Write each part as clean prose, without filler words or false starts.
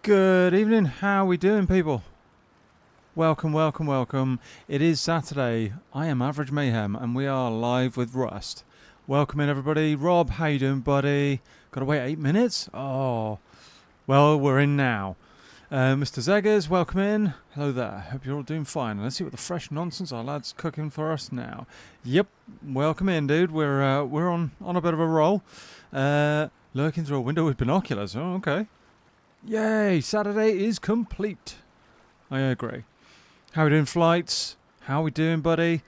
Good evening, how we doing, people? Welcome, welcome, welcome. It is Saturday. I am Average Mayhem, and we are live with Rust. Welcome in, everybody. Rob, how you doing, buddy? Gotta wait 8 minutes? Oh, well, we're in now. Mr. Zeggers, welcome in. Hello there. Hope you're all doing fine. Let's see what the fresh nonsense our lad's cooking for us now. Yep, welcome in, dude. We're on a bit of a roll. Lurking through a window with binoculars. Oh, okay. Yay, Saturday is complete. I agree. How we doing, flights? How we doing, buddy?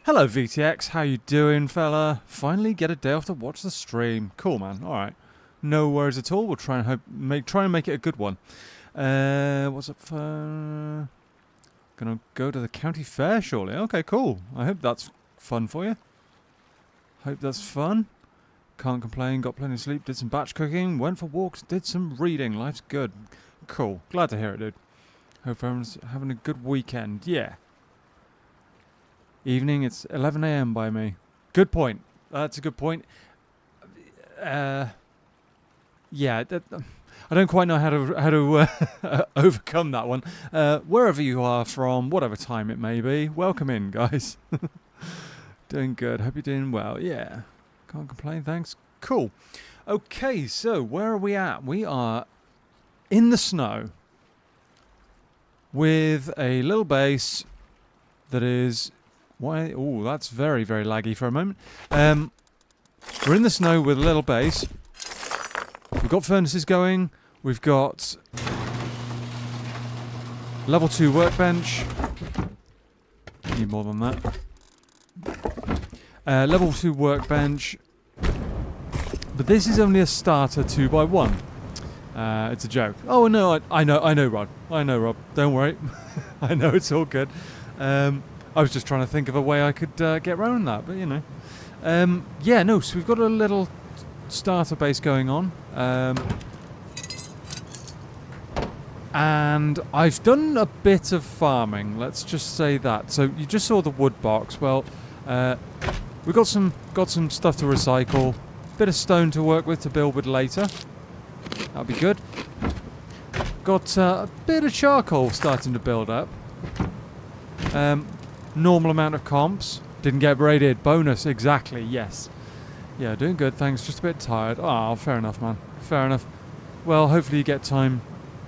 Hello, VTX. How you doing, fella? Finally get a day off to watch the stream. Cool, man. All right. No worries at all. We'll try and make it a good one. What's up for... Gonna go to the county fair, surely. Okay, cool. I hope that's fun for you. Hope that's fun. Can't complain, got plenty of sleep, did some batch cooking, went for walks, did some reading. Life's good. Cool. Glad to hear it, dude. Hope everyone's having a good weekend. Yeah. Evening, it's 11 a.m. by me. Good point. That's a good point. Yeah, I don't quite know how to overcome that one. Wherever you are from, whatever time it may be, welcome in, guys. Doing good. Hope you're doing well. Yeah. Can't complain, thanks. Cool. Okay, so where are we at? We are in the snow with a little base that is... Oh, that's very, very laggy for a moment. We're in the snow with a little base. We've got furnaces going. We've got level 2 workbench. Need more than that. Level 2 workbench. But this is only a starter 2x1. It's a joke. Oh no, I know, Rod. I know, Rob. Don't worry. I know it's all good. I was just trying to think of a way I could get around that, but you know. Yeah, no. So we've got a little starter base going on, and I've done a bit of farming. Let's just say that. So you just saw the wood box. Well, we've got some stuff to recycle. Bit of stone to work with to build with later. That'll be good. Got a bit of charcoal starting to build up. Normal amount of comps. Didn't get raided. Bonus, exactly, yes. Yeah, doing good, thanks. Just a bit tired. Oh, fair enough, man. Fair enough. Well, hopefully you get time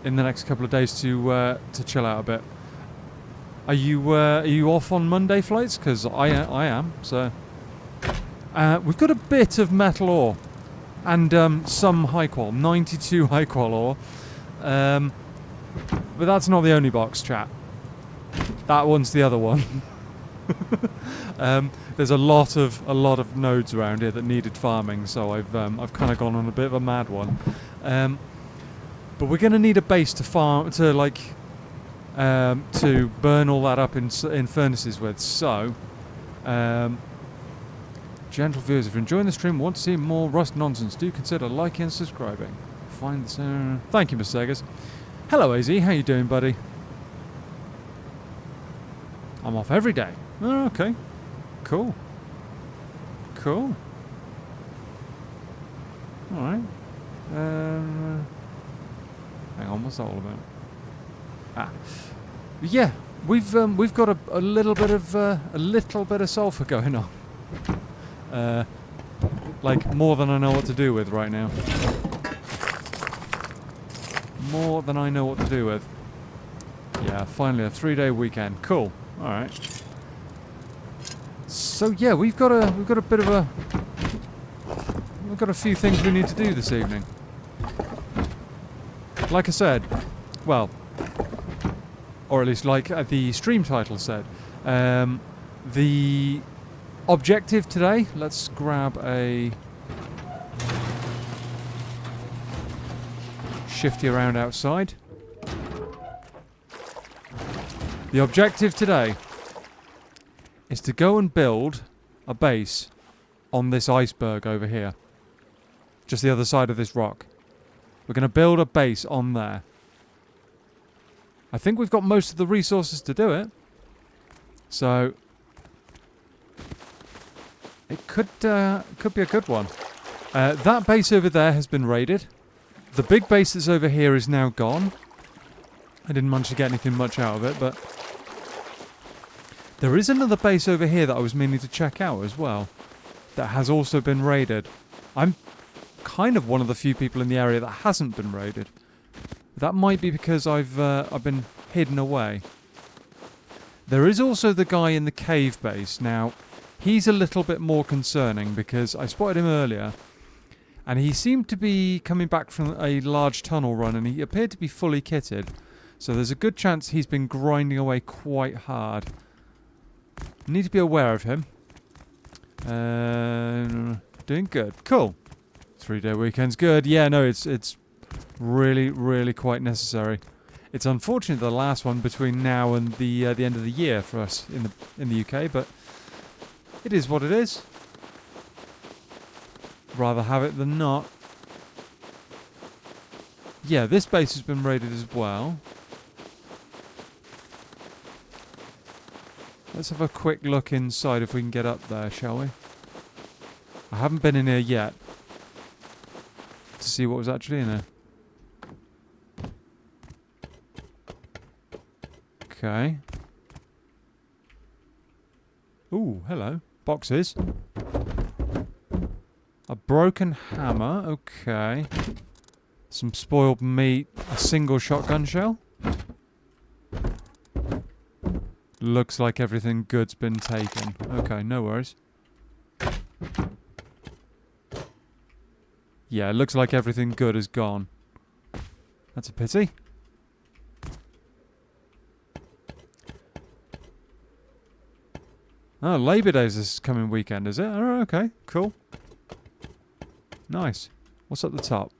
in the next couple of days to chill out a bit. Are you off on Monday flights? Because I am, so... we've got a bit of metal ore and some high qual, 92 high qual ore, but that's not the only box, chat. That one's the other one. There's a lot of nodes around here that needed farming, so I've kind of gone on a bit of a mad one. But we're going to need a base to farm to burn all that up in furnaces with. So. Gentle viewers, if you're enjoying the stream and want to see more Rust nonsense, do consider liking and subscribing. Find the thank you, Mr. Seggers. Hello, AZ. How you doing, buddy? I'm off every day. Oh, okay. Cool. Cool. All right. Hang on, what's that all about? Yeah, we've got a little bit of sulfur going on. Like more than I know what to do with right now. More than I know what to do with. Yeah, finally a 3-day weekend. Cool. All right. So yeah, we've got a few things we need to do this evening. Like I said, well, or at least like the stream title said, the objective today, let's grab a shifty around outside. The objective today is to go and build a base on this iceberg over here. Just the other side of this rock. We're going to build a base on there. I think we've got most of the resources to do it. So... it could be a good one. That base over there has been raided. The big base that's over here is now gone. I didn't manage to get anything much out of it, but there is another base over here that I was meaning to check out as well that has also been raided. I'm kind of one of the few people in the area that hasn't been raided. That might be because I've been hidden away. There is also the guy in the cave base. Now, he's a little bit more concerning because I spotted him earlier and he seemed to be coming back from a large tunnel run and he appeared to be fully kitted. So there's a good chance he's been grinding away quite hard. Need to be aware of him. Doing good. Cool. 3-day weekend's good. Yeah, no, it's really, really quite necessary. It's unfortunate the last one between now and the end of the year for us in the UK, but it is what it is. Rather have it than not. Yeah, this base has been raided as well. Let's have a quick look inside if we can get up there, shall we? I haven't been in here yet to see what was actually in here. Okay. Ooh, hello. Boxes. A broken hammer. Okay. Some spoiled meat. A single shotgun shell. Looks like everything good's been taken. Okay, no worries. Yeah, it looks like everything good is gone. That's a pity. Oh, Labour Day is this coming weekend, is it? Oh, okay, cool. Nice. What's at the top?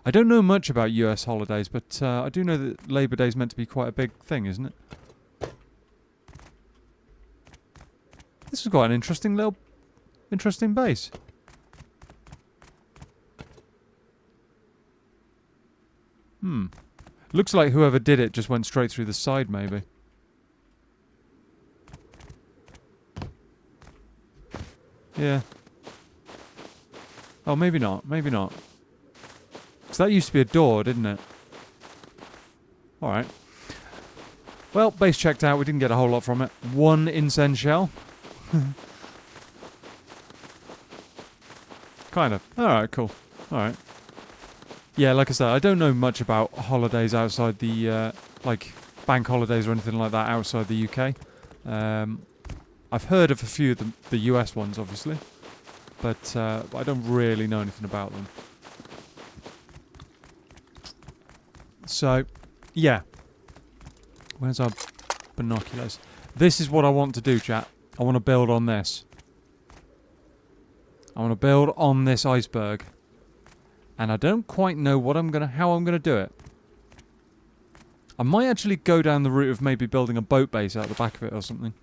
I don't know much about US holidays, but I do know that Labour Day is meant to be quite a big thing, isn't it? This is quite an interesting base. Looks like whoever did it just went straight through the side, maybe. Yeah. Oh, maybe not. Maybe not. Because that used to be a door, didn't it? Alright. Well, base checked out. We didn't get a whole lot from it. 1 incense shell. Kind of. Alright, cool. Alright. Yeah, like I said, I don't know much about holidays outside the, like, bank holidays or anything like that outside the UK. I've heard of a few of the US ones, obviously. But I don't really know anything about them. So, yeah. Where's our binoculars? This is what I want to do, chat. I want to build on this. I want to build on this iceberg. And I don't quite know how I'm gonna do it. I might actually go down the route of maybe building a boat base out the back of it or something.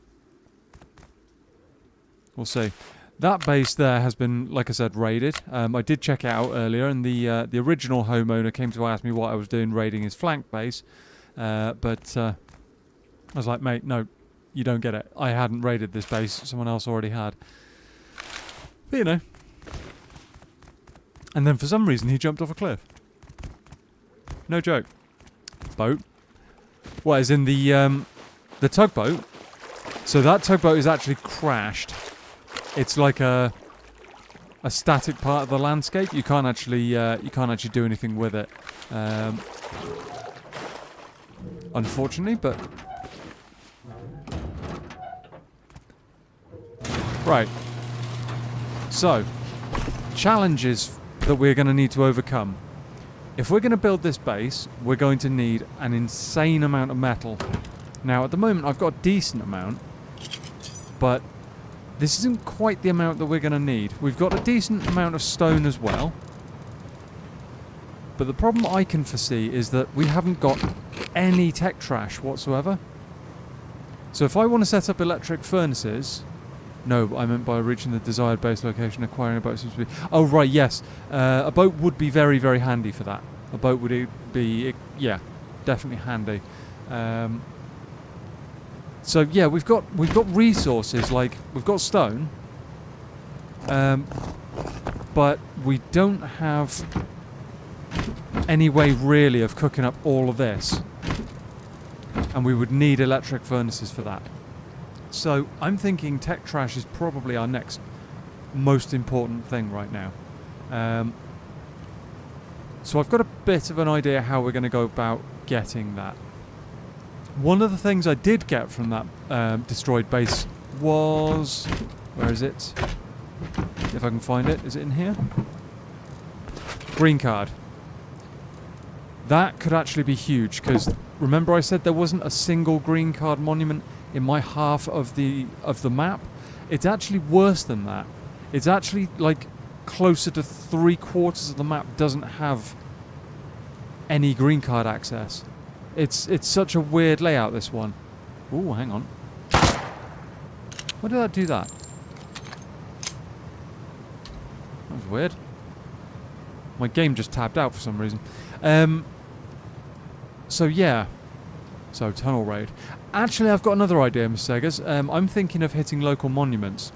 We'll see. That base there has been, like I said, raided. I did check it out earlier, and the original homeowner came to ask me what I was doing raiding his flank base. But I was like, mate, no, you don't get it. I hadn't raided this base. Someone else already had. But, you know. And then for some reason he jumped off a cliff. No joke. Boat. What, is in the tugboat? So that tugboat is actually crashed. It's like a static part of the landscape. You can't actually do anything with it. Unfortunately, but right. So, challenges that we're going to need to overcome. If we're going to build this base, we're going to need an insane amount of metal. Now, at the moment, I've got a decent amount, but this isn't quite the amount that we're going to need. We've got a decent amount of stone as well, but the problem I can foresee is that we haven't got any tech trash whatsoever. So if I want to set up electric furnaces... No, I meant by reaching the desired base location, acquiring a boat seems to be... Oh, right, yes. A boat would be very, very handy for that. A boat would be, yeah, definitely handy. So, yeah, we've got resources, like, we've got stone. But we don't have any way really of cooking up all of this. And we would need electric furnaces for that. So I'm thinking tech trash is probably our next most important thing right now. So I've got a bit of an idea how we're going to go about getting that. One of the things I did get from that destroyed base was... Where is it? If I can find it. Is it in here? Green card. That could actually be huge, because remember I said there wasn't a single green card monument in my half of the map? It's actually worse than that. It's actually like closer to 3/4 of the map doesn't have any green card access. It's such a weird layout, this one. Ooh, hang on. Why did I do that? That was weird. My game just tabbed out for some reason. So yeah. So tunnel raid. Actually, I've got another idea, Mr. Seggers. I'm thinking of hitting local monuments.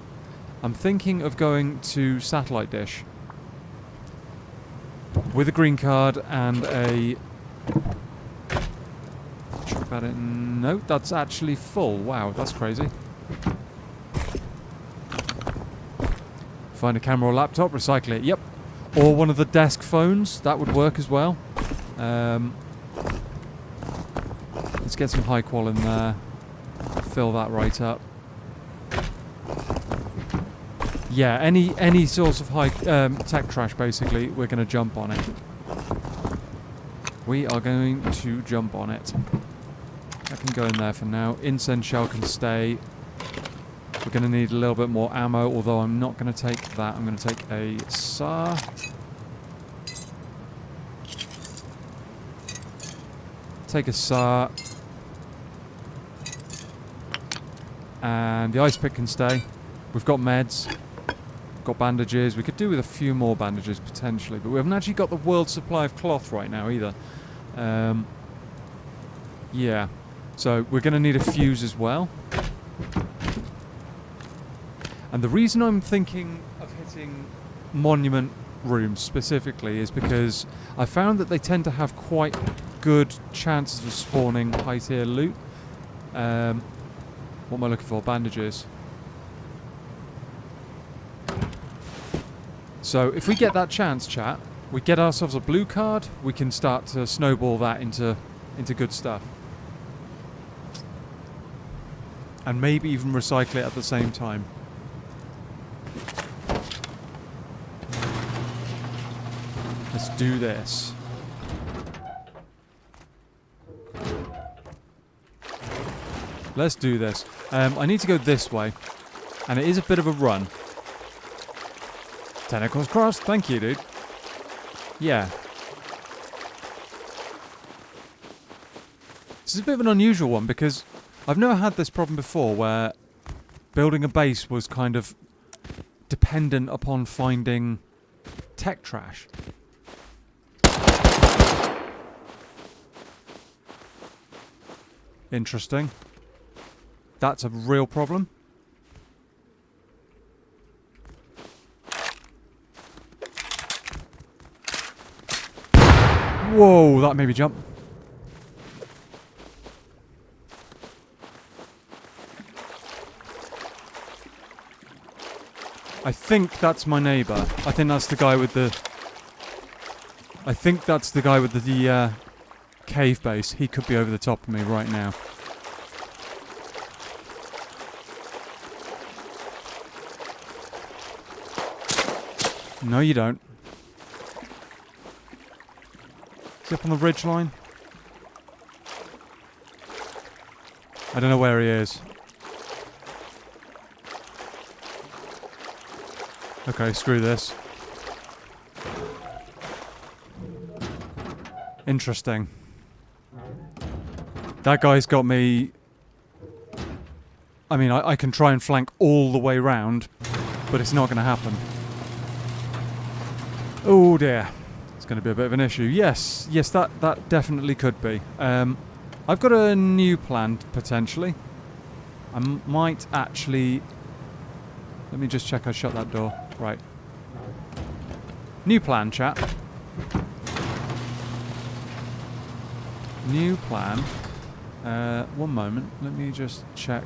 I'm thinking of going to Satellite Dish with a green card and a... Check about it. No, that's actually full. Wow, that's crazy. Find a camera or laptop, recycle it. Yep. Or one of the desk phones. That would work as well. Let's get some high qual in there. Fill that right up. Yeah, any source of high tech trash, basically, we're going to jump on it. We are going to jump on it. That can go in there for now. Incense shell can stay. We're going to need a little bit more ammo, although I'm not going to take that. I'm going to take a SAR. Take a SAR. And the ice pick can stay. We've got meds. Got bandages. We could do with a few more bandages potentially, but we haven't actually got the world supply of cloth right now either. Yeah. So we're going to need a fuse as well. And the reason I'm thinking of hitting monument rooms specifically is because I found that they tend to have quite good chances of spawning high tier loot. What am I looking for? Bandages. So if we get that chance, chat, we get ourselves a blue card, we can start to snowball that into good stuff. And maybe even recycle it at the same time. Let's do this. Let's do this. I need to go this way. And it is a bit of a run. Tentacles crossed. Thank you, dude. Yeah. This is a bit of an unusual one because I've never had this problem before where building a base was kind of dependent upon finding tech trash. Interesting. That's a real problem. Whoa, that made me jump. I think that's my neighbour. I think that's the guy with the... I think that's the guy with the cave base. He could be over the top of me right now. No, you don't. Is he up on the ridge line? I don't know where he is. Okay, screw this. Interesting. That guy's got me... I mean, I can try and flank all the way round, but it's not going to happen. Oh dear. It's going to be a bit of an issue. Yes, that definitely could be. I've got a new plan, potentially. I might actually... Let me just check I shut that door. Right. New plan, chat. New plan. One moment. Let me just check.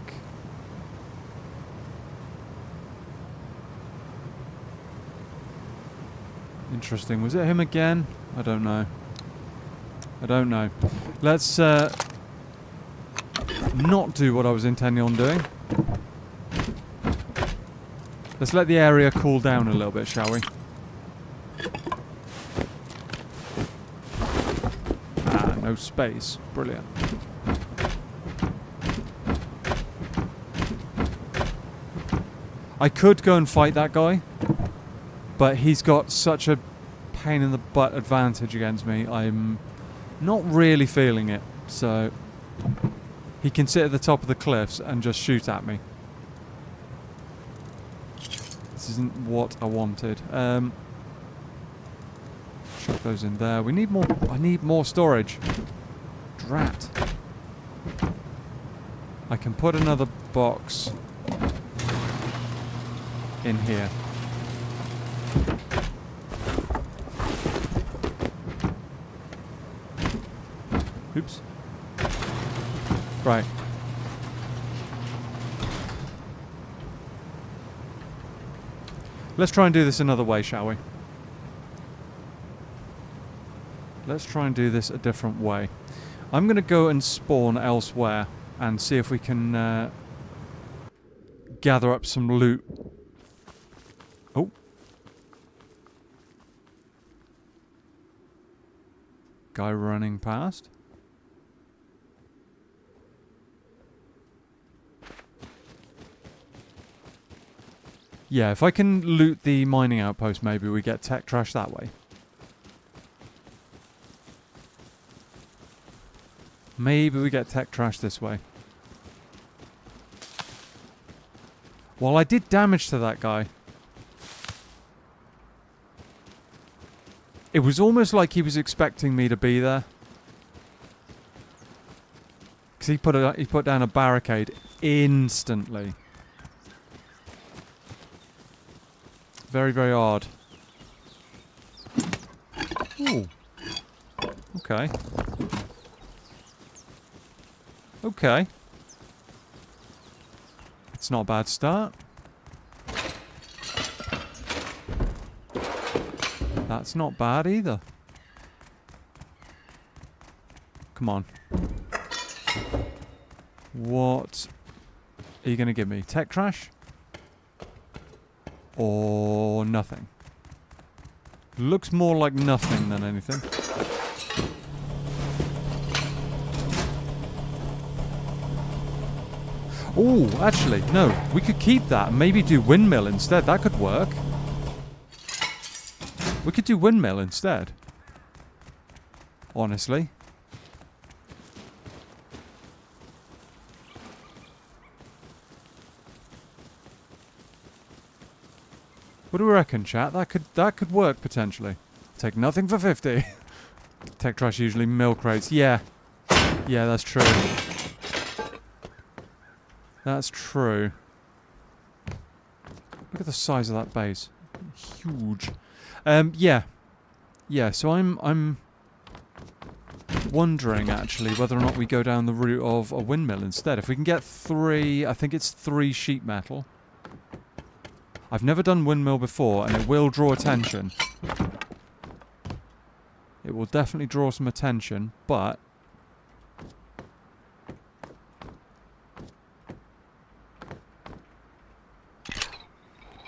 Interesting. Was it him again? I don't know. I don't know. Let's not do what I was intending on doing. Let's let the area cool down a little bit, shall we? Ah, no space. Brilliant. I could go and fight that guy, but he's got such a pain in the butt advantage against me. I'm not really feeling it. So he can sit at the top of the cliffs and just shoot at me. This isn't what I wanted. Chuck those in there. We need more. I need more storage. Drat. I can put another box in here. Oops. Right. Let's try and do this another way, shall we? Let's try and do this a different way. I'm going to go and spawn elsewhere and see if we can gather up some loot. Oh. Guy running past. Yeah, if I can loot the mining outpost, maybe we get tech trash that way. Maybe we get tech trash this way. Well, I did damage to that guy. It was almost like he was expecting me to be there. Because he put down a barricade instantly. Very, very odd. Ooh. Okay. Okay. It's not a bad start. That's not bad either. Come on. What are you going to give me? Tech trash? Or nothing? Looks more like nothing than anything. Oh, actually, no. We could keep that and maybe do windmill instead. That could work. We could do windmill instead. Honestly. What do we reckon, chat? That could work potentially. Take nothing for 50. Tech trash usually milk crates. Yeah. Yeah, that's true. That's true. Look at the size of that base. Huge. Yeah. Yeah, so I'm wondering actually whether or not we go down the route of a windmill instead. If we can get 3, I think it's 3 sheet metal. I've never done windmill before, and it will draw attention. It will definitely draw some attention, but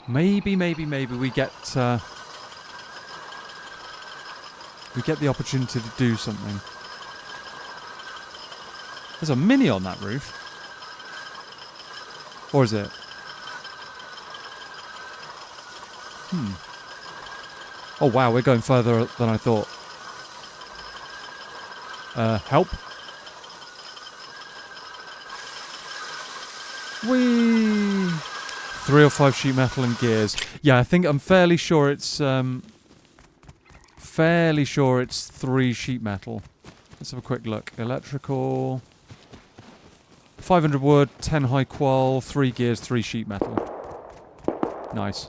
maybe we get the opportunity to do something. There's a mini on that roof. Or is it? Oh wow, we're going further than I thought. Help. Whee! 3 or 5 sheet metal and gears. Yeah, I think I'm fairly sure it's 3 sheet metal. Let's have a quick look. Electrical. 500 wood, 10 high qual, 3 gears, 3 sheet metal. Nice.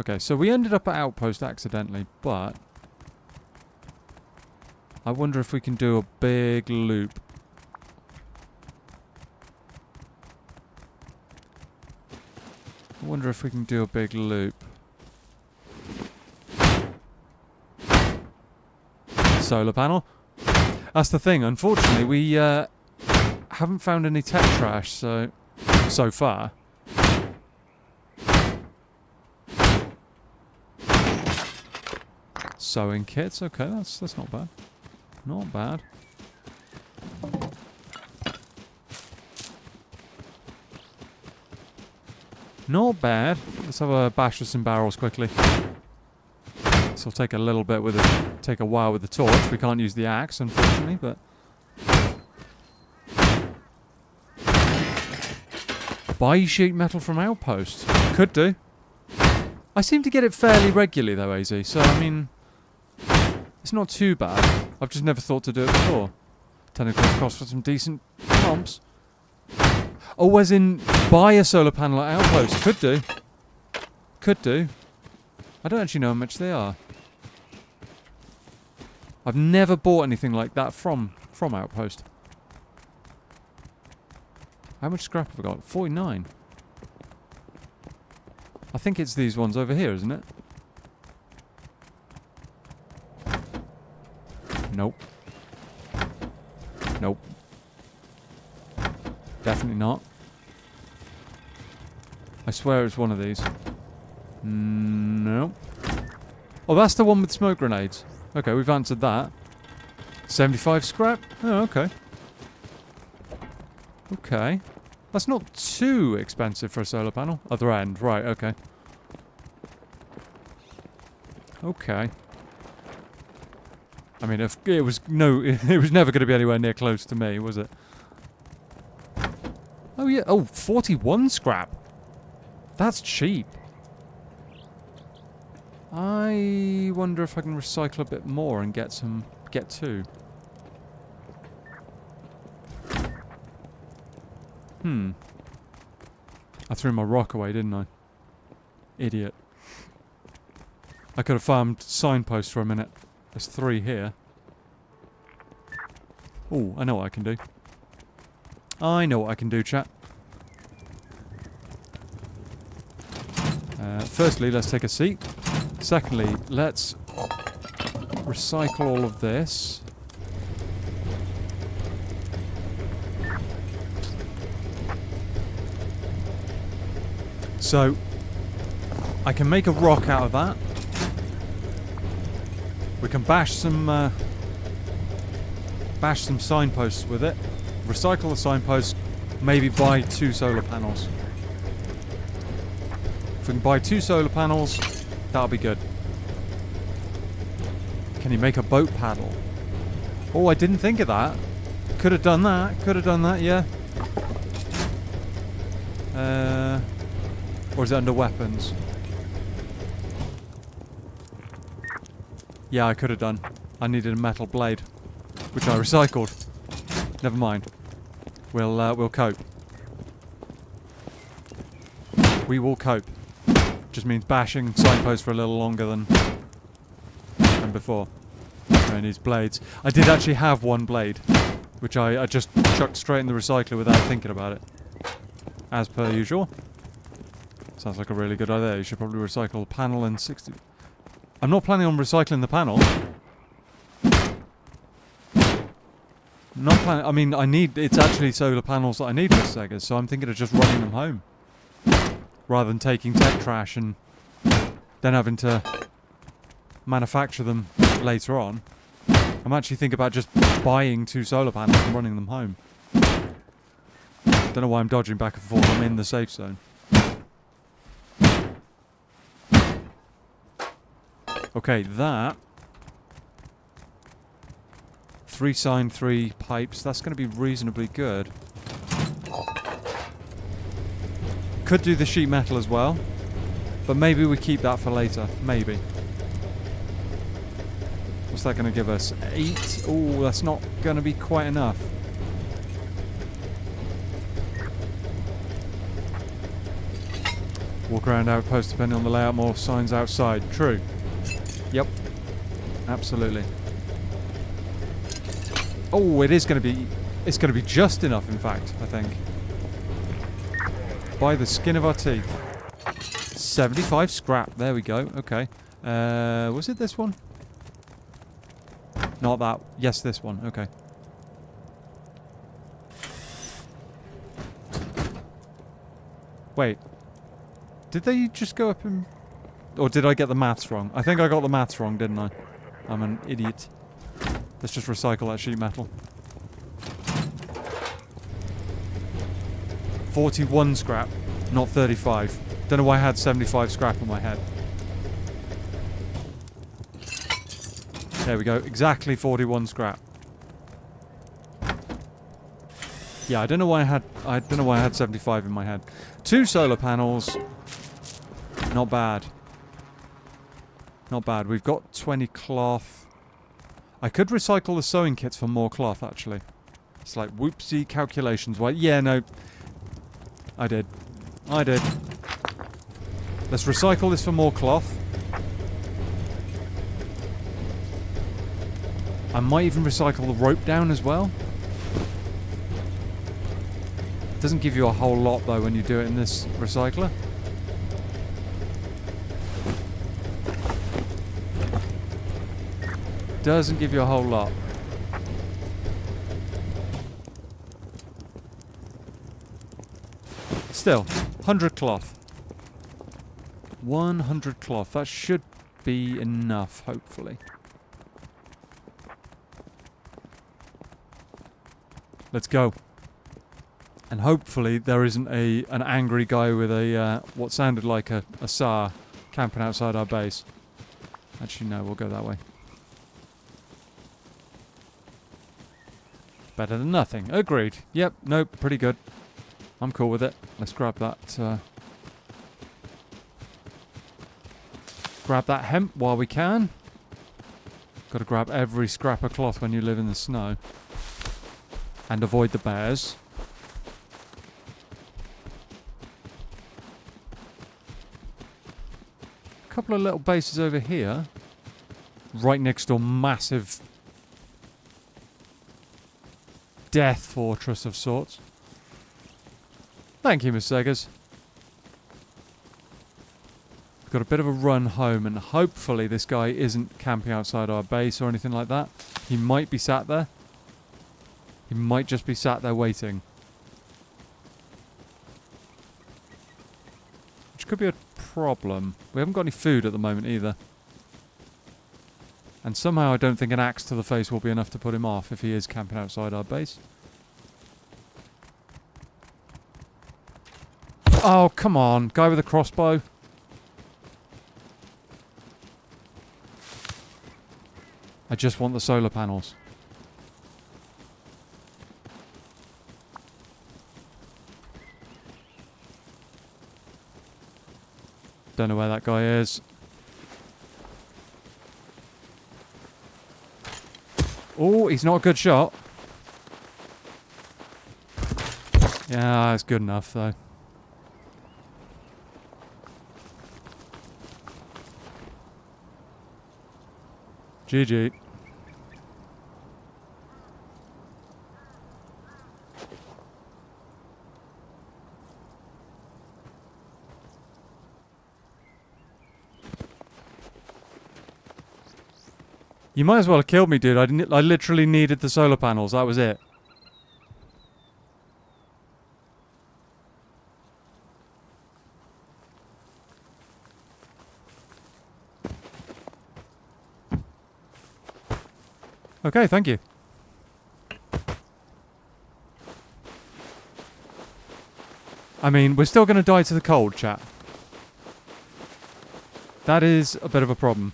Okay, so we ended up at Outpost accidentally, but I wonder if we can do a big loop. I wonder if we can do a big loop. Solar panel. That's the thing. Unfortunately, we haven't found any tech trash so far. Sewing kits. Okay, that's not bad. Not bad. Not bad. Let's have a bash with some barrels quickly. This will take a little bit with it. Take a while with the torch. We can't use the axe, unfortunately, but buy sheet metal from Outpost. Could do. I seem to get it fairly regularly though, AZ. So I mean, it's not too bad. I've just never thought to do it before. Technically, it costs for some decent comps. Oh, as in buy a solar panel at Outpost. Could do. Could do. I don't actually know how much they are. I've never bought anything like that from Outpost. How much scrap have I got? 49. I think it's these ones over here, isn't it? Nope. Nope. Definitely not. I swear it's one of these. No. Oh, that's the one with smoke grenades. Okay, we've answered that. 75 scrap? Oh, okay. Okay. That's not too expensive for a solar panel. Other end, right, okay. Okay. I mean, if it was it was never going to be anywhere near close to me, was it? Oh yeah, oh, 41 scrap. That's cheap. I wonder if I can recycle a bit more and get two. I threw my rock away, didn't I? Idiot. I could have farmed signposts for a minute. There's 3 here. Oh, I know what I can do. I know what I can do, chat. Firstly, let's take a seat. Secondly, let's recycle all of this. So, I can make a rock out of that. We can bash some signposts with it. Recycle the signposts. Maybe buy 2 solar panels. If we can buy 2 solar panels, that'll be good. Can you make a boat paddle? Oh, I didn't think of that. Could have done that. Could have done that, yeah. Or is it under weapons? Yeah, I could have done. I needed a metal blade, which I recycled. Never mind. We'll cope. We will cope. Just means bashing signposts for a little longer than before. I need blades. I did actually have 1 blade, which I just chucked straight in the recycler without thinking about it. As per usual. Sounds like a really good idea. You should probably recycle the panel in 60... I'm not planning on recycling the panel. Not planning... I mean, it's actually solar panels that I need for Segas, so I'm thinking of just running them home. Rather than taking tech trash and then having to manufacture them later on. I'm actually thinking about just buying 2 solar panels and running them home. Don't know why I'm dodging back and forth. I'm in the safe zone. Okay, that. 3 sign, 3 pipes. That's going to be reasonably good. Could do the sheet metal as well. But maybe we keep that for later. Maybe. What's that going to give us? 8? Oh, that's not going to be quite enough. Walk around Outpost depending on the layout. More signs outside. True. Yep. Absolutely. Oh, it is going to be... It's going to be just enough, in fact, I think. By the skin of our teeth. 75 scrap. There we go. Okay. Was it this one? Not that. Yes, this one. Okay. Wait. Did they just go up and... Or did I get the maths wrong? I think I got the maths wrong, didn't I? I'm an idiot. Let's just recycle that sheet metal. 41 scrap, not 35. Don't know why I had 75 scrap in my head. There we go. Exactly 41 scrap. Yeah, I don't know why I had 75 in my head. 2 solar panels. Not bad. Not bad. We've got 20 cloth. I could recycle the sewing kits for more cloth, actually. It's like, whoopsie calculations. Why? Yeah, no. I did. Let's recycle this for more cloth. I might even recycle the rope down as well. It doesn't give you a whole lot, though, when you do it in this recycler. Doesn't give you a whole lot. Still, 100 cloth. 100 cloth. That should be enough, hopefully. Let's go. And hopefully there isn't an angry guy with a what sounded like a SAR camping outside our base. Actually, no, we'll go that way. Better than nothing. Agreed. Yep, nope, pretty good. I'm cool with it. Let's grab that. Grab that hemp while we can. Got to grab every scrap of cloth when you live in the snow. And avoid the bears. A couple of little bases over here. Right next to a massive death fortress of sorts. Thank you, Miss Seggers. Got a bit of a run home, and hopefully this guy isn't camping outside our base or anything like that. He might be sat there. He might just be sat there waiting. Which could be a problem. We haven't got any food at the moment either. And somehow I don't think an axe to the face will be enough to put him off if he is camping outside our base. Oh, come on. Guy with a crossbow. I just want the solar panels. Don't know where that guy is. Oh, he's not a good shot. Yeah, it's good enough though. GG. You might as well have killed me, dude. I literally needed the solar panels. That was it. Okay, thank you. I mean, we're still going to die to the cold, chat. That is a bit of a problem.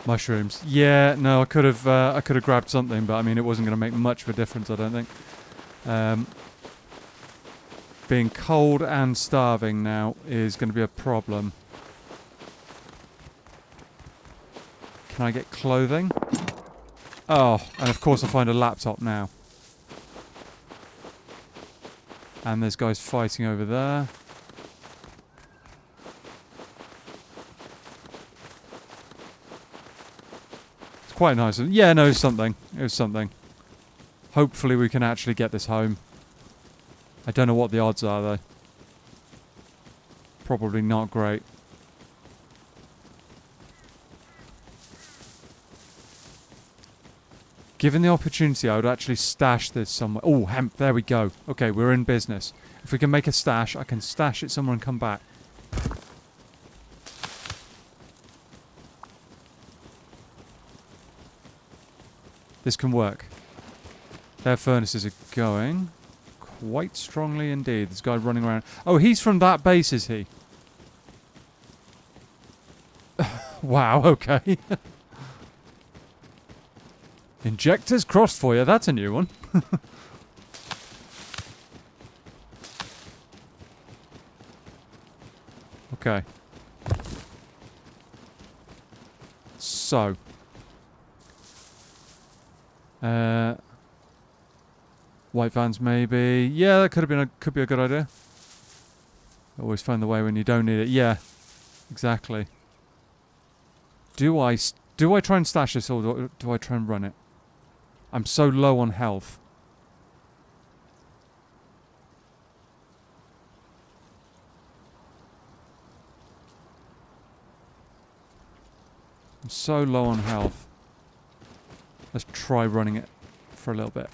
Mushrooms. Yeah, no, I could have grabbed something, but I mean, it wasn't going to make much of a difference, I don't think. Being cold and starving now is going to be a problem. Can I get clothing? Oh, and of course I find a laptop now. And there's guys fighting over there. quite nice. Yeah, no, it was something. It was something. Hopefully we can actually get this home. I don't know what the odds are, though. Probably not great. Given the opportunity, I would actually stash this somewhere. Oh, hemp, there we go. Okay, we're in business. If we can make a stash, I can stash it somewhere and come back. This can work. Their furnaces are going quite strongly indeed. This guy running around. Oh, he's from that base, is he? Wow, okay. Injectors crossed for you. That's a new one. Okay. So. White vans maybe. Yeah, that could be a good idea. Always find the way when you don't need it. Yeah, exactly. Do I try and stash this or do I try and run it? I'm so low on health. I'm so low on health. Let's try running it for a little bit.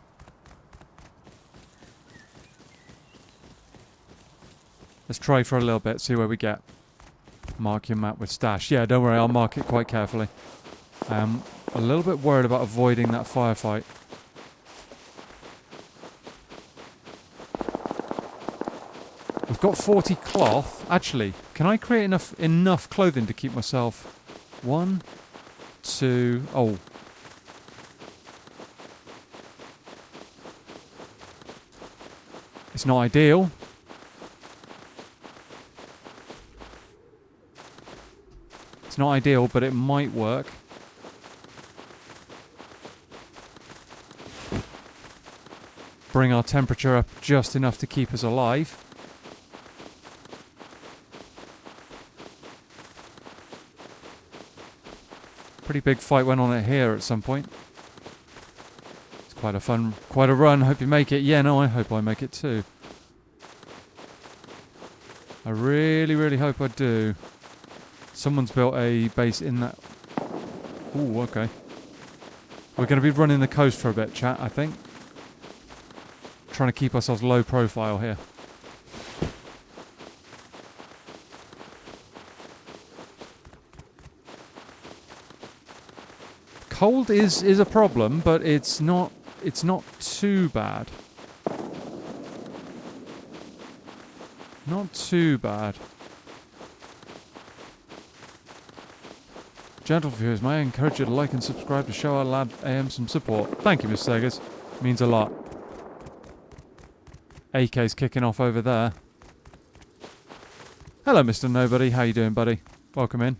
Let's try for a little bit, see where we get. Mark your map with stash. Yeah, don't worry, I'll mark it quite carefully. I'm a little bit worried about avoiding that firefight. We've got 40 cloth. Actually, can I create enough clothing to keep myself... 1, 2... Oh. It's not ideal. It's not ideal, but it might work. Bring our temperature up just enough to keep us alive. Pretty big fight went on it here at some point. It's quite a run. Hope you make it. Yeah, no, I hope I make it too. I really, really hope I do. Someone's built a base in that... Ooh, okay. We're going to be running the coast for a bit, chat, I think. Trying to keep ourselves low profile here. Cold is a problem, but it's not too bad. Not too bad. Gentle viewers, may I encourage you to like and subscribe to show our lad AM some support. Thank you, Mr. Segers. Means a lot. AK's kicking off over there. Hello, Mr. Nobody. How you doing, buddy? Welcome in.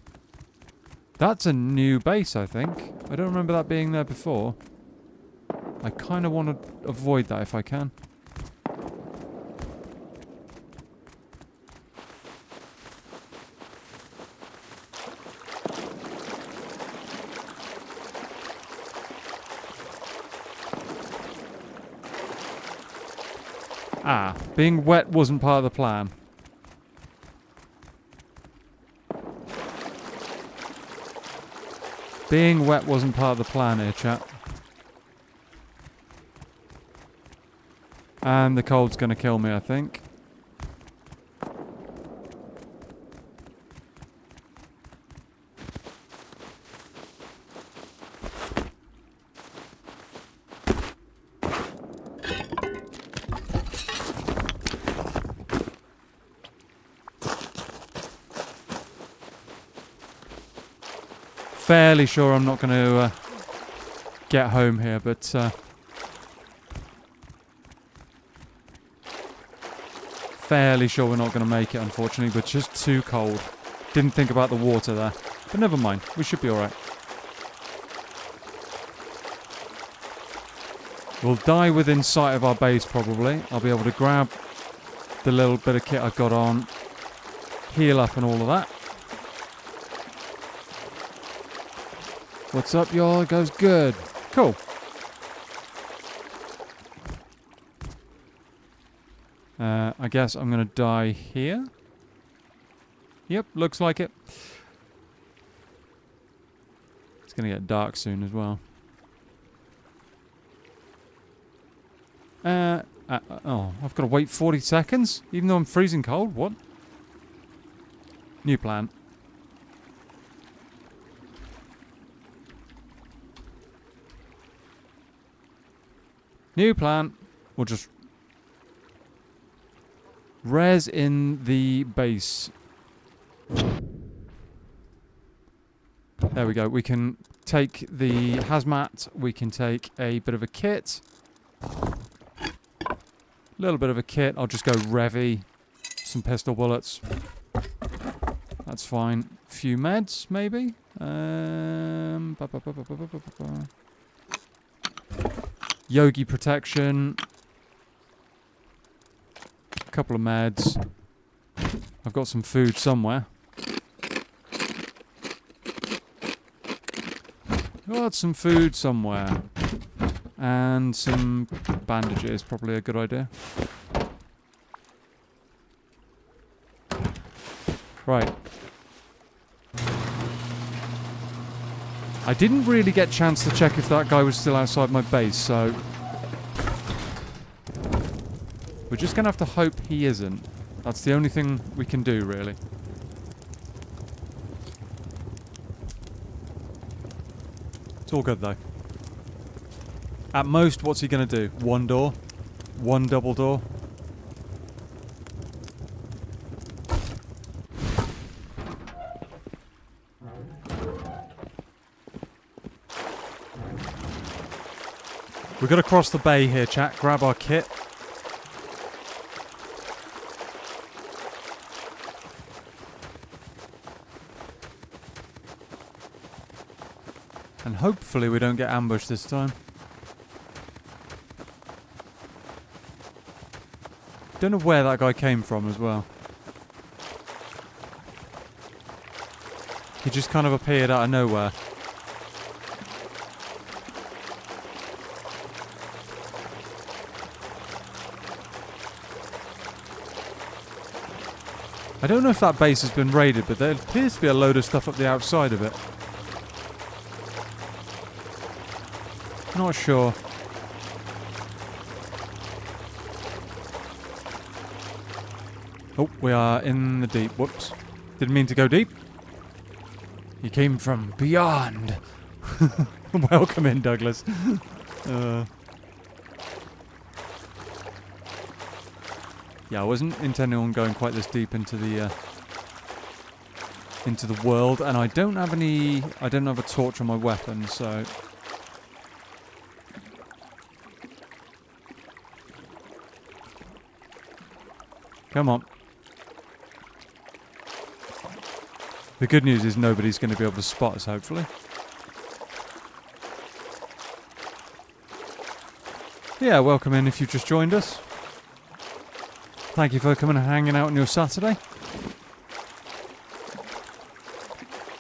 That's a new base, I think. I don't remember that being there before. I kind of want to avoid that if I can. Ah, being wet wasn't part of the plan. Being wet wasn't part of the plan here, chat. And the cold's going to kill me, I think. Fairly sure I'm not going to get home here, but fairly sure we're not going to make it, unfortunately. We're just too cold. Didn't think about the water there, but never mind. We should be all right. We'll die within sight of our base, probably. I'll be able to grab the little bit of kit I've got on, heal up and all of that. What's up, y'all? It goes good. Cool. I guess I'm going to die here. Yep, looks like it. It's going to get dark soon as well. Oh, I've got to wait 40 seconds? Even though I'm freezing cold? What? New plan. New plan. We'll just res in the base. There we go. We can take the hazmat. We can take a bit of a kit. Little bit of a kit. I'll just go Revy. Some pistol bullets. That's fine. Few meds, maybe? Yogi protection. A couple of meds. I've got some food somewhere. Got some food somewhere. And some bandages, probably a good idea. Right. I didn't really get a chance to check if that guy was still outside my base, so we're just going to have to hope he isn't. That's the only thing we can do, really. It's all good, though. At most, what's he going to do? One door? One double door? We've got to cross the bay here, chat. Grab our kit. And hopefully we don't get ambushed this time. Don't know where that guy came from as well. He just kind of appeared out of nowhere. I don't know if that base has been raided, but there appears to be a load of stuff up the outside of it. Not sure. Oh, we are in the deep. Whoops. Didn't mean to go deep. He came from beyond. Welcome in, Douglas. Yeah, I wasn't intending on going quite this deep into the world, and I don't have a torch on my weapon, so come on. The good news is nobody's going to be able to spot us, hopefully. Yeah, welcome in if you've just joined us. Thank you for coming and hanging out on your Saturday.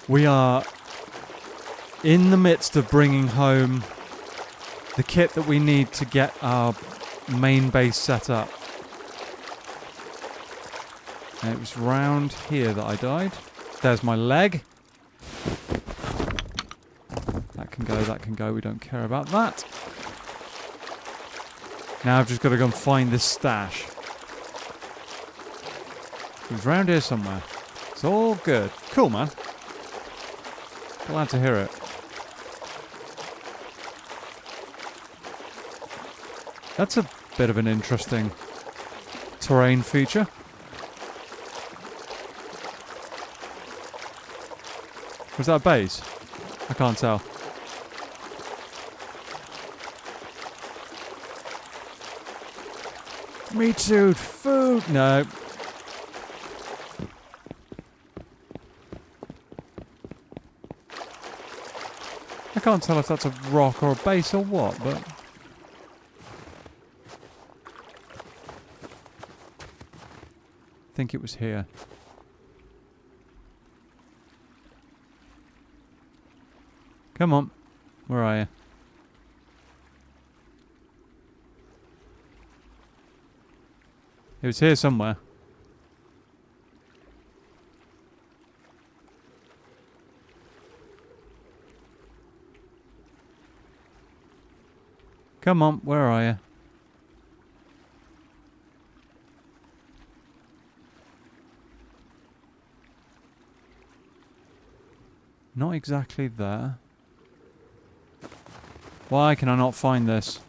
We are in the midst of bringing home the kit that we need to get our main base set up. And it was round here that I died. There's my leg. That can go. We don't care about that. Now I've just got to go and find this stash. It was round here somewhere. It's all good. Cool, man. Glad to hear it. That's a bit of an interesting terrain feature. Was that a base? I can't tell. Meat suit, food. No. I can't tell if that's a rock or a base or what, but I think it was here. Come on. Where are you? It was here somewhere. Come on, where are you? Not exactly there. Why can I not find this?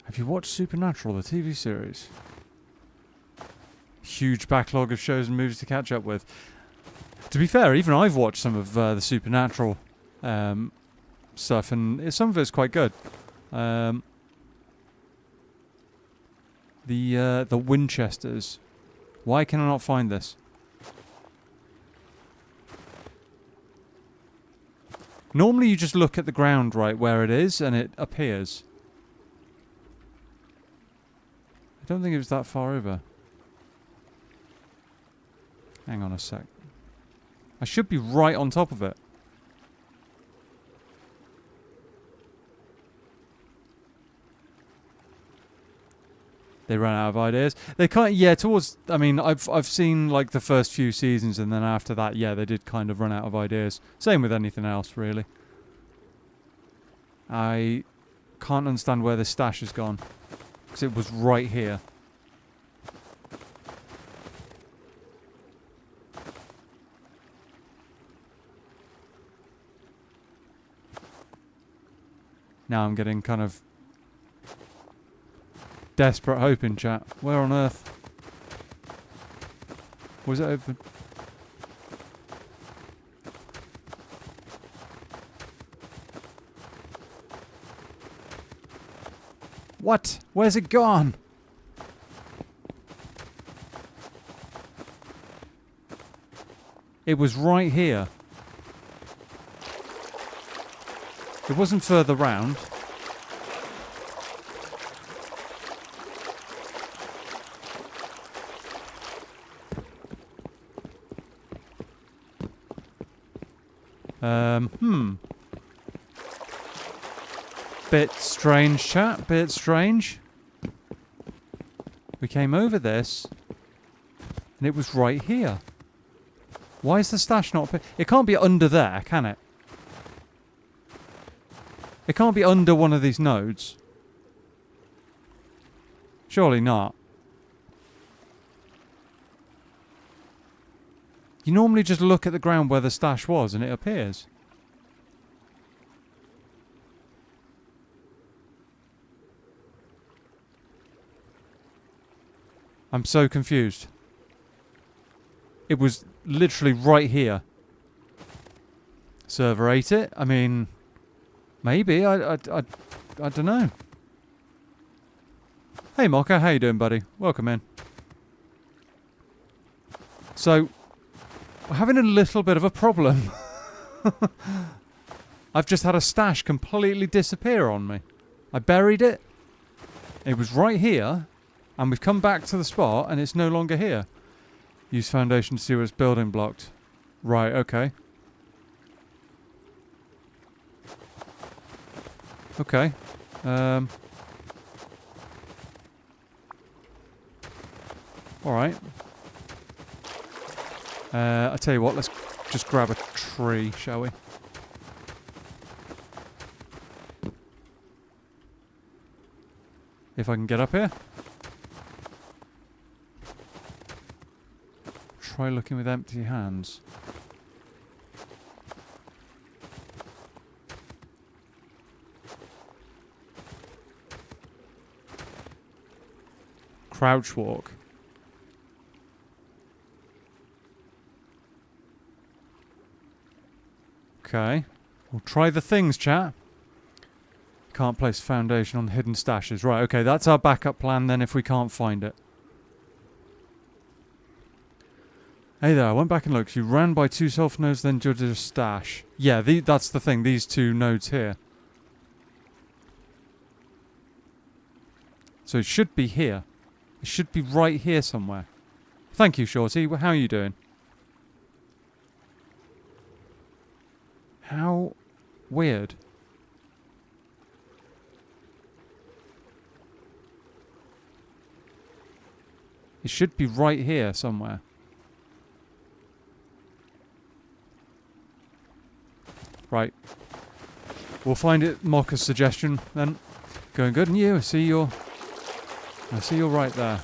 Have you watched Supernatural, the TV series? Huge backlog of shows and movies to catch up with. To be fair, even I've watched some of the Supernatural stuff, and some of it's quite good. The Winchesters. Why can I not find this? Normally you just look at the ground right where it is and it appears. I don't think it was that far over. Hang on a sec. I should be right on top of it. They ran out of ideas. They can't. Yeah, towards. I mean, I've seen like the first few seasons, and then after that, yeah, they did kind of run out of ideas. Same with anything else, really. I can't understand where the stash has gone, because it was right here. Now I'm getting kind of desperate hope in chat. Where on earth? Was it open? What? Where's it gone? It was right here. It wasn't further round. Bit strange, chat. Bit strange. We came over this, and it was right here. Why is the stash not... It can't be under there, can it? It can't be under one of these nodes. Surely not. You normally just look at the ground where the stash was and it appears. I'm so confused. It was literally right here. Server ate it? I mean, maybe. I don't know. Hey Mocha, how you doing, buddy? Welcome in. So, we're having a little bit of a problem. I've just had a stash completely disappear on me. I buried it. It was right here. And we've come back to the spot and it's no longer here. Use foundation to see where it's building blocked. Right, okay. Okay. Alright. I tell you what, let's just grab a tree, shall we? If I can get up here. Try looking with empty hands. Crouch walk. Okay. We'll try the things, chat. Can't place foundation on hidden stashes. Right, okay, that's our backup plan then if we can't find it. Hey there, I went back and looked. You ran by 2 self nodes, then judged a stash. Yeah, that's the thing, these 2 nodes here. So it should be here. It should be right here somewhere. Thank you, Shorty. How are you doing? How weird. It should be right here somewhere. Right. We'll find it. Mocha's suggestion then. Going good. And you, I see you're right there.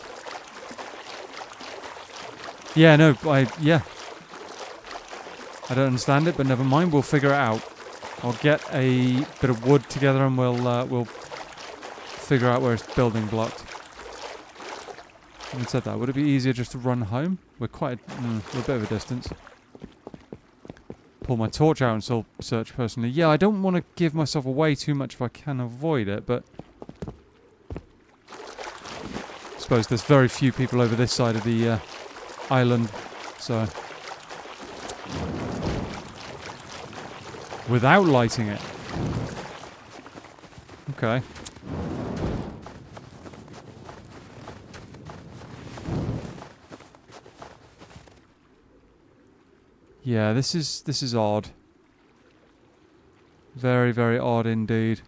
Yeah, no, I don't understand it, but never mind. We'll figure it out. I'll get a bit of wood together and we'll figure out where it's building blocked. Having said that, would it be easier just to run home? We're we're a bit of a distance. Pull my torch out and still search personally. Yeah, I don't want to give myself away too much if I can avoid it, but I suppose there's very few people over this side of the island, so without lighting it. Okay. Yeah, this is odd. Very, very odd indeed.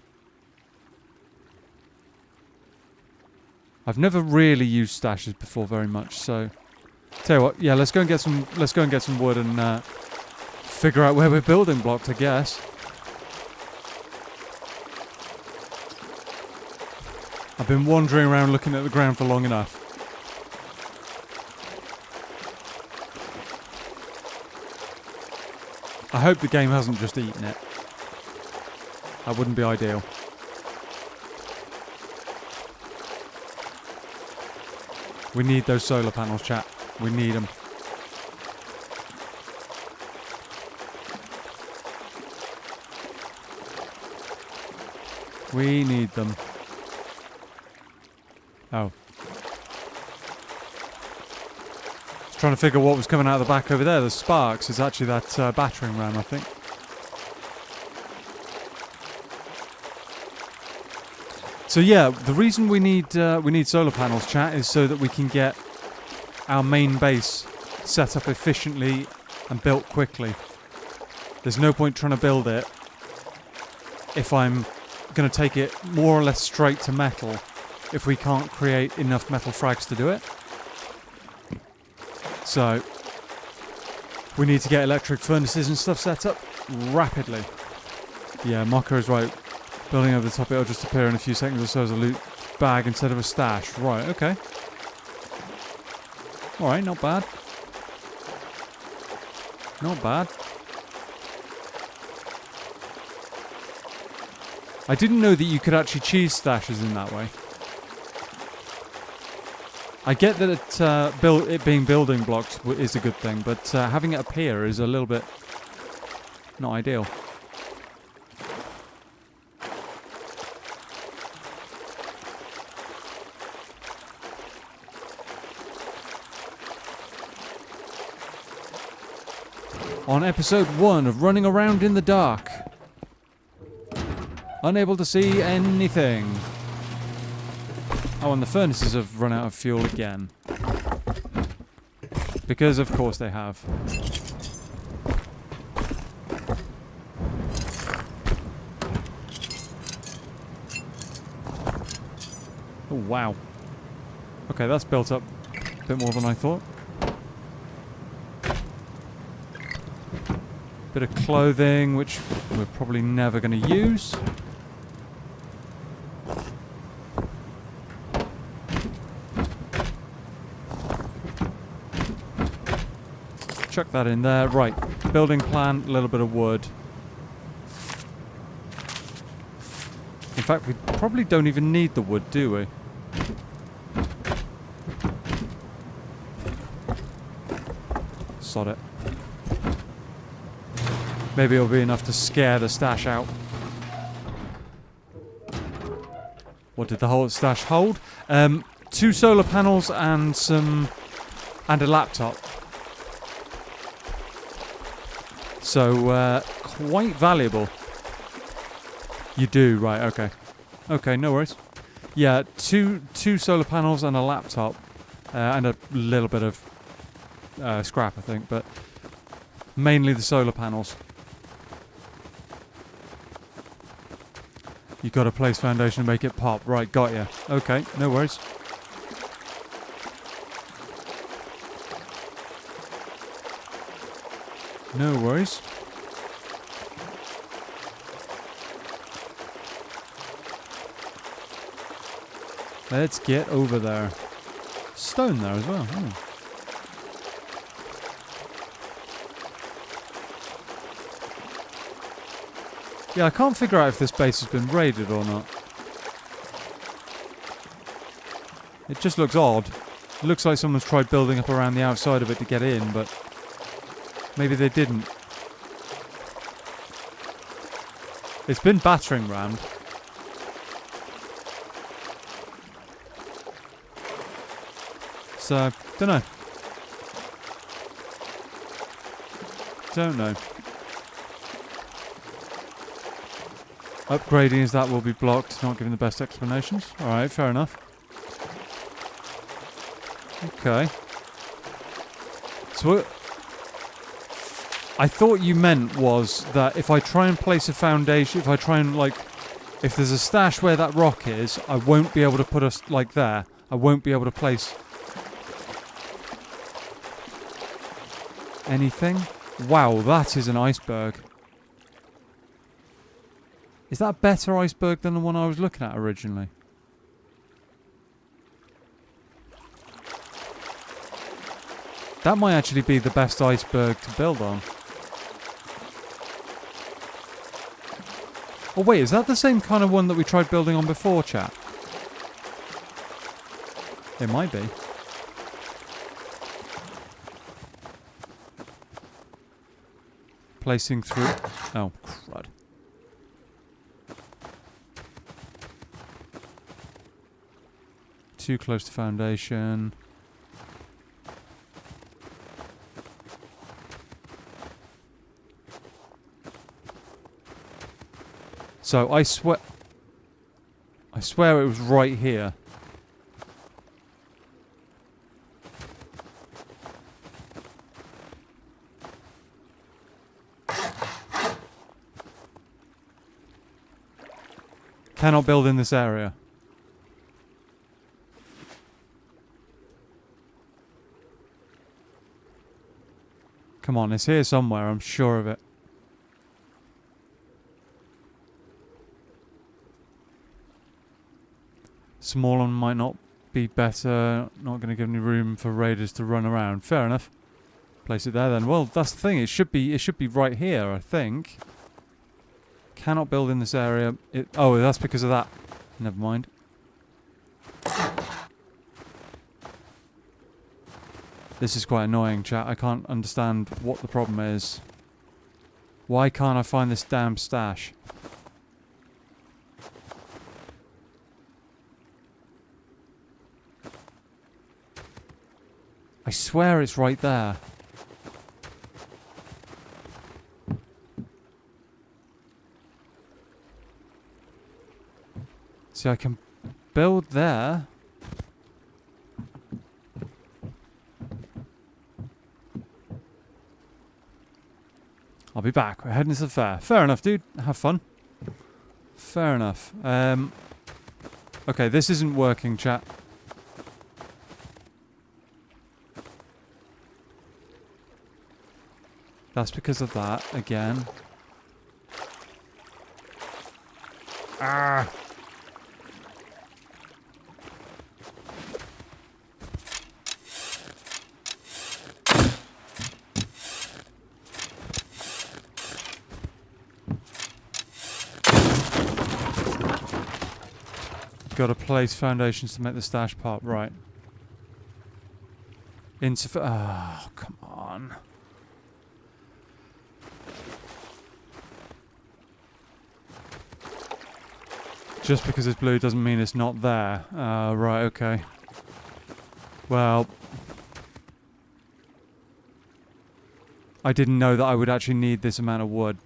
I've never really used stashes before very much, so tell you what, yeah, let's go and get some wood and figure out where we're building blocked, I guess. I've been wandering around looking at the ground for long enough. I hope the game hasn't just eaten it. That wouldn't be ideal. We need those solar panels, chat. We need them. We need them. Oh. Trying to figure what was coming out of the back over there. The sparks is actually that battering ram, I think. So yeah, the reason we need solar panels, chat, is so that we can get our main base set up efficiently and built quickly. There's no point trying to build it if I'm going to take it more or less straight to metal if we can't create enough metal frags to do it. So we need to get electric furnaces and stuff set up rapidly. Yeah, Mocha is right. Building over the top, it'll just appear in a few seconds or so as a loot bag instead of a stash. Right, okay. Alright, not bad. Not bad. I didn't know that you could actually cheese stashes in that way. I get that it being building blocked is a good thing, but having it appear is a little bit not ideal. On episode 1 of Running Around in the Dark. Unable to see anything. Oh, and the furnaces have run out of fuel again. Because of course they have. Oh, wow. Okay, that's built up a bit more than I thought. Bit of clothing, which we're probably never going to use. Chuck that in there. Right, building plan, a little bit of wood. In fact, we probably don't even need the wood, do we? Sod it. Maybe it'll be enough to scare the stash out. What did the whole stash hold? 2 solar panels and a laptop. So quite valuable. You do, right? Okay. Okay, no worries. Yeah, two solar panels and a laptop, and a little bit of scrap, I think, but mainly the solar panels. You got to place foundation to make it pop. Right, got ya. Okay, no worries. No worries. Let's get over there. Stone there as well. Oh. Yeah, I can't figure out if this base has been raided or not. It just looks odd. It looks like someone's tried building up around the outside of it to get in, but maybe they didn't. It's been battering rammed. So, don't know. Don't know. Upgrading as that will be blocked, not giving the best explanations. Alright, fair enough. Okay. So, I thought you meant was that if I try and place a foundation, if I try and, like, if there's a stash where that rock is, I won't be able to put us, like, there. I won't be able to place anything. Wow, that is an iceberg. Is that a better iceberg than the one I was looking at originally? That might actually be the best iceberg to build on. Oh wait, is that the same kind of one that we tried building on before, chat? It might be. Placing through... Oh, crud. Too close to foundation. So I swear it was right here. Cannot build in this area. Come on, it's here somewhere, I'm sure of it. Small one might not be better, not going to give any room for raiders to run around. Fair enough. Place it there then. Well, that's the thing, it should be right here, I think. Cannot build in this area. Oh, that's because of that. Never mind. This is quite annoying, chat. I can't understand what the problem is. Why can't I find this damn stash? I swear it's right there. See, I can build there. I'll be back. We're heading to the fair. Fair enough, dude. Have fun. Fair enough. Okay, this isn't working, chat. That's because of that, again. Ah! Got to place foundations to make the stash pop, right. Oh, come on. Just because it's blue doesn't mean it's not there. Right, okay. Well, I didn't know that I would actually need this amount of wood.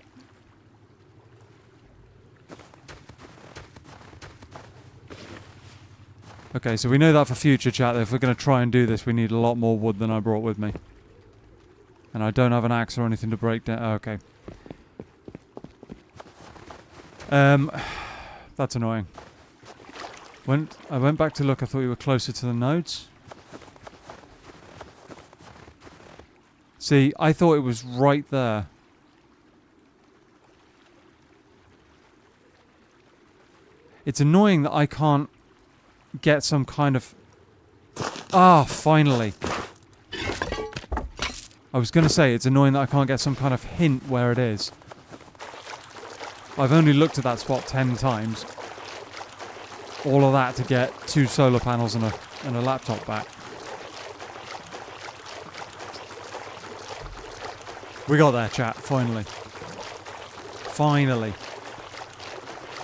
Okay, so we know that for future chat, that if we're going to try and do this, we need a lot more wood than I brought with me. And I don't have an axe or anything to break down. Okay. That's annoying. When I went back to look, I thought we were closer to the nodes. See, I thought it was right there. It's annoying that I can't get some kind of... Ah, finally. I was going to say, it's annoying that I can't get some kind of hint where it is. I've only looked at that spot 10 times. All of that to get 2 solar panels and a laptop back. We got there, chat, finally. Finally.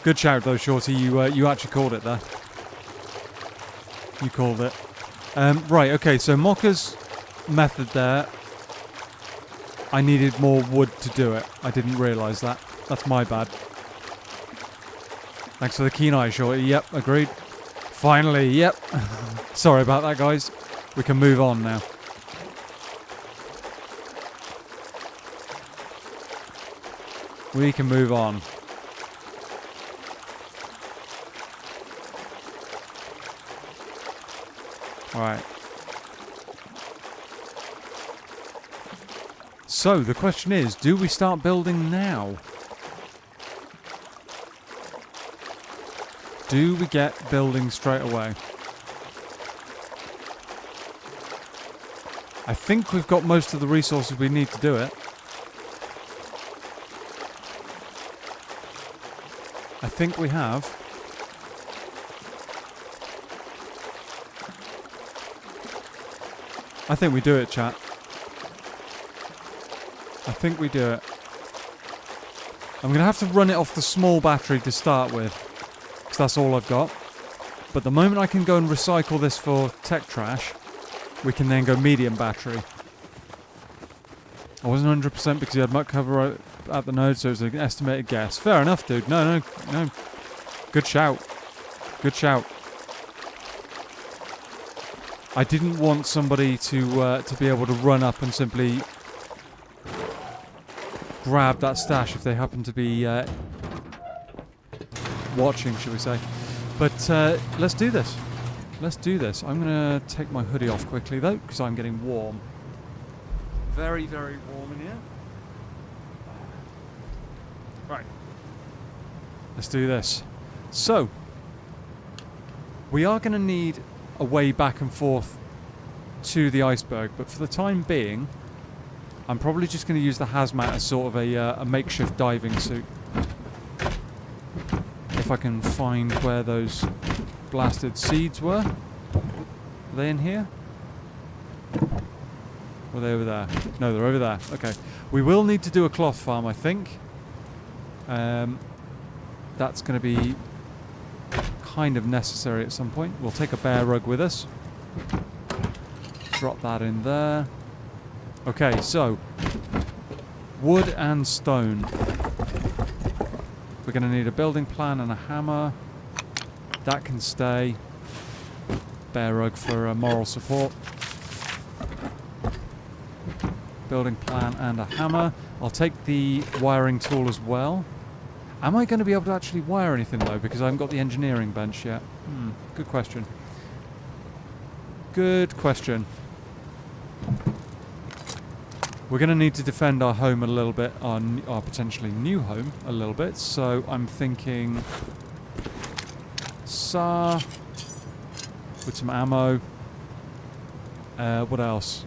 Good shout though, Shorty, you actually called it there. You called it. Right, okay, so Mokka's method there, I needed more wood to do it. I didn't realise that. That's my bad. Thanks for the keen eye, Shorty. Yep, agreed. Finally, yep. Sorry about that, guys. We can move on now. We can move on. Alright. So, the question is, do we start building now? Do we get building straight away? I think we've got most of the resources we need to do it. I think we have. I think we do it, chat. I think we do it. I'm going to have to run it off the small battery to start with, because that's all I've got. But the moment I can go and recycle this for tech trash, we can then go medium battery. I wasn't 100% because you had muck cover at the node, so it was an estimated guess. Fair enough, dude. No. Good shout. Good shout. I didn't want somebody to be able to run up and simply grab that stash if they happen to be watching, should we say. But let's do this. Let's do this. I'm going to take my hoodie off quickly, though, because I'm getting warm. Very, very warm in here. Right. Let's do this. So, we are going to need a way back and forth to the iceberg, but for the time being, I'm probably just going to use the hazmat as sort of a makeshift diving suit. If I can find where those blasted seeds were. Are they in here? Were they over there? No, they're over there. Okay. We will need to do a cloth farm, I think. That's going to be kind of necessary at some point. We'll take a bear rug with us. Drop that in there. Okay, so wood and stone. We're going to need a building plan and a hammer. That can stay. Bear rug for moral support. Building plan and a hammer. I'll take the wiring tool as well. Am I going to be able to actually wire anything though, because I haven't got the engineering bench yet? Good question. Good question. We're going to need to defend our home a little bit, our potentially new home a little bit, so I'm thinking SAR with some ammo. What else?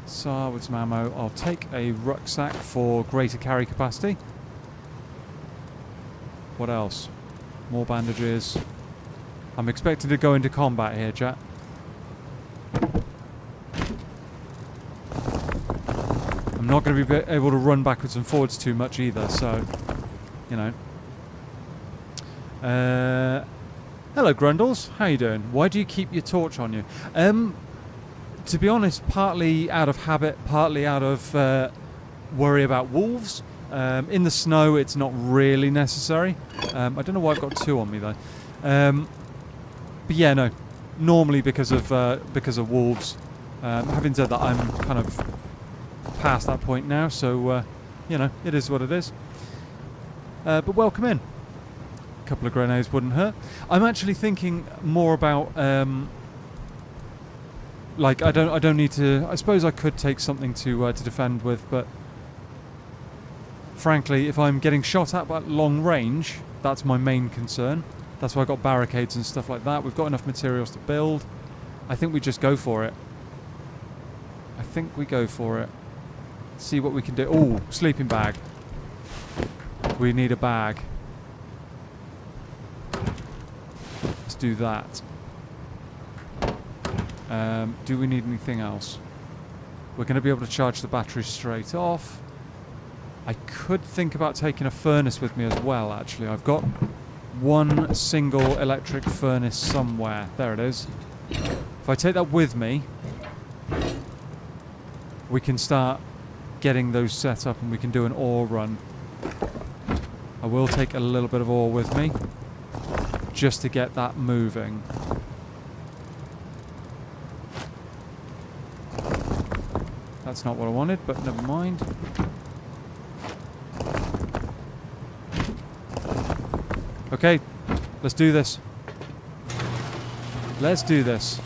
SAR with some ammo. I'll take a rucksack for greater carry capacity. What else? More bandages. I'm expecting to go into combat here, chat. I'm not going to be able to run backwards and forwards too much either, so, you know. Hello, Grundles. How you doing? Why do you keep your torch on you? To be honest, partly out of habit, partly out of worry about wolves. In the snow, it's not really necessary. I don't know why I've got 2 on me though. But yeah, no. Normally because of wolves. Having said that, I'm kind of past that point now, so, you know, it is what it is. But welcome in. A couple of grenades wouldn't hurt. I'm actually thinking more about, like, I don't need to... I suppose I could take something to defend with, but... Frankly, if I'm getting shot at long range, that's my main concern. That's why I've got barricades and stuff like that. We've got enough materials to build. I think we just go for it. I think we go for it. See what we can do. Ooh, sleeping bag. We need a bag. Let's do that. Do we need anything else? We're going to be able to charge the battery straight off. I could think about taking a furnace with me as well, actually. I've got one single electric furnace somewhere. There it is. If I take that with me, we can start getting those set up and we can do an ore run. I will take a little bit of ore with me just to get that moving. That's not what I wanted, but never mind. Okay, let's do this. Let's do this.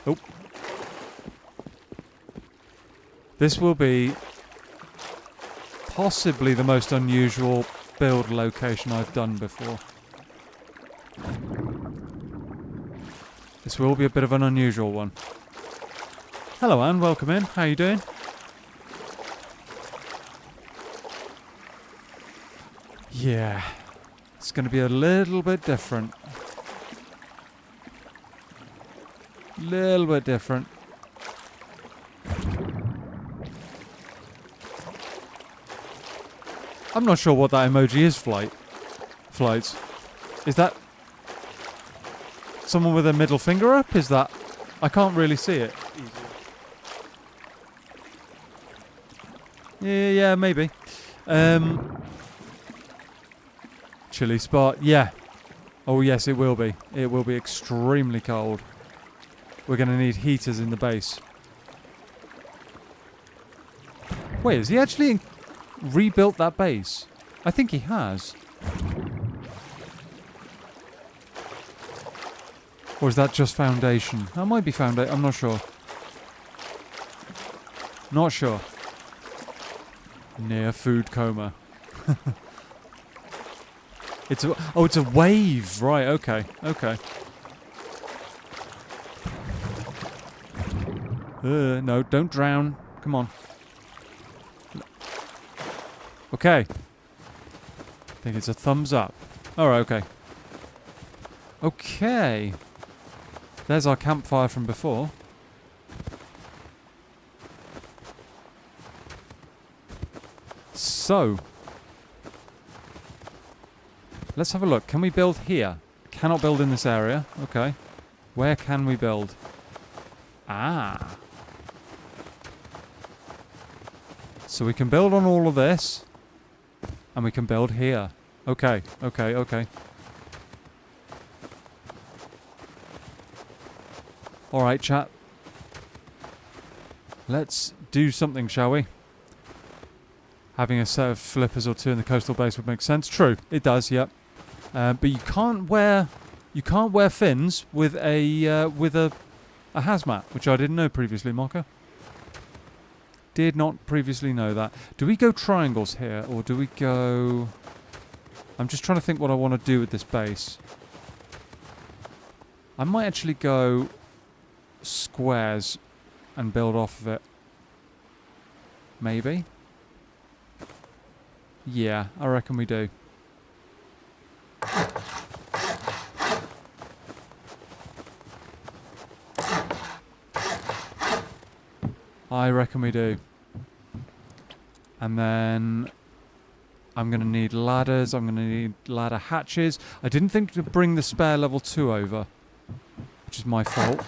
Oh. This will be possibly the most unusual build location I've done before. This will be a bit of an unusual one. Hello Anne, welcome in. How you doing? Yeah, it's going to be a little bit different. Little bit different. I'm not sure what that emoji is, Flights. Is that someone with a middle finger up? Is that... I can't really see it. Yeah, maybe. Chilly spot. Yeah. Oh, yes, it will be. It will be extremely cold. We're going to need heaters in the base. Wait, has he actually rebuilt that base? I think he has. Or is that just foundation? That might be foundation. I'm not sure. Not sure. Near food coma. It's a wave. Right, okay. Okay. No, don't drown. Come on. Okay. I think it's a thumbs up. Alright, okay. Okay. There's our campfire from before. So. Let's have a look. Can we build here? Cannot build in this area. Okay. Where can we build? Ah. So we can build on all of this. And we can build here. Okay, okay, okay. Alright, chat. Let's do something, shall we? Having a set of flippers or two in the coastal base would make sense. True, it does, yep. But you can't wear fins with a hazmat, which I didn't know previously, Mocha. Did not previously know that. Do we go triangles here, or do we go... I'm just trying to think what I want to do with this base. I might actually go squares and build off of it. Maybe? Yeah, I reckon we do. I reckon we do. And then I'm going to need ladders. I'm going to need ladder hatches. I didn't think to bring the spare level 2 over, which is my fault.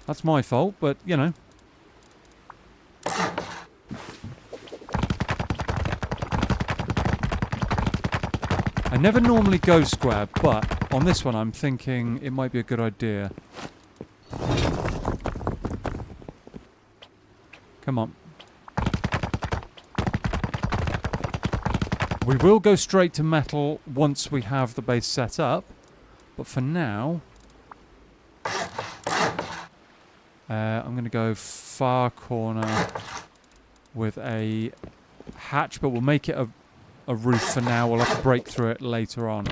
That's my fault, but, you know. never normally go square, but on this one I'm thinking it might be a good idea. Come on. We will go straight to metal once we have the base set up, but for now, I'm going to go far corner with a hatch, but we'll make it a roof for now. We'll have to break through it later on.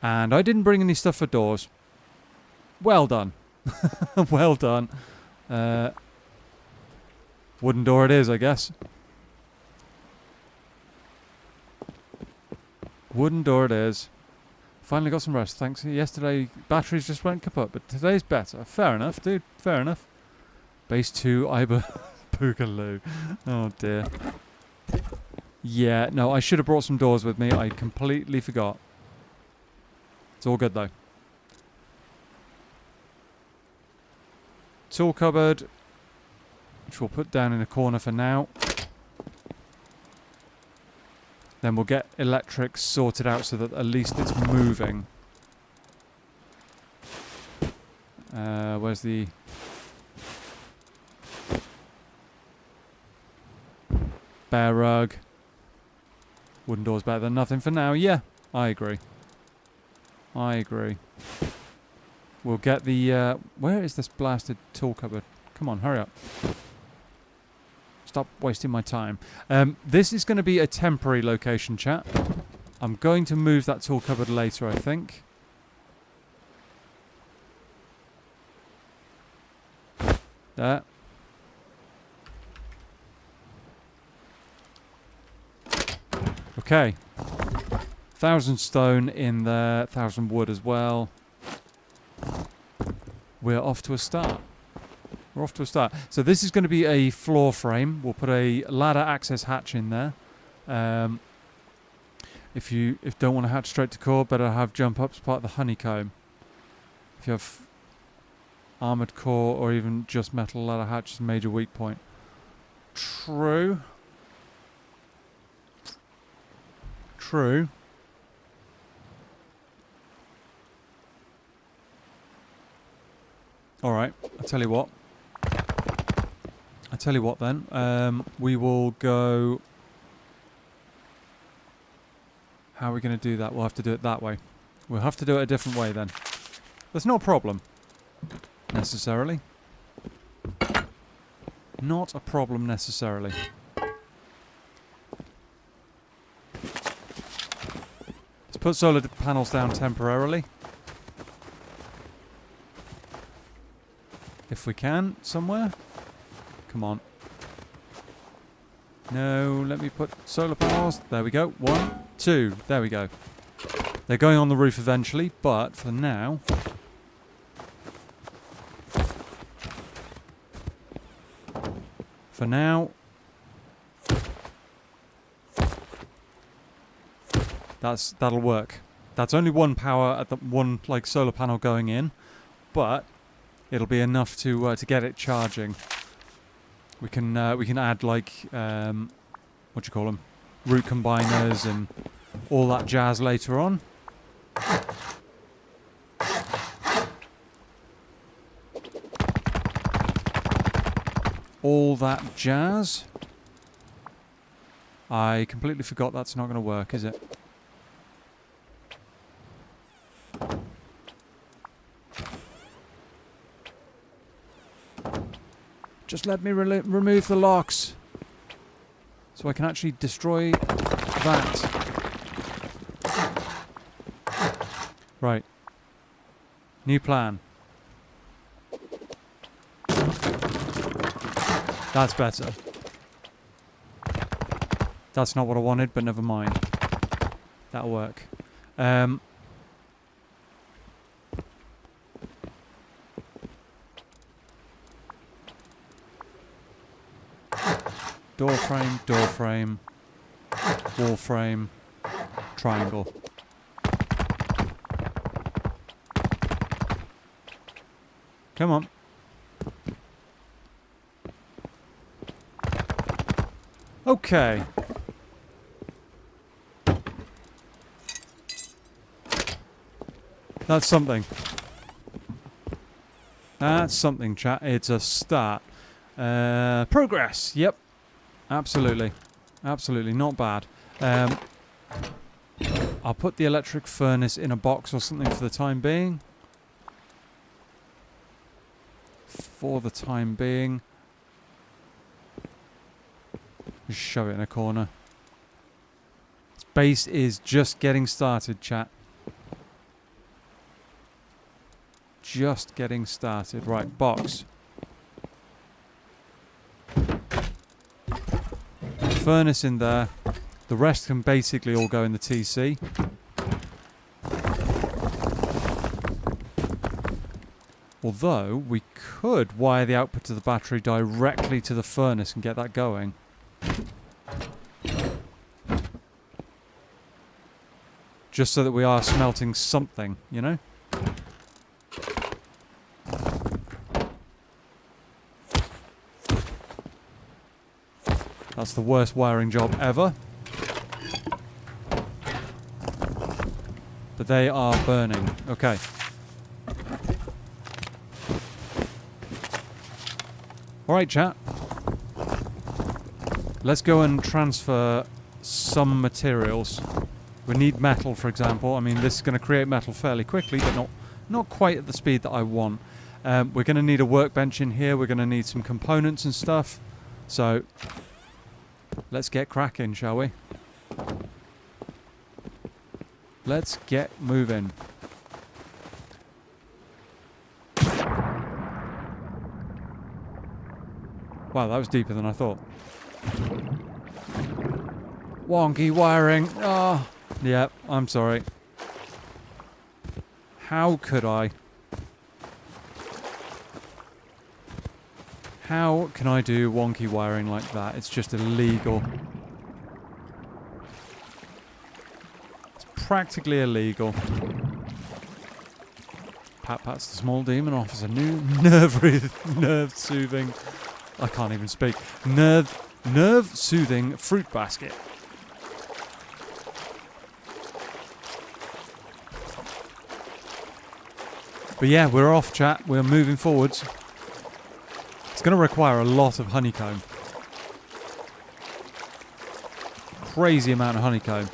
And I didn't bring any stuff for doors. Well done. Well done. Wooden door it is, I guess. Wooden door it is. Finally got some rest, thanks. Yesterday, batteries just went kaput, but today's better. Fair enough, dude. Fair enough. Base 2, Iber Boogaloo. Oh, dear. Yeah, no, I should have brought some doors with me. I completely forgot. It's all good, though. Tool cupboard, which we'll put down in a corner for now. Then we'll get electrics sorted out so that at least it's moving. Where's the... Bear rug. Wooden door's better than nothing for now. Yeah, I agree. I agree. We'll get the... where is this blasted tool cupboard? Come on, hurry up. Stop wasting my time. This is going to be a temporary location, chat. I'm going to move that tool cupboard later, I think. There. Okay. 1,000 stone in there, 1,000 wood as well. We're off to a start. We're off to a start. So this is going to be a floor frame. We'll put a ladder access hatch in there. If you don't want to hatch straight to core, better have jump up as part of the honeycomb. If you have armored core or even just metal ladder hatch is a major weak point. True. True. Alright, I'll tell you what. I tell you what then, we will go... How are we going to do that? We'll have to do it that way. We'll have to do it a different way then. That's no problem, necessarily. Not a problem necessarily. Let's put solar panels down temporarily. If we can, somewhere. Come on. No, let me put solar panels. There we go. 1, 2. There we go. They're going on the roof eventually, but for now... For now... That'll work. That's only one power at the one solar panel going in, but it'll be enough to get it charging. We can add what do you call them, root combiners and all that jazz later on. All that jazz. I completely forgot that's not going to work, is it? Just let me remove the locks so I can actually destroy that. Right. New plan. That's better. That's not what I wanted, but never mind. That'll work. Door frame, wall frame, triangle. Come on. Okay. That's something. That's something, chat. It's a start. Progress. Yep. Absolutely. Absolutely. Not bad. I'll put the electric furnace in a box or something for the time being. For the time being. Just shove it in a corner. This base is just getting started, chat. Just getting started. Right, box. Furnace in there. The rest can basically all go in the TC. Although, we could wire the output to the battery directly to the furnace and get that going. Just so that we are smelting something, you know? That's the worst wiring job ever. But they are burning. Okay. Alright, chat. Let's go and transfer some materials. We need metal, for example. I mean, this is going to create metal fairly quickly, but not quite at the speed that I want. We're going to need a workbench in here. We're going to need some components and stuff. So, let's get cracking, shall we? Let's get moving. Wow, that was deeper than I thought. Wonky wiring. Oh, yeah, I'm sorry. How could I? How can I do wonky wiring like that? It's just illegal. It's practically illegal. Pat's the small demon offers a new nerve-soothing... I can't even speak. Nerve-soothing fruit basket. But yeah, we're off, chat. We're moving forwards. It's going to require a lot of honeycomb. Crazy amount of honeycomb.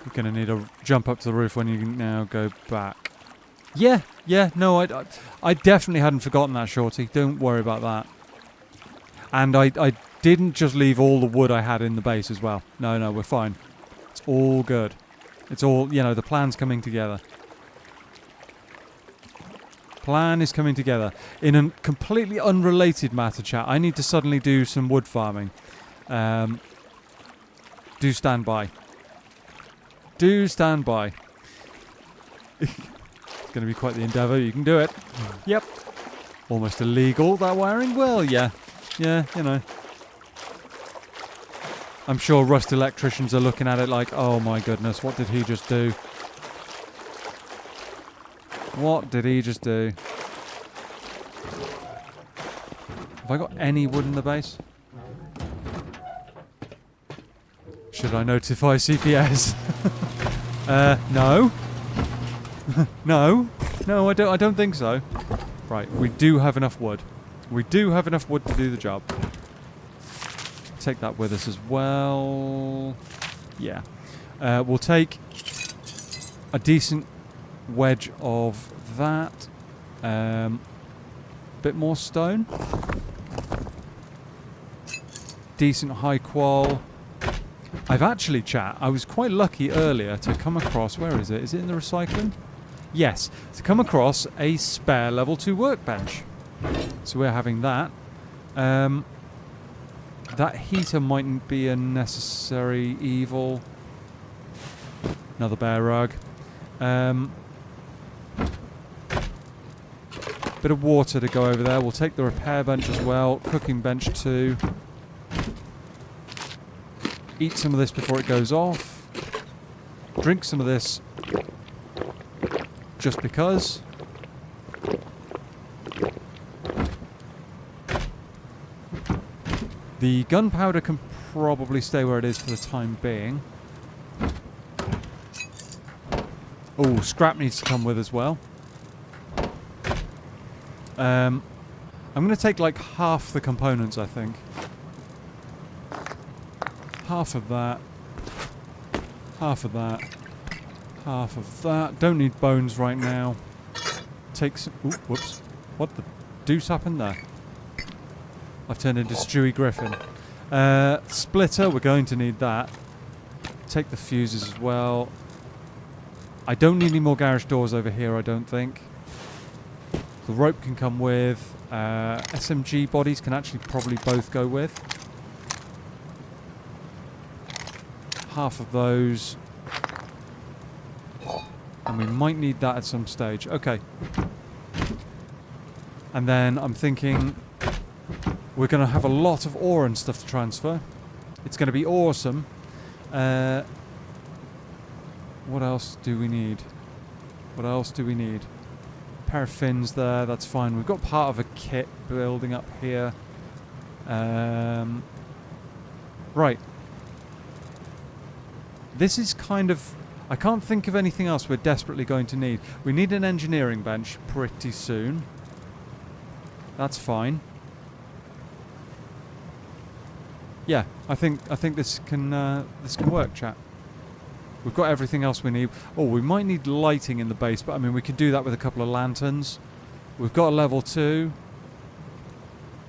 You're going to need to jump up to the roof when you now go back. Yeah, no, I definitely hadn't forgotten that, Shorty. Don't worry about that. And I didn't just leave all the wood I had in the base as well. No, we're fine. It's all good. It's all, you know, the plan's coming together. Plan is coming together. In a completely unrelated matter, chat, I need to suddenly do some wood farming. Do stand by. Do stand by. It's going to be quite the endeavour. You can do it. Yep. Almost illegal, that wiring? Well, yeah. Yeah, you know. I'm sure Rust electricians are looking at it like, oh my goodness, what did he just do? What did he just do? Have I got any wood in the base? Should I notify CPS? No. No, I don't think so. Right, we do have enough wood. We do have enough wood to do the job. Take that with us as well. Yeah. We'll take a decent wedge of that. Bit more stone. Decent high qual. I've actually, chat, I was quite lucky earlier to come across, where is it? Is it in the recycling? Yes, to come across a spare level 2 workbench. So we're having that. That heater mightn't be a necessary evil. Another bear rug. Bit of water to go over there. We'll take the repair bench as well. Cooking bench too. Eat some of this before it goes off. Drink some of this just because. The gunpowder can probably stay where it is for the time being. Oh, scrap needs to come with as well. I'm going to take like half the components, I think. Half of that. Half of that. Half of that. Don't need bones right now. Take some... Ooh, whoops. What the deuce happened there? I've turned into Stewie Griffin. Splitter, we're going to need that. Take the fuses as well. I don't need any more garage doors over here, I don't think. The rope can come with. SMG bodies can actually probably both go with. Half of those. And we might need that at some stage. Okay. And then I'm thinking we're going to have a lot of ore and stuff to transfer. It's going to be awesome. What else do we need? What else do we need? A pair of fins there, that's fine. We've got part of a kit building up here. Right. This is kind of... I can't think of anything else we're desperately going to need. We need an engineering bench pretty soon. That's fine. Yeah, I think this can work, chat. We've got everything else we need. Oh, we might need lighting in the base, but I mean we can do that with a couple of lanterns. We've got a level 2.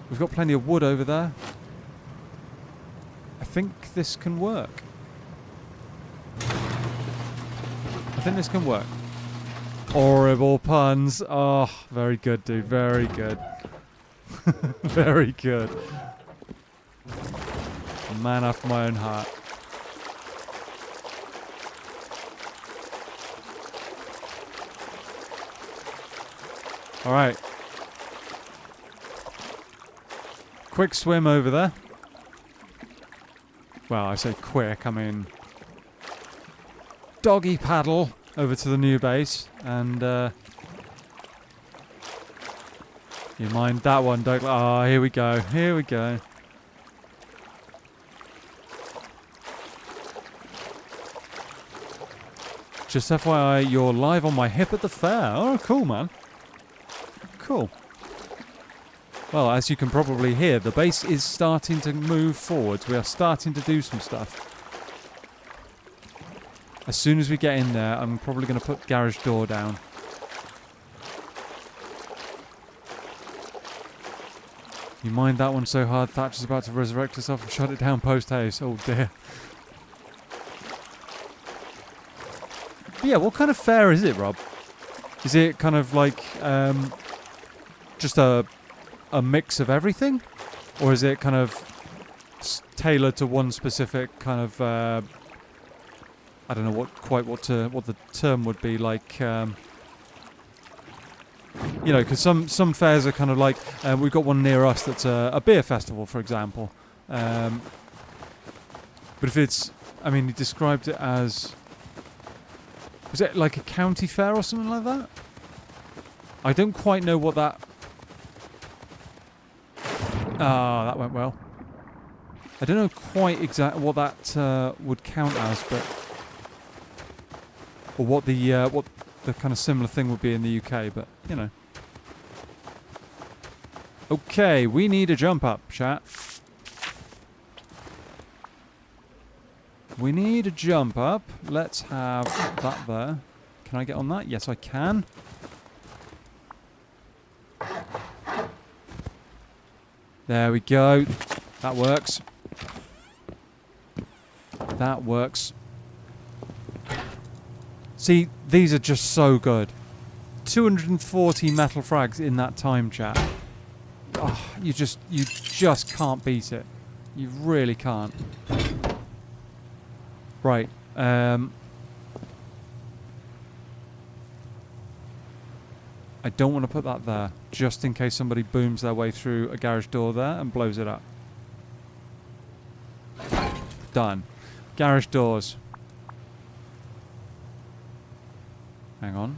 We've got plenty of wood over there. I think this can work. I think this can work. Horrible puns. Oh, very good, dude. Very good. Very good. A man after my own heart. Alright. Quick swim over there. Well, I say quick, I mean... doggy paddle over to the new base, and you mind that one, don't... Oh, here we go, here we go. Just FYI, you're live on my hip at the fair. Oh, cool, man. Cool. Well, as you can probably hear, the base is starting to move forwards. We are starting to do some stuff. As soon as we get in there, I'm probably going to put garage door down. You mind that one so hard, Thatcher's about to resurrect herself and shut it down post-haste. Oh dear. But yeah, what kind of fair is it, Rob? Is it kind of like just a mix of everything? Or is it kind of tailored to one specific kind of... I don't know what the term would be, like, you know, because some fairs are kind of like, we've got one near us that's a beer festival, for example. But if it's, I mean, he described it as, was it like a county fair or something like that? I don't quite know what that, that went well. I don't know quite exactly what that would count as, but... or what the kind of similar thing would be in the UK, but, you know. Okay, we need a jump up, chat. We need a jump up. Let's have that there. Can I get on that? Yes, I can. There we go. That works. That works. See, these are just so good. 240 metal frags in that time, chat. Oh, you just can't beat it. You really can't. Right. I don't want to put that there, just in case somebody booms their way through a garage door there and blows it up. Done. Garage doors. Hang on.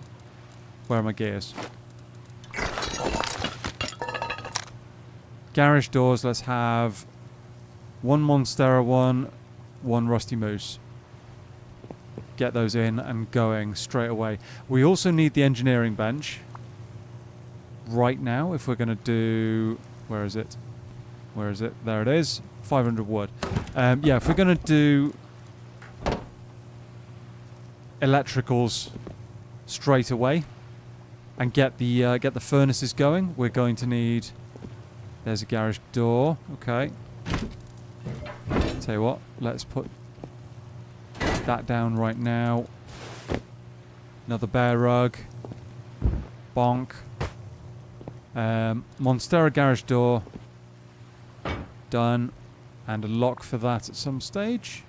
Where are my gears? Garage doors, let's have one Monstera, one Rusty Moose. get those in and going straight away. We also need the engineering bench right now if we're going to do... Where is it? Where is it? There it is. 500 wood. Yeah, if we're going to do electricals straight away and get the furnaces going, we're going to need... There's a garage door. Okay. Tell you what, let's put that down right now. Another bear rug. Bonk. Monstera garage door. Done. And a lock for that at some stage.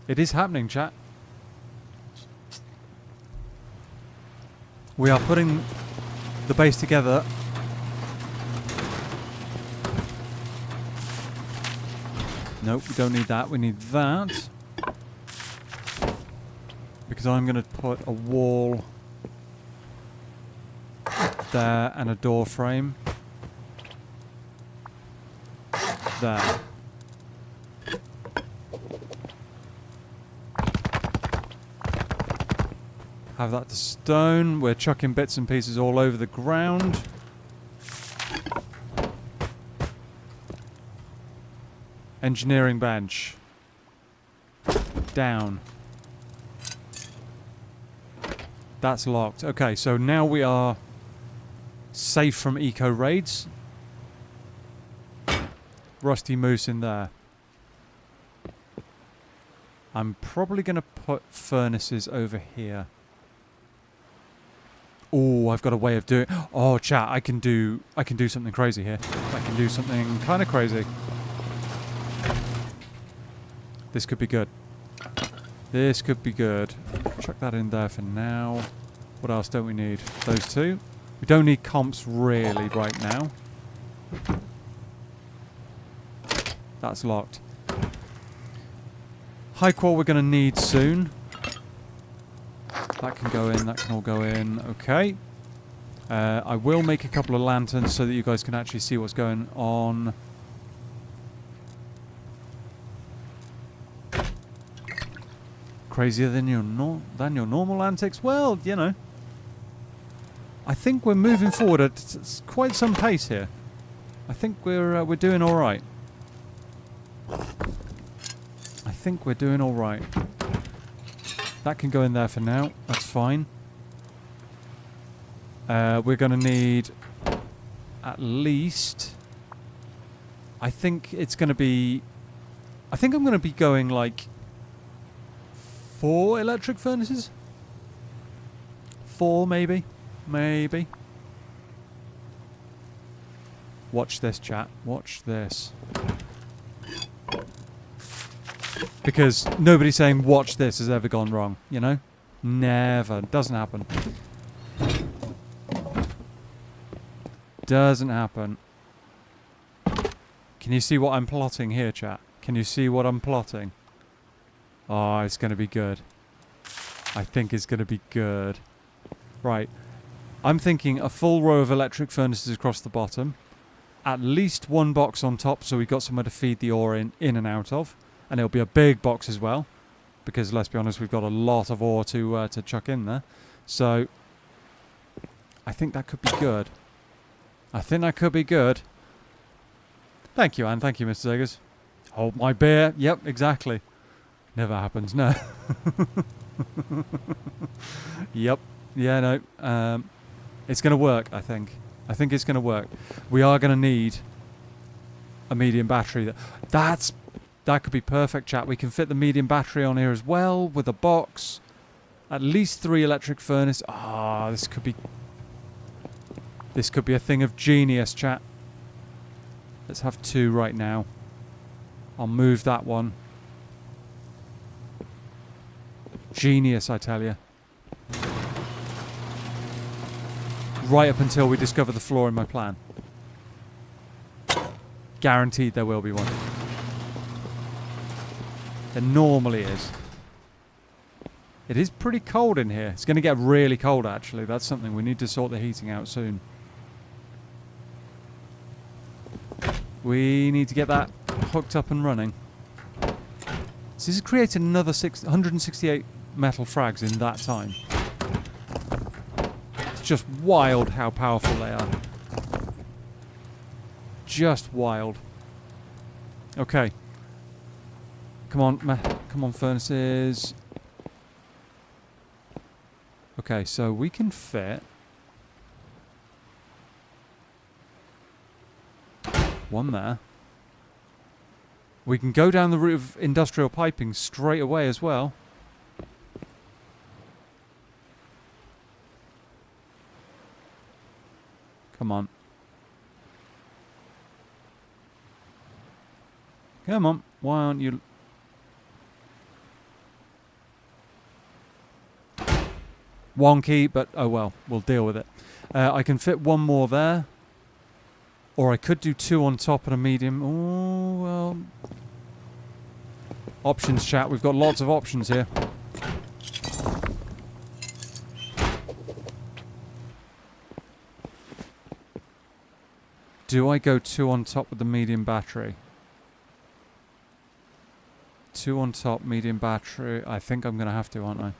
It is happening, chat. We are putting the base together. Nope, we don't need that. We need that. Because I'm going to put a wall there and a door frame there. Have that to stone. We're chucking bits and pieces all over the ground. Engineering bench. Down. That's locked. Okay, so now we are safe from eco raids. Rusty moose in there. I'm probably going to put furnaces over here. Oh, I've got a way of doing... Oh, chat, I can do something crazy here. I can do something kind of crazy. This could be good. This could be good. Chuck that in there for now. What else don't we need? Those two. We don't need comps really right now. That's locked. High qual we're going to need soon. That can go in, that can all go in. Okay. I will make a couple of lanterns so that you guys can actually see what's going on. Crazier than your normal antics? Well, you know. I think we're moving forward at quite some pace here. I think we're doing all right. I think we're doing all right. That can go in there for now. That's fine. We're going to need at least... I think it's going to be... I think I'm going to be going like 4 electric furnaces? 4 maybe? Maybe. Watch this, chat. Watch this. Because nobody saying watch this has ever gone wrong, you know? Never. Doesn't happen. Doesn't happen. Can you see what I'm plotting here, chat? Can you see what I'm plotting? Oh, it's going to be good. I think it's going to be good. Right. I'm thinking a full row of electric furnaces across the bottom. At least 1 box on top so we've got somewhere to feed the ore in and out of. And it'll be a big box as well, because let's be honest, we've got a lot of ore to chuck in there. So I think that could be good. I think that could be good. Thank you, Anne. Thank you, Mr. Zegers. Hold my beer. Yep, exactly. Never happens, no. Yep. Yeah, no. It's going to work, I think. I think it's going to work. We are going to need a medium battery. That could be perfect, chat. We can fit the medium battery on here as well with a box. At least 3 electric furnace. Ah, this could be a thing of genius, chat. Let's have 2 right now. I'll move that one. Genius, I tell you. Right up until we discover the flaw in my plan. Guaranteed there will be one. There normally is. It is pretty cold in here. It's going to get really cold, actually. That's something. We need to sort the heating out soon. We need to get that hooked up and running. So this has created another 168 metal frags in that time. It's just wild how powerful they are. Just wild. Okay. Come on, furnaces. Okay, so we can fit one there. We can go down the route of industrial piping straight away as well. Come on. Come on. Why aren't you... Wonky, but oh well, we'll deal with it. I can fit one more there. Or I could do 2 on top and a medium. Oh, well. Options, chat. We've got lots of options here. Do I go 2 on top with the medium battery? 2 on top, medium battery. I think I'm going to have to, aren't I?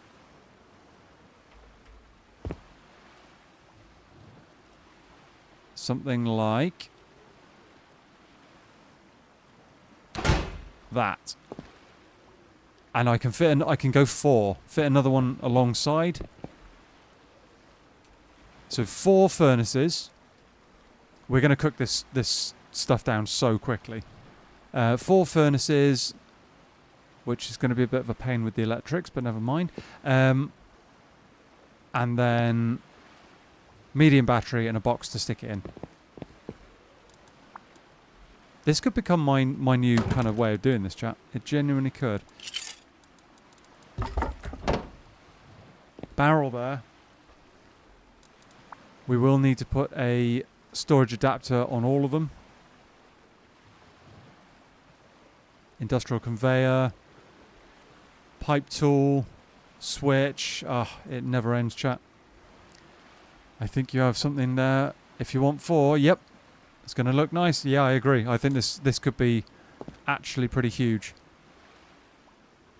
Something like that. And I can fit I can go 4. Fit another one alongside. So 4 furnaces. We're going to cook this stuff down so quickly. 4 furnaces, which is going to be a bit of a pain with the electrics, but never mind. And then medium battery and a box to stick it in. This could become my new kind of way of doing this, chat. It genuinely could. Barrel there. We will need to put a storage adapter on all of them. Industrial conveyor. Pipe tool. Switch. It never ends, chat. I think you have something there. If you want 4, yep. It's going to look nice. Yeah, I agree. I think this could be actually pretty huge.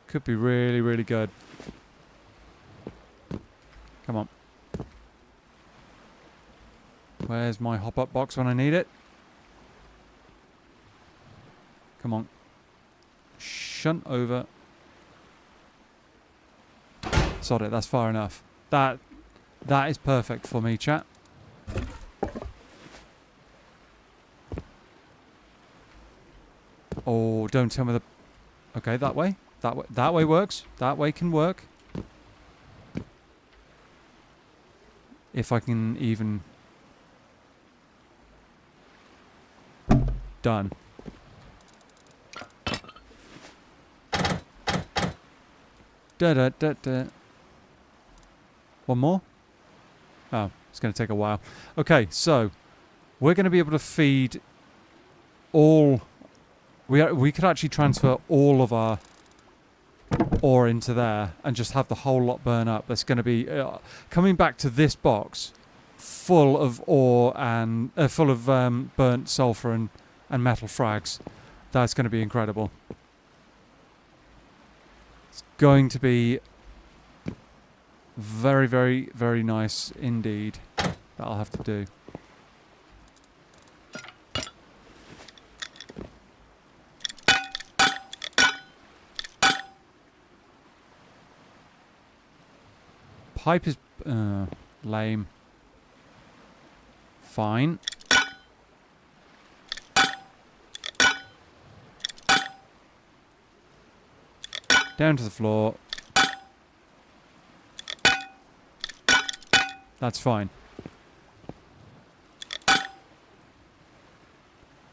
Could be really, really good. Come on. Where's my hop-up box when I need it? Come on. Shunt over. Sod it, that's far enough. That is perfect for me, chat. Oh, don't tell me the... Okay, that way. That way works. That way can work. If I can even... Done. Da-da-da-da. One more? Oh, it's going to take a while. Okay, so we're going to be able to feed all... We could actually transfer all of our ore into there and just have the whole lot burn up. That's going to be... coming back to this box full of ore and... full of burnt sulfur and metal frags. That's going to be incredible. It's going to be very, very, very nice indeed. That I'll have to do. Pipe is lame. Fine. Down to the floor. That's fine.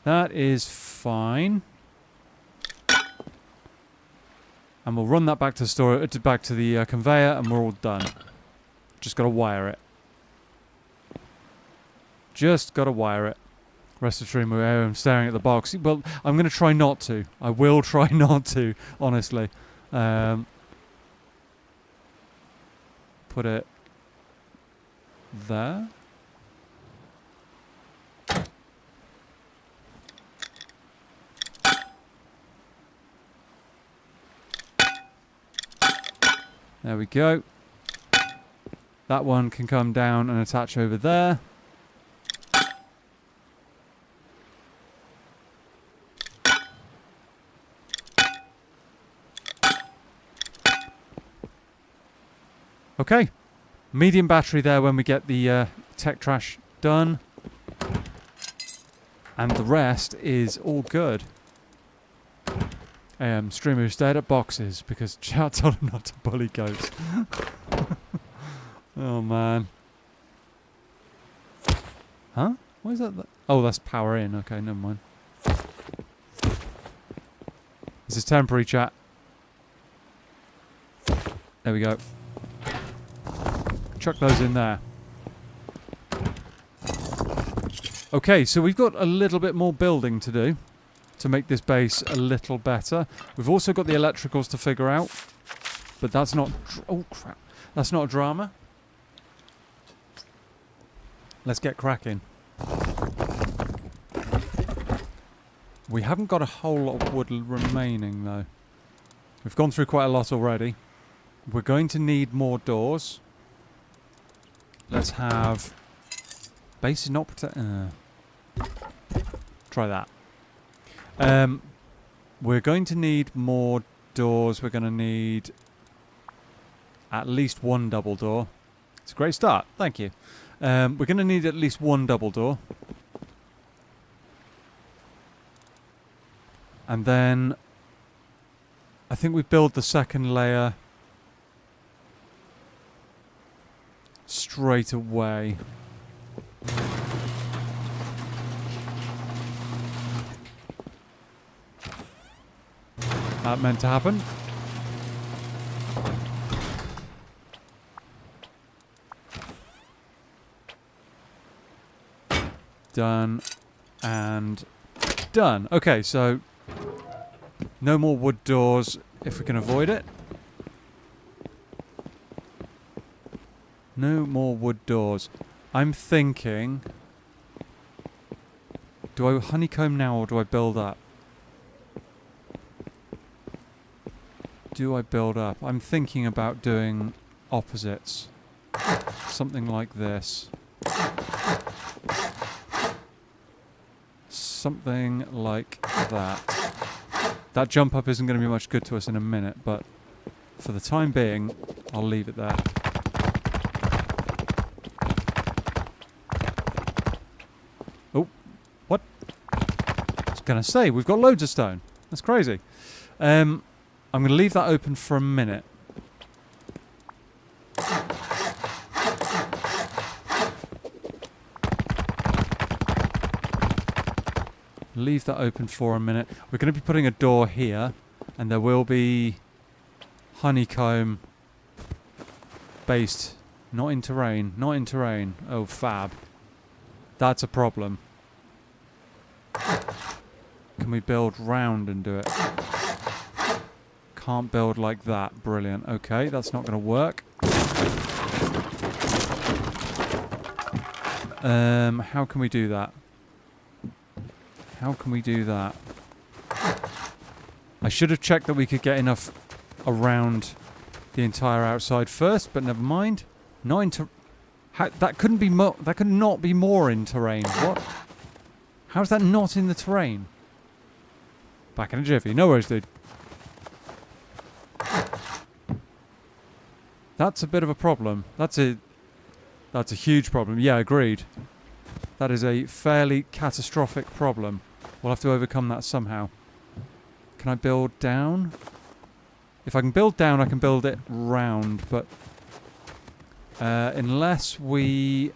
That is fine. And we'll run that back to the conveyor, and we're all done. Just got to wire it. Just got to wire it. Rest assured, I'm staring at the box. Well, I'm going to try not to. I will try not to, honestly. Put it there. There we go. That one can come down and attach over there. Okay. Medium battery there when we get the tech trash done. And the rest is all good. Streamer stared at boxes because chat told him not to bully goats. Oh man. Huh? Why is that? Oh, that's power in. Okay, never mind. This is temporary, chat. There we go. Chuck those in there. Okay, so we've got a little bit more building to do to make this base a little better. We've also got the electricals to figure out, but that's not... oh, crap. That's not a drama. Let's get cracking. We haven't got a whole lot of wood remaining, though. We've gone through quite a lot already. We're going to need more doors. Let's have... base is not protect... try that. We're going to need more doors. We're going to need at least one double door. It's a great start. Thank you. We're going to need at least one double door. And then I think we build the second layer straight away. That meant to happen. Done and done. Okay, so no more wood doors if we can avoid it. No more wood doors. I'm thinking, do I honeycomb now or do I build up? Do I build up? I'm thinking about doing opposites. Something like this. Something like that. That jump up isn't going to be much good to us in a minute, but for the time being, I'll leave it there. Oh, what? I was going to say, we've got loads of stone. That's crazy. I'm going to leave that open for a minute. Leave that open for a minute. We're going to be putting a door here, and there will be honeycomb based. Not in terrain. Not in terrain. Oh, fab. That's a problem. Can we build round and do it? Can't build like that. Brilliant. Okay, that's not going to work. How can we do that? How can we do that? I should have checked that we could get enough around the entire outside first, but never mind. Not into... that couldn't be more... That could not be more in terrain. What? How's that not in the terrain? Back in a jiffy. No worries, dude. That's a bit of a problem. That's a huge problem. Yeah, agreed. That is a fairly catastrophic problem. We'll have to overcome that somehow. Can I build down? If I can build down, I can build it round, but unless we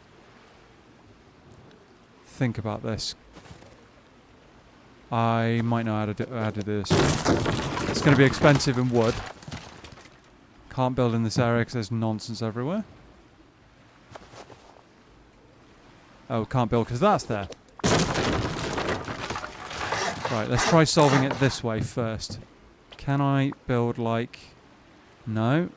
think about this, I might know how to do this. It's going to be expensive in wood. Can't build in this area because there's nonsense everywhere. Oh, can't build because that's there. Right, let's try solving it this way first. Can I build like... No.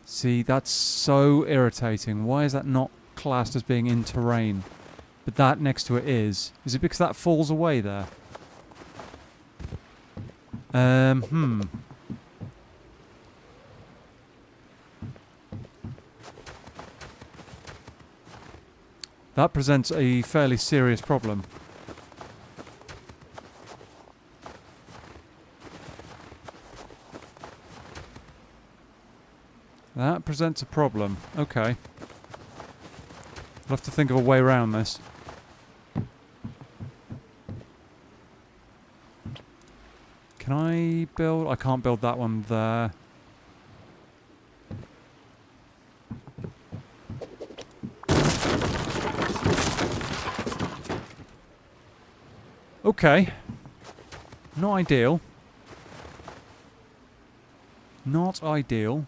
See, that's so irritating. Why is that not classed as being in terrain? But that next to it is. Is it because that falls away there? That presents a fairly serious problem. That presents a problem. Okay. I'll have to think of a way around this. Can I build? I can't build that one there. Okay. Not ideal. Not ideal.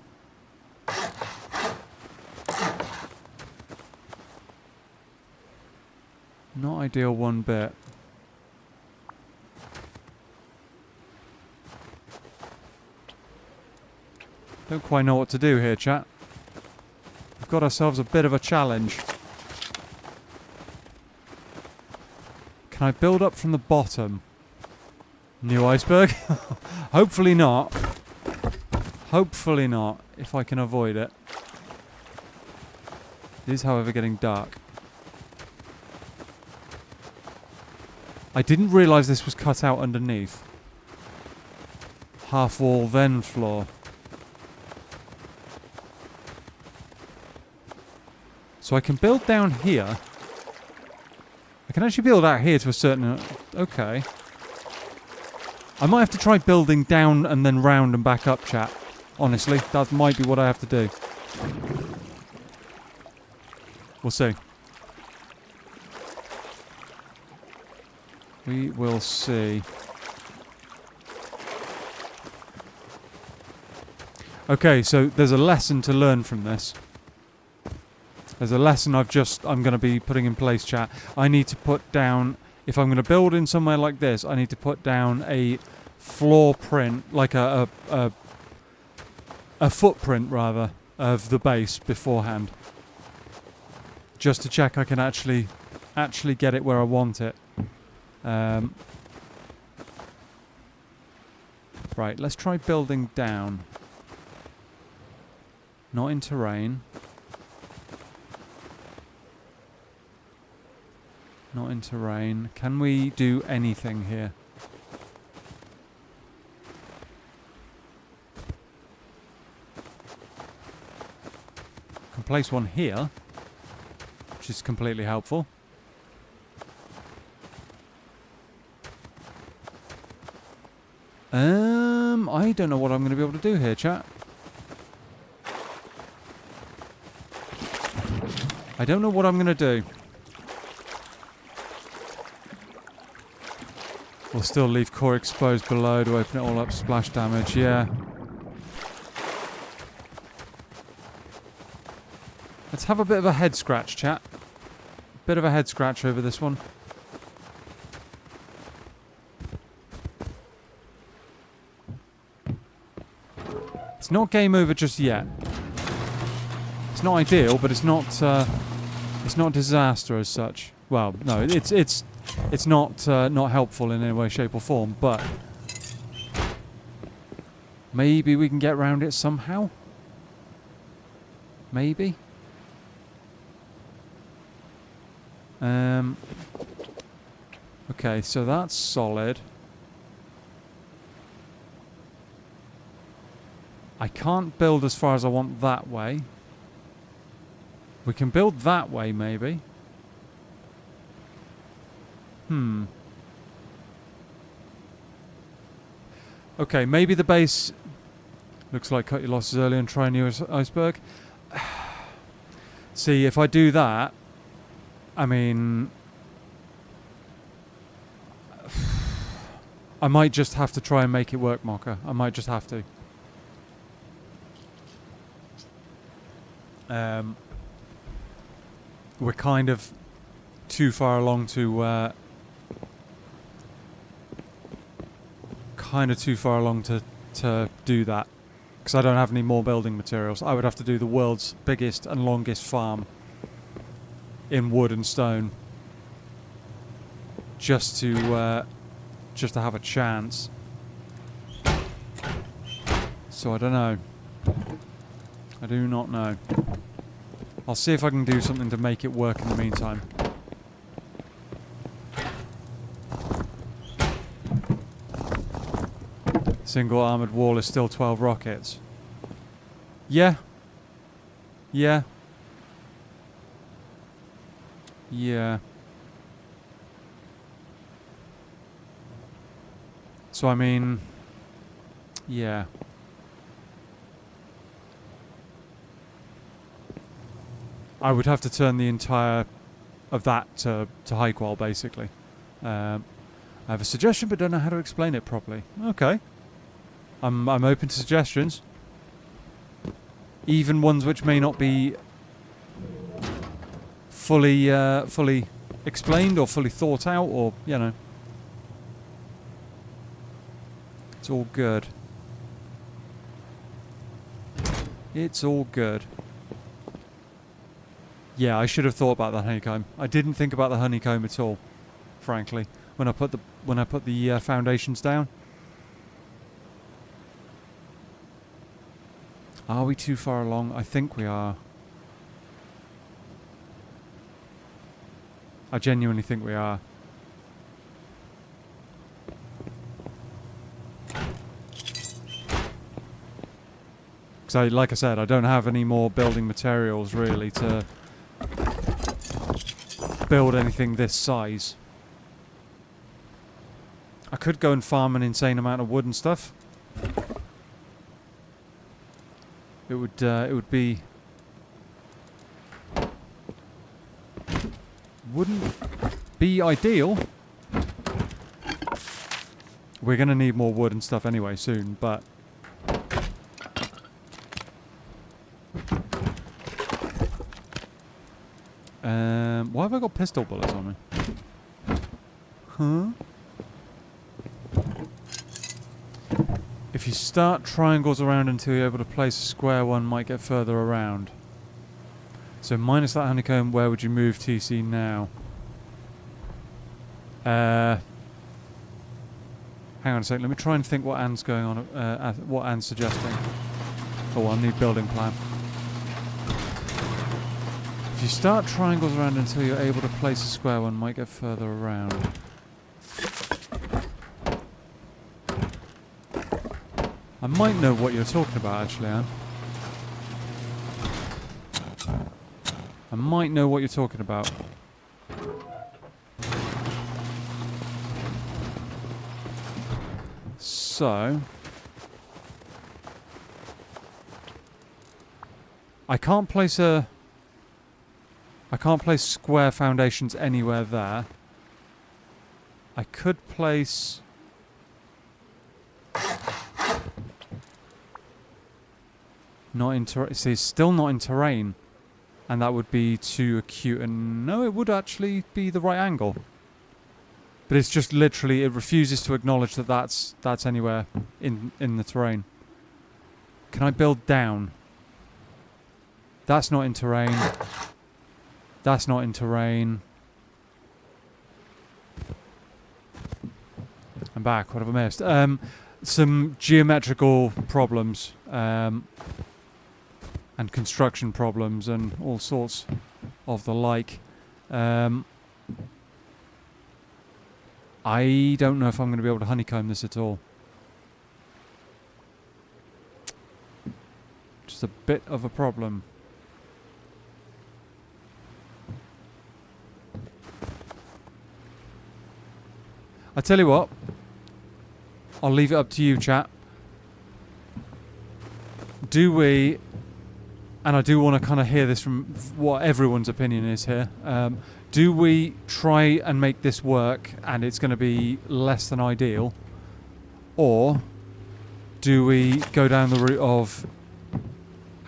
Not ideal one bit. Don't quite know what to do here, chat. We've got ourselves a bit of a challenge. Can I build up from the bottom? New iceberg? Hopefully not. Hopefully not, if I can avoid it. It is, however, getting dark. I didn't realise this was cut out underneath. Half wall, then floor. So I can build down here. I can actually build out here to a certain... okay. I might have to try building down and then round and back up, chat. Honestly, that might be what I have to do. We'll see. We will see. Okay, so there's a lesson to learn from this. There's a lesson I'm going to be putting in place, chat. I need to put down, if I'm going to build in somewhere like this, I need to put down a floor print, like a footprint, rather, of the base beforehand. Just to check I can actually get it where I want it. Right, let's try building down. Not in terrain. Not in terrain. Can we do anything here? Can place one here, which is completely helpful. I don't know what I'm going to be able to do here, chat. I don't know what I'm going to do. We'll still leave core exposed below to open it all up. Splash damage, yeah. Let's have a bit of a head scratch, chat. Bit of a head scratch over this one. It's not game over just yet. It's not ideal, but it's not disaster as such. Well, no, it's not helpful in any way, shape, or form. But maybe we can get around it somehow. Maybe. Okay, so that's solid. I can't build as far as I want that way. We can build that way, maybe. Okay, maybe the base... Looks like cut your losses early and try a new iceberg. See, if I do that... I mean... I might just have to try and make it work, Mocha. I might just have to. We're kind of too far along to to do that, because I don't have any more building materials. I would have to do the world's biggest and longest farm in wood and stone just to have a chance. So I don't know. I do not know. I'll see if I can do something to make it work in the meantime. single armoured wall is still 12 rockets. Yeah. Yeah. Yeah. So I mean, yeah. I would have to turn the entire of that to high qual, basically. I have a suggestion, but don't know how to explain it properly. Okay. I'm open to suggestions. Even ones which may not be fully explained or fully thought out, or, you know. It's all good. It's all good. Yeah, I should have thought about that honeycomb. I didn't think about the honeycomb at all, frankly, when I put the foundations down. Are we too far along? I think we are. I genuinely think we are. Because, like I said, I don't have any more building materials, really, to build anything this size. I could go and farm an insane amount of wood and stuff. It would be... wouldn't be ideal. We're going to need more wood and stuff anyway soon, but... why have I got pistol bullets on me? Huh? If you start triangles around until you're able to place a square one, might get further around. So minus that honeycomb, where would you move TC now? Hang on a second, let me try and think what Anne's going on, what Anne's suggesting. Oh, I'll need building plan. If you start triangles around until you're able to place a square one, might get further around. I might know what you're talking about, actually, Anne. I might know what you're talking about. So... I can't place square foundations anywhere there. I could place... Not in terrain. See, it's still not in terrain. And that would be too acute. And no, it would actually be the right angle. But it's just literally, it refuses to acknowledge that that's anywhere in the terrain. Can I build down? That's not in terrain. That's not in terrain. I'm back. What have I missed? Some geometrical problems. And construction problems and all sorts of the like. I don't know if I'm going to be able to honeycomb this at all. Just a bit of a problem. I tell you what, I'll leave it up to you, chat. Do we... And I do want to kind of hear this from what everyone's opinion is here. Do we try and make this work and it's going to be less than ideal? Or do we go down the route of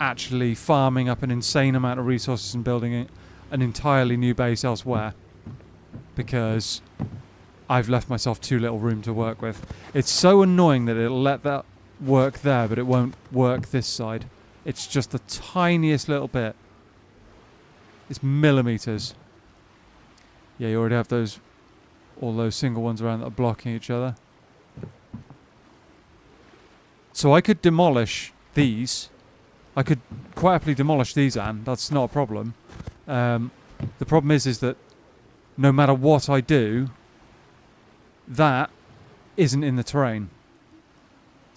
actually farming up an insane amount of resources and building an entirely new base elsewhere? Because I've left myself too little room to work with. It's so annoying that it'll let that work there, but it won't work this side. It's just the tiniest little bit. It's millimeters. Yeah, you already have all those single ones around that are blocking each other. So I could demolish these. I could quite happily demolish these, Anne. That's not a problem. The problem is that no matter what I do, that isn't in the terrain.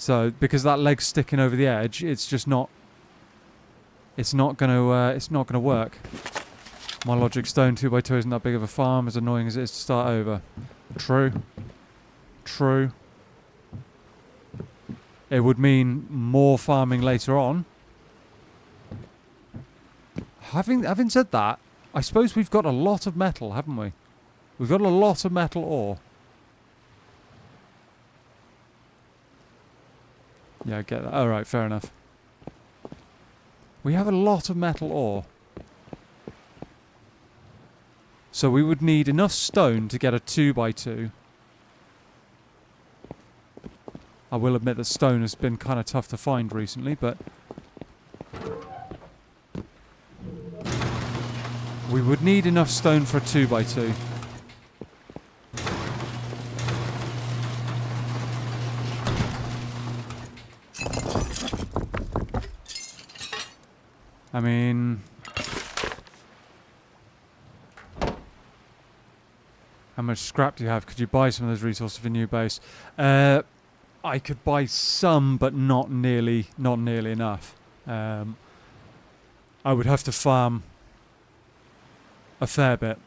So because that leg's sticking over the edge, it's just not. It's not gonna work. My logic stone 2x2 isn't that big of a farm, as annoying as it is to start over. True. True. It would mean more farming later on. Having said that, I suppose we've got a lot of metal, haven't we? We've got a lot of metal ore. Yeah, I get that. All right, fair enough. We have a lot of metal ore. So we would need enough stone to get a 2x2. I will admit that stone has been kind of tough to find recently, but we would need enough stone for a 2x2. I mean, how much scrap do you have? Could you buy some of those resources for a new base? I could buy some, but not nearly enough. I would have to farm a fair bit.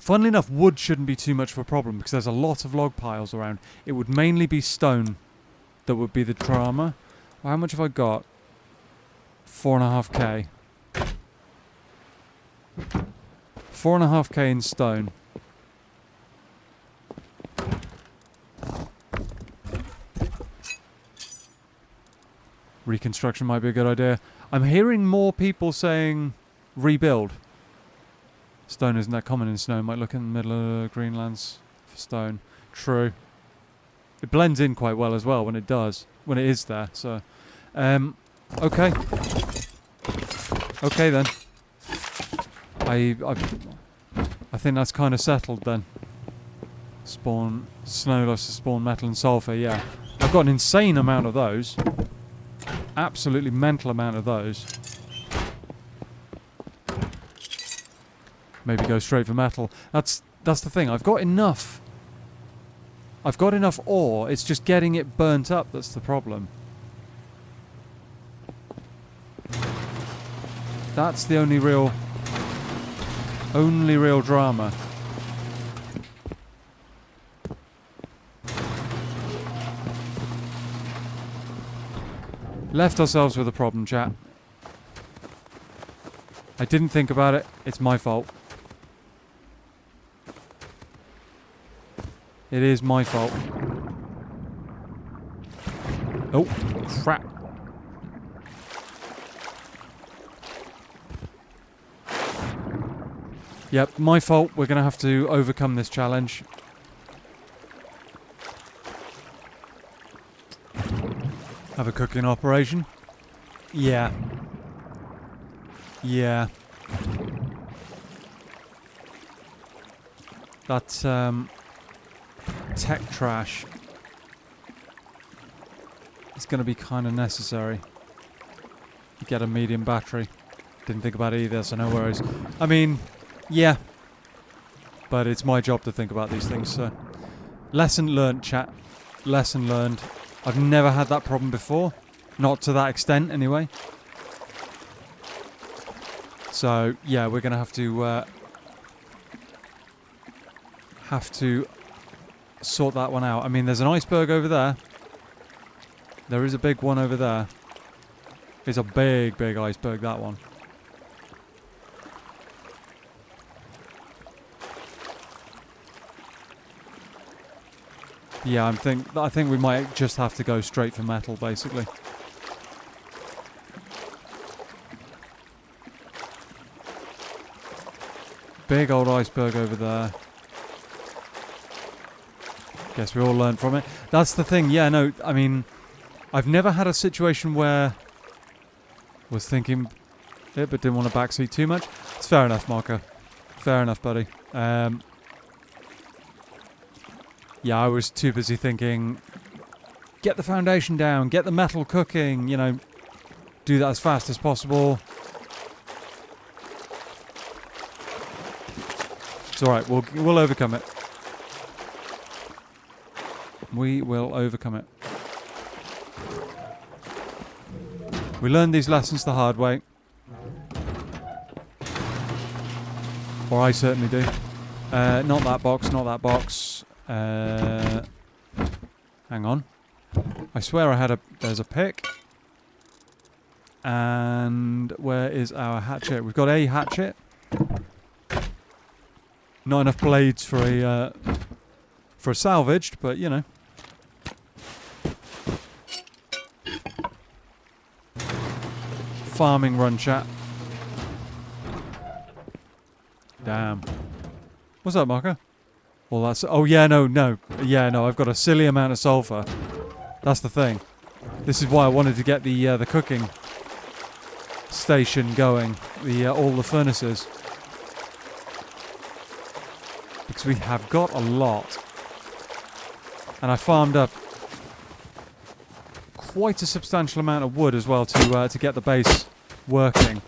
Funnily enough, wood shouldn't be too much of a problem because there's a lot of log piles around. It would mainly be stone that would be the drama. How much have I got? 4.5k. 4.5k in stone. Reconstruction might be a good idea. I'm hearing more people saying rebuild. Stone isn't that common in snow. Might look in the middle of Greenlands for stone. True. It blends in quite well as well when it does. When it is there. So, okay. Okay then. I think that's kind of settled then. Spawn snow loves to spawn metal and sulfur. Yeah, I've got an insane amount of those. Absolutely mental amount of those. Maybe go straight for metal. That's the thing. I've got enough. I've got enough ore. It's just getting it burnt up that's the problem. That's the only real drama. Left ourselves with a problem, chat. I didn't think about it. It's my fault. It is my fault. Oh, crap. Yep, my fault. We're going to have to overcome this challenge. Have a cooking operation. Yeah. Yeah. That's tech trash. It's going to be kind of necessary. Get a medium battery. Didn't think about it either, so no worries. I mean, yeah. But it's my job to think about these things, so. Lesson learned, chat. Lesson learned. I've never had that problem before. Not to that extent, anyway. So, yeah, we're going to have to sort that one out. I mean, there's an iceberg over there. There is a big one over there. It's a big, big iceberg, that one. Yeah, I think we might just have to go straight for metal, basically. Big old iceberg over there. Guess we all learned from it. That's the thing. Yeah, no, I mean, I've never had a situation where was thinking it but didn't want to backseat too much. It's fair enough, Marco. Fair enough, buddy. Yeah, I was too busy thinking, get the foundation down, get the metal cooking, you know, do that as fast as possible. It's alright, we'll overcome it. We will overcome it. We learned these lessons the hard way. Or I certainly do. Not that box, not that box. Hang on. I swear I had there's a pick. And where is our hatchet? We've got a hatchet. Not enough blades for a salvaged, but you know. Farming run, chat. Damn. What's up, Marco? Well, that's... Oh, yeah, no. Yeah, no, I've got a silly amount of sulfur. That's the thing. This is why I wanted to get the cooking station going. All the furnaces. Because we have got a lot. And I farmed up quite a substantial amount of wood as well to get the base working.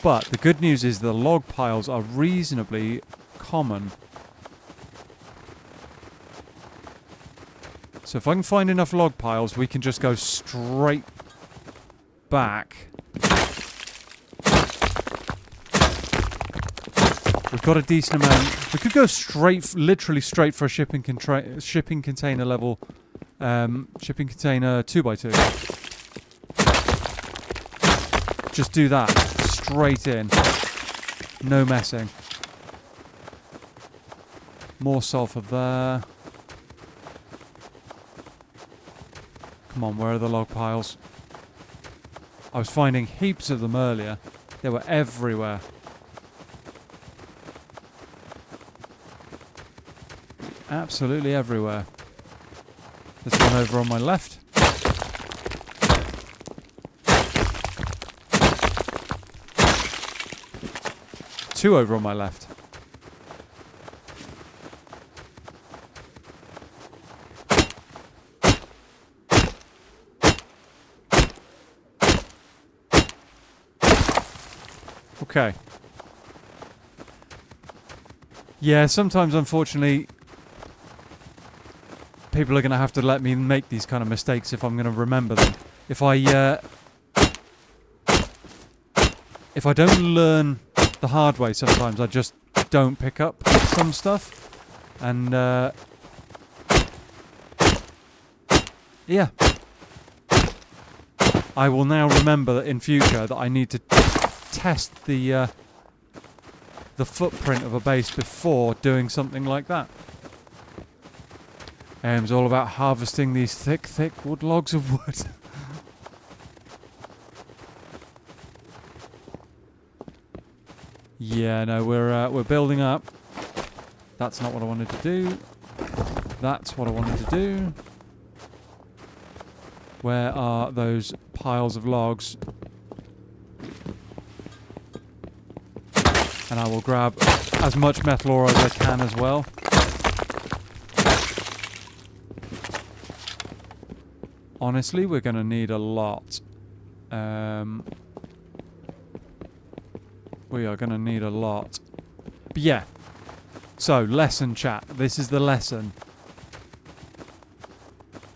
But the good news is the log piles are reasonably common. So if I can find enough log piles, we can just go straight back. We've got a decent amount. We could go literally straight for a shipping container level, shipping container 2x2. Just do that straight in, no messing. More sulfur there. Come on, where are the log piles? I was finding heaps of them earlier. They were everywhere. Absolutely everywhere. There's one over on my left. Two over on my left. Okay. Yeah, sometimes unfortunately people are going to have to let me make these kind of mistakes if I'm going to remember them. If I don't learn the hard way, sometimes I just don't pick up some stuff. And yeah. I will now remember that in future that I need to test the footprint of a base before doing something like that. It's all about harvesting these thick wood logs of wood. Yeah, no, we're building up. That's not what I wanted to do. That's what I wanted to do. Where are those piles of logs? And I will grab as much metal ore as I can as well. Honestly, we're going to need a lot. We are going to need a lot. But yeah. So, lesson, chat. This is the lesson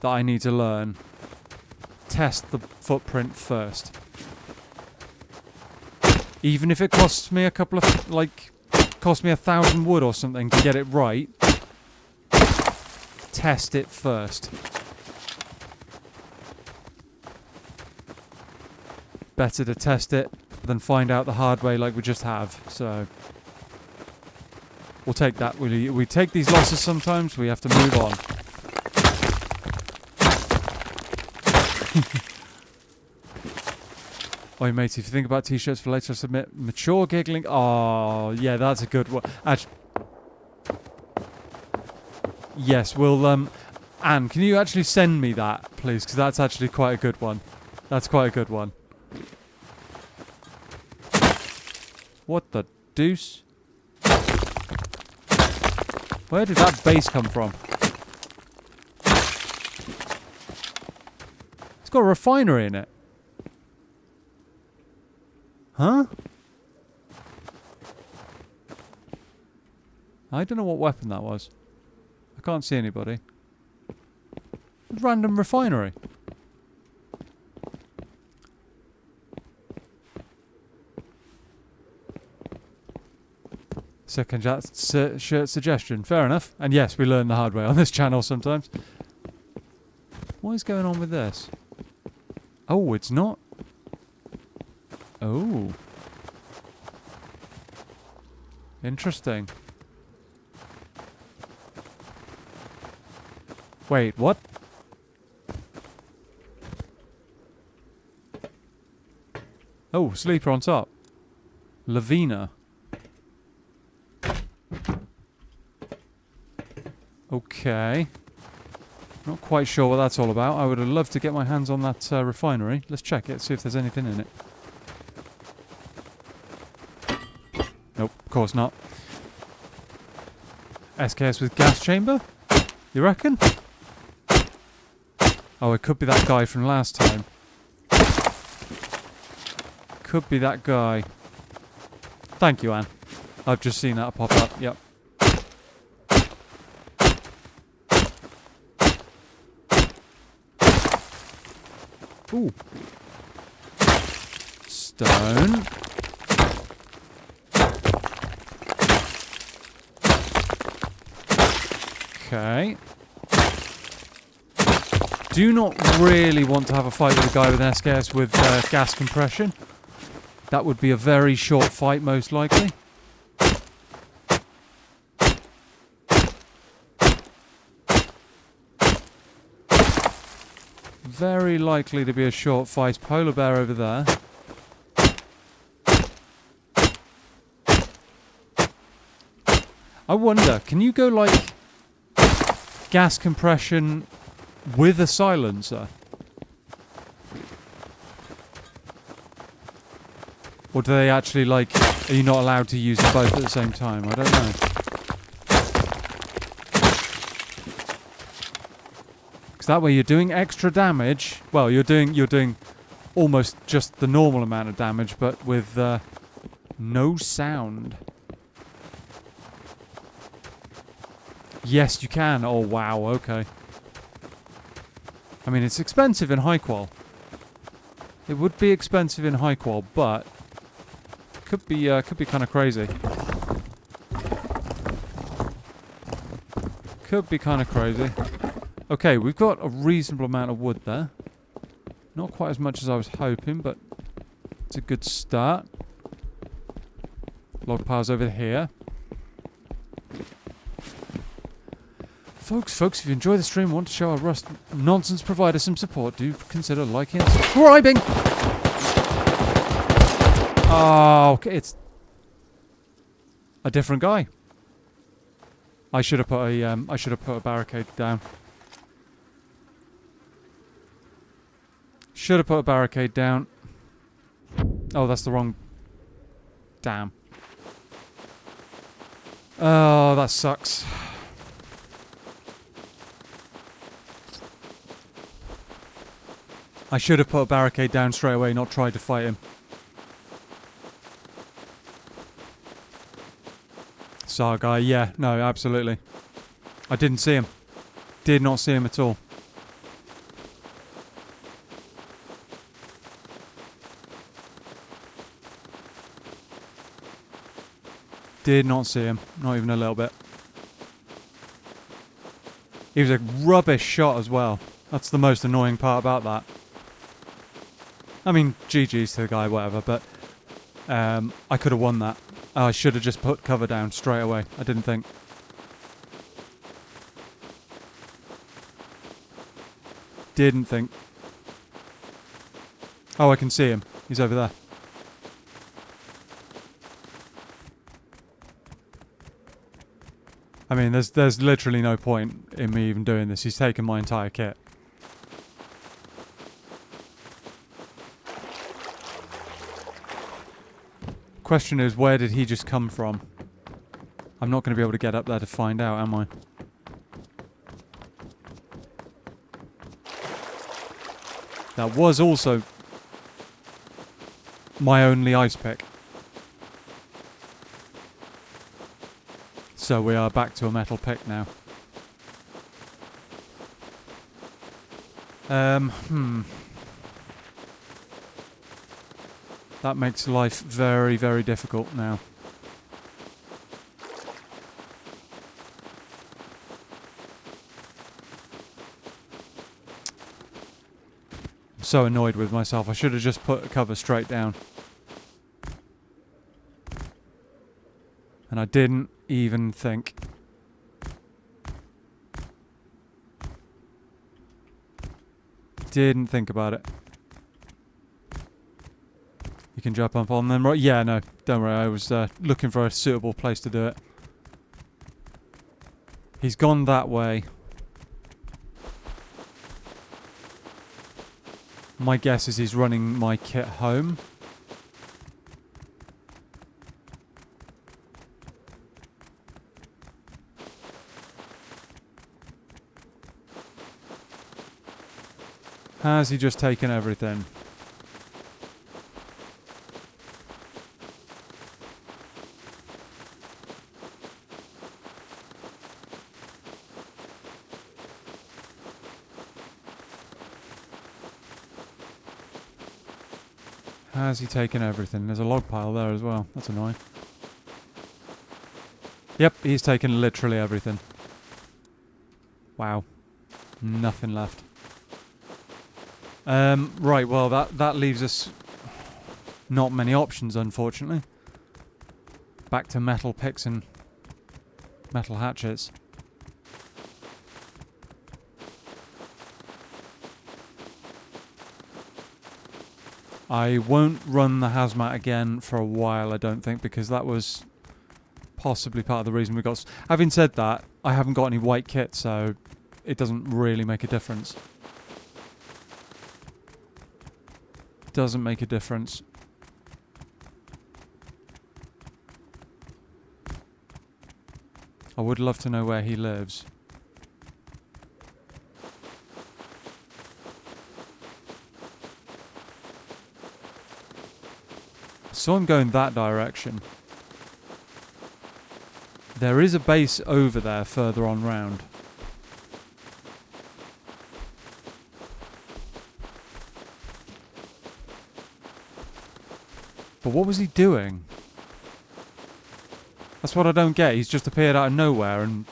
that I need to learn. Test the footprint first. Even if it costs me a couple of, costs me 1,000 wood or something to get it right, test it first. Better to test it than find out the hard way like we just have. So we'll take that. We take these losses sometimes. We have to move on. Oi, mate, if you think about t-shirts for later, submit mature giggling. Oh, yeah, that's a good one. Yes, we'll, Anne, can you actually send me that, please? Because that's actually quite a good one. That's quite a good one. What the deuce? Where did that base come from? It's got a refinery in it. Huh? I don't know what weapon that was. I can't see anybody. Random refinery. Second shirt suggestion. Fair enough. And yes, we learn the hard way on this channel sometimes. What is going on with this? Oh, it's not. Oh. Interesting. Wait, what? Oh, sleeper on top. Lavina. Okay. Not quite sure what that's all about. I would have loved to get my hands on that refinery. Let's check it, see if there's anything in it. Nope, of course not. SKS with gas chamber? You reckon? Oh, it could be that guy from last time. Could be that guy. Thank you, Anne. I've just seen that pop up. Yep. Ooh. Stone. Okay. Do not really want to have a fight with a guy with an SKS with gas compression. That would be a very short fight, most likely. Very likely to be a short fight. Polar bear over there. I wonder, can you go like gas compression with a silencer? Or do they actually like, are you not allowed to use them both at the same time? I don't know. Because that way you're doing extra damage. Well, you're doing almost just the normal amount of damage, but with no sound. Yes, you can. Oh wow, okay. I mean, it's expensive in high qual. It would be expensive in high qual, but could be kind of crazy. Could be kind of crazy. Okay, we've got a reasonable amount of wood there. Not quite as much as I was hoping, but it's a good start. Log piles over here. Folks, if you enjoy the stream and want to show our Rust nonsense provider some support, do consider liking and subscribing! Oh, okay, it's a different guy. I should have put a barricade down. Should have put a barricade down. Oh, that's the wrong. Damn. Oh, that sucks. I should have put a barricade down straight away, not tried to fight him. SAR guy, yeah, no, absolutely. I didn't see him. Did not see him at all. Did not see him, not even a little bit. He was a rubbish shot as well. That's the most annoying part about that. I mean, GG's to the guy, whatever, but I could have won that. I should have just put cover down straight away. I didn't think. Didn't think. Oh, I can see him. He's over there. I mean, there's literally no point in me even doing this. He's taken my entire kit. Question is, where did he just come from? I'm not going to be able to get up there to find out, am I? That was also my only ice pick. So we are back to a metal pick now. Hmm. That makes life very, very difficult now. I'm so annoyed with myself. I should have just put a cover straight down. And I didn't even think. Didn't think about it. You can jump up on them, right? Yeah, no, don't worry. I was looking for a suitable place to do it. He's gone that way. My guess is he's running my kit home. Has he just taken everything? Has he taken everything? There's a log pile there as well. That's annoying. Yep, he's taken literally everything. Wow. Nothing left. Right, well, that leaves us not many options, unfortunately. Back to metal picks and metal hatchets. I won't run the hazmat again for a while, I don't think, because that was possibly part of the reason we got... Having said that, I haven't got any white kit, so it doesn't really make a difference. Doesn't make a difference. I would love to know where he lives. So I'm going that direction. There is a base over there further on round. But what was he doing? That's what I don't get. He's just appeared out of nowhere and...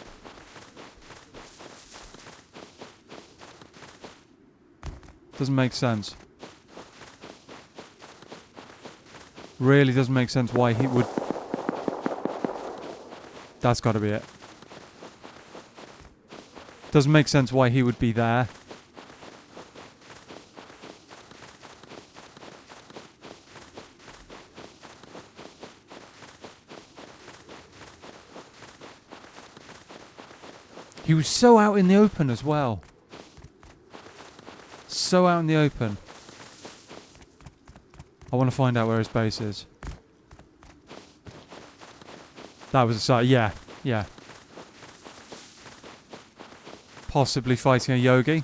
Doesn't make sense. Really doesn't make sense why he would... That's got to be it. Doesn't make sense why he would be there. He was so out in the open as well. So out in the open. I want to find out where his base is. That was a sight. Yeah, yeah. Possibly fighting a yogi.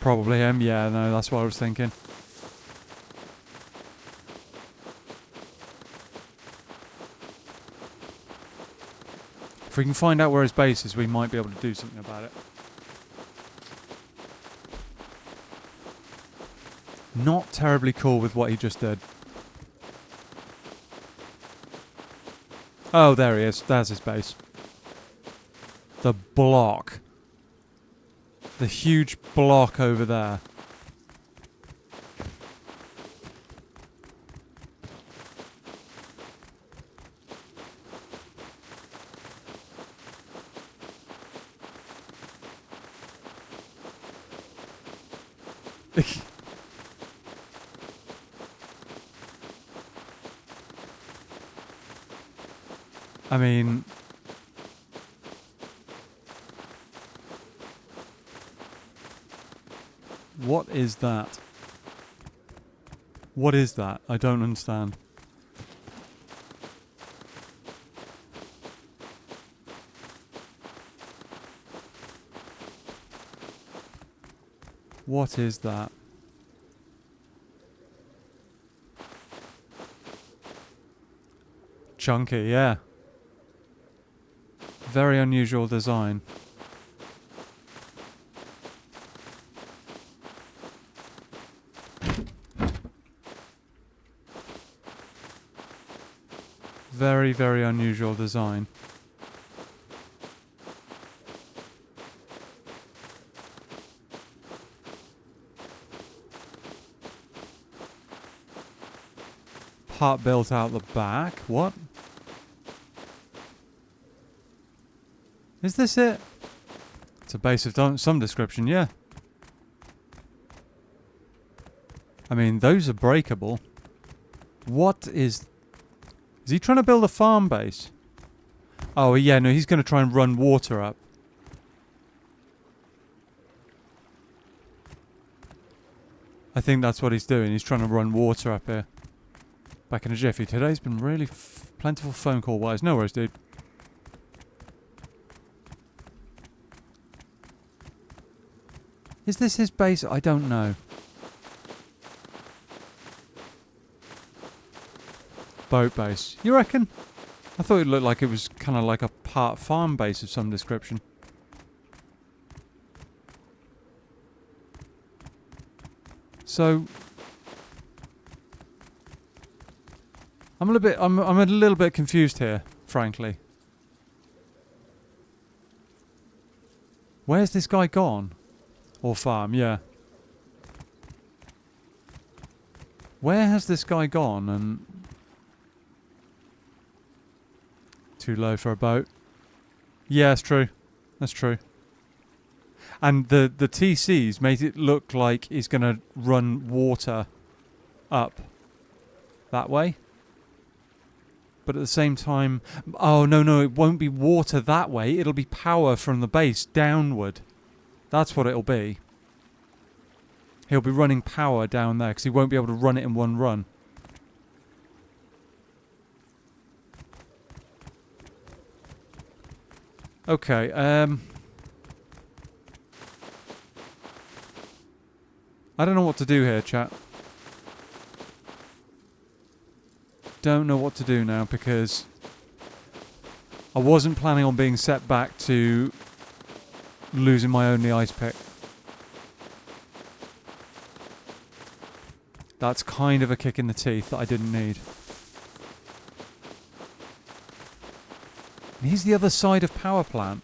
Probably him. Yeah, no, that's what I was thinking. If we can find out where his base is, we might be able to do something about it. Not terribly cool with what he just did. Oh, there he is. There's his base. The block. The huge block over there. I mean... What is that? What is that? I don't understand. What is that? Chunky, yeah. Very unusual design. Very, very unusual design. Part built out the back. What? Is this it? It's a base of some description, yeah. I mean, those are breakable. What is... Is he trying to build a farm base? Oh, yeah, no, he's going to try and run water up. I think that's what he's doing. He's trying to run water up here. Back in a jiffy. Today's been really plentiful phone call-wise. No worries, dude. Is this his base? I don't know. Boat base. You reckon? I thought it looked like it was kind of like a part farm base of some description. So... I'm a little bit confused here, frankly. Where's this guy gone? Or farm, yeah. Where has this guy gone? And too low for a boat. Yeah, that's true. That's true. And the TCs made it look like he's going to run water up that way. But at the same time... Oh, no, it won't be water that way. It'll be power from the base downward. That's what it'll be. He'll be running power down there because he won't be able to run it in one run. Okay, I don't know what to do here, chat. Don't know what to do now because I wasn't planning on being set back to losing my only ice pick. That's kind of a kick in the teeth that I didn't need. And he's the other side of power plant.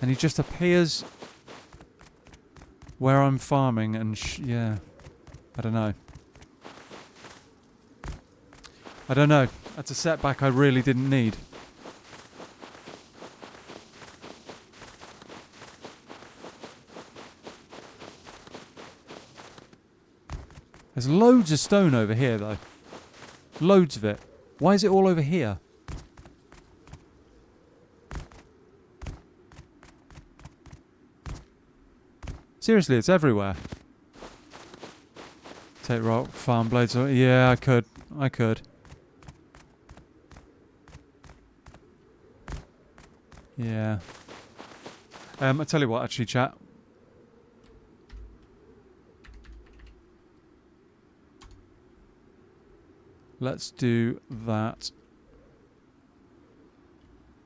And he just appears where I'm farming and yeah. I don't know. I don't know. That's a setback I really didn't need. There's loads of stone over here, though. Loads of it. Why is it all over here? Seriously, it's everywhere. Take rock, farm blades. Yeah, I could. I could. Yeah. I tell you what, actually, chat. Let's do that.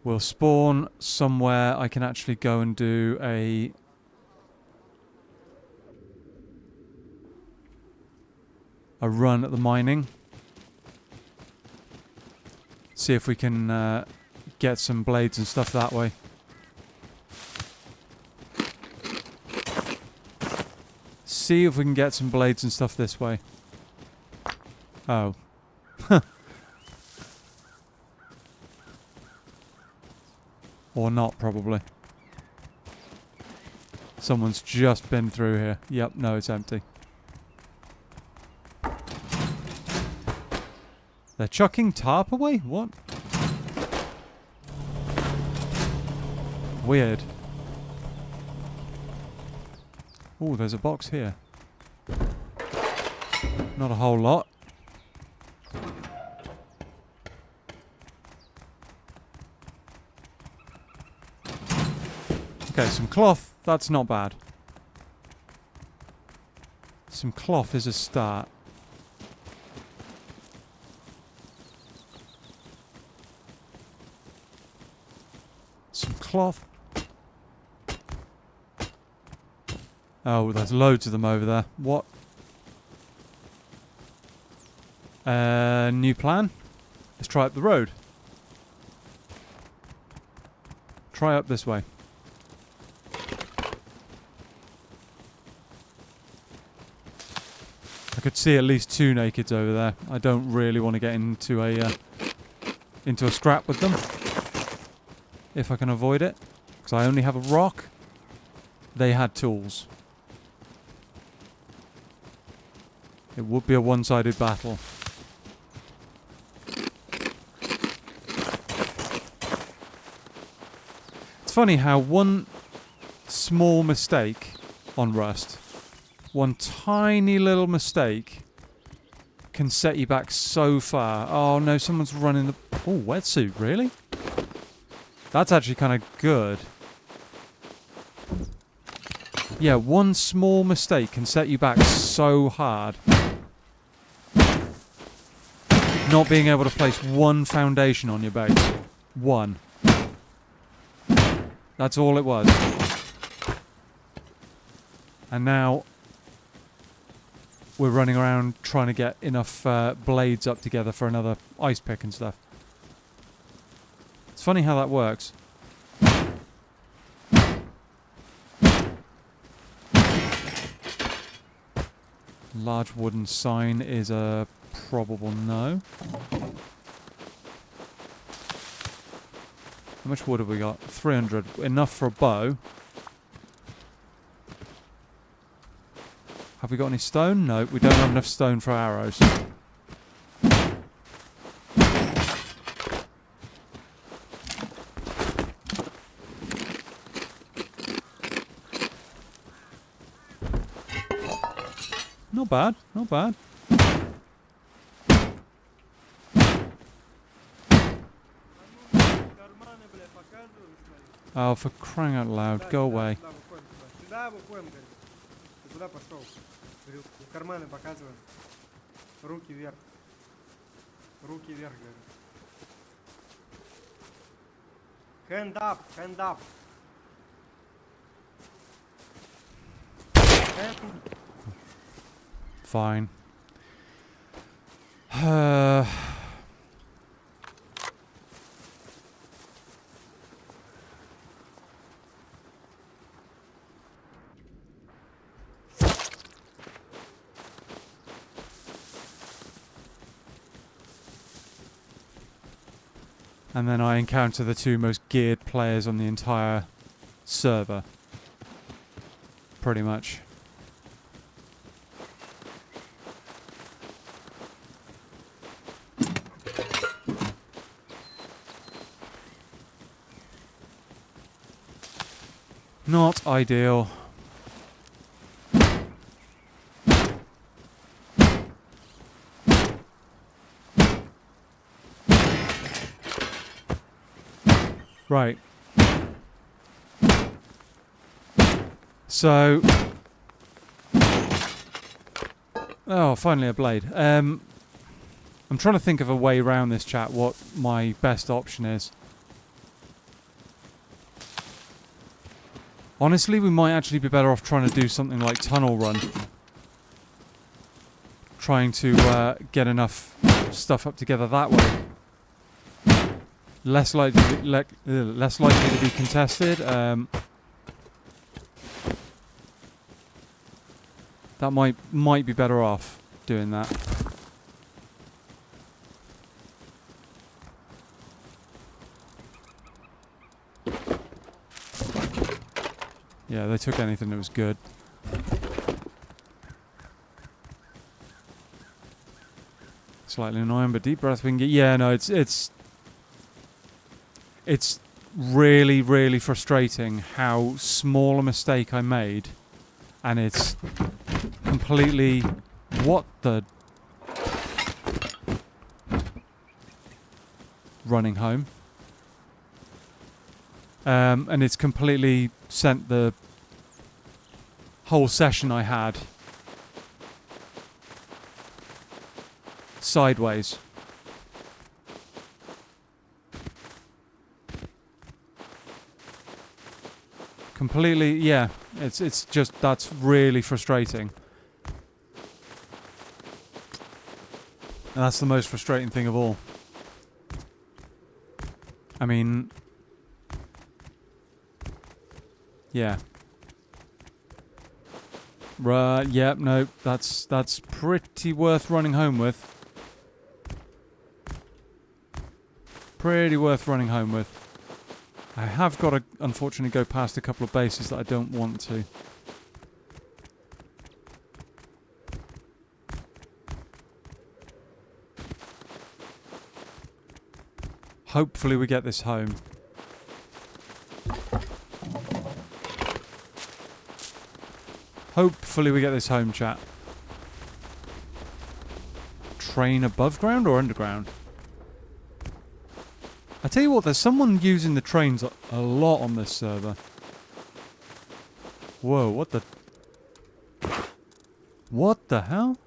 We'll spawn somewhere I can actually go and do a run at the mining. See if we can get some blades and stuff that way. See if we can get some blades and stuff this way. Oh. Or not, probably. Someone's just been through here. Yep, no, it's empty. They're chucking tarp away? What? Weird. Oh, there's a box here. Not a whole lot. Okay, some cloth. That's not bad. Some cloth is a start. Some cloth. Oh, there's loads of them over there. What? New plan? Let's try up the road. Try up this way. I could see at least 2 nakeds over there. I don't really want to get into a scrap with them. If I can avoid it. Because I only have a rock. They had tools. It would be a one-sided battle. It's funny how one small mistake on Rust, one tiny little mistake, can set you back so far. Oh no, someone's running the... Oh, wetsuit, really? That's actually kind of good. Yeah, one small mistake can set you back so hard. Not being able to place one foundation on your base. One. That's all it was. And now we're running around trying to get enough blades up together for another ice pick and stuff. It's funny how that works. Large wooden sign is a probable no. How much wood have we got? 300. Enough for a bow. Have we got any stone? No, we don't have enough stone for arrows. Not bad, not bad. Oh, for crying out loud, go away. Hand up, hand up. Fine. And then I encounter the 2 most geared players on the entire server. Pretty much. Not ideal. Right. So... Oh, finally a blade. I'm trying to think of a way around this, chat, what my best option is. Honestly, we might actually be better off trying to do something like tunnel run. Trying to get enough stuff up together that way. Less likely to be contested. That might be better off doing that. Yeah, they took anything that was good. Slightly annoying, but deep breath we can get. Yeah, no, it's really, really frustrating how small a mistake I made, and it's completely... What the... Running home. And it's completely sent the whole session I had sideways. Completely, yeah. It's just, that's really frustrating. And that's the most frustrating thing of all. I mean... Yeah. Right, yep, no, that's pretty worth running home with. Pretty worth running home with. I have got to, unfortunately, go past a couple of bases that I don't want to. Hopefully we get this home. Hopefully we get this home, chat. Train above ground or underground? I tell you what, there's someone using the trains a lot on this server. Whoa, what the... What the hell?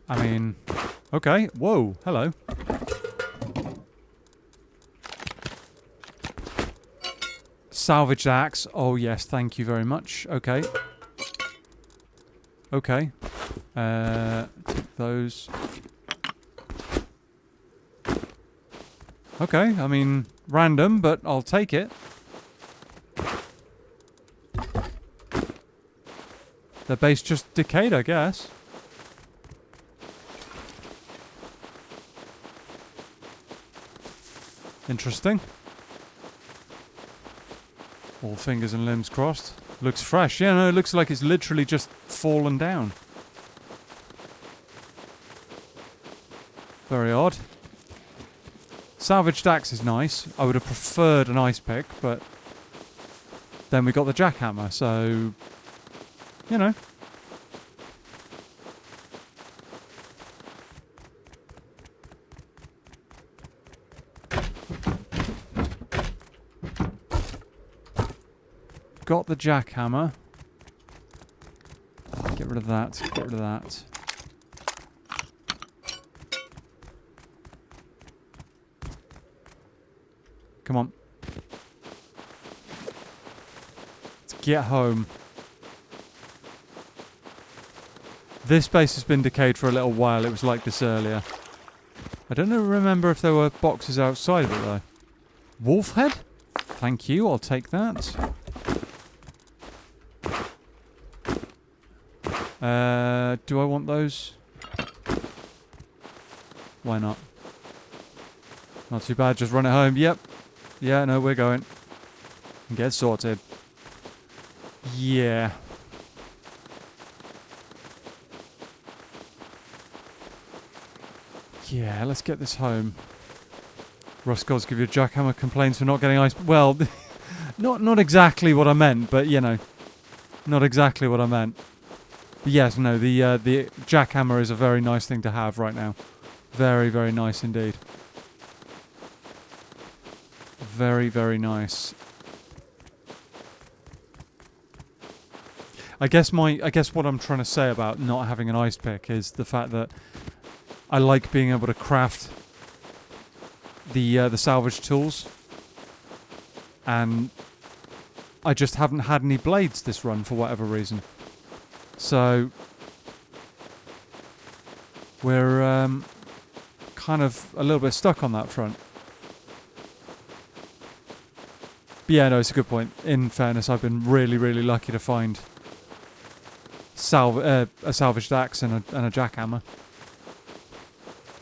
I mean... Okay, whoa, hello. Salvaged axe. Oh yes, thank you very much. Okay. Okay. Take those. Okay, I mean, random, but I'll take it. The base just decayed, I guess. Interesting. All fingers and limbs crossed. Looks fresh. Yeah, no, it looks like it's literally just fallen down. Very odd. Salvaged axe is nice. I would have preferred an ice pick, but then we got the jackhammer, so you know. Got the jackhammer. Get rid of that. Get rid of that. Come on. Let's get home. This base has been decayed for a little while. It was like this earlier. I don't remember if there were boxes outside of it though. Wolf head? Thank you. I'll take that. Do I want those? Why not? Not too bad, just run it home. Yep. Yeah, no, we're going. Get sorted. Yeah. Yeah, let's get this home. Roscoe's give you a jackhammer, complains for not getting ice. Well, not exactly what I meant, but you know. Not exactly what I meant. But yes, no, the jackhammer is a very nice thing to have right now. Very, very nice indeed. Very, very nice. I guess what I'm trying to say about not having an ice pick is the fact that I like being able to craft the salvage tools, and I just haven't had any blades this run for whatever reason. So we're kind of a little bit stuck on that front. But yeah, no, it's a good point. In fairness, I've been really, really lucky to find a salvaged axe and a jackhammer.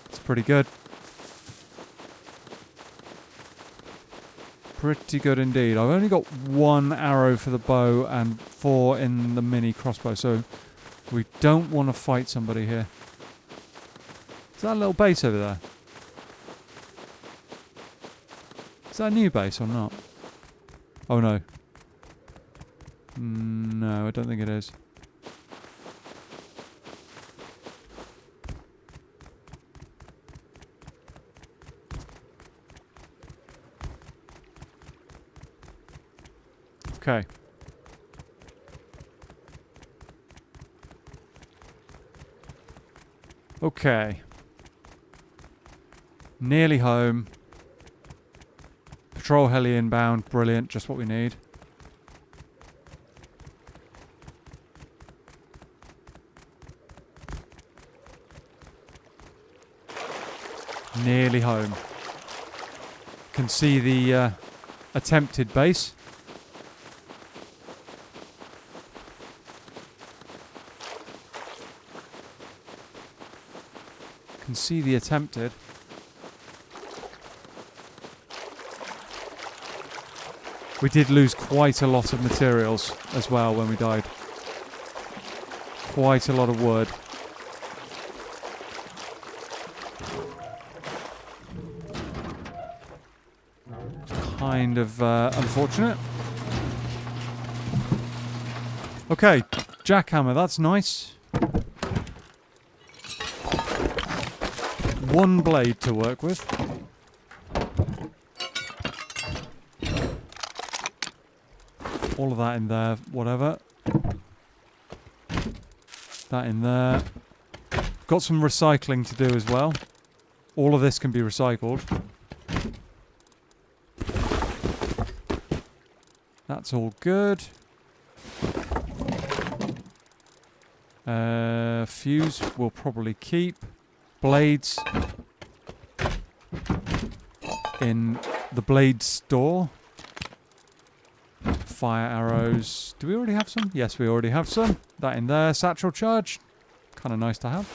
It's pretty good. Pretty good indeed. I've only got 1 arrow for the bow and 4 in the mini crossbow, so we don't want to fight somebody here. Is that a little base over there? Is that a new base or not? Oh no. No, I don't think it is. Okay. Okay. Nearly home. Patrol heli inbound. Brilliant. Just what we need. Nearly home. Can see the attempted base. Can see the attempted. We did lose quite a lot of materials as well when we died. Quite a lot of wood. Kind of unfortunate. Okay, jackhammer, that's nice. One blade to work with. All of that in there, whatever. That in there. Got some recycling to do as well. All of this can be recycled. That's all good. Fuse we'll probably keep. Blades in the blade store. Fire arrows. Do we already have some? Yes, we already have some. That in there. Satchel charge. Kind of nice to have.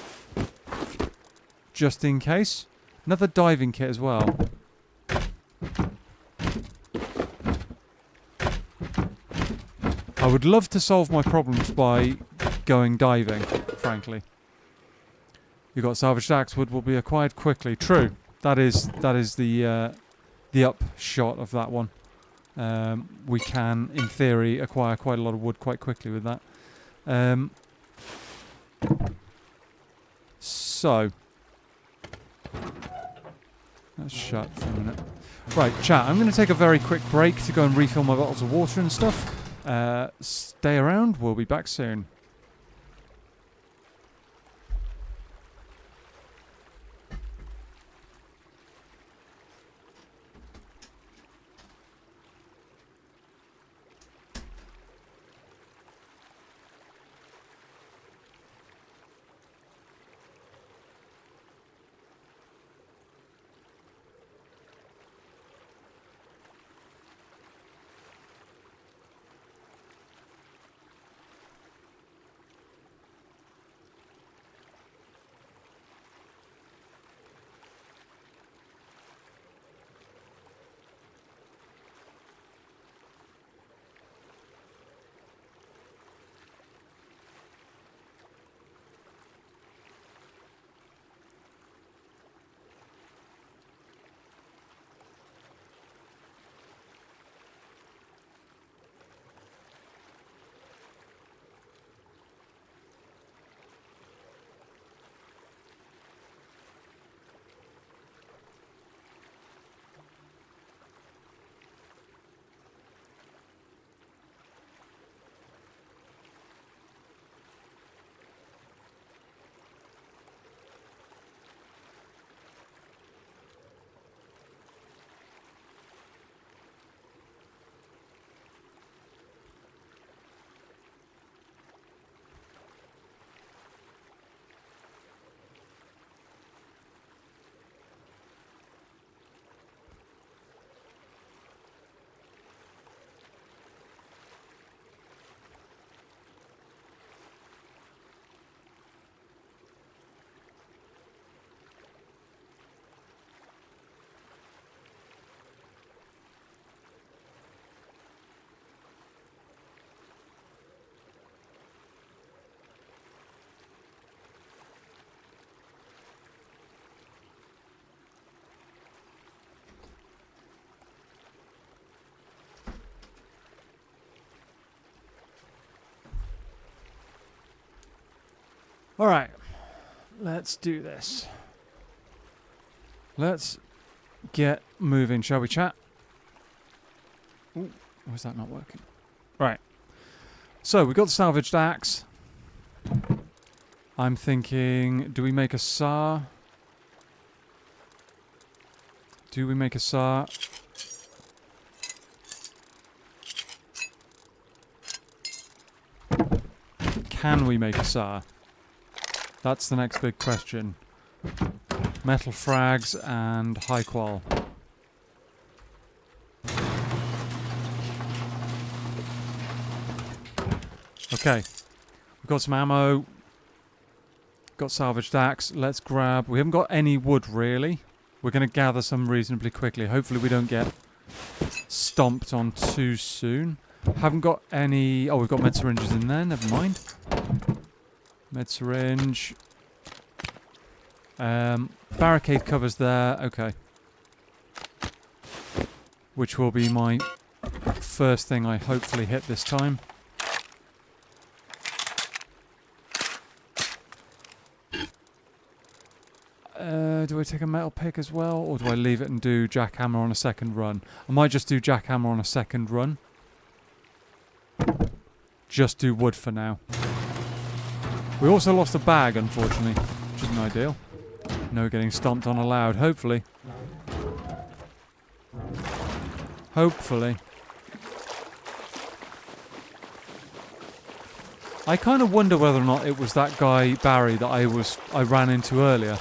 Just in case. Another diving kit as well. I would love to solve my problems by going diving, frankly. You got salvaged axe wood will be acquired quickly. True. That is the upshot of that one. We can, in theory, acquire quite a lot of wood quite quickly with that. So, let's shut for a minute. Right, chat, I'm going to take a very quick break to go and refill my bottles of water and stuff. Stay around, we'll be back soon. All right, let's do this. Let's get moving, shall we, chat? Ooh, why is that not working? Right. So we got the salvaged axe. I'm thinking, do we make a saw? Do we make a saw? Can we make a saw? That's the next big question. Metal frags and high qual. Okay, we've got some ammo. Got salvaged axe. Let's grab... We haven't got any wood, really. We're going to gather some reasonably quickly. Hopefully we don't get stomped on too soon. Haven't got any... Oh, we've got med syringes in there. Never mind. Med syringe. Barricade covers there. Okay. Which will be my first thing I hopefully hit this time. Do I take a metal pick as well, or do I leave it and do jackhammer on a second run? I might just do jackhammer on a second run. Just do wood for now. We also lost a bag, unfortunately, which isn't ideal. No getting stomped on allowed, hopefully. Hopefully. I kind of wonder whether or not it was that guy, Barry, that I ran into earlier.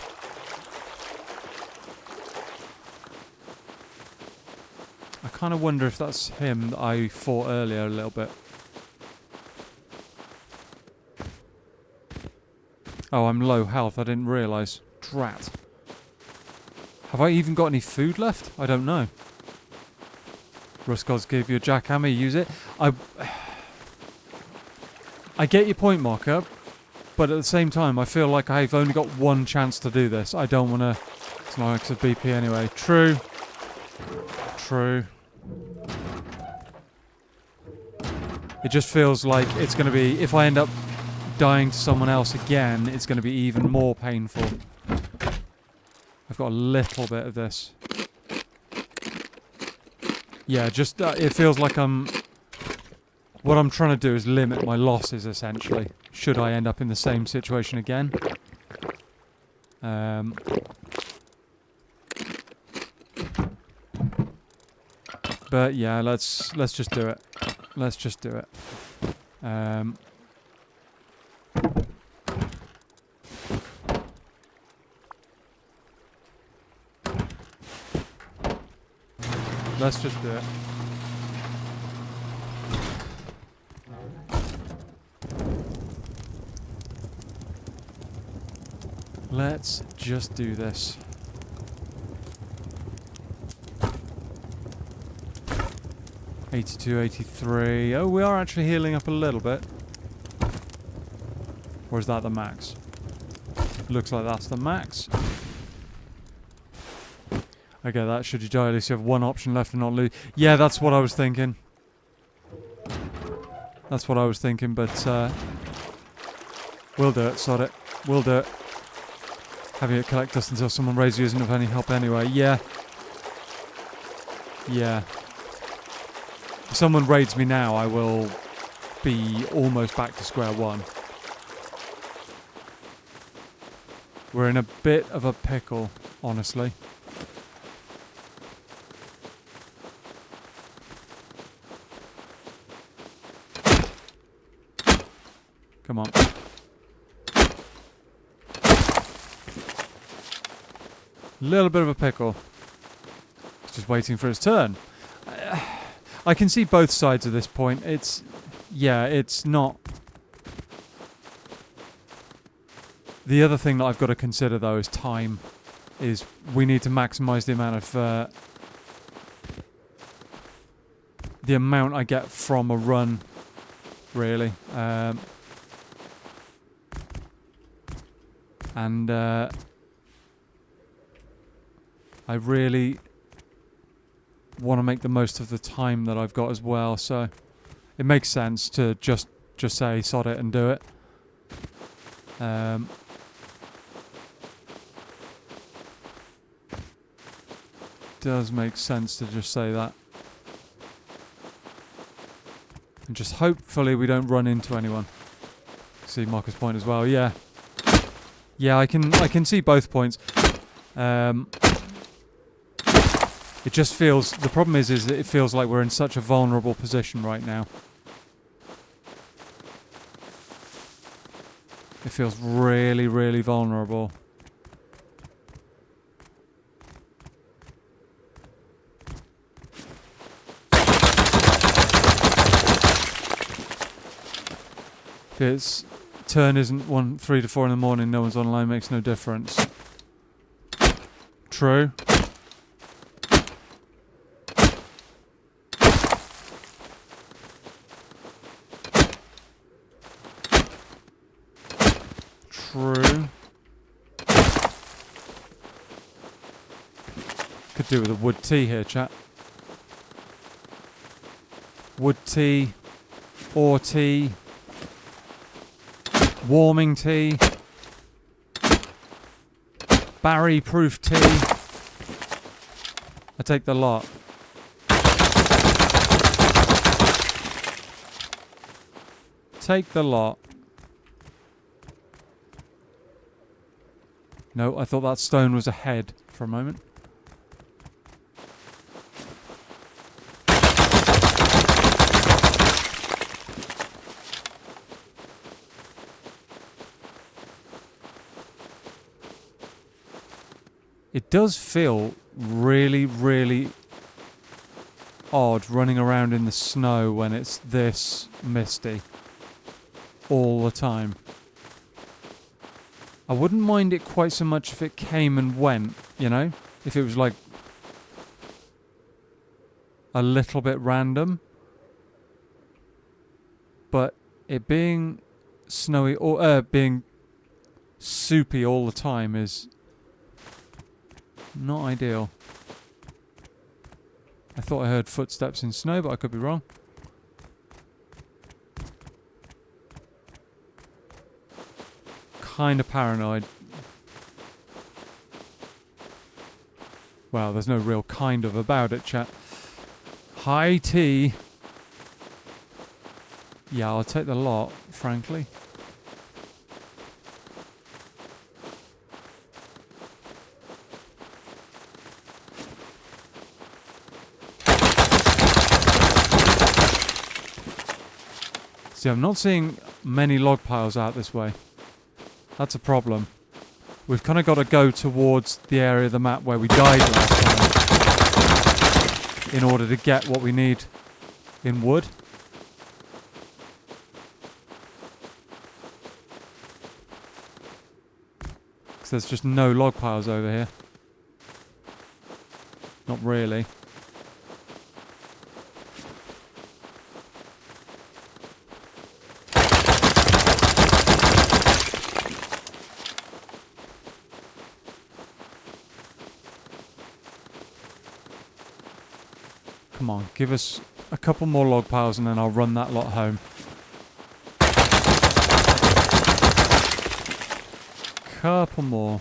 I kind of wonder if that's him that I fought earlier a little bit. Oh, I'm low health. I didn't realise. Drat. Have I even got any food left? I don't know. Ruskods gave you a jackhammer. Use it. I get your point, Marker. But at the same time, I feel like I've only got one chance to do this. I don't want to... It's not like it's a BP anyway. True. True. It just feels like it's going to be... If I end up dying to someone else again, it's going to be even more painful. I've got a little bit of this. Yeah, just... it feels like I'm... What I'm trying to do is limit my losses, essentially. Should I end up in the same situation again. But yeah, let's just do it. Let's just do it. Let's just do it. Let's just do this. $82, $83. Oh, we are actually healing up a little bit. Or is that the max? Looks like that's the max. Okay, that should you die, at least you have one option left and not lose. Yeah, that's what I was thinking. That's what I was thinking, but we'll do it, sod it. We'll do it. Having it collect dust until someone raises you isn't of any help anyway. Yeah. Yeah. If someone raids me now, I will be almost back to square one. We're in a bit of a pickle, honestly. Come on. Little bit of a pickle. He's just waiting for his turn. I can see both sides of this point. It's... Yeah, it's not... The other thing that I've got to consider, though, is time. Is we need to maximise the amount of... the amount I get from a run, really. And... I really want to make the most of the time that I've got as well, so it makes sense to just say sod it and do it. Does make sense to just say that. And just hopefully we don't run into anyone. See Marcus' point as well, yeah. Yeah, I can see both points. It just feels... The problem is that it feels like we're in such a vulnerable position right now. It feels really, really vulnerable. If its turn isn't 3 to 4 in the morning, no one's online, makes no difference. True. True. Could do with a wood tea here, chat. Wood tea, or tea, warming tea, Barry-proof tea. I take the lot. Take the lot. No, I thought that stone was a head for a moment. It does feel really, really odd running around in the snow when it's this misty all the time. I wouldn't mind it quite so much if it came and went, you know? If it was like a little bit random. But it being snowy or being soupy all the time is not ideal. I thought I heard footsteps in snow, but I could be wrong. Kind of paranoid. Well, there's no real kind of about it, chat. High tea. Yeah, I'll take the lot, frankly. See, I'm not seeing many log piles out this way. That's a problem. We've kind of got to go towards the area of the map where we died last time in order to get what we need in wood. Because there's just no log piles over here. Not really. Come on, give us a couple more log piles and then I'll run that lot home. Couple more.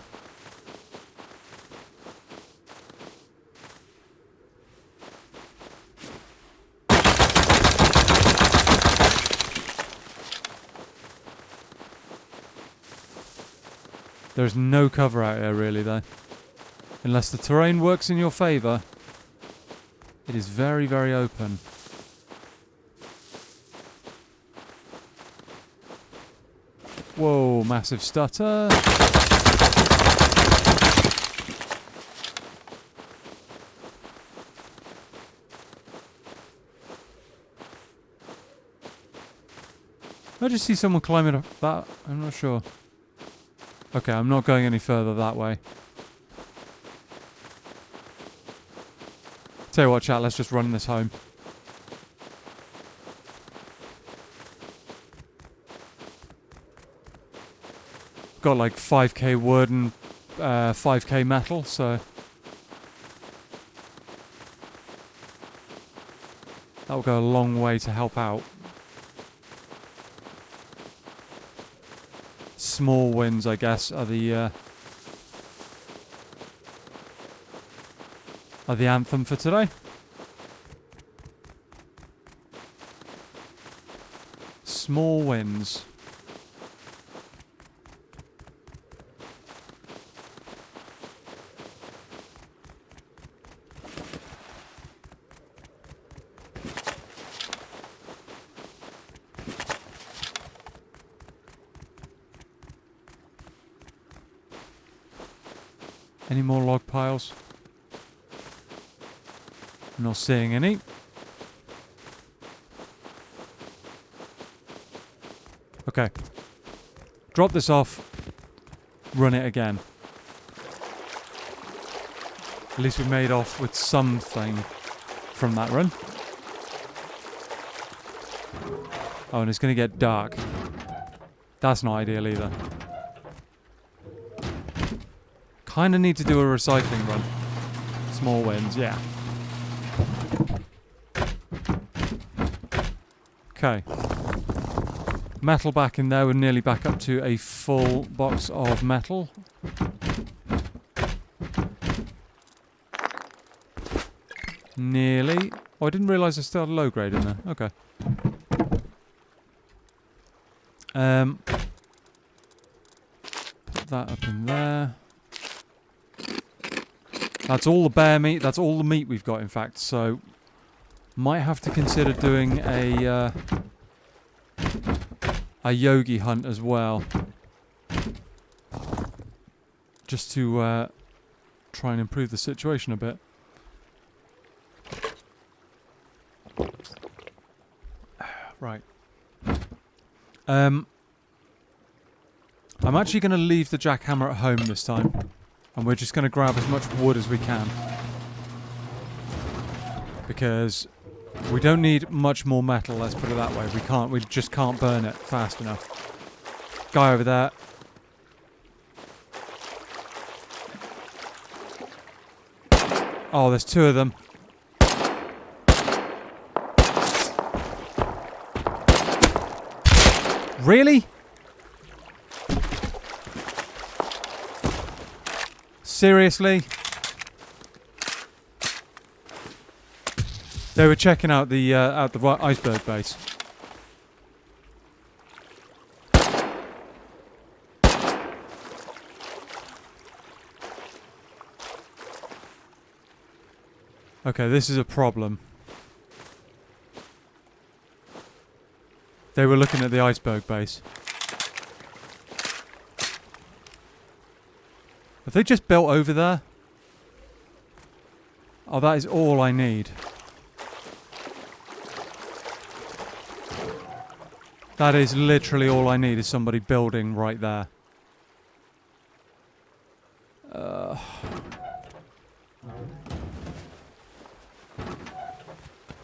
There's no cover out here really though. Unless the terrain works in your favour. It is very, very open. Whoa, massive stutter. I just see someone climbing up that. I'm not sure. Okay, I'm not going any further that way. Tell you what, chat, let's just run this home. Got like 5k wood and 5k metal, so that will go a long way to help out. Small wins, I guess, are the anthem for today. Small wins. Any more log piles? I'm not seeing any. Okay. Drop this off. Run it again. At least we made off with something from that run. Oh, and it's going to get dark. That's not ideal either. Kind of need to do a recycling run. Small wins, yeah. Okay. Metal back in there. We're nearly back up to a full box of metal. Nearly. Oh, I didn't realise I still had a low grade in there. Okay. Put that up in there. That's all the bear meat. That's all the meat we've got, in fact. So, might have to consider doing a yogi hunt as well, just to try and improve the situation a bit. Right. I'm actually going to leave the jackhammer at home this time, and we're just going to grab as much wood as we can, because we don't need much more metal. Let's put it that way. We just can't burn it fast enough. Guy over there. Oh, there's two of them. Really? Seriously? They were checking out the Iceberg base. Okay, this is a problem. They were looking at the Iceberg base. Have they just built over there? Oh, that is all I need. That is literally all I need, is somebody building right there.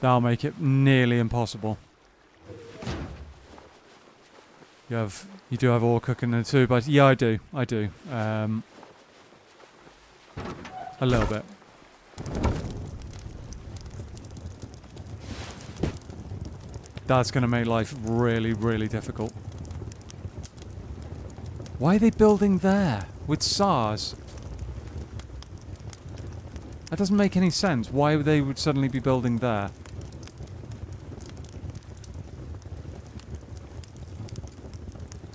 That'll make it nearly impossible. You do have all cooking there too, but yeah, I do. A little bit. That's going to make life really, really difficult. Why are they building there with SARS? That doesn't make any sense. Why they would suddenly be building there?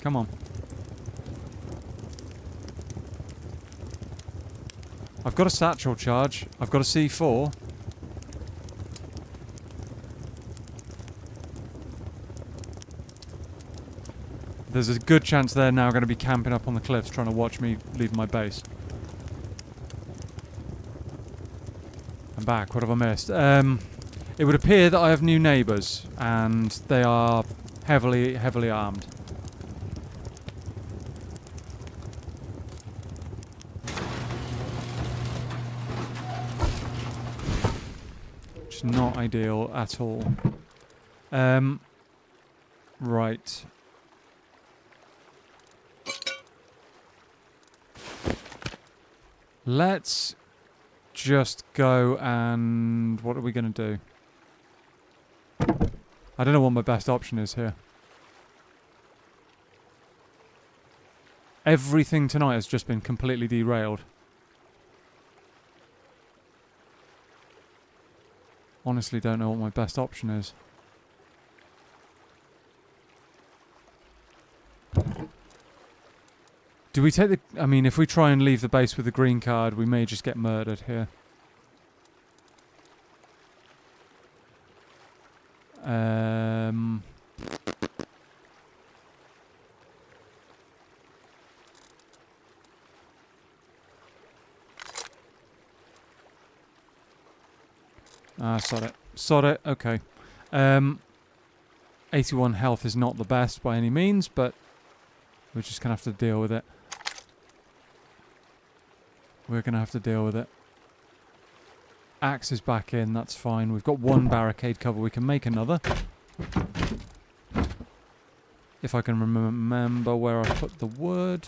Come on. I've got a satchel charge. I've got a C4. There's a good chance they're now going to be camping up on the cliffs trying to watch me leave my base. I'm back. What have I missed? It would appear that I have new neighbours, and they are heavily armed. Which is not ideal at all. Right. Let's just go and... what are we going to do? I don't know what my best option is here. Everything tonight has just been completely derailed. Honestly, don't know what my best option is. Do we take the... I mean, if we try and leave the base with the green card, we may just get murdered here. Sod it. Sod it. Okay. 81 health is not the best by any means, but we're just going to have to deal with it. We're going to have to deal with it. Axe is back in, that's fine. We've got one barricade cover. We can make another. If I can remember where I put the wood.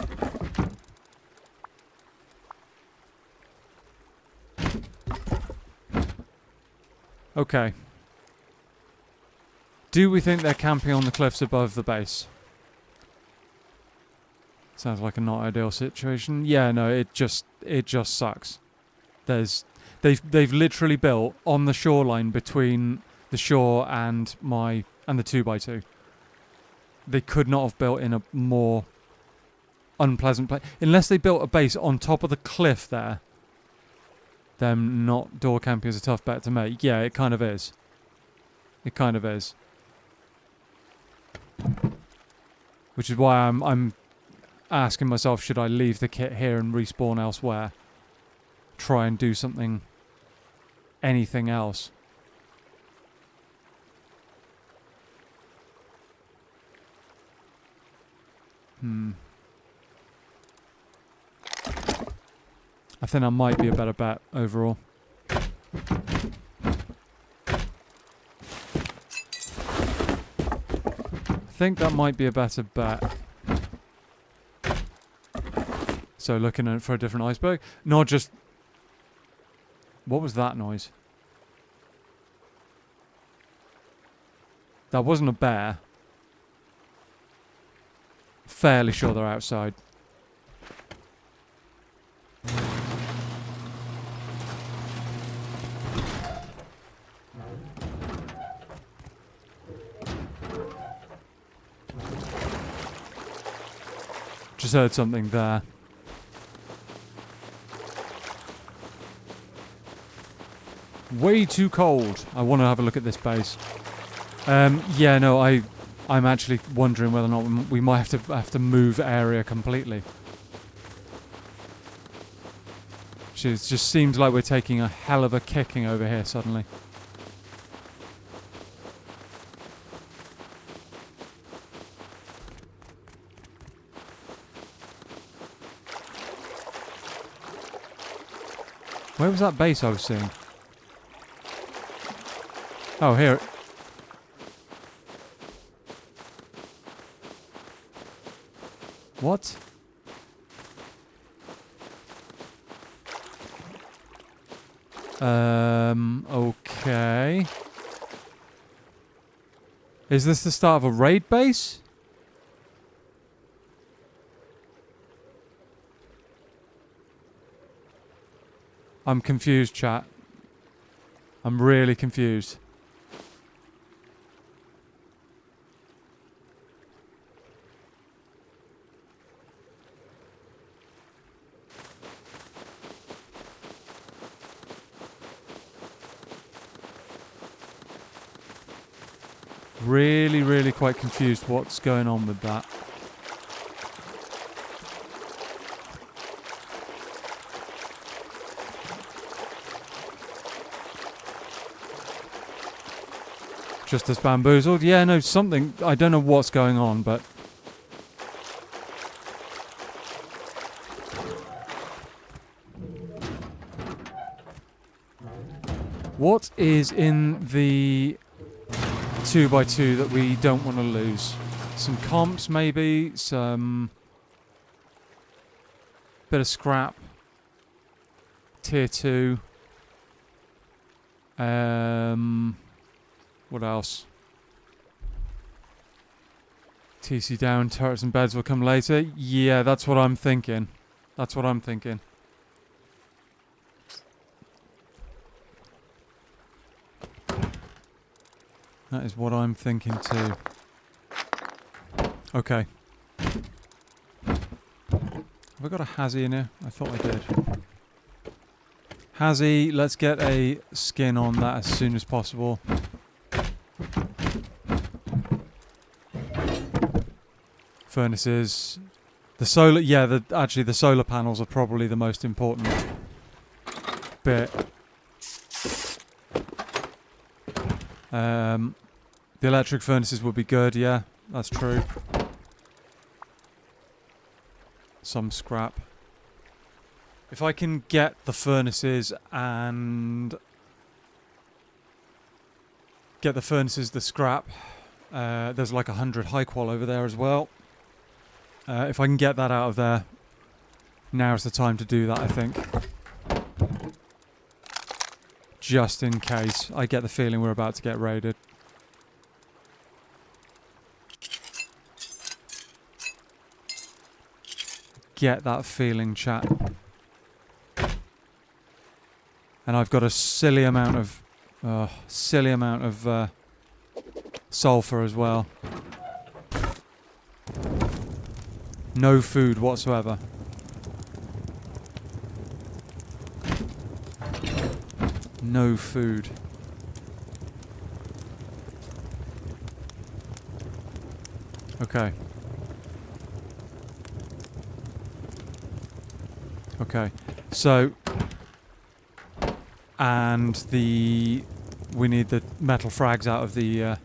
Okay. Do we think they're camping on the cliffs above the base? Sounds like a not ideal situation. Yeah, no, it just sucks. They've literally built on the shoreline between the shore and the 2x2. They could not have built in a more unpleasant place. Unless they built a base on top of the cliff there, them not door camping is a tough bet to make. Yeah, it kind of is. It kind of is. Which is why I'm asking myself, should I leave the kit here and respawn elsewhere? Try and do something, anything else. I think that might be a better bet overall. I think that might be a better bet. So looking for a different iceberg. Not just... What was that noise? That wasn't a bear. Fairly sure they're outside. Just heard something there. Way too cold. I want to have a look at this base. Yeah, no, I'm actually wondering whether or not we might have to move area completely. It just seems like we're taking a hell of a kicking over here suddenly. Where was that base I was seeing? Oh, here. What? Okay. Is this the start of a raid base? I'm confused, chat. I'm really confused. Really quite confused what's going on with that. Just as bamboozled? Yeah, no, something... I don't know what's going on, but... What is in the 2x2 that we don't want to lose? Some comps, maybe? Some... bit of scrap. Tier 2. What else? TC down, turrets and beds will come later. Yeah, that's what I'm thinking. That's what I'm thinking. That is what I'm thinking too. Okay. Have I got a Hazzy in here? I thought I did. Hazzy, let's get a skin on that as soon as possible. Furnaces. The solar... Yeah, actually the solar panels are probably the most important bit. The electric furnaces would be good, yeah, that's true. Some scrap. If I can get the furnaces and the scrap, there's like 100 high qual over there as well. If I can get that out of there, now's the time to do that, I think. Just in case. I get the feeling we're about to get raided. Get that feeling, chat. And I've got a silly amount of sulfur as well. No food whatsoever. No food. Okay. Okay. So, and we need the metal frags out of the,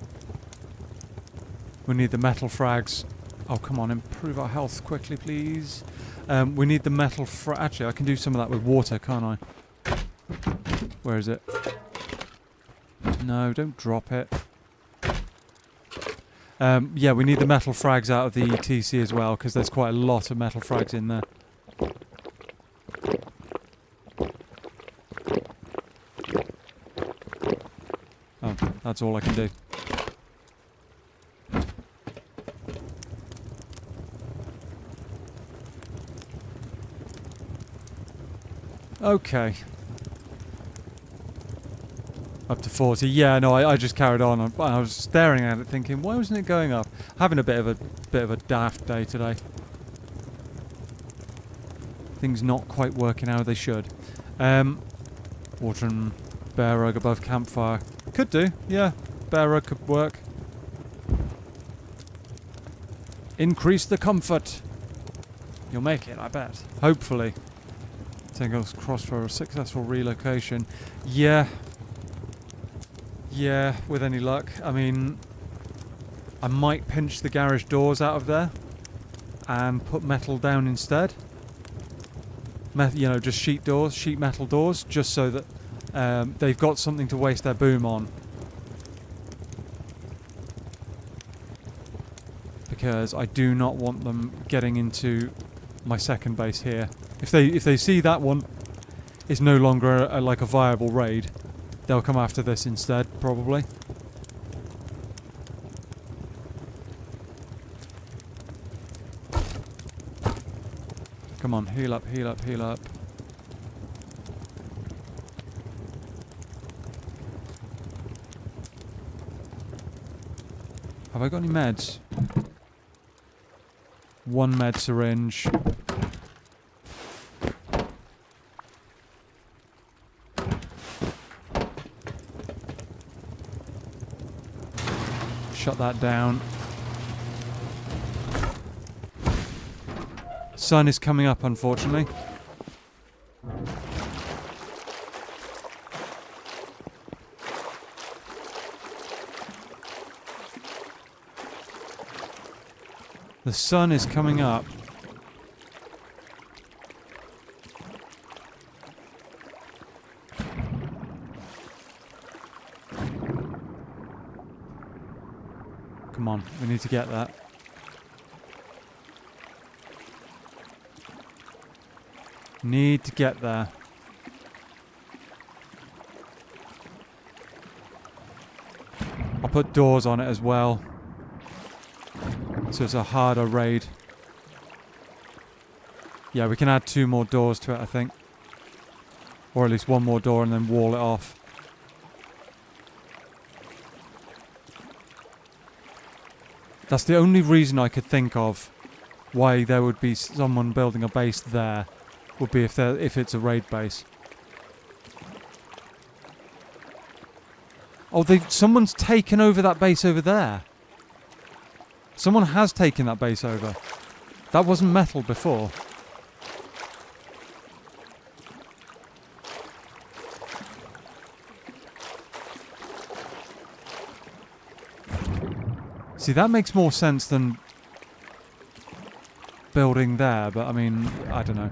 we need the metal frags. Oh, come on, improve our health quickly, please. We need the metal actually, I can do some of that with water, can't I? Where is it? No, don't drop it. Yeah, we need the metal frags out of the TC as well, because there's quite a lot of metal frags in there. Oh, that's all I can do. Okay. Up to 40. Yeah, no, I just carried on. I was staring at it thinking, why wasn't it going up? Having a bit of a daft day today. Things not quite working how they should. Water and bear rug above campfire. Could do, yeah. Bear rug could work. Increase the comfort. You'll make it, I bet. Hopefully. Fingers crossed for a successful relocation. Yeah. Yeah, with any luck. I mean, I might pinch the garage doors out of there and put metal down instead. You know, just sheet metal doors, just so that they've got something to waste their boom on. Because I do not want them getting into my second base here. If they see that one is no longer like a viable raid, they'll come after this instead, probably. Come on, heal up, heal up, heal up. Have I got any meds? One med syringe. Shut that down. Sun is coming up, unfortunately. The sun is coming up. Come on, we need to get that. Need to get there. I'll put doors on it as well, so it's a harder raid. Yeah, we can add 2 more doors to it, I think. Or at least 1 more door and then wall it off. That's the only reason I could think of why there would be someone building a base there, would be if it's a raid base. Oh, someone's taken over that base over there. Someone has taken that base over. That wasn't metal before. See, that makes more sense than building there, but I mean, I don't know.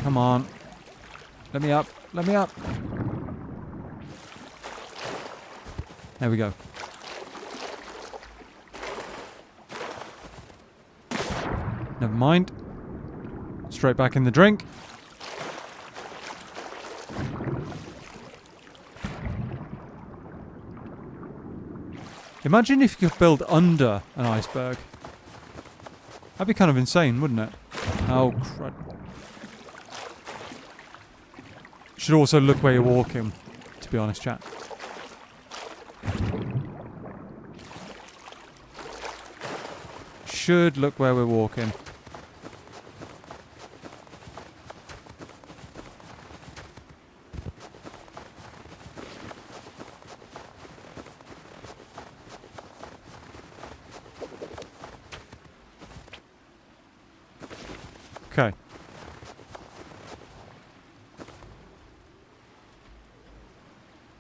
Come on. Let me up. Let me up. There we go. Never mind. Straight back in the drink. Imagine if you could build under an iceberg. That'd be kind of insane, wouldn't it? Oh, crud. Should also look where you're walking, to be honest, chat. Should look where we're walking. Okay.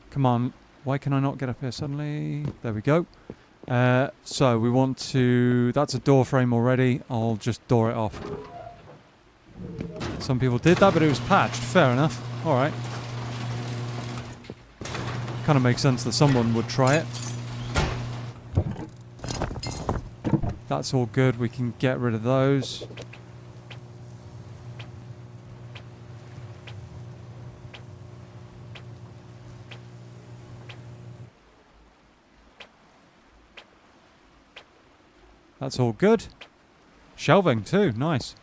Come on. Why can I not get up here suddenly? There we go. So we want to... That's a door frame already. I'll just door it off. Some people did that, but it was patched. Fair enough. Alright. Kind of makes sense that someone would try it. That's all good. We can get rid of those. That's all good. Shelving too, nice.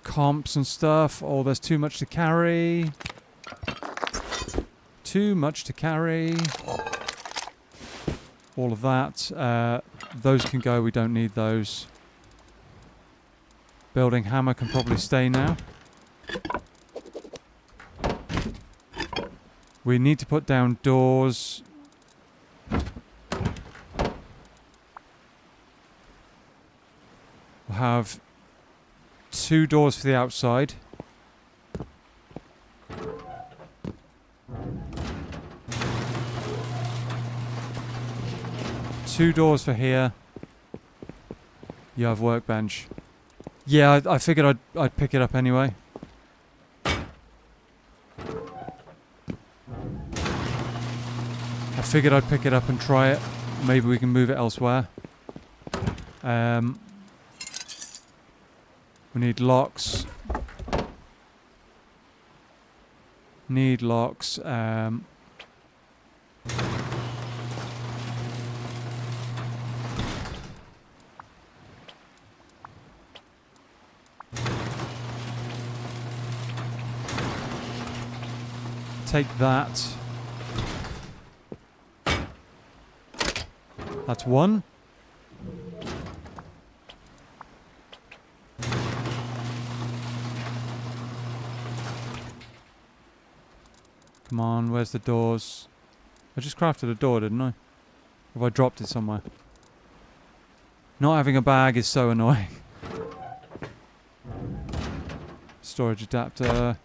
Comps and stuff. Oh, there's too much to carry. Too much to carry. All of that. Those can go, we don't need those. Building hammer can probably stay now. We need to put down doors. We'll have 2 doors for the outside. Two doors for here. You have workbench. Yeah, I figured I'd pick it up anyway. I figured I'd pick it up and try it. Maybe we can move it elsewhere. We need locks. Need locks. Take that. That's one. Come on, where's the doors? I just crafted a door, didn't I? Or have I dropped it somewhere? Not having a bag is so annoying. Storage adapter.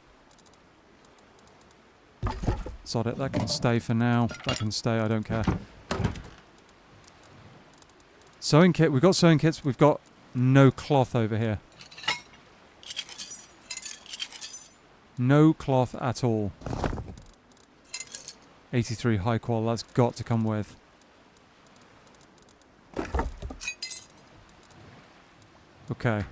Sod it, that can stay for now. That can stay, I don't care. Sewing kit, we've got sewing kits, we've got no cloth over here. No cloth at all. 83 high qual, that's got to come with. Okay.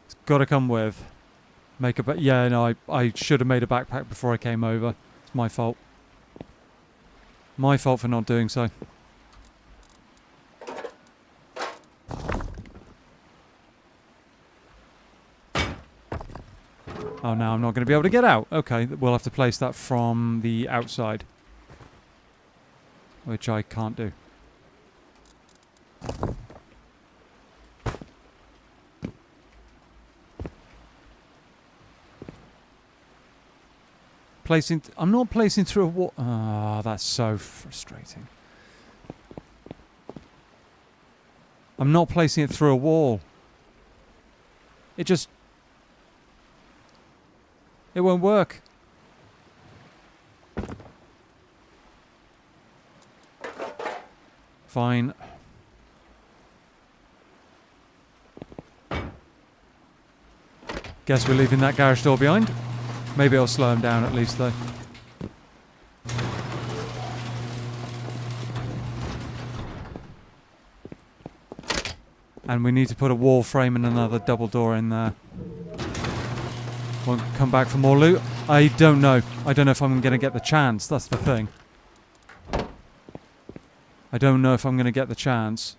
It's got to come with. Make a yeah, no, I should have made a backpack before I came over. It's my fault. My fault for not doing so. Oh, now I'm not going to be able to get out. Okay, we'll have to place that from the outside. Which I can't do. I'm not placing through a wall. Ah, that's so frustrating. I'm not placing it through a wall. It won't work. Fine. Guess we're leaving that garage door behind. Maybe I'll slow him down at least, though. And we need to put a wall frame and another double door in there. Won't come back for more loot. I don't know. I don't know if I'm going to get the chance. That's the thing. I don't know if I'm going to get the chance.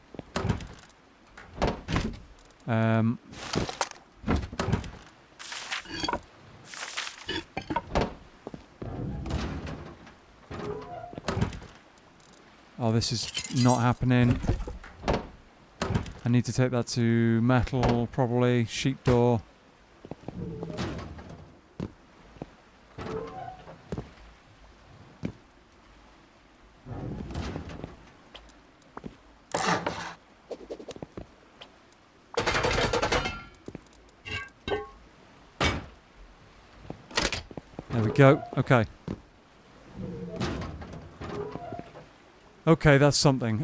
Oh, this is not happening. I need to take that to metal, probably. Sheet door. There we go. Okay. Okay, that's something.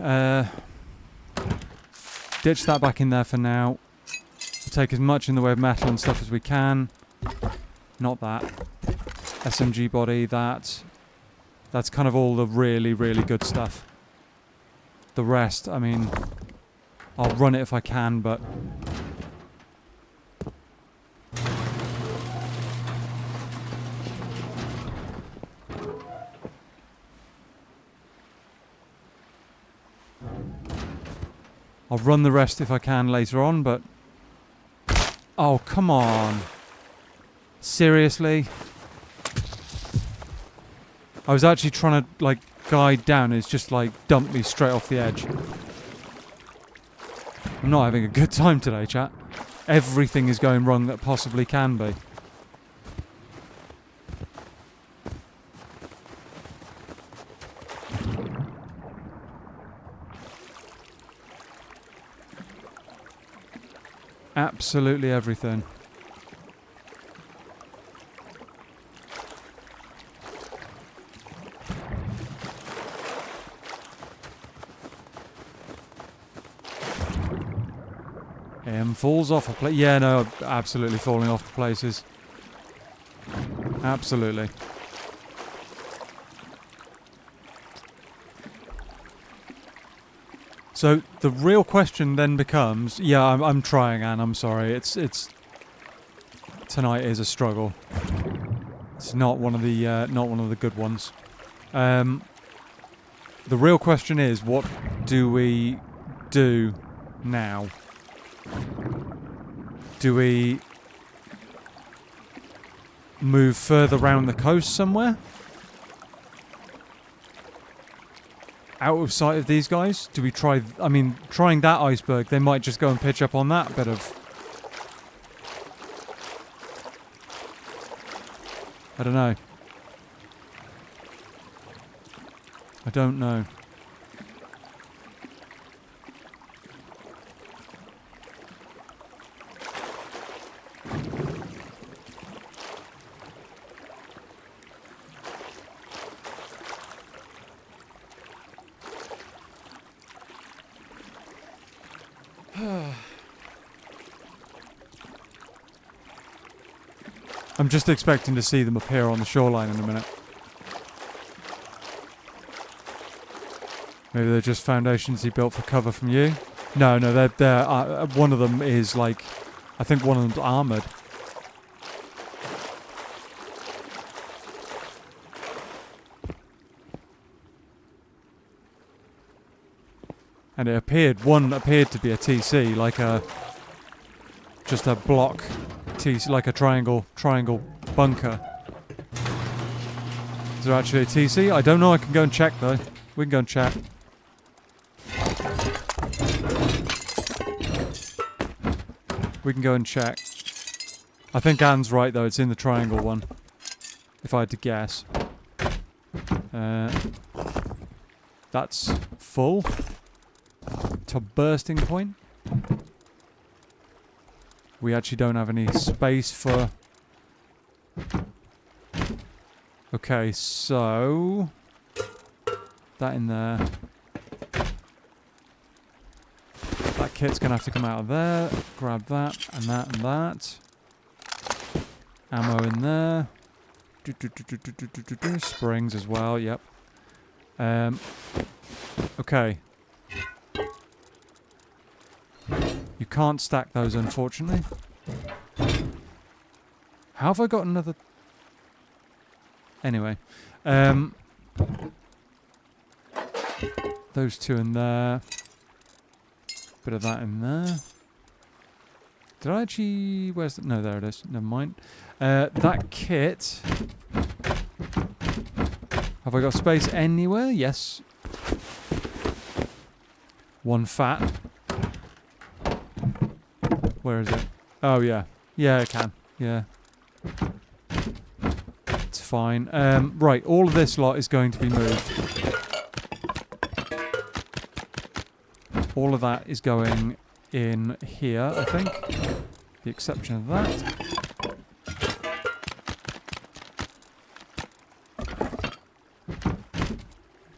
Ditch that back in there for now. We'll take as much in the way of metal and stuff as we can. Not that. SMG body, that. That's kind of all the really, really good stuff. The rest, I mean, I'll run it if I can, but... I'll run the rest if I can later on, but... Oh, come on. Seriously? I was actually trying to, like, guide down and it's just, like, dumped me straight off the edge. I'm not having a good time today, chat. Everything is going wrong that possibly can be. Absolutely everything. Falls off a place. Yeah, no, absolutely falling off places. Absolutely. So the real question then becomes, yeah, I'm trying, Anne. I'm sorry. It's tonight is a struggle. It's not one of the good ones. The real question is, what do we do now? Do we move further round the coast somewhere? Out of sight of these guys? Do we try... I mean, trying that iceberg, they might just go and pitch up on that bit of... I don't know. I don't know. I'm just expecting to see them appear on the shoreline in a minute. Maybe they're just foundations he built for cover from you. No, they're one of them is like, I think one of them's armoured. And one appeared to be a TC, like just a block TC, like a triangle bunker. Is there actually a TC? I don't know, I can go and check though. We can go and check. We can go and check. I think Anne's right though, it's in the triangle one. if I had to guess. That's full to bursting point. We actually don't have any space for... Okay, so... that in there. That kit's going to have to come out of there. Grab that and that and that. Ammo in there. Springs as well, yep. Okay. You can't stack those, unfortunately. How have I got another... Anyway. Those two in there. Bit of that in there. Did I actually... Where's the... No, there it is. Never mind. That kit... Have I got space anywhere? Yes. One fat. Where is it? Oh, yeah. Yeah, I can. Yeah. It's fine. Right, all of this lot is going to be moved. All of that is going in here, I think. The exception of that.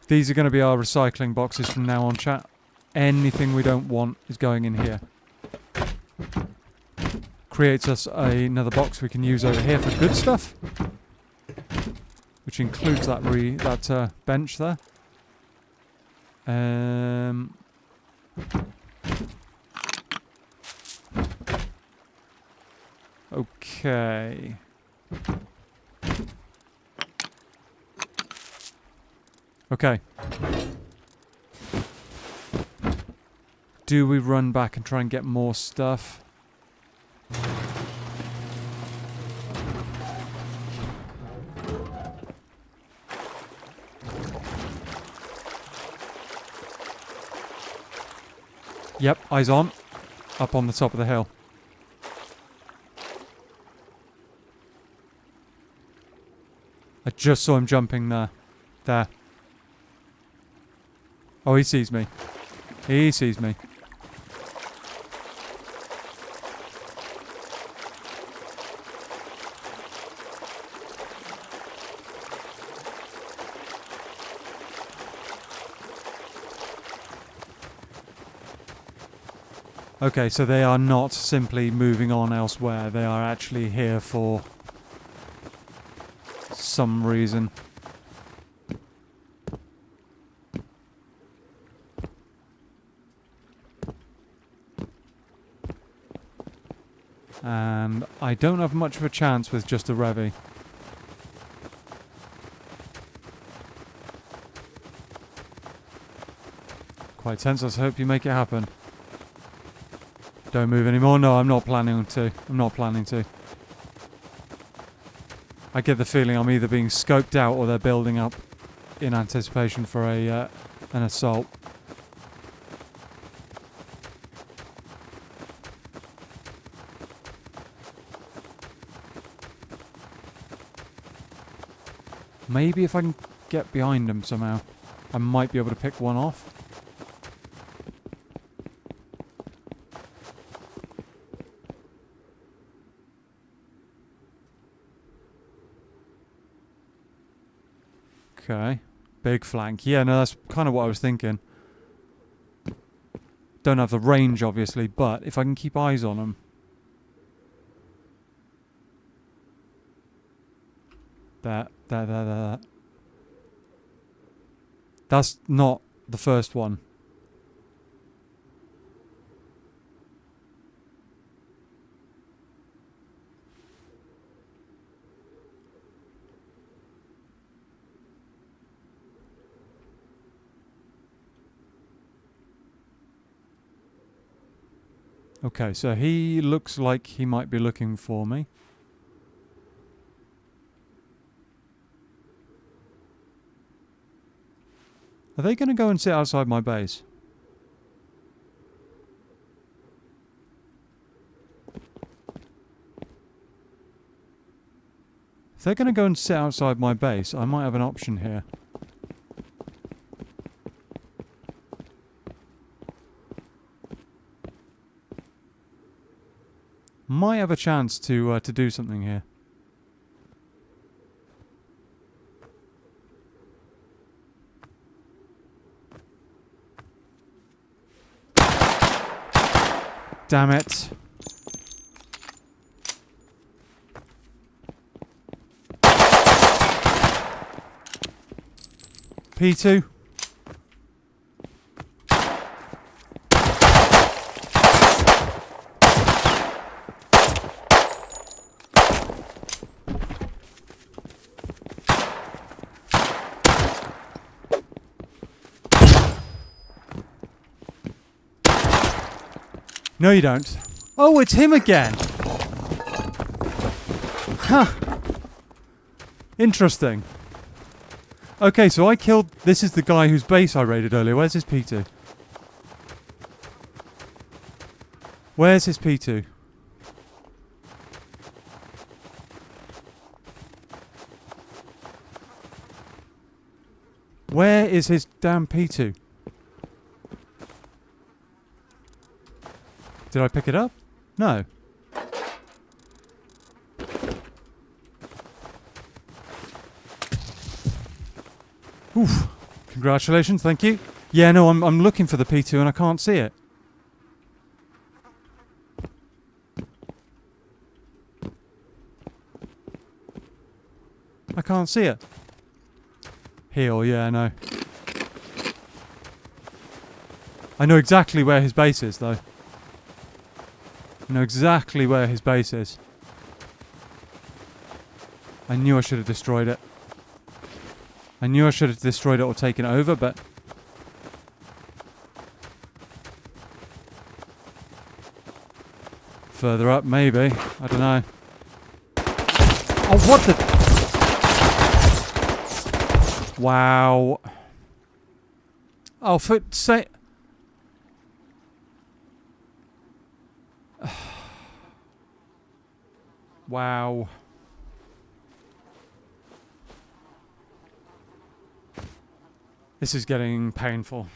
These are going to be our recycling boxes from now on, chat. Anything we don't want is going in here. Creates us another box we can use over here for good stuff. Which includes that bench there. Okay. Okay. Do we run back and try and get more stuff? Yep, eyes on. Up on the top of the hill. I just saw him jumping there. There. Oh, he sees me. He sees me. Okay, so they are not simply moving on elsewhere. They are actually here for some reason. And I don't have much of a chance with just a Revy. Quite tense. I hope you make it happen. Don't move anymore. No, I'm not planning to. I'm not planning to. I get the feeling I'm either being scoped out or they're building up in anticipation for an assault. Maybe if I can get behind them somehow, I might be able to pick one off. Okay. Big flank. Yeah, no, that's kind of what I was thinking. Don't have the range, obviously, but if I can keep eyes on them. There. That's not the first one. Okay, so he looks like he might be looking for me. Are they going to go and sit outside my base? If they're going to go and sit outside my base, I might have an option here. Might have a chance to do something here. Damn it. P2. No, you don't. Oh, it's him again. Huh. Interesting. Okay, so I killed... This is the guy whose base I raided earlier. Where's his P2? Where's his P2? Where is his damn P2? Did I pick it up? No. Oof. Congratulations, thank you. Yeah, no, I'm looking for the P2 and I can't see it. I can't see it. Heal, yeah, no. I know exactly where his base is, though. I know exactly where his base is. I knew I should have destroyed it. I knew I should have destroyed it or taken it over, but... Further up, maybe. I don't know. Oh, what the... Wow. Oh, for sake... Wow. This is getting painful.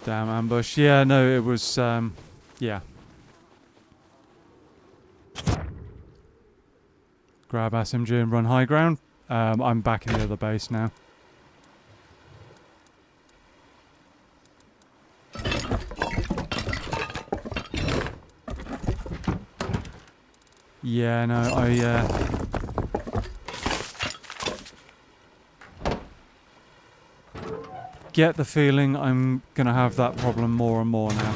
Damn ambush. Yeah, no, it was, yeah. Grab SMG and run high ground. I'm back in the other base now. Yeah, no, get the feeling I'm gonna have that problem more and more now.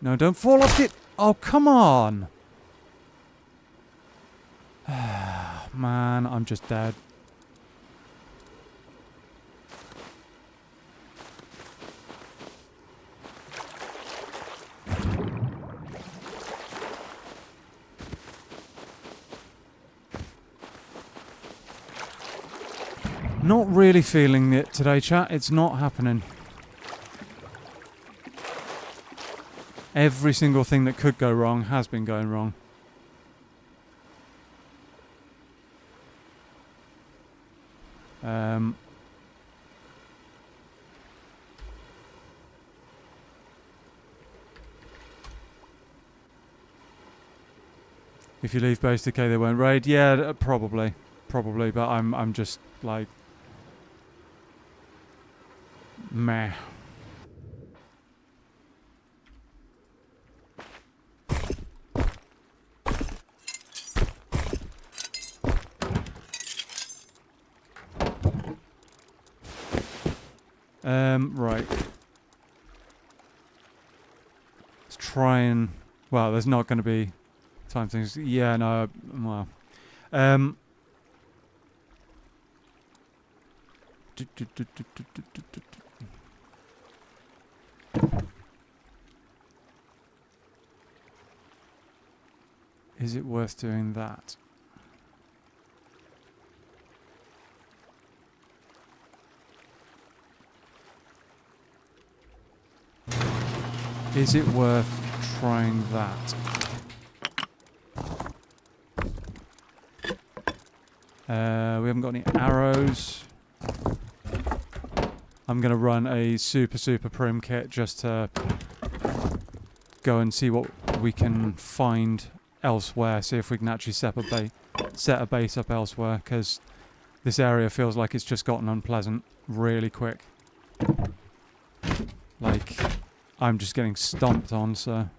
No, don't fall off it. Oh, come on. Man, I'm just dead. Not really feeling it today, chat. It's not happening. Every single thing that could go wrong has been going wrong. If you leave base decay, they won't raid. Yeah, probably, but I'm just like meh. Right. Let's try and... Well, there's not going to be time things. Yeah, no. Well, um, is it worth doing that? Is it worth trying that? We haven't got any arrows. I'm going to run a super prim kit just to go and see what we can find elsewhere. See if we can actually set a base up elsewhere, because this area feels like it's just gotten unpleasant really quick. Like, I'm just getting stomped on, so...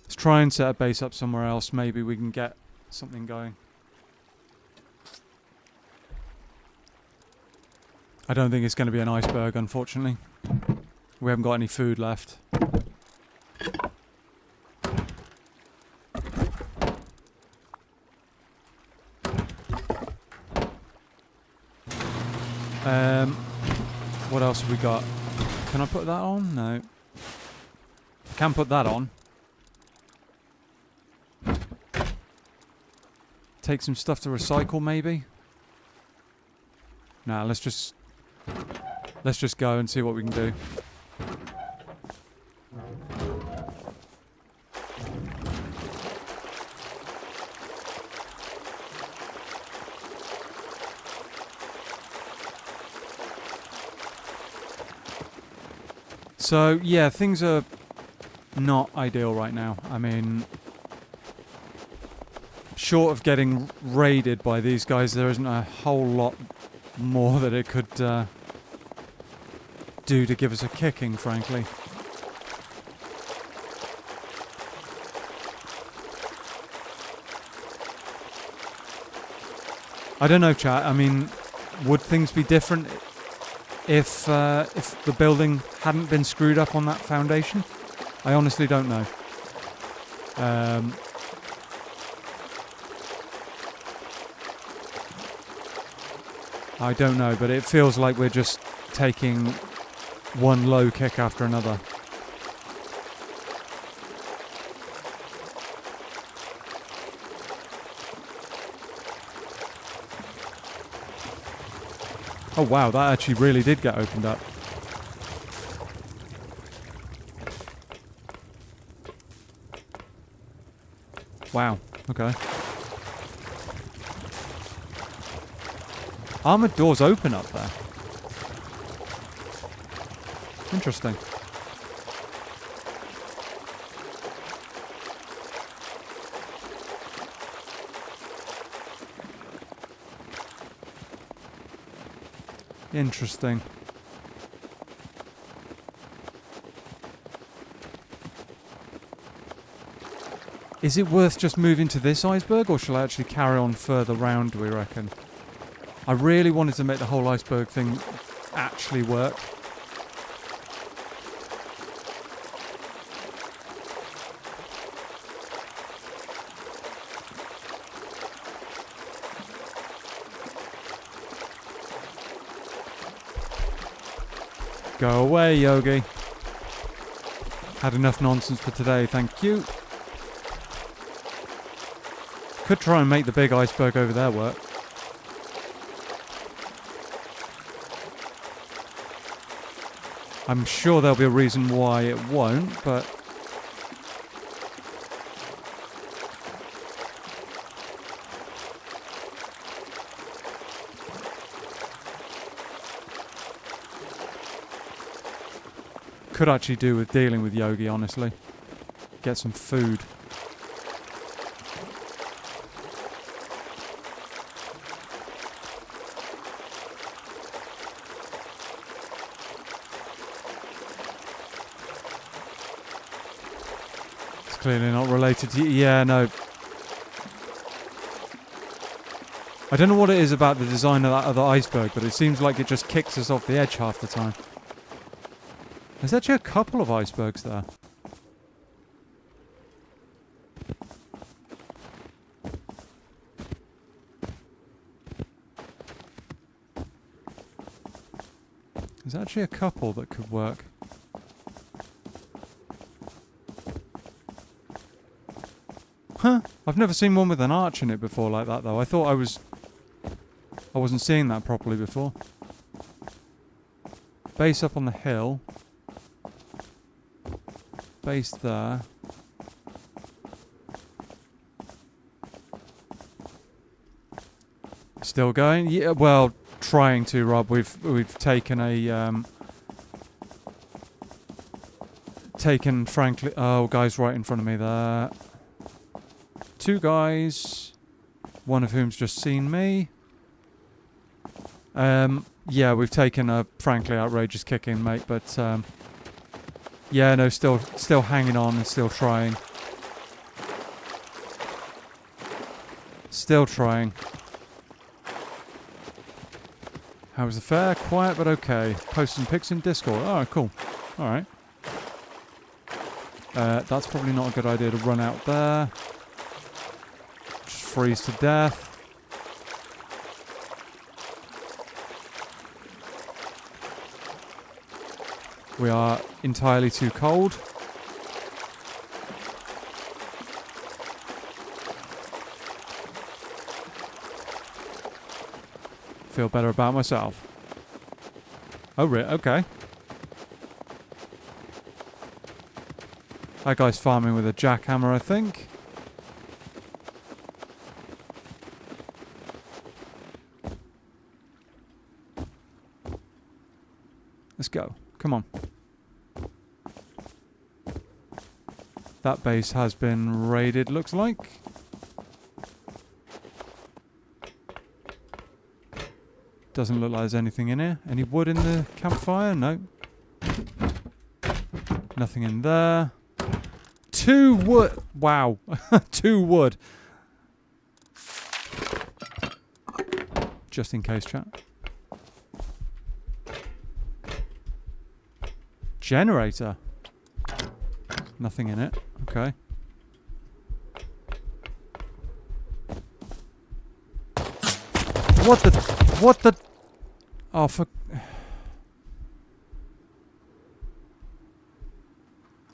Let's try and set a base up somewhere else. Maybe we can get something going. I don't think it's going to be an iceberg, unfortunately. We haven't got any food left. What else have we got? Can I put that on? No. I can put that on. Take some stuff to recycle, maybe? Nah, let's just go and see what we can do. So, yeah, things are not ideal right now. I mean, short of getting raided by these guys, there isn't a whole lot more that it could do to give us a kicking, frankly. I don't know, chat. I mean, would things be different if the building hadn't been screwed up on that foundation? I honestly don't know. I don't know, but it feels like we're just taking one low kick after another. Oh wow, that actually really did get opened up. Wow, okay. Armored doors open up there. Interesting. Interesting. Is it worth just moving to this iceberg, or shall I actually carry on further round, do we reckon? I really wanted to make the whole iceberg thing actually work. Go away, Yogi. Had enough nonsense for today, thank you. Could try and make the big iceberg over there work. I'm sure there'll be a reason why it won't, but... could actually do with dealing with Yogi, honestly. Get some food. It's clearly not related to... yeah, no. I don't know what it is about the design of that other iceberg, but it seems like it just kicks us off the edge half the time. There's actually a couple of icebergs there. There's actually a couple that could work. Huh. I've never seen one with an arch in it before like that, though. I thought I wasn't seeing that properly before. Base up on the hill. Base there. Still going? Yeah, well, trying to, Rob. We've taken a frankly, oh, guys right in front of me there. Two guys, one of whom's just seen me. Yeah, we've taken a frankly outrageous kick in, mate, but yeah, no, still hanging on and still trying. Still trying. How was the fair? Quiet but okay. Posting pics in Discord. Oh, cool. Alright. That's probably not a good idea to run out there. Just freeze to death. We are entirely too cold. Feel better about myself. Oh, okay. That guy's farming with a jackhammer, I think. Let's go. Come on. That base has been raided, looks like. Doesn't look like there's anything in here. Any wood in the campfire? No. Nothing in there. 2 wood. Wow. 2 wood. Just in case, chat. Generator. Nothing in it. Okay. What the... What the... Oh, for...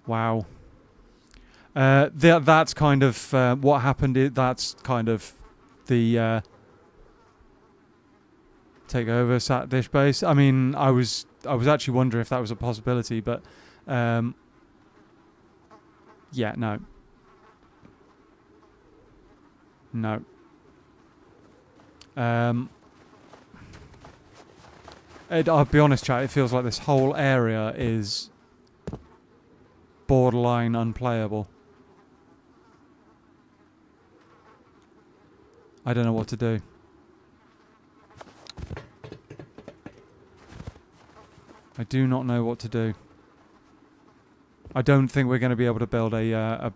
Wow. That's kind of... what happened, that's kind of the... takeover sat dish base. I mean, I was actually wondering if that was a possibility, but... yeah, no. No. I'll be honest, chat, it feels like this whole area is borderline unplayable. I don't know what to do. I do not know what to do. I don't think we're going to be able to build I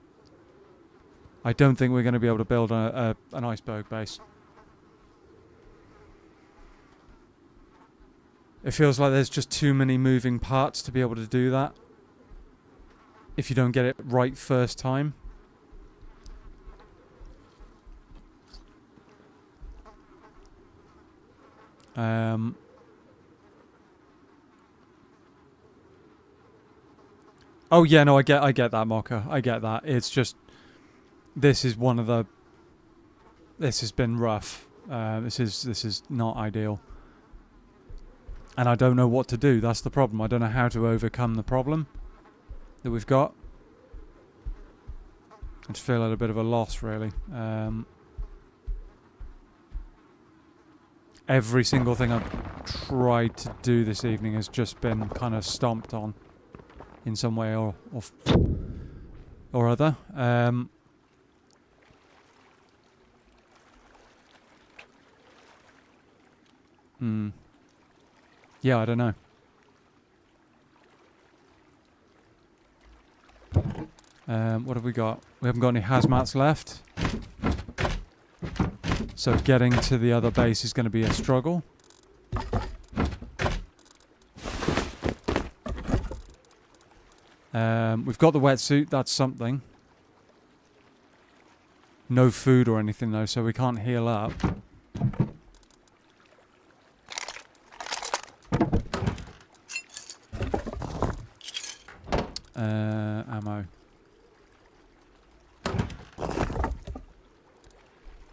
don't think we're going to be able to build an iceberg base. It feels like there's just too many moving parts to be able to do that. If you don't get it right first time. Oh yeah, no, I get that, Mocha. I get that. It's just this has been rough. This is not ideal. And I don't know what to do. That's the problem. I don't know how to overcome the problem that we've got. I just feel at a bit of a loss, really. Every single thing I've tried to do this evening has just been kind of stomped on in some way or other. Yeah, I don't know. What have we got? We haven't got any hazmats left. So getting to the other base is going to be a struggle. We've got the wetsuit. That's something. No food or anything though, so we can't heal up. Ammo.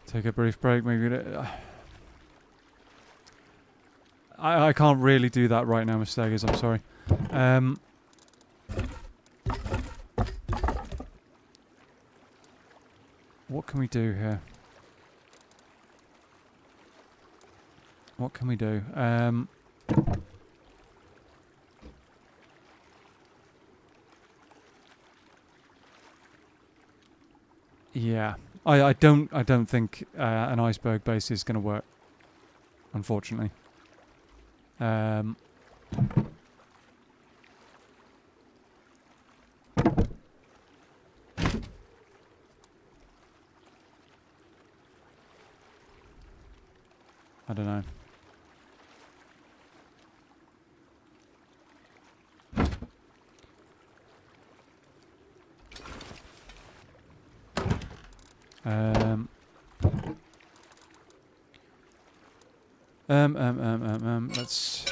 Take a brief break, maybe. I can't really do that right now, Mr. Eggers, I'm sorry. What can we do here? What can we do? Yeah, I don't think an iceberg base is going to work, unfortunately. I don't know. Let's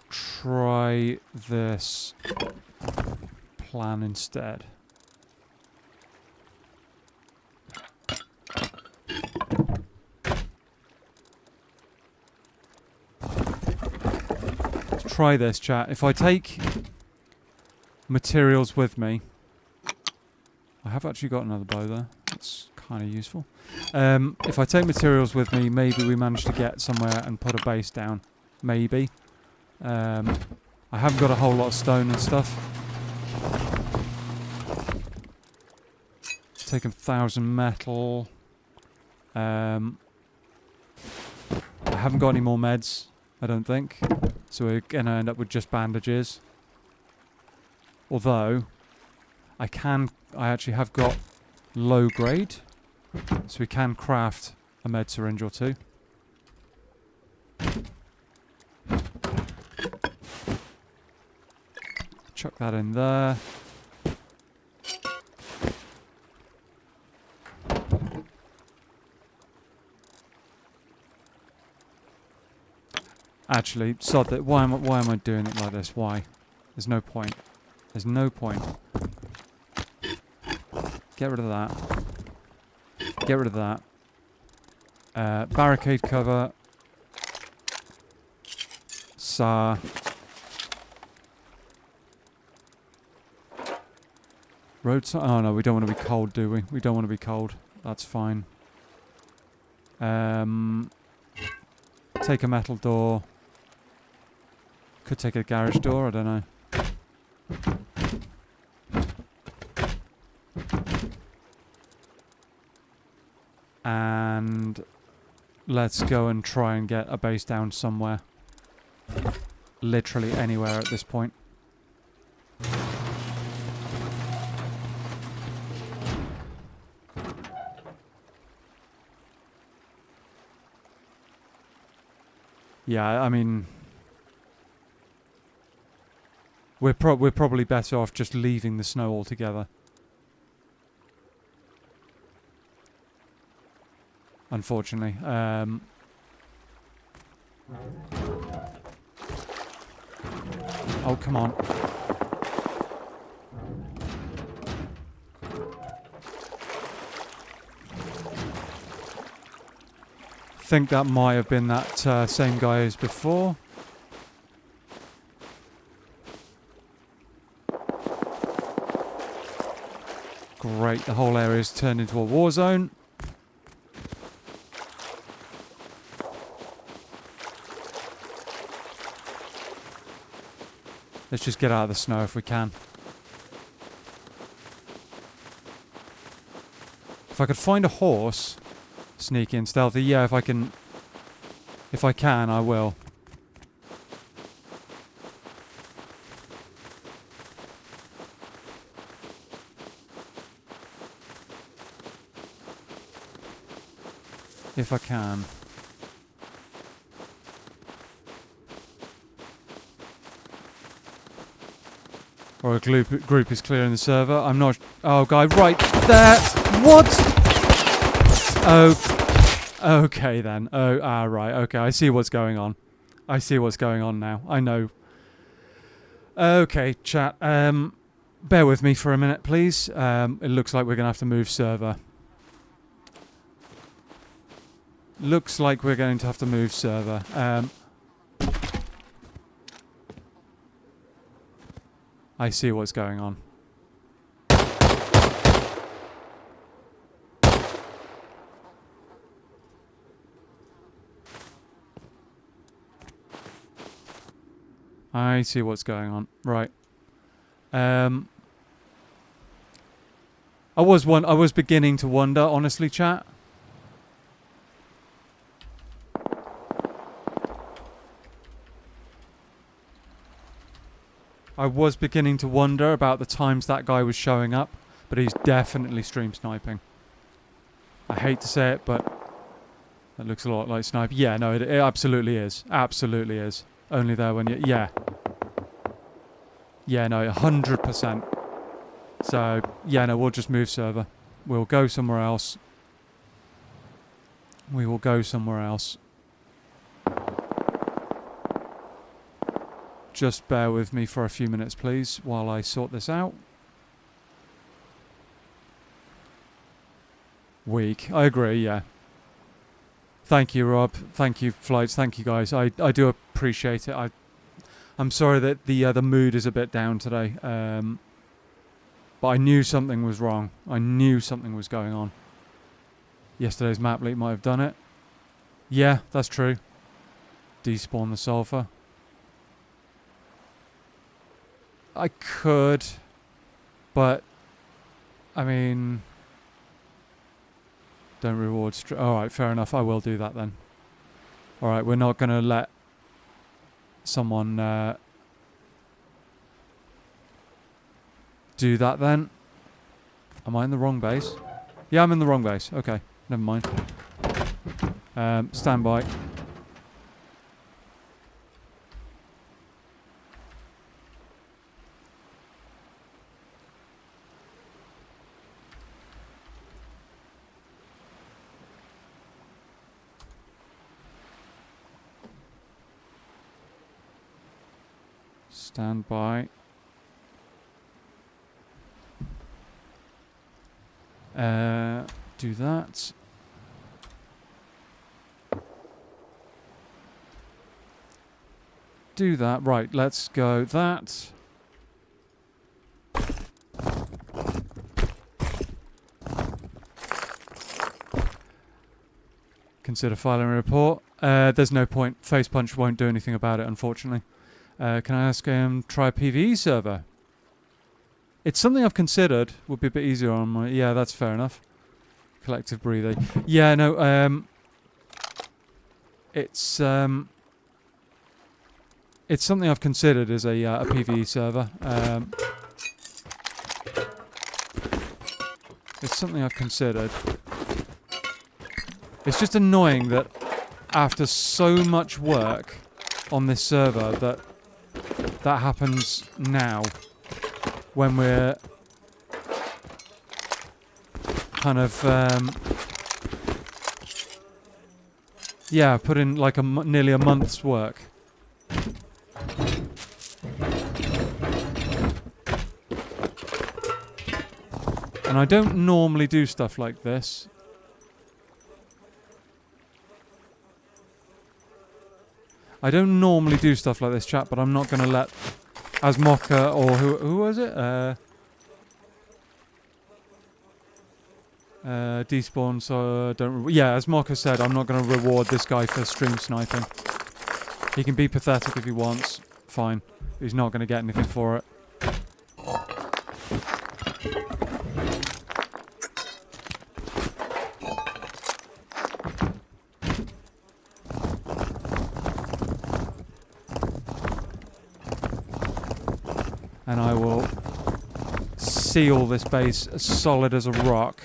try this plan instead. Let's try this, chat. If I take materials with me, I have actually got another bow there. That's kind of useful. If I take materials with me, maybe we manage to get somewhere and put a base down. Maybe. I haven't got a whole lot of stone and stuff. Taking 1,000 metal. I haven't got any more meds, I don't think. So we're going to end up with just bandages. Although, I actually have got low grade. So we can craft a med syringe or two. Chuck that in there. Actually, sod that. Why am I doing it like this? Why? There's no point. There's no point. Get rid of that. Get rid of that. Barricade cover. SAR. Roadside. Oh no, we don't want to be cold, do we? We don't want to be cold. That's fine. Take a metal door. Could take a garage door, I don't know. And let's go and try and get a base down somewhere. Literally anywhere at this point. Yeah, I mean, we're probably better off just leaving the snow altogether. Unfortunately. Oh, come on. I think that might have been that same guy as before. Great, the whole area's turned into a war zone. Let's just get out of the snow if we can. If I could find a horse, sneaky and stealthy, yeah, if I can, I will. If I can. Or a group is clearing the server. I'm not... Oh, guy, right there. What? Oh, okay then. Oh, right. Okay, I see what's going on. I see what's going on now. I know. Okay, chat. Bear with me for a minute, please. It looks like we're going to have to move server. Looks like we're going to have to move server. I see what's going on. I see what's going on. Right. I was beginning to wonder, honestly, chat. I was beginning to wonder about the times that guy was showing up, but he's definitely stream sniping. I hate to say it, but that looks a lot like sniping. Yeah, no, it absolutely is. Absolutely is. Only there when you... Yeah. Yeah, no, 100%. So, yeah, no, we'll just move server. We'll go somewhere else. We will go somewhere else. Just bear with me for a few minutes, please, while I sort this out. Weak. I agree, yeah. Thank you, Rob. Thank you, Flights. Thank you, guys. I do appreciate it. I'm sorry that the mood is a bit down today. But I knew something was wrong. I knew something was going on. Yesterday's map leak might have done it. Yeah, that's true. Despawn the sulfur. I could, but I mean, don't reward. All right, fair enough. I will do that then. All right, we're not going to let someone do that then. Am I in the wrong base? Yeah, I'm in the wrong base. Okay, never mind. Stand by. Stand by. Do that. Do that. Right, let's go that. Consider filing a report. There's no point. Face Punch won't do anything about it, unfortunately. Can I ask him try a PvE server? It's something I've considered. Would be a bit easier on my... Yeah, that's fair enough. Collective breathing. Yeah, no, it's something I've considered as a PvE server. It's something I've considered. It's just annoying that after so much work on this server that happens now when we're kind of yeah, put in like nearly a month's work. And I don't normally do stuff like this. I don't normally do stuff like this, chat, but I'm not going to let Asmoka or who was it? Despawn, so don't... Yeah, Asmoka said I'm not going to reward this guy for stream sniping. He can be pathetic if he wants. Fine. He's not going to get anything for it. And I will seal this base as solid as a rock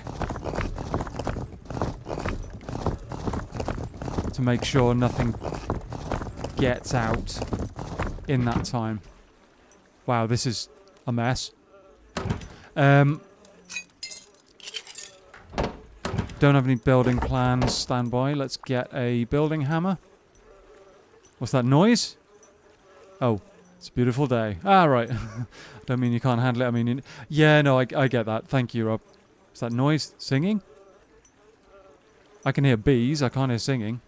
to make sure nothing gets out in that time. Wow, this is a mess. Don't have any building plans. Stand by. Let's get a building hammer. What's that noise? Oh, it's a beautiful day. Ah, right. Don't mean you can't handle it. I mean, yeah, no, I get that. Thank you, Rob. Is that noise? Singing? I can hear bees. I can't hear singing.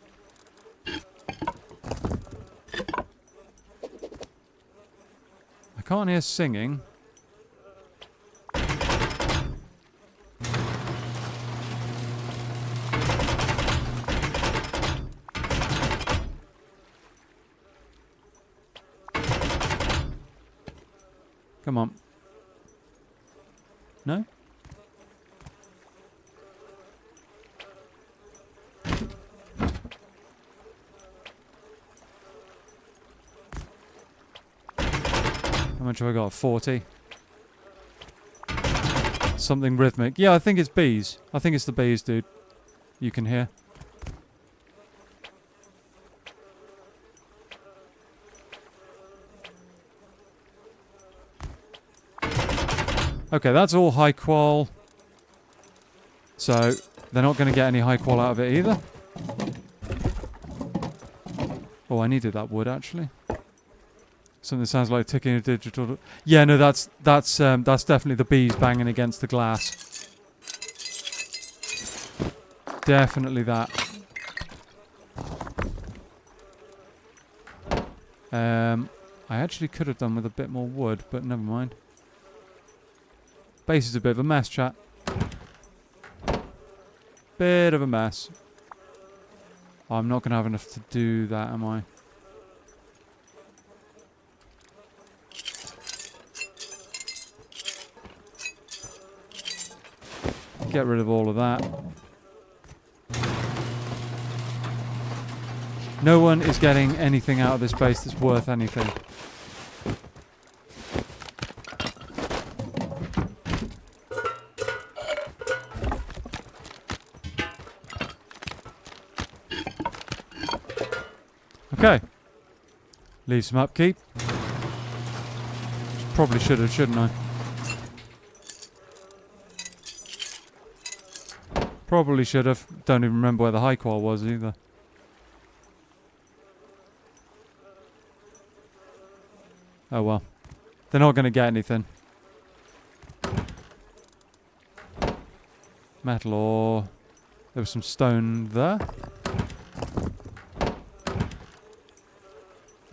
I can't hear singing. Come on. No? How much have I got? 40. Something rhythmic. Yeah, I think it's bees. I think it's the bees, dude. You can hear. Okay, that's all high qual. So, they're not going to get any high qual out of it either. Oh, I needed that wood, actually. Something that sounds like ticking a digital... Yeah, no, that's definitely the bees banging against the glass. Definitely that. I actually could have done with a bit more wood, but never mind. Base is a bit of a mess, chat. Bit of a mess. Oh, I'm not going to have enough to do that, am I? Get rid of all of that. No one is getting anything out of this base that's worth anything. Okay. Leave some upkeep. Probably should have, shouldn't I? Probably should have. Don't even remember where the high qual was either. Oh well. They're not going to get anything. Metal ore. There was some stone there.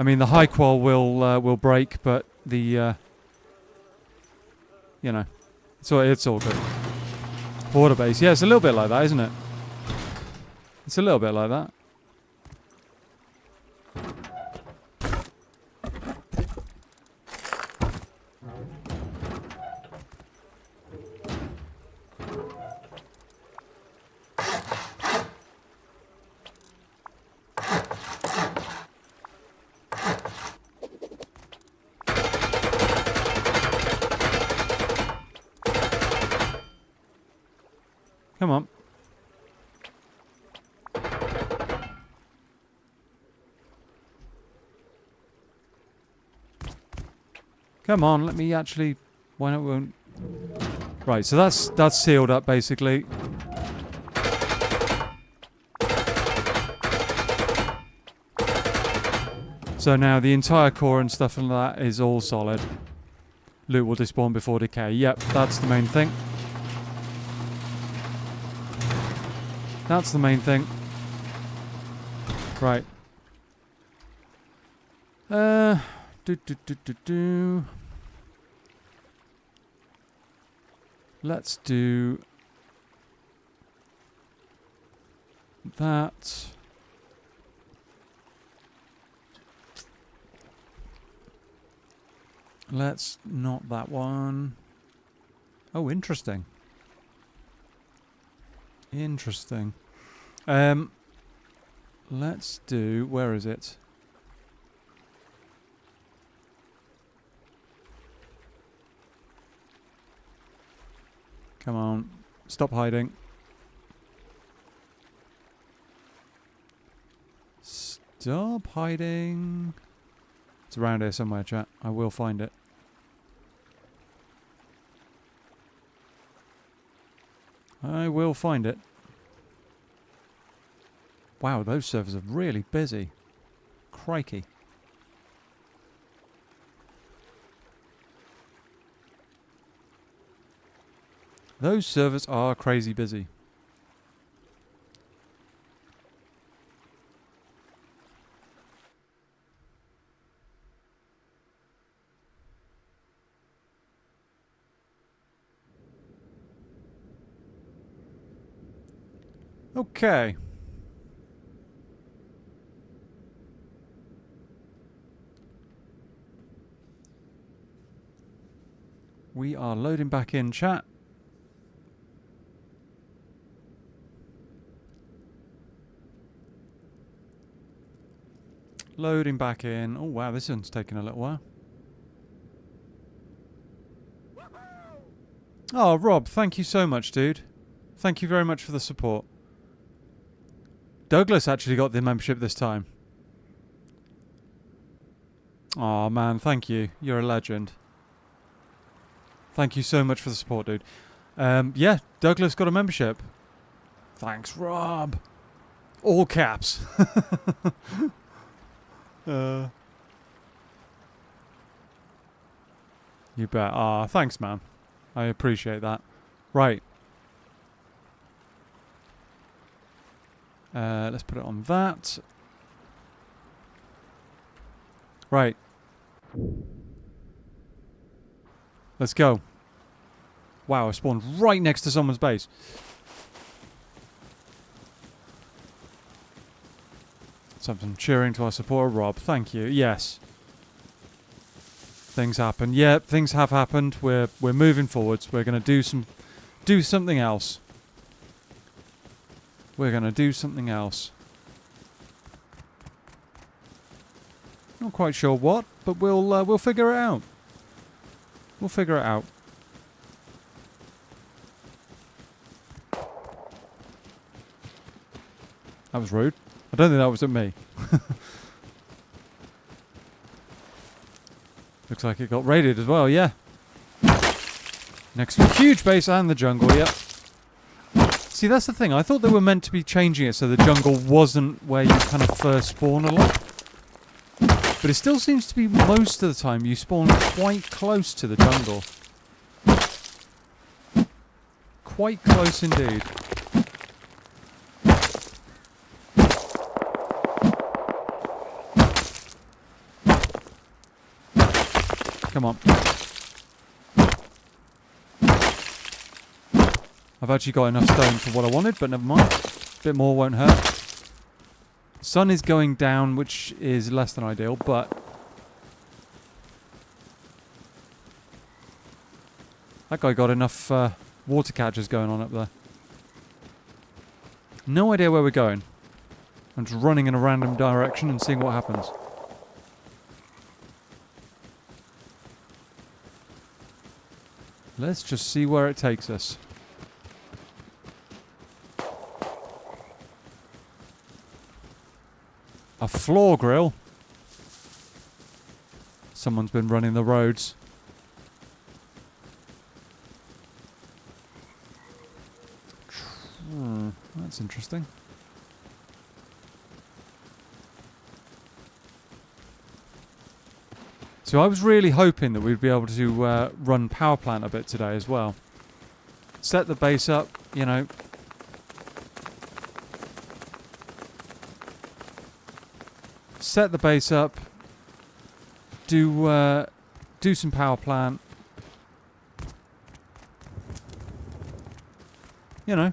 I mean, the high qual will break, but the you know, it's all good. Border base, yeah, it's a little bit like that, isn't it? It's a little bit like that. Come on. Come on, let me actually... Why not? Won't... Right, so that's sealed up, basically. So now the entire core and stuff like that is all solid. Loot will despawn before decay. Yep, that's the main thing. That's the main thing. Right. Let's do that. Let's not that one. Oh, interesting. Interesting. Let's do... Where is it? Come on. Stop hiding. Stop hiding. It's around here somewhere, chat. I will find it. I will find it. Wow, those servers are really busy. Crikey. Those servers are crazy busy. Okay. We are loading back in, chat. Loading back in. Oh, wow, this one's taking a little while. Oh, Rob, thank you so much, dude. Thank you very much for the support. Douglas actually got the membership this time. Oh, man, thank you. You're a legend. Thank you so much for the support, dude. Yeah, Douglas got a membership. Thanks, Rob. All caps. You bet. Ah, thanks, man. I appreciate that. Right. Let's put it on that. Right. Let's go. Wow, I spawned right next to someone's base. Something cheering to our supporter, Rob. Thank you. Yes. Things happen. Yeah, things have happened. We're moving forwards. We're gonna do something else. We're gonna do something else. Not quite sure what, but we'll figure it out. We'll figure it out. That was rude. I don't think that was at me. Looks like it got raided as well, yeah. Next to a huge base and the jungle, yep. See, that's the thing. I thought they were meant to be changing it so the jungle wasn't where you kind of first spawn a lot. But it still seems to be most of the time you spawn quite close to the jungle. Quite close indeed. Come on. I've actually got enough stone for what I wanted, but never mind. A bit more won't hurt. Sun is going down, which is less than ideal, but that guy got enough water catchers going on up there. No idea where we're going. I'm just running in a random direction and seeing what happens. Let's just see where it takes us. A floor grill. Someone's been running the roads. That's interesting. So I was really hoping that we'd be able to run power plant a bit today as well. Set the base up, you know. Set the base up. Do some power plant. You know.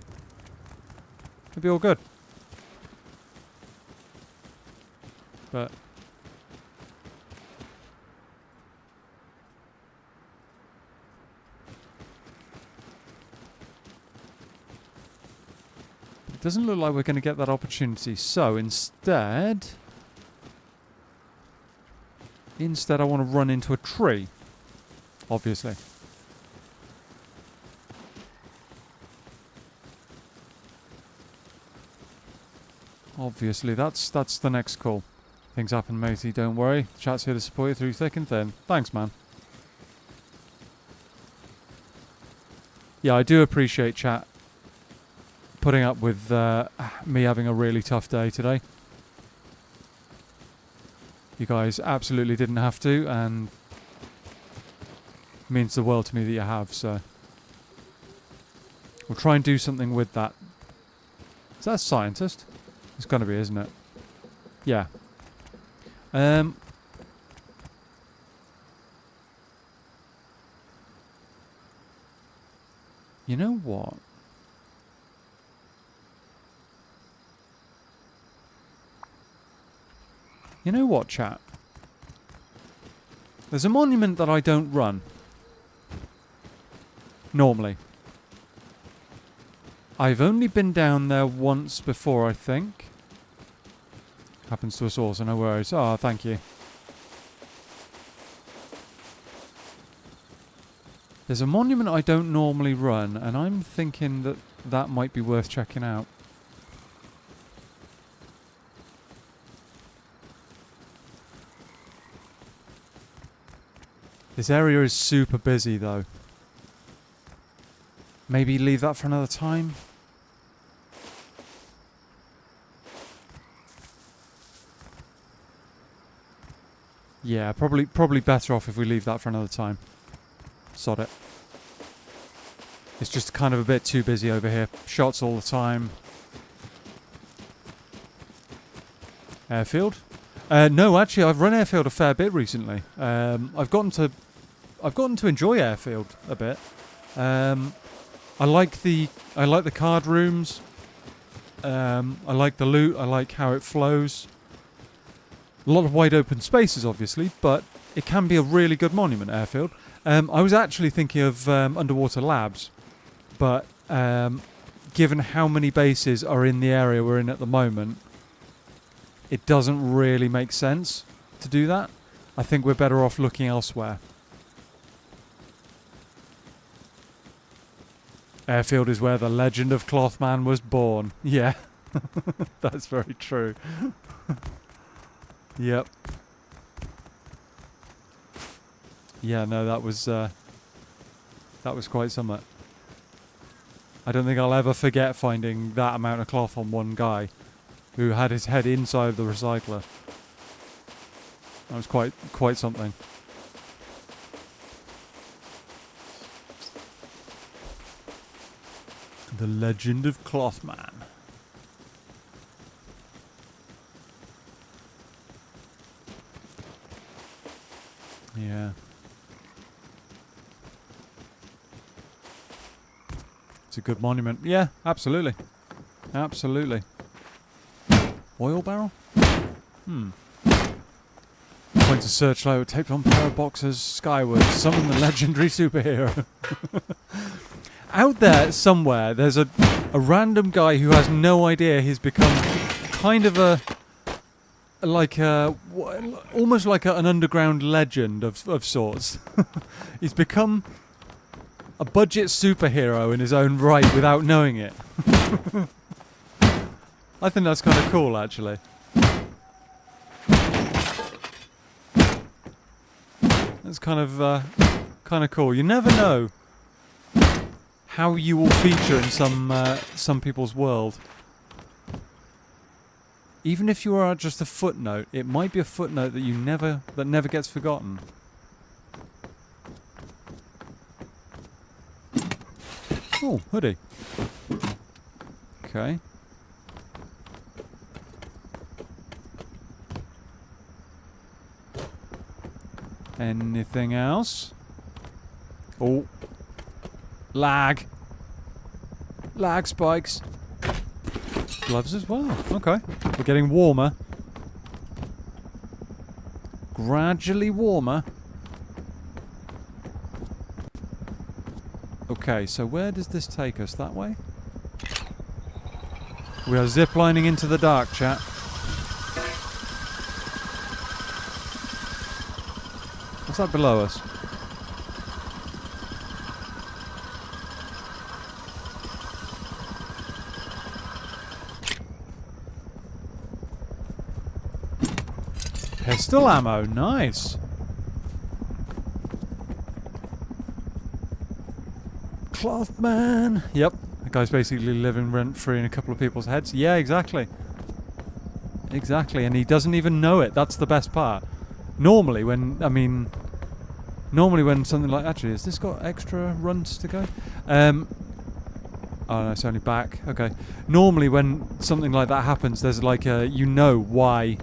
It'd be all good. But it doesn't look like we're going to get that opportunity. So instead I want to run into a tree. Obviously. Obviously, that's the next call. Things happen, matey, don't worry. Chat's here to support you through thick and thin. Thanks, man. Yeah, I do appreciate chat putting up with me having a really tough day today. You guys absolutely didn't have to, and it means the world to me that you have, so we'll try and do something with that. Is that a scientist? It's gonna be, isn't it? Yeah. You know what? You know what, chat? There's a monument that I don't run. Normally. I've only been down there once before, I think. Happens to us all, so no worries. Oh, thank you. There's a monument I don't normally run, and I'm thinking that that might be worth checking out. This area is super busy, though. Maybe leave that for another time? Yeah, probably better off if we leave that for another time. Sod it. It's just kind of a bit too busy over here. Shots all the time. Airfield? No, actually, I've run airfield a fair bit recently. I've gotten to enjoy airfield a bit. I like the card rooms. I like the loot. I like how it flows. A lot of wide open spaces, obviously, but it can be a really good monument, airfield. I was actually thinking of underwater labs, but given how many bases are in the area we're in at the moment, it doesn't really make sense to do that. I think we're better off looking elsewhere. Airfield is where the legend of Clothman was born. Yeah, that's very true. Yep. Yeah, no, that was quite something. I don't think I'll ever forget finding that amount of cloth on one guy who had his head inside the recycler. That was quite something. The legend of Clothman. Yeah. It's a good monument. Yeah, absolutely. Absolutely. Oil barrel? Points a searchlight with taped on pair of boxes skyward. Summon the legendary superhero. Out there somewhere, there's a random guy who has no idea he's become kind of almost like an underground legend of sorts. He's become a budget superhero in his own right without knowing it. I think that's kind of cool, actually. That's kind of cool. You never know how you will feature in some people's world. Even if you are just a footnote, it might be a footnote that never gets forgotten. Oh, hoodie. Okay. Anything else? Oh. Lag. Lag spikes. Gloves as well. Okay. We're getting warmer. Gradually warmer. Okay, so where does this take us? That way? We are ziplining into the dark, chat. What's that below us? Pistol ammo, nice. Clothman. Yep. The guy's basically living rent-free in a couple of people's heads. Yeah, exactly. Exactly, and he doesn't even know it. That's the best part. Normally when something like... Actually, has this got extra runs to go? Oh no, it's only back. Okay. Normally when something like that happens, there's like a... You know why...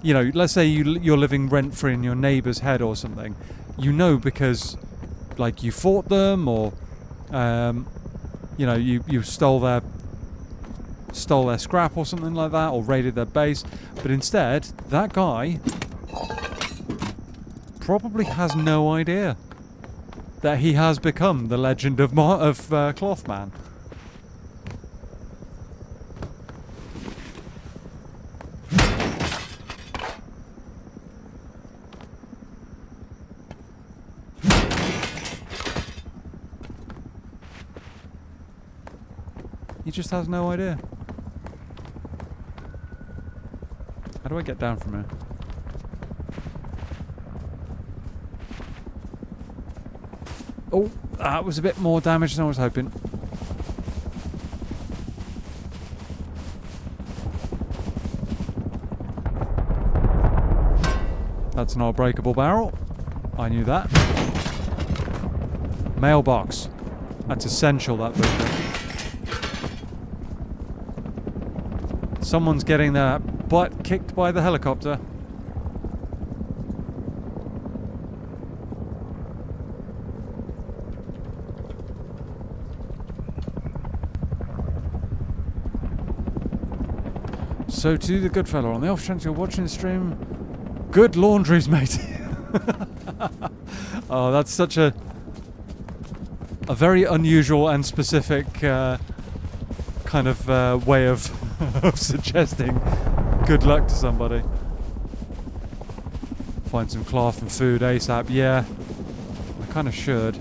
You know, let's say you're living rent-free in your neighbour's head or something. You know because, like, you fought them or... you know, you stole their scrap or something like that, or raided their base. But instead, that guy probably has no idea that he has become the legend of Cloth Man. He just has no idea. How do I get down from here? Oh, that was a bit more damage than I was hoping. That's not a breakable barrel. I knew that. Mailbox. That's essential, that bit. Someone's getting their butt kicked by the helicopter. So to the good fellow, on the off chance you're watching the stream, good laundries, mate. Oh, that's such a very unusual and specific kind of way of of suggesting good luck to somebody. Find some cloth and food ASAP. Yeah, I kind of should.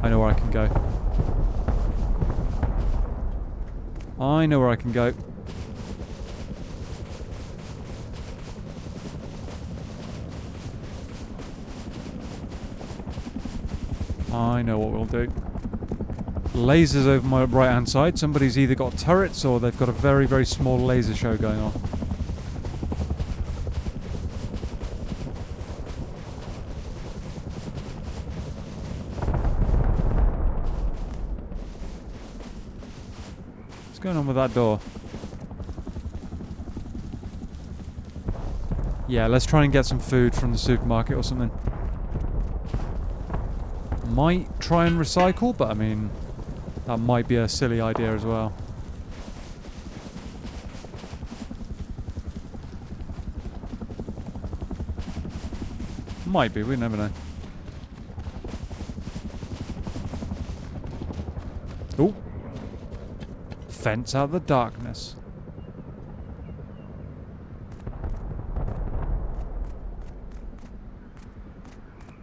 I know where I can go. I know where I can go. I know what we'll do. Lasers over my right hand side. Somebody's either got turrets or they've got a very, very small laser show going on. What's going on with that door? Yeah, let's try and get some food from the supermarket or something. Might try and recycle, but I mean, that might be a silly idea as well. Might be, we never know. Oh! Fence out the darkness.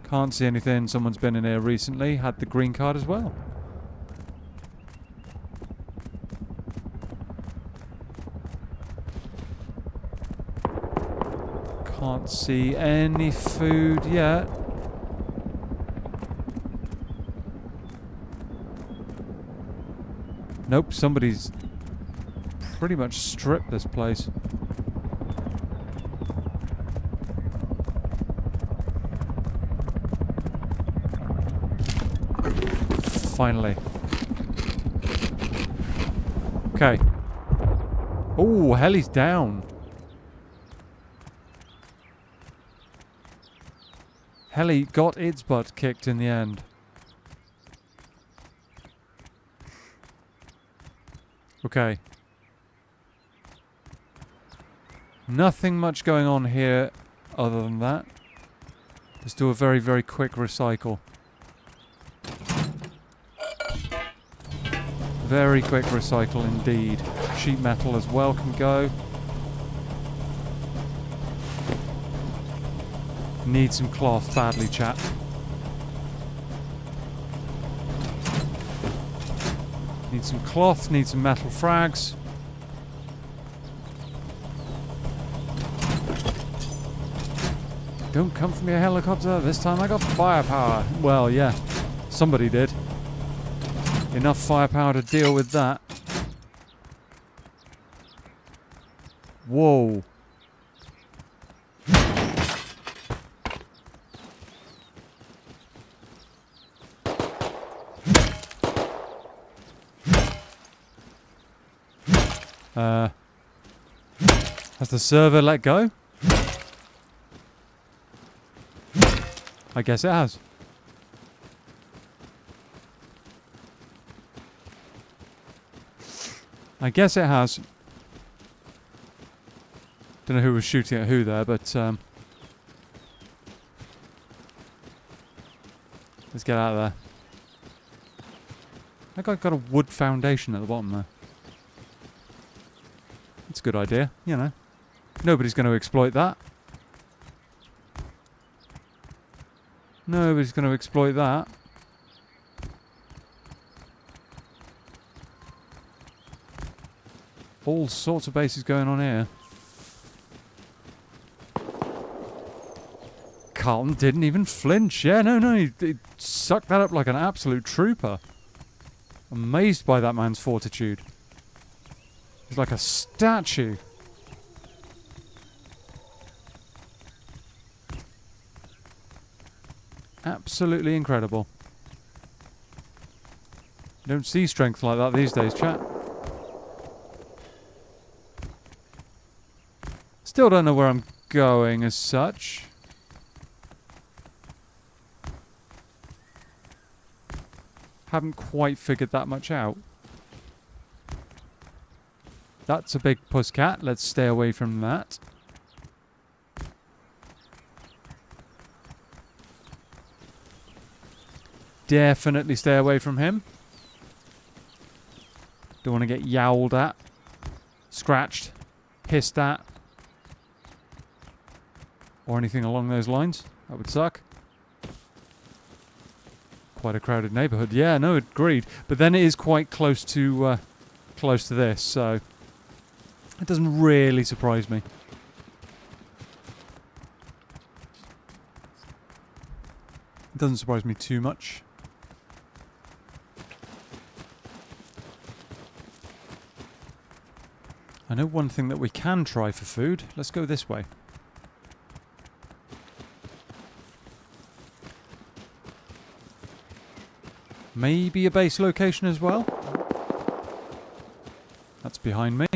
Can't see anything. Someone's been in here recently. Had the green card as well. Can't see any food yet. Nope, somebody's pretty much stripped this place. Finally. Okay. Oh, heli's down. Heli got its butt kicked in the end. Okay. Nothing much going on here other than that. Let's do a very, very quick recycle. Very quick recycle indeed. Sheet metal as well can go. Need some cloth badly, chat. Need some cloth, need some metal frags. Don't come from your helicopter. This time I got firepower. Well, yeah. Somebody did. Enough firepower to deal with that. Whoa. Has the server let go? I guess it has. I guess it has. Don't know who was shooting at who there, but let's get out of there. That guy got a wood foundation at the bottom there. That's a good idea, you know. Nobody's going to exploit that. Nobody's going to exploit that. All sorts of bases going on here. Carlton didn't even flinch. Yeah, no, he sucked that up like an absolute trooper. Amazed by that man's fortitude. He's like a statue. Absolutely incredible. You don't see strength like that these days, chat. Still don't know where I'm going as such. Haven't quite figured that much out. That's a big pusscat. Let's stay away from that. Definitely stay away from him. Don't want to get yowled at, scratched, hissed at, or anything along those lines. That would suck. Quite a crowded neighbourhood. Yeah, no, agreed. But then it is quite close to this, so it doesn't really surprise me. It doesn't surprise me too much. I know one thing that we can try for food. Let's go this way. Maybe a base location as well. That's behind me.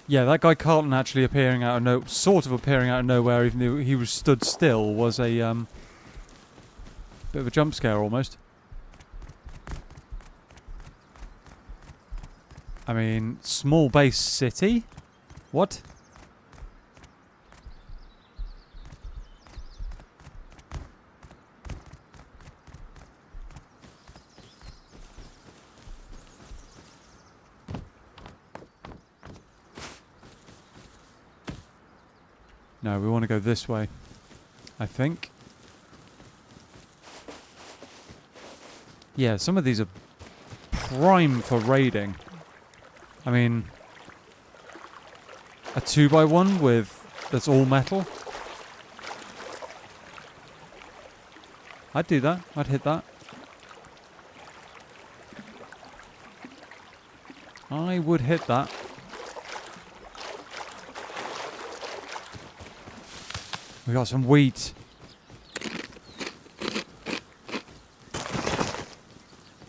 Yeah, that guy Carlton actually appearing out of sort of appearing out of nowhere, even though he was stood still, was a bit of a jump scare almost. I mean, small base city? What? No, we want to go this way, I think. Yeah, some of these are prime for raiding. I mean, a 2x1 that's all metal. I'd do that. I'd hit that. I would hit that. We got some wheat.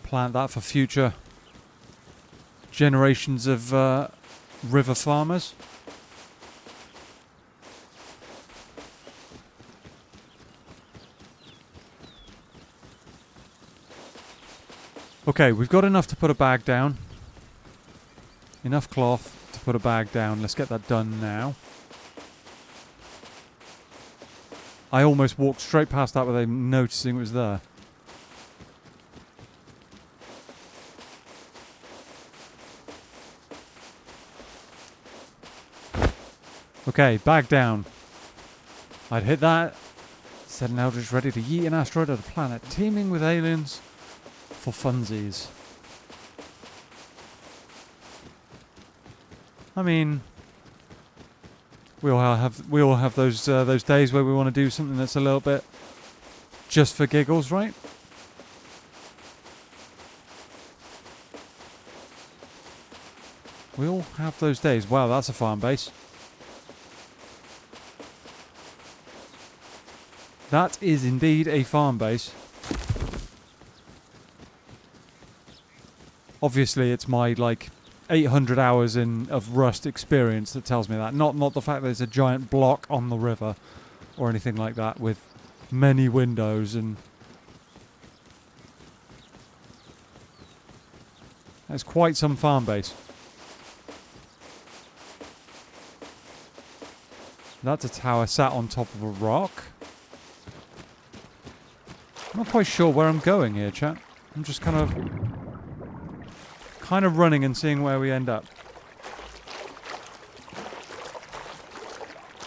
Plant that for future generations of river farmers. Okay, we've got enough to put a bag down. Enough cloth to put a bag down. Let's get that done now. I almost walked straight past that without noticing it was there. Okay, bag down. I'd hit that. Said an Eldritch ready to yeet an asteroid at a planet teeming with aliens for funsies. I mean, We all have those days where we want to do something that's a little bit just for giggles, right? We all have those days. Wow, that's a farm base. That is indeed a farm base. Obviously, it's my, like, 800 hours of Rust experience that tells me that. Not the fact that it's a giant block on the river or anything like that with many windows and... That's quite some farm base. That's a tower sat on top of a rock. I'm not quite sure where I'm going here, chat. I'm just kind of running and seeing where we end up.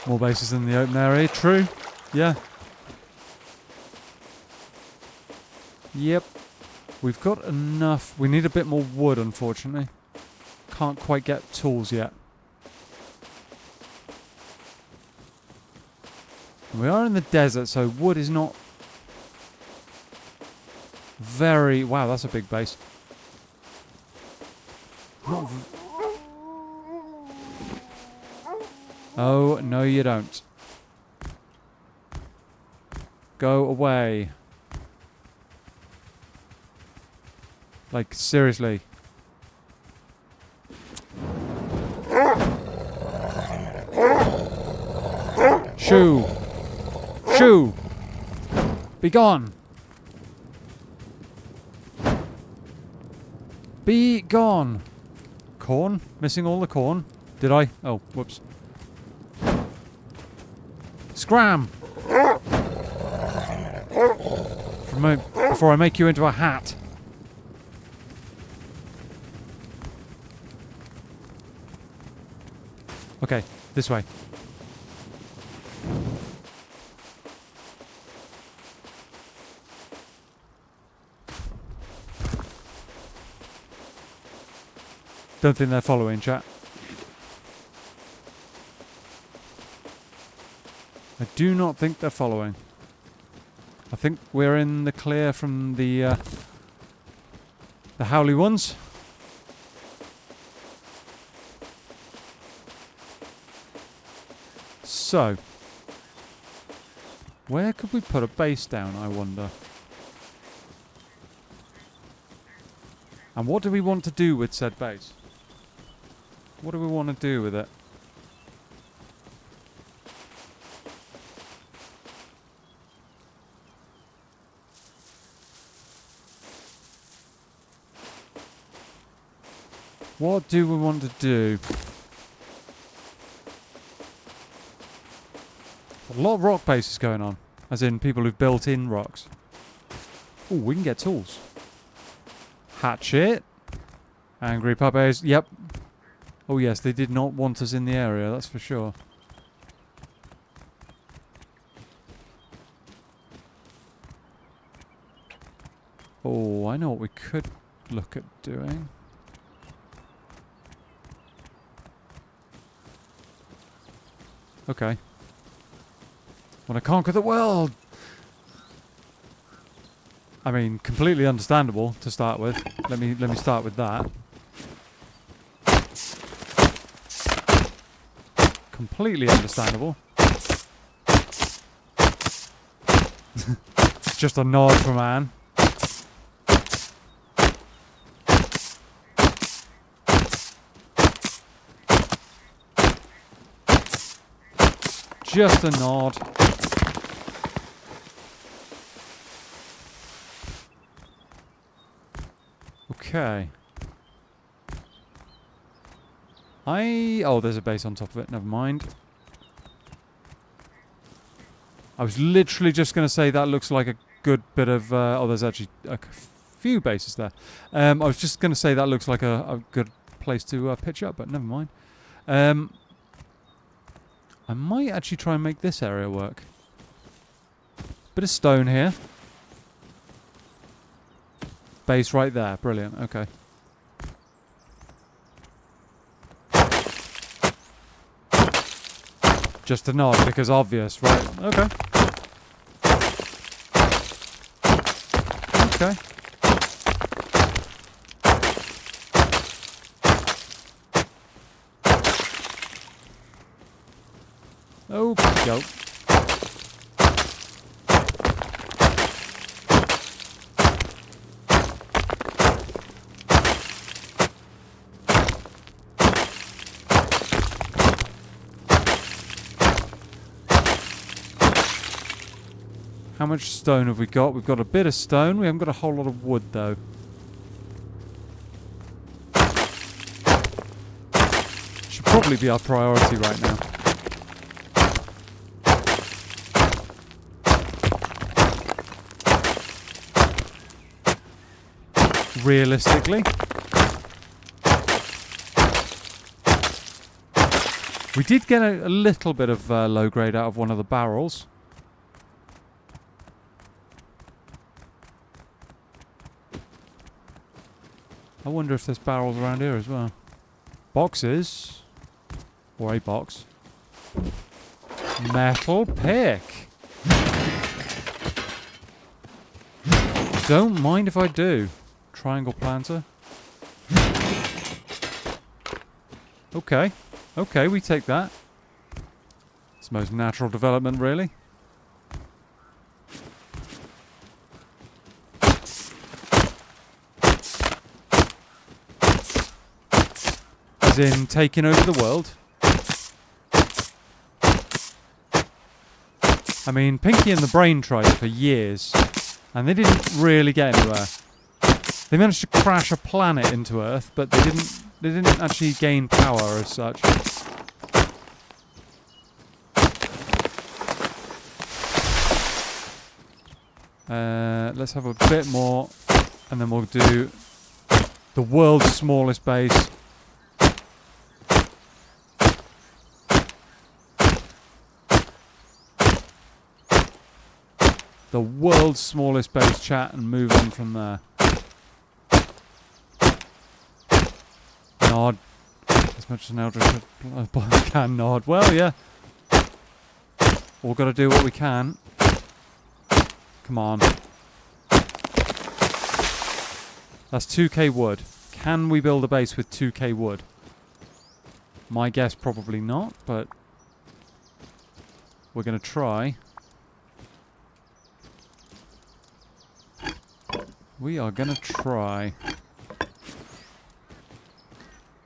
More bases in the open area, true. Yeah. Yep. We've got enough. We need a bit more wood, unfortunately. Can't quite get tools yet. We are in the desert, so wood is not very... Wow, that's a big base. Oh, no you don't. Go away. Like, seriously. Shoo! Shoo! Be gone! Be gone! Corn? Missing all the corn? Did I? Oh, whoops. Scram! Before I make you into a hat. Okay, this way. Don't think they're following, chat. I do not think they're following. I think we're in the clear from the howly ones. So, where could we put a base down, I wonder? And what do we want to do with said base? What do we want to do with it? What do we want to do? A lot of rock bases going on. As in people who've built in rocks. Oh, we can get tools. Hatchet. Angry puppies. Yep. Oh yes, they did not want us in the area, that's for sure. Oh, I know what we could look at doing. Okay. Want to conquer the world! I mean, completely understandable to start with. Let me start with that. Completely understandable. Just a nod from Anne. Just a nod. Okay. Oh, there's a base on top of it. Never mind. I was literally just going to say that looks like a good bit of... oh, there's actually a few bases there. I was just going to say that looks like a good place to pitch up, but never mind. I might actually try and make this area work. Bit of stone here. Base right there. Brilliant. Okay. Just a nod, because obvious, right? Okay. Okay. Okay, go. How much stone have we got? We've got a bit of stone. We haven't got a whole lot of wood, though. Should probably be our priority right now. Realistically. We did get a little bit of low grade out of one of the barrels. I wonder if there's barrels around here as well. Boxes. Or a box. Metal pick. Don't mind if I do. Triangle planter. Okay. Okay, we take that. It's the most natural development, really. As in, taking over the world. I mean, Pinky and the Brain tried it for years, and they didn't really get anywhere. They managed to crash a planet into Earth, but they didn't actually gain power as such. Let's have a bit more, and then we'll do the world's smallest base. The world's smallest base, chat, and move on from there. Nod. As much as an Eldritch can nod. Well, yeah. All got to do what we can. Come on. That's 2k wood. Can we build a base with 2k wood? My guess, probably not, but we're going to try. We are going to try.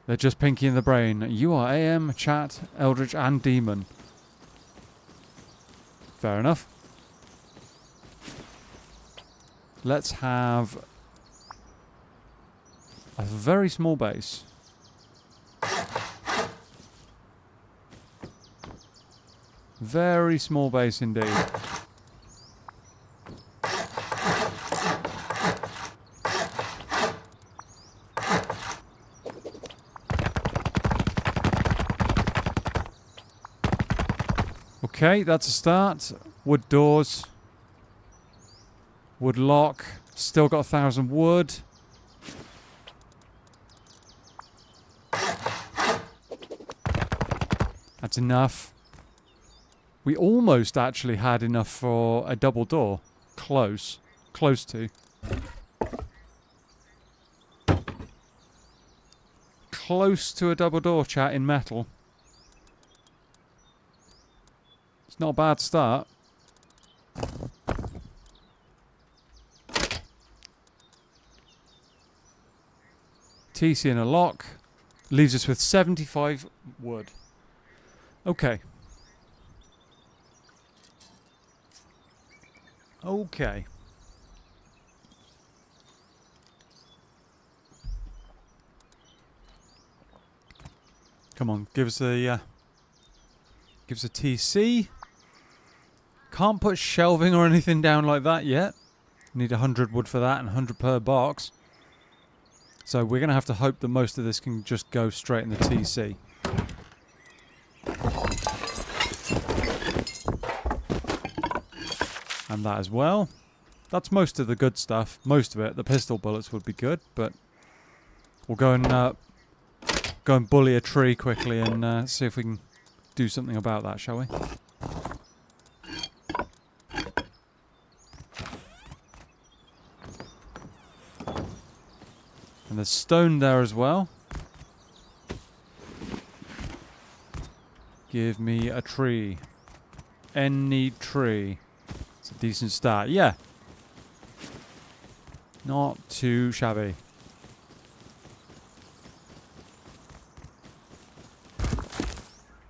They're just Pinky and the Brain. You are AM, Chat, Eldritch, and Demon. Fair enough. Let's have a very small base. Very small base indeed. Okay, that's a start. Wood doors. Wood lock. Still got 1,000 wood. That's enough. We almost actually had enough for a double door. Close. Close to. Close to a double door, chat, in metal. It's not a bad start. TC and a lock. Leaves us with 75 wood. Okay. Okay. Come on, give us a TC. Can't put shelving or anything down like that yet. Need 100 wood for that and 100 per box. So we're going to have to hope that most of this can just go straight in the TC. And that as well. That's most of the good stuff. Most of it. The pistol bullets would be good, but we'll go and bully a tree quickly and see if we can do something about that, shall we? And there's stone there as well. Give me a tree. Any tree. It's a decent start. Yeah. Not too shabby.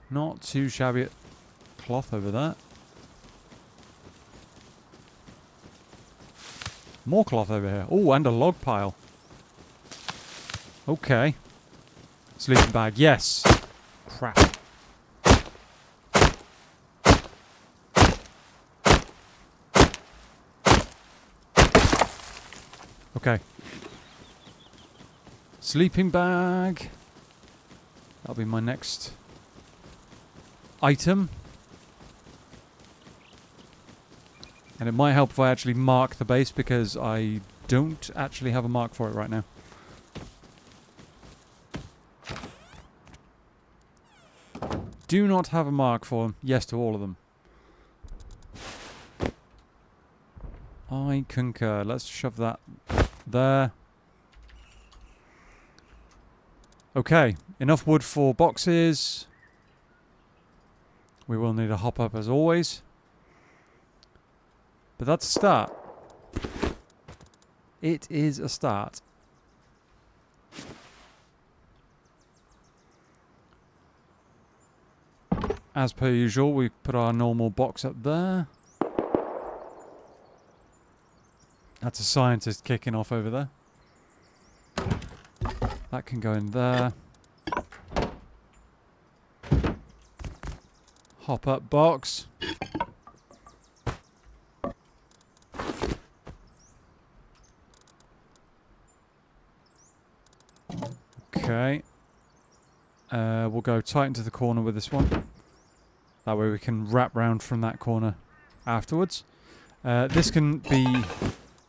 Not too shabby. Cloth over there. More cloth over here. Oh, and a log pile. Okay. Sleeping bag. Yes. Crap. Okay. Sleeping bag. That'll be my next item. And it might help if I actually mark the base, because I don't actually have a mark for it right now. Do not have a mark for them. Yes to all of them. I concur. Let's shove that there. Okay, enough wood for boxes. We will need a hop up as always. But that's a start. It is a start. As per usual, we put our normal box up there. That's a scientist kicking off over there. That can go in there. Hop up box. Okay. We'll go tight into the corner with this one. That way we can wrap round from that corner afterwards. This can be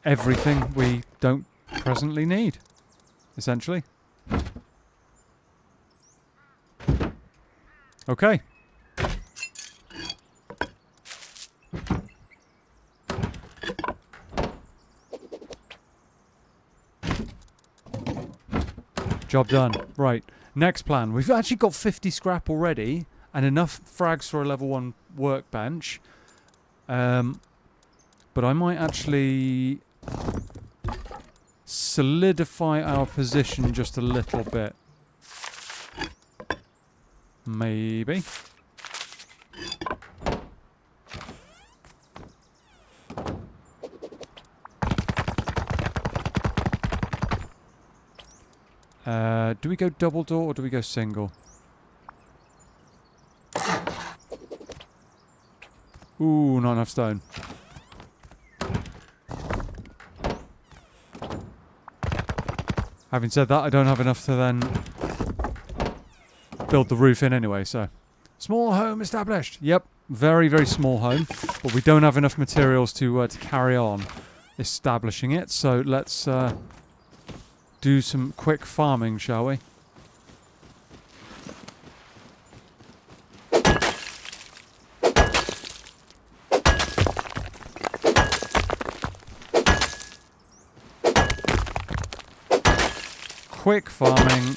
everything we don't presently need, essentially. Okay. Job done. Right. Next plan. We've actually got 50 scrap already and enough frags for a level 1 workbench. But I might actually solidify our position just a little bit. Maybe. Do we go double door or do we go single? Ooh, not enough stone. Having said that, I don't have enough to then build the roof in anyway, so. Small home established. Yep, very, very small home. But we don't have enough materials to carry on establishing it, so let's do some quick farming, shall we? Quick farming.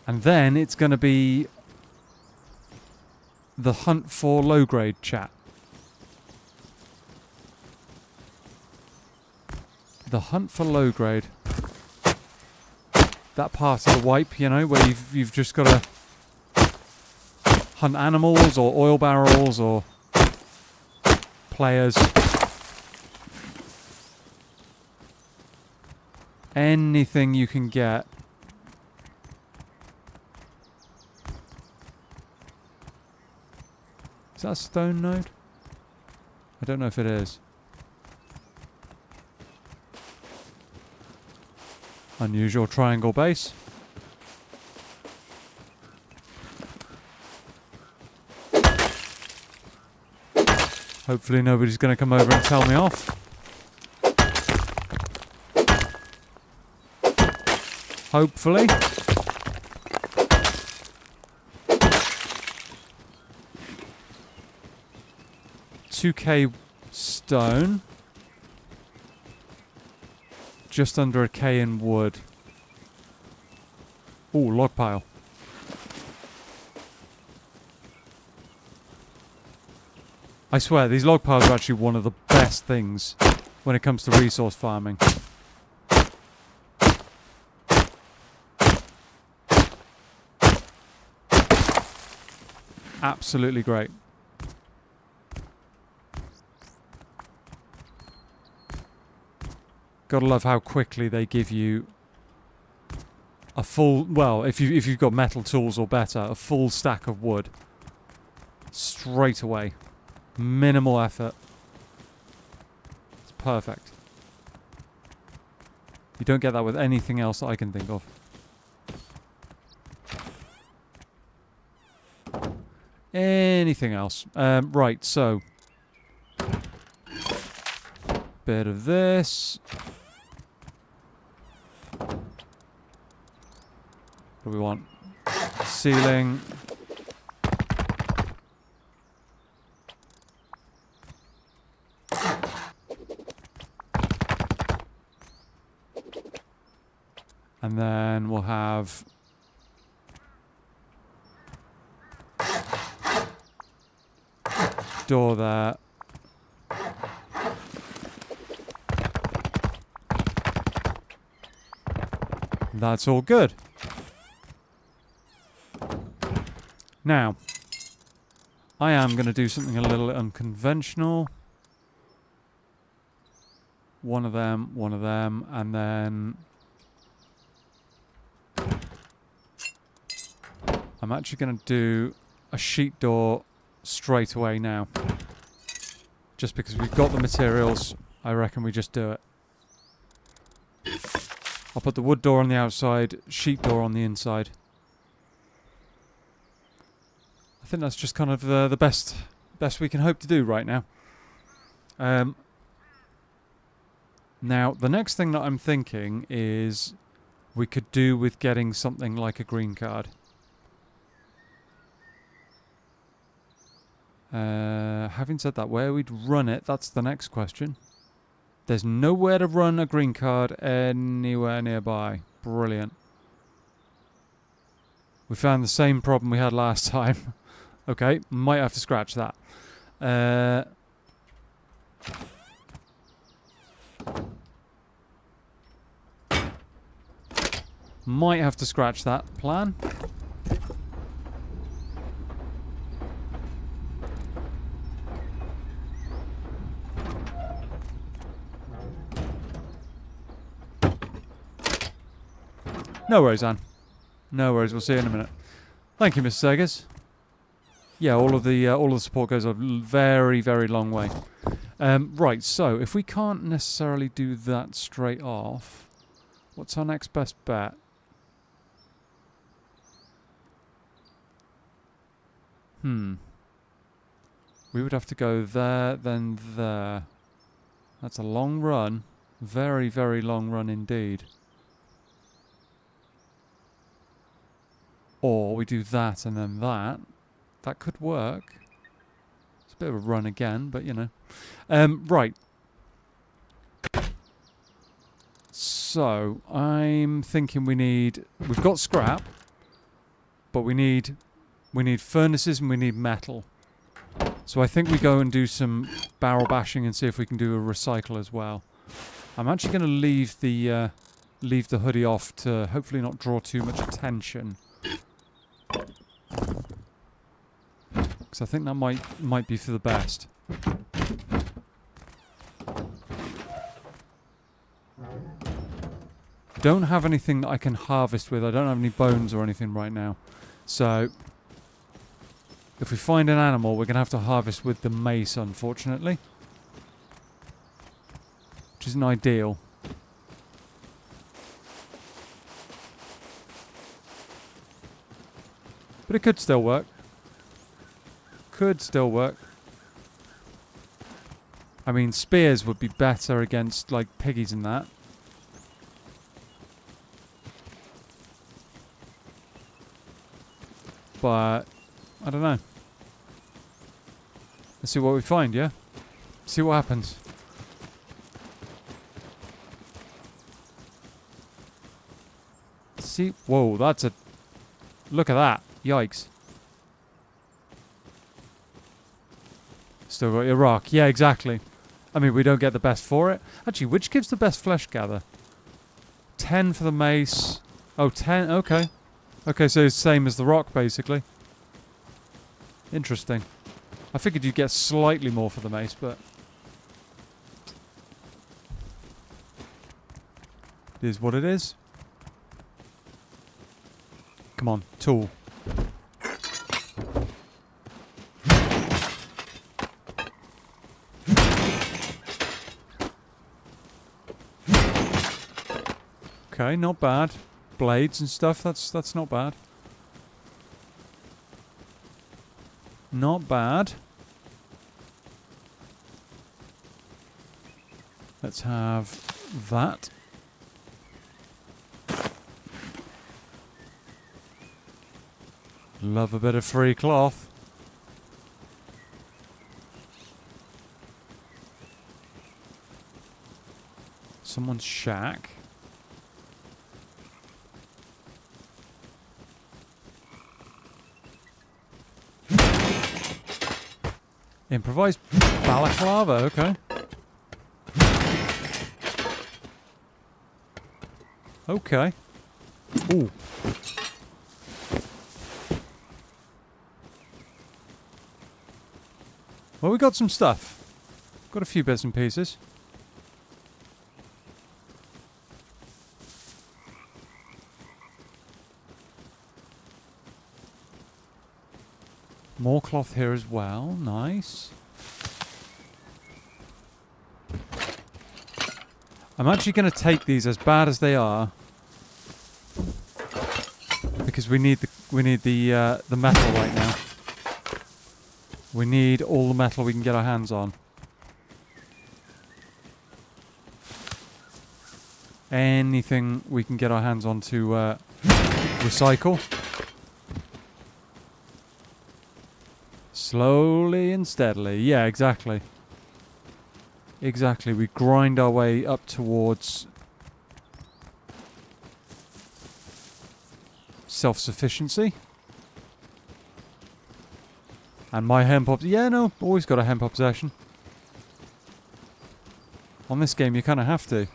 And then it's going to be the hunt for low grade chat. The hunt for low grade. That part of the wipe, you know, where you've just got to hunt animals or oil barrels or players. Anything you can get. Is that a stone node? I don't know if it is. Unusual triangle base. Hopefully nobody's going to come over and tell me off. Hopefully. 2k stone. Just under a K in wood. Ooh, log pile. I swear, these log piles are actually one of the best things when it comes to resource farming. Absolutely great. Gotta love how quickly they give you a full, well, if you've got metal tools or better, a full stack of wood. Straight away. Minimal effort. It's perfect. You don't get that with anything else that I can think of. Anything else. Right, so. Bit of this. What do we want? Ceiling. And then we'll have door there. That's all good. Now, I am going to do something a little unconventional. One of them, and then I'm actually going to do a sheet door straight away now. Just because we've got the materials, I reckon we just do it. I'll put the wood door on the outside, sheet door on the inside. I think that's just kind of the best we can hope to do right now. Now, the next thing that I'm thinking is we could do with getting something like a green card. Having said that, where we'd run it, that's the next question. There's nowhere to run a green card anywhere nearby. Brilliant. We found the same problem we had last time. Okay, might have to scratch that. Might have to scratch that plan. No worries, Anne. No worries. We'll see you in a minute. Thank you, Mr. Segers. Yeah, all of the support goes a very, very long way. Right. So if we can't necessarily do that straight off, what's our next best bet? We would have to go there, then there. That's a long run. Very, very long run indeed. Or we do that and then that. That could work. It's a bit of a run again, but you know. Right. So, I'm thinking we've got scrap, but we need furnaces and we need metal. So I think we go and do some barrel bashing and see if we can do a recycle as well. I'm actually going to leave the hoodie off to hopefully not draw too much attention. Because I think that might be for the best. Don't have anything that I can harvest with. I don't have any bones or anything right now. So, if we find an animal, we're going to have to harvest with the mace, unfortunately. Which isn't ideal. But it could still work. Could still work. I mean, spears would be better against, like, piggies and that. But I don't know. Let's see what we find, yeah? See what happens. See? Whoa, that's a... Look at that. Yikes. Still got your rock. Yeah, exactly. I mean, we don't get the best for it. Actually, which gives the best flesh gather? 10 for the mace. Oh, 10. Okay. Okay, so it's the same as the rock, basically. Interesting. I figured you'd get slightly more for the mace, but... It is what it is. Come on, tool. Okay, not bad. Blades and stuff, that's not bad. Not bad. Let's have that. Love a bit of free cloth. Someone's shack. Improvised balaclava, okay. Okay. Ooh. Well, we got some stuff. Got a few bits and pieces. More cloth here as well. Nice. I'm actually going to take these as bad as they are, because we need the metal right now. We need all the metal we can get our hands on. Anything we can get our hands on to recycle. Slowly and steadily. Yeah, exactly. Exactly. We grind our way up towards self-sufficiency. And my hemp yeah, no, always got a hemp obsession. On this game, you kind of have to.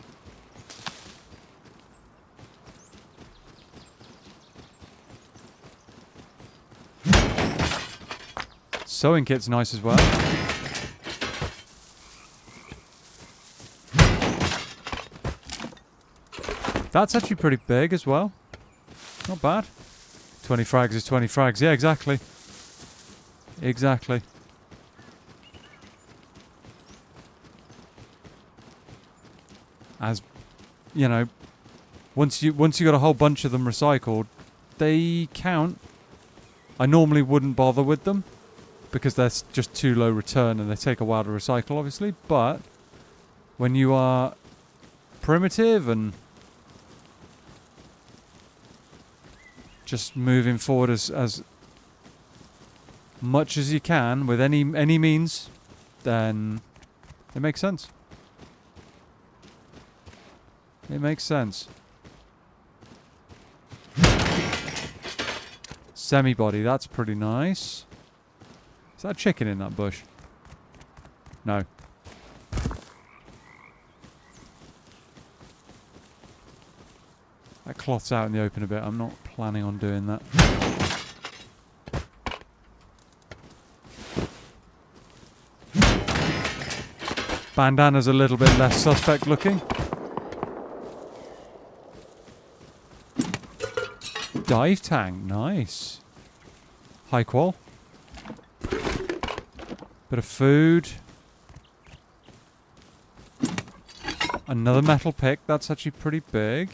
Sewing kit's nice as well. That's actually pretty big as well. Not bad. 20 frags is 20 frags. Yeah, exactly. Exactly. As you know, once you got a whole bunch of them recycled, they count. I normally wouldn't bother with them because they're just too low return and they take a while to recycle, obviously. But when you are primitive and just moving forward as much as you can with any means, then it makes sense. It makes sense. Semi-body, that's pretty nice. Is that a chicken in that bush? No. That cloth's out in the open a bit. I'm not planning on doing that. Bandana's a little bit less suspect looking. Dive tank, nice. High qual. Bit of food. Another metal pick, that's actually pretty big.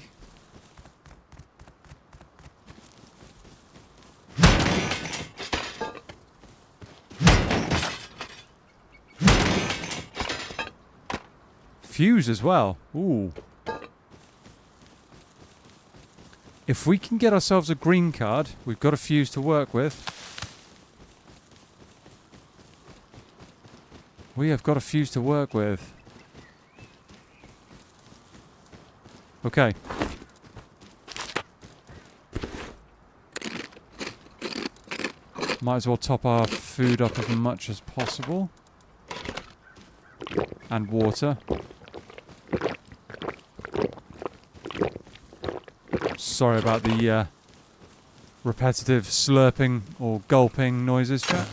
Fuse as well. Ooh. If we can get ourselves a green card, we've got a fuse to work with. We have got a fuse to work with. Okay. Might as well top our food up as much as possible. And water. Sorry about the repetitive slurping or gulping noises, chat.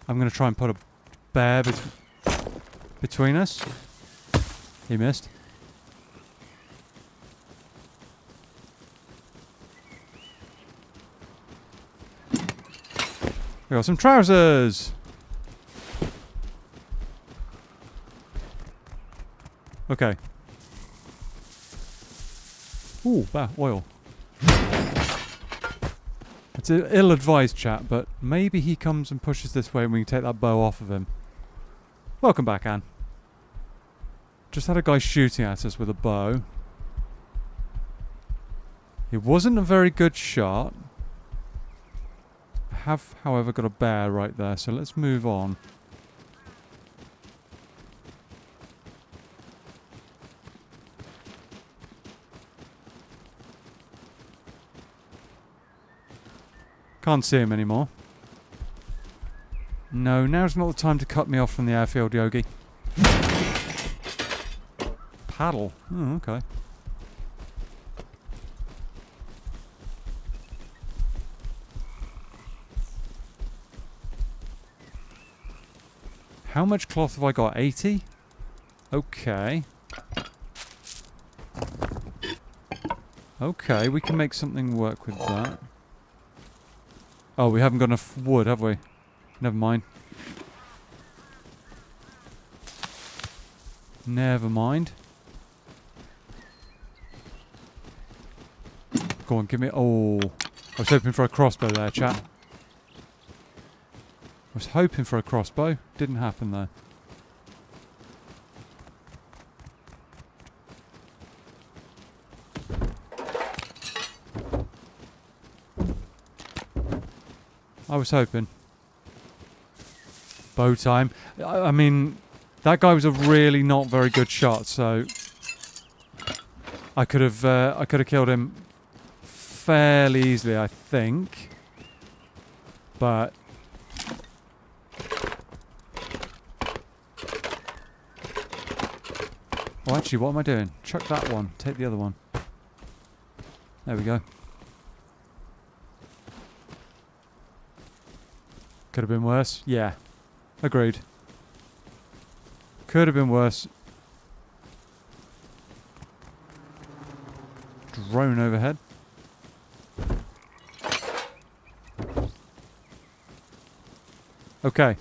I'm going to try and put a bear between us. He missed. We got some trousers. Okay. Ooh, that oil. It's an ill-advised chat, but maybe he comes and pushes this way and we can take that bow off of him. Welcome back, Anne. Just had a guy shooting at us with a bow. It wasn't a very good shot. I have, however, got a bear right there, so let's move on. Can't see him anymore. No, now's not the time to cut me off from the airfield, Yogi. Paddle. Oh, okay. How much cloth have I got? 80? Okay. Okay, we can make something work with that. Oh, we haven't got enough wood, have we? Never mind. Never mind. Go on, give me... Oh. I was hoping for a crossbow there, chat. I was hoping for a crossbow. Didn't happen, though. I was hoping. Bow time. I mean, that guy was a really not very good shot, so I could have killed him fairly easily, I think. But oh, actually, what am I doing? Chuck that one. Take the other one. There we go. Could have been worse. Yeah. Agreed. Could have been worse. Drone overhead. Okay.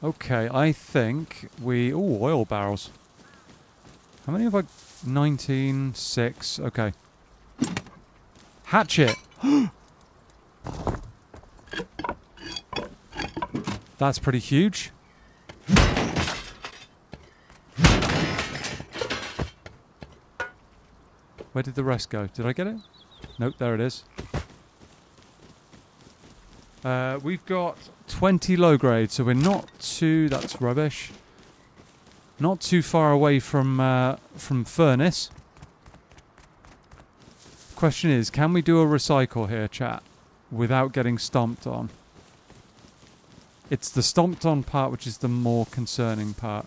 Okay, I think we... Ooh, oil barrels. How many have I... 19, 6. Okay. Hatchet! That's pretty huge. Where did the rest go? Did I get it? Nope, there it is. We've got 20 low grade, so we're not too... That's rubbish. Not too far away from furnace. Question is, can we do a recycle here, chat, without getting stomped on? It's the stomped on part which is the more concerning part.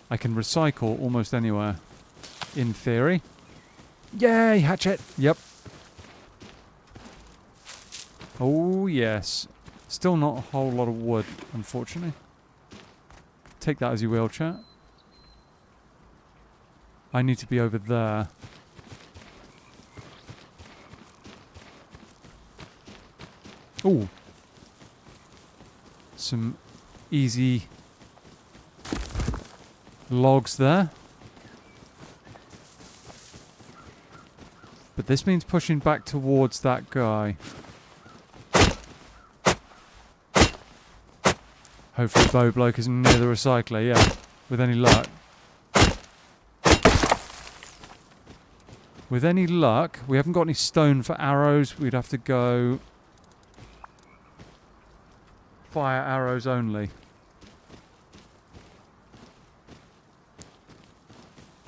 I can recycle almost anywhere, in theory. Yay, hatchet! Yep. Oh, yes. Still not a whole lot of wood, unfortunately. Take that as you will, chat. I need to be over there. Ooh. Some easy logs there. But this means pushing back towards that guy. Hopefully Bow Bloke isn't near the recycler, yeah. With any luck. With any luck, we haven't got any stone for arrows. We'd have to go fire arrows only.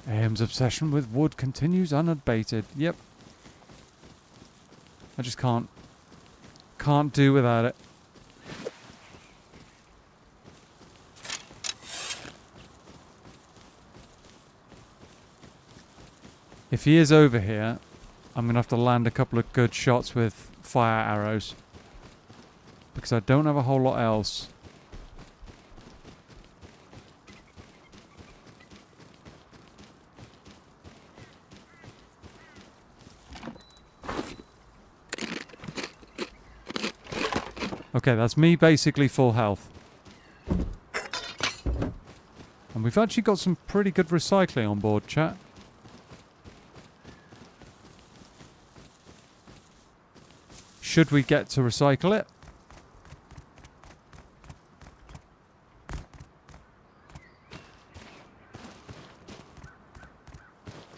AM's obsession with wood continues unabated. Yep. I just can't do without it. If he is over here, I'm going to have to land a couple of good shots with fire arrows. Because I don't have a whole lot else. Okay, that's me basically full health. And we've actually got some pretty good recycling on board, chat. Should we get to recycle it?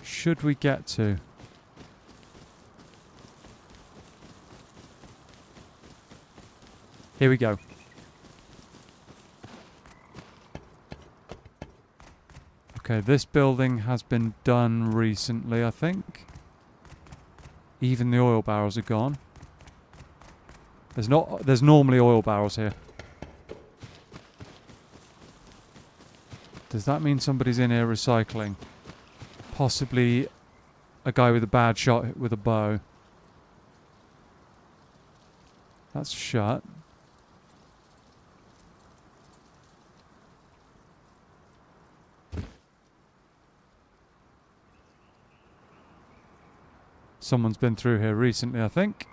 Should we get to? Here we go. Okay, this building has been done recently, I think. Even the oil barrels are gone. There's normally oil barrels here. Does that mean somebody's in here recycling? Possibly a guy with a bad shot with a bow. That's shut. Someone's been through here recently, I think.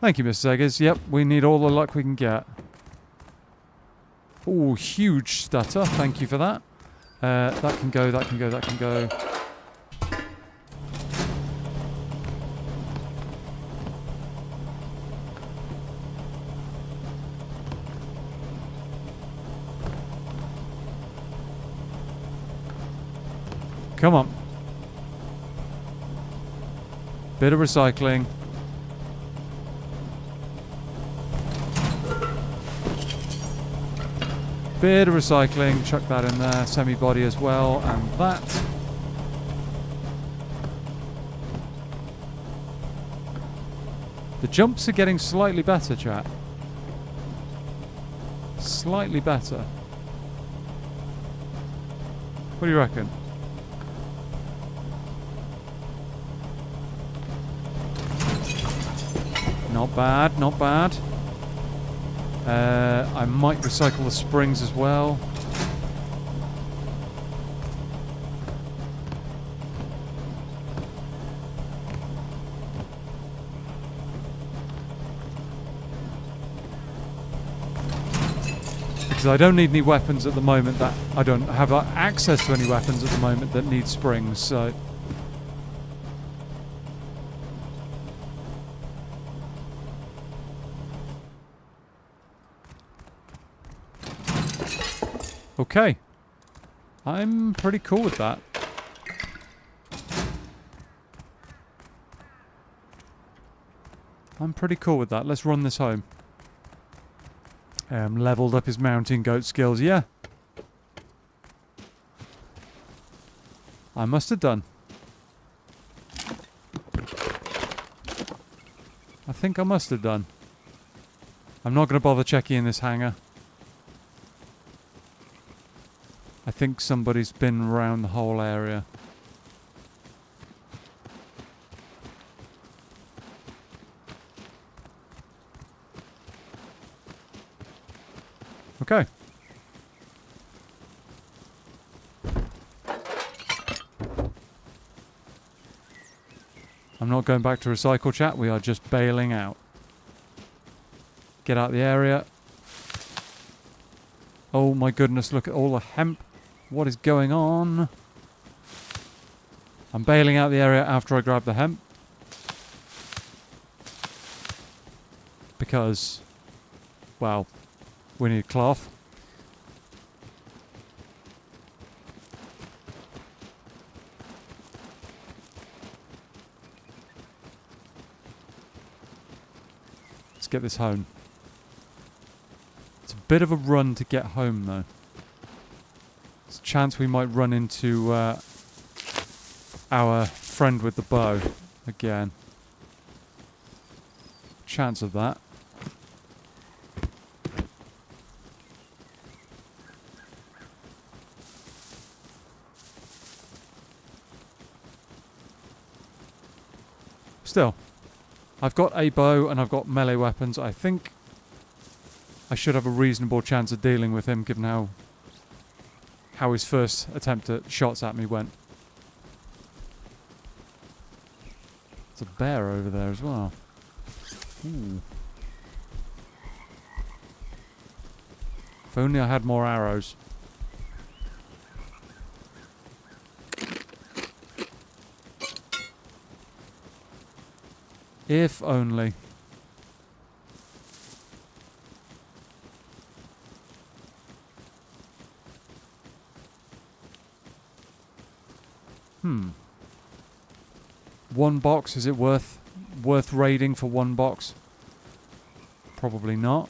Thank you, Mr. Eggers. Yep, we need all the luck we can get. Oh, huge stutter. Thank you for that. That can go, that can go, that can go. Come on. Bit of recycling. Bit of recycling. Chuck that in there. Semi-body as well. And that. The jumps are getting slightly better, chat. Slightly better. What do you reckon? Not bad, not bad. I might recycle the springs as well. Because I don't need any weapons at the moment that... I don't have access to any weapons at the moment that need springs, so... Okay. I'm pretty cool with that. I'm pretty cool with that. Let's run this home. Leveled up his mountain goat skills. Yeah. I must have done. I think I must have done. I'm not going to bother checking in this hangar. I think somebody's been around the whole area. Okay. I'm not going back to recycle, chat. We are just bailing out. Get out the area. Oh my goodness, look at all the hemp. What is going on? I'm bailing out the area after I grab the hemp. Because, well, we need cloth. Let's get this home. It's a bit of a run to get home, though. There's a chance we might run into our friend with the bow again. Chance of that. Still, I've got a bow and I've got melee weapons. I think I should have a reasonable chance of dealing with him, given how his first attempt at shots at me went. There's a bear over there as well. Ooh. If only I had more arrows. If only. One box, is it worth raiding for one box? Probably not.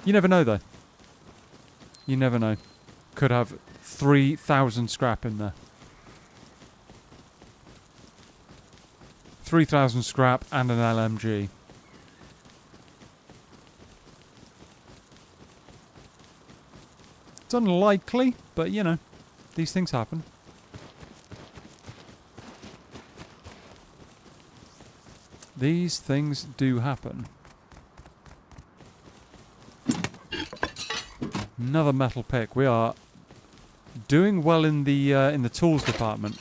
You never know though. You never know. Could have 3,000 scrap in there. 3,000 scrap and an LMG. It's unlikely, but you know, these things happen. These things do happen. Another metal pick. We are doing well in the tools department.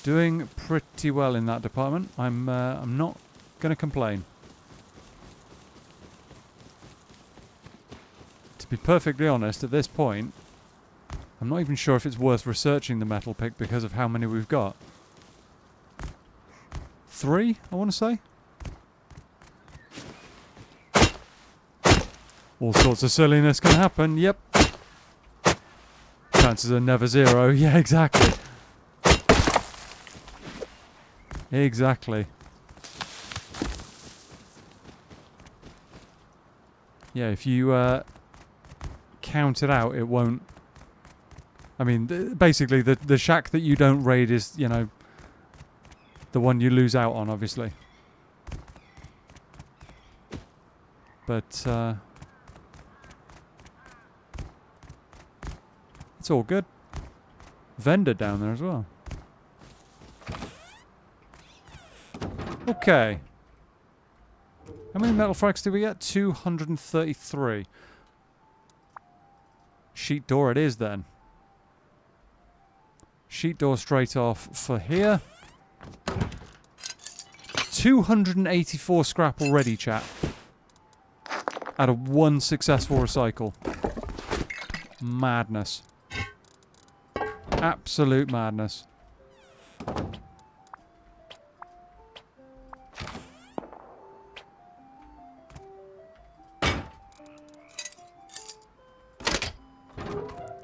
Doing pretty well in that department. I'm not going to complain. To be perfectly honest, at this point, I'm not even sure if it's worth researching the metal pick because of how many we've got. 3, I want to say. All sorts of silliness can happen, yep. Chances are never 0, yeah, exactly. Exactly. Yeah, if you count it out, it won't... I mean, basically, the shack that you don't raid is, you know, the one you lose out on, obviously. But, it's all good. Vendor down there as well. Okay. How many metal frags did we get? 233. Sheet door it is then. Sheet door straight off for here. 284 scrap already, chat. Out of 1 successful recycle. Madness. Absolute madness.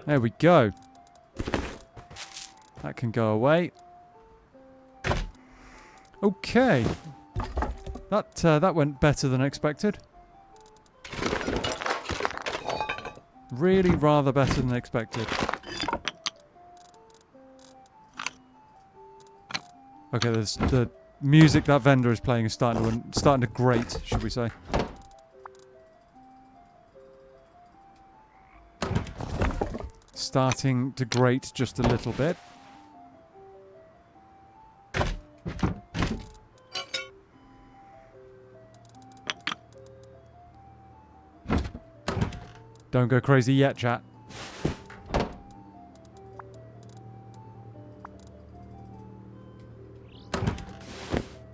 There we go. That can go away. Okay. That went better than expected. Really rather better than expected. Okay, there's the music that vendor is playing is starting to grate, should we say. Starting to grate just a little bit. Don't go crazy yet, chat.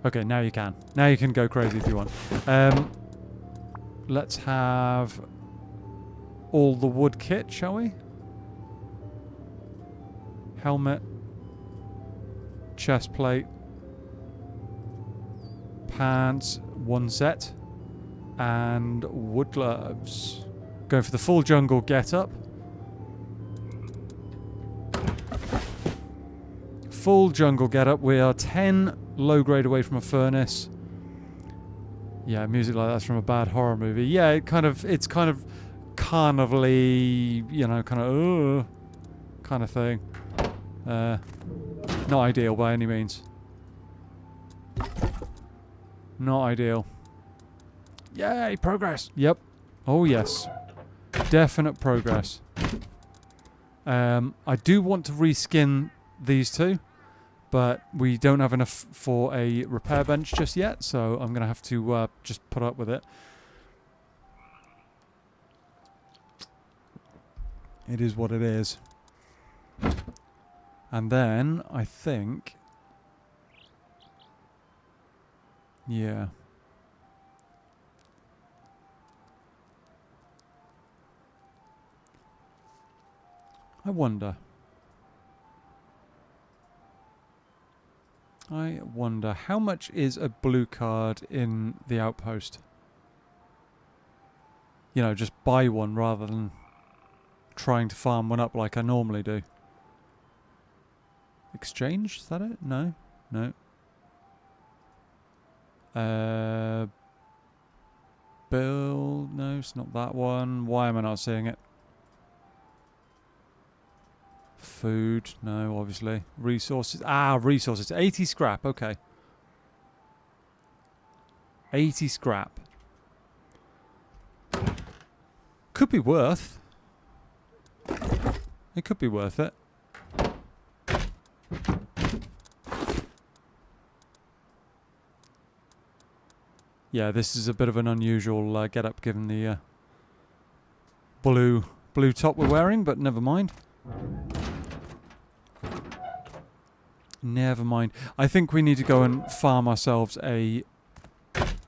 Okay, now you can. Now you can go crazy if you want. let's have all the wood kit, shall we? Helmet, chest plate, pants, 1 set, and wood gloves. Going for the full jungle get-up. Full jungle get-up. We are 10 low grade away from a furnace. Yeah, music like that's from a bad horror movie. Yeah, it's kind of carnivally, you know, kind of thing. Not ideal by any means. Not ideal. Yay, progress. Yep. Oh yes. Definite progress. I do want to reskin these two, but we don't have enough for a repair bench just yet, so I'm going to have to just put up with it. It is what it is. And then, I think... Yeah. I wonder how much is a blue card in the outpost? You know, just buy one rather than trying to farm one up like I normally do. Exchange? Is that it? No. No. Build? No, it's not that one. Why am I not seeing it? Food? No, obviously. Resources? Ah, resources. 80 scrap. Okay. 80 scrap. Could be worth. It could be worth it. Yeah, this is a bit of an unusual get-up given the blue top we're wearing, but never mind. Never mind. I think we need to go and farm ourselves a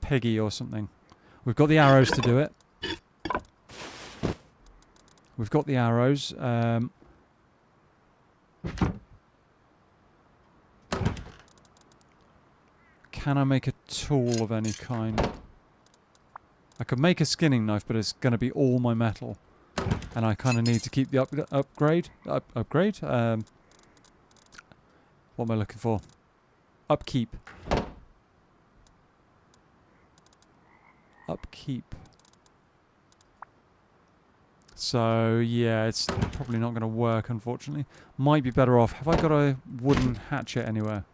piggy or something. We've got the arrows to do it. We've got the arrows. Can I make a tool of any kind? I could make a skinning knife, but it's going to be all my metal. And I kind of need to keep the upgrade. What am I looking for? Upkeep. Upkeep. So, yeah, it's probably not going to work, unfortunately. Might be better off. Have I got a wooden hatchet anywhere?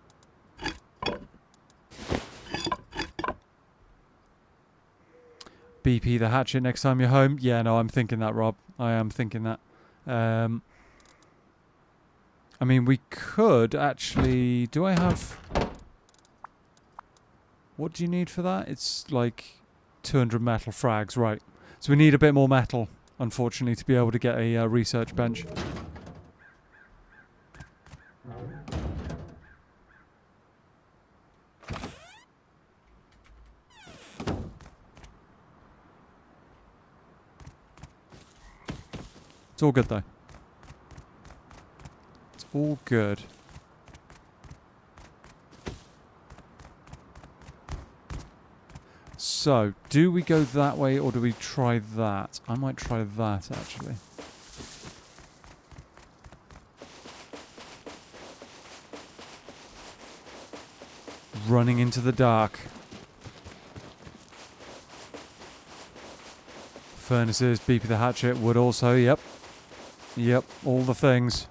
BP the hatchet next time you're home. Yeah, no, I'm thinking that, Rob. I am thinking that. I mean, we could actually... Do I have... What do you need for that? It's like 200 metal frags, right. So we need a bit more metal, unfortunately, to be able to get a research bench. It's all good, though. It's all good. So, do we go that way or do we try that? I might try that, actually. Running into the dark. Furnaces, BP the hatchet, wood also, yep. Yep, all the things.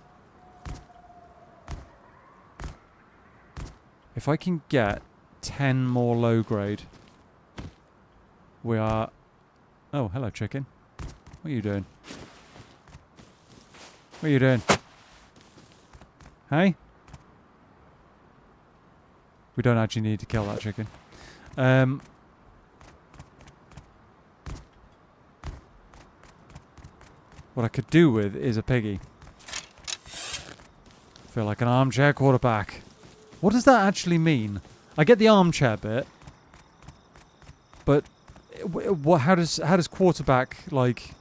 If I can get 10 more low grade, we are... Oh, hello, chicken. What are you doing? What are you doing? Hey? We don't actually need to kill that chicken. What I could do with is a piggy. Feel like an armchair quarterback. What does that actually mean? I get the armchair bit, but What? How does quarterback, like?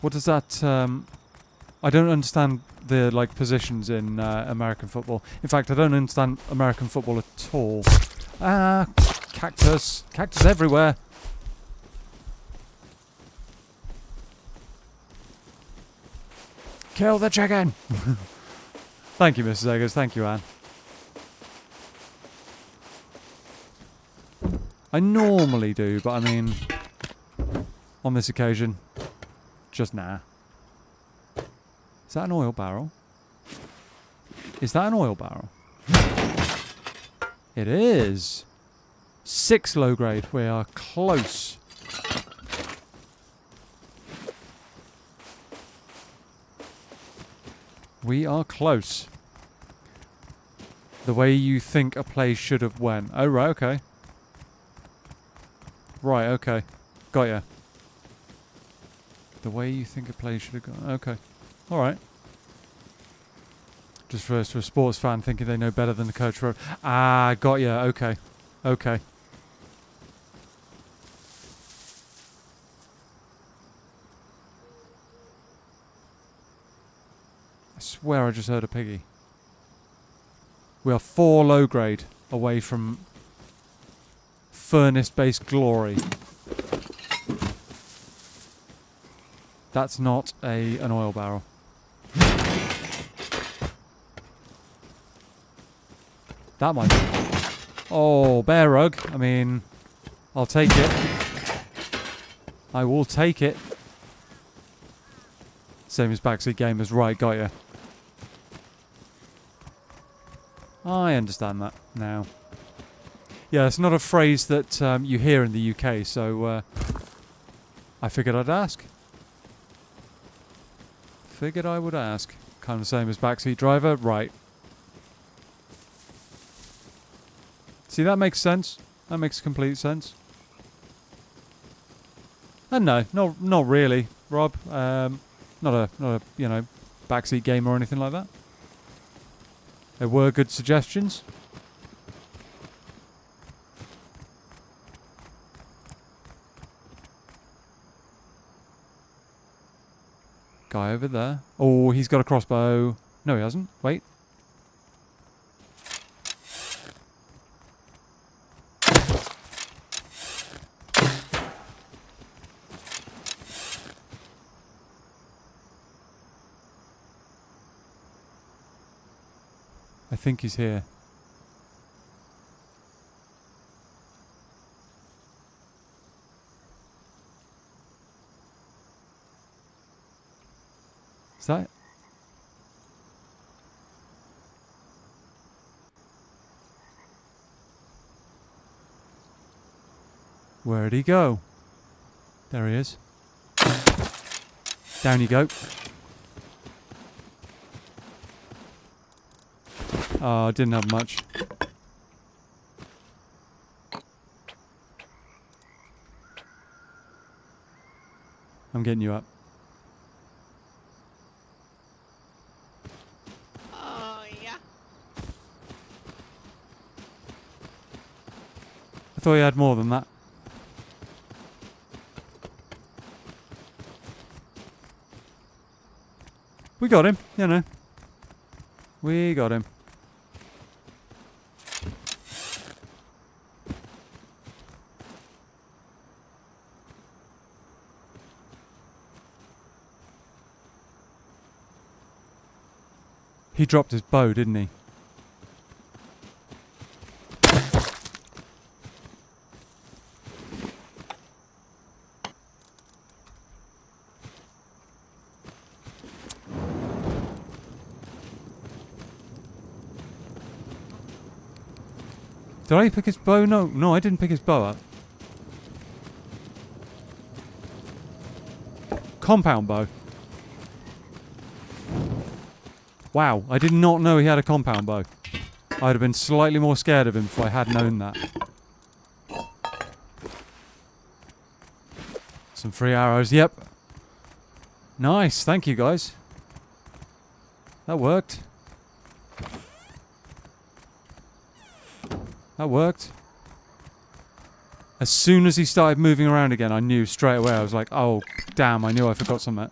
What does that? I don't understand the like positions in American football. In fact, I don't understand American football at all. Ah, cactus everywhere. Kill the chicken. Thank you, Mrs. Eggers. Thank you, Anne. I normally do, but I mean, on this occasion, just nah. Is that an oil barrel? Is that an oil barrel? It is. 6 low grade. We are close. We are close. The way you think a play should have went. Oh, right, okay. Right, okay. Got ya. The way you think a play should have gone. Okay. Alright. Just refers to a sports fan thinking they know better than the coach wrote. Ah, got ya. Okay. Okay. I swear I just heard a piggy. We are 4 low grade away from furnace-based glory. That's not an oil barrel. That might be. Oh, bear rug. I mean, I'll take it. I will take it. Same as backseat gamers. Right, got ya. I understand that now. Yeah, it's not a phrase that you hear in the UK, so I figured I'd ask. Figured I would ask. Kind of the same as backseat driver, right. See, that makes sense. That makes complete sense. And no, not really, Rob. Not a backseat game or anything like that. There were good suggestions. Guy over there. Oh, he's got a crossbow. No, he hasn't. Wait. I think he's here. Is that? Where'd he go? There he is. Down you go. Oh, didn't have much. I'm getting you up. Oh, yeah. I thought you had more than that. We got him, you know. We got him. He dropped his bow, didn't he? Did I pick his bow? No, I didn't pick his bow up. Compound bow. Wow, I did not know he had a compound bow. I'd have been slightly more scared of him if I had known that. Some free arrows, yep. Nice, thank you guys. That worked. That worked. As soon as he started moving around again, I knew straight away. I was like, oh, damn, I knew I forgot something.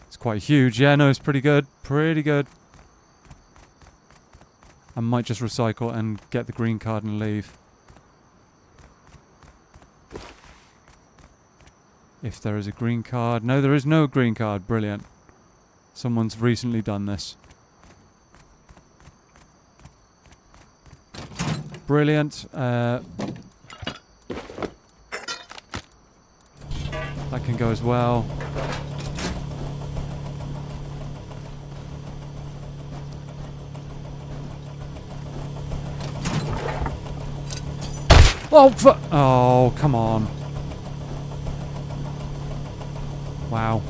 It's quite huge. Yeah, no, it's pretty good. Pretty good. I might just recycle and get the green card and leave. If there is a green card. No, there is no green card. Brilliant. Someone's recently done this. Brilliant. That can go as well. Oh, come on. Wow.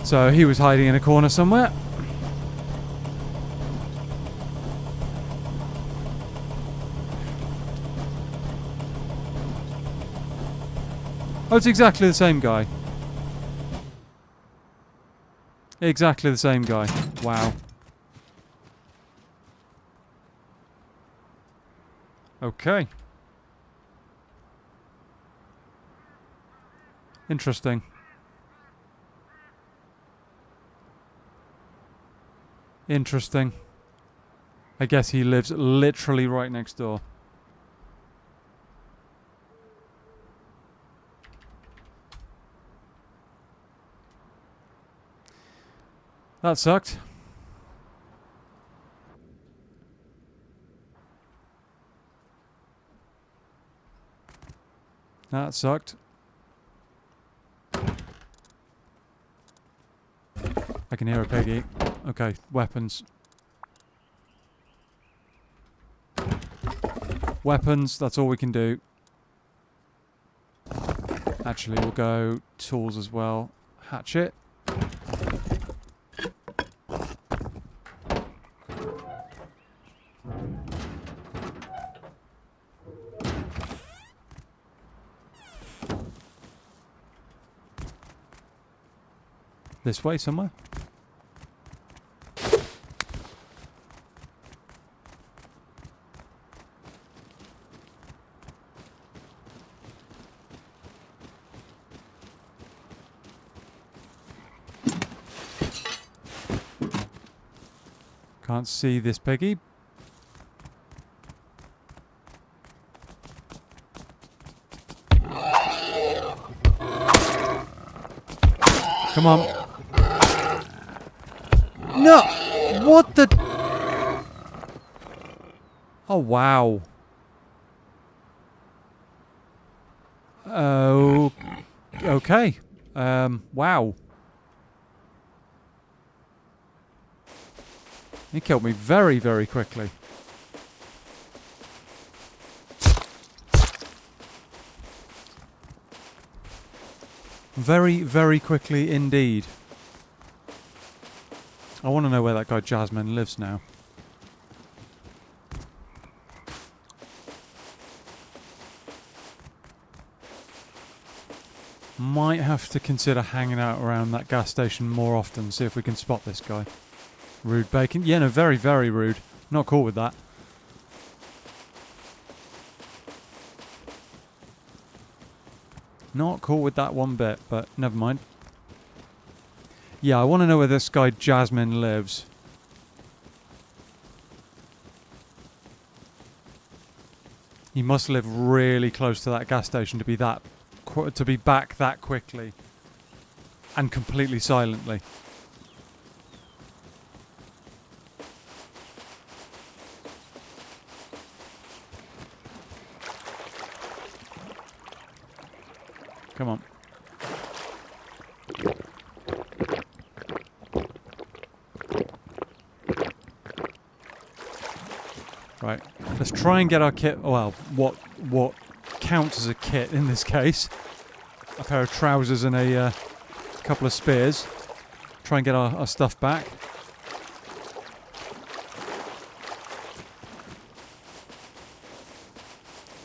So he was hiding in a corner somewhere. Oh, it's exactly the same guy. Exactly the same guy. Wow. Okay. Interesting. Interesting. I guess he lives literally right next door. That sucked. That sucked. I can hear a piggy. Okay, weapons. Weapons, that's all we can do. Actually, we'll go tools as well. Hatchet. This way somewhere. Can't see this piggy. Come on. No! What the... Oh, wow. Oh... Okay. Wow. He killed me very, very quickly. Very, very quickly indeed. I want to know where that guy Jasmine lives now. Might have to consider hanging out around that gas station more often, see if we can spot this guy. Rude bacon. Yeah, no, very, very rude. Not cool with that. Not cool with that one bit, but never mind. Yeah, I want to know where this guy Jasmine lives. He must live really close to that gas station to be back that quickly and completely silently. Come on. Right, let's try and get our kit. Well, what counts as a kit in this case? A pair of trousers and a couple of spears. Try and get our stuff back.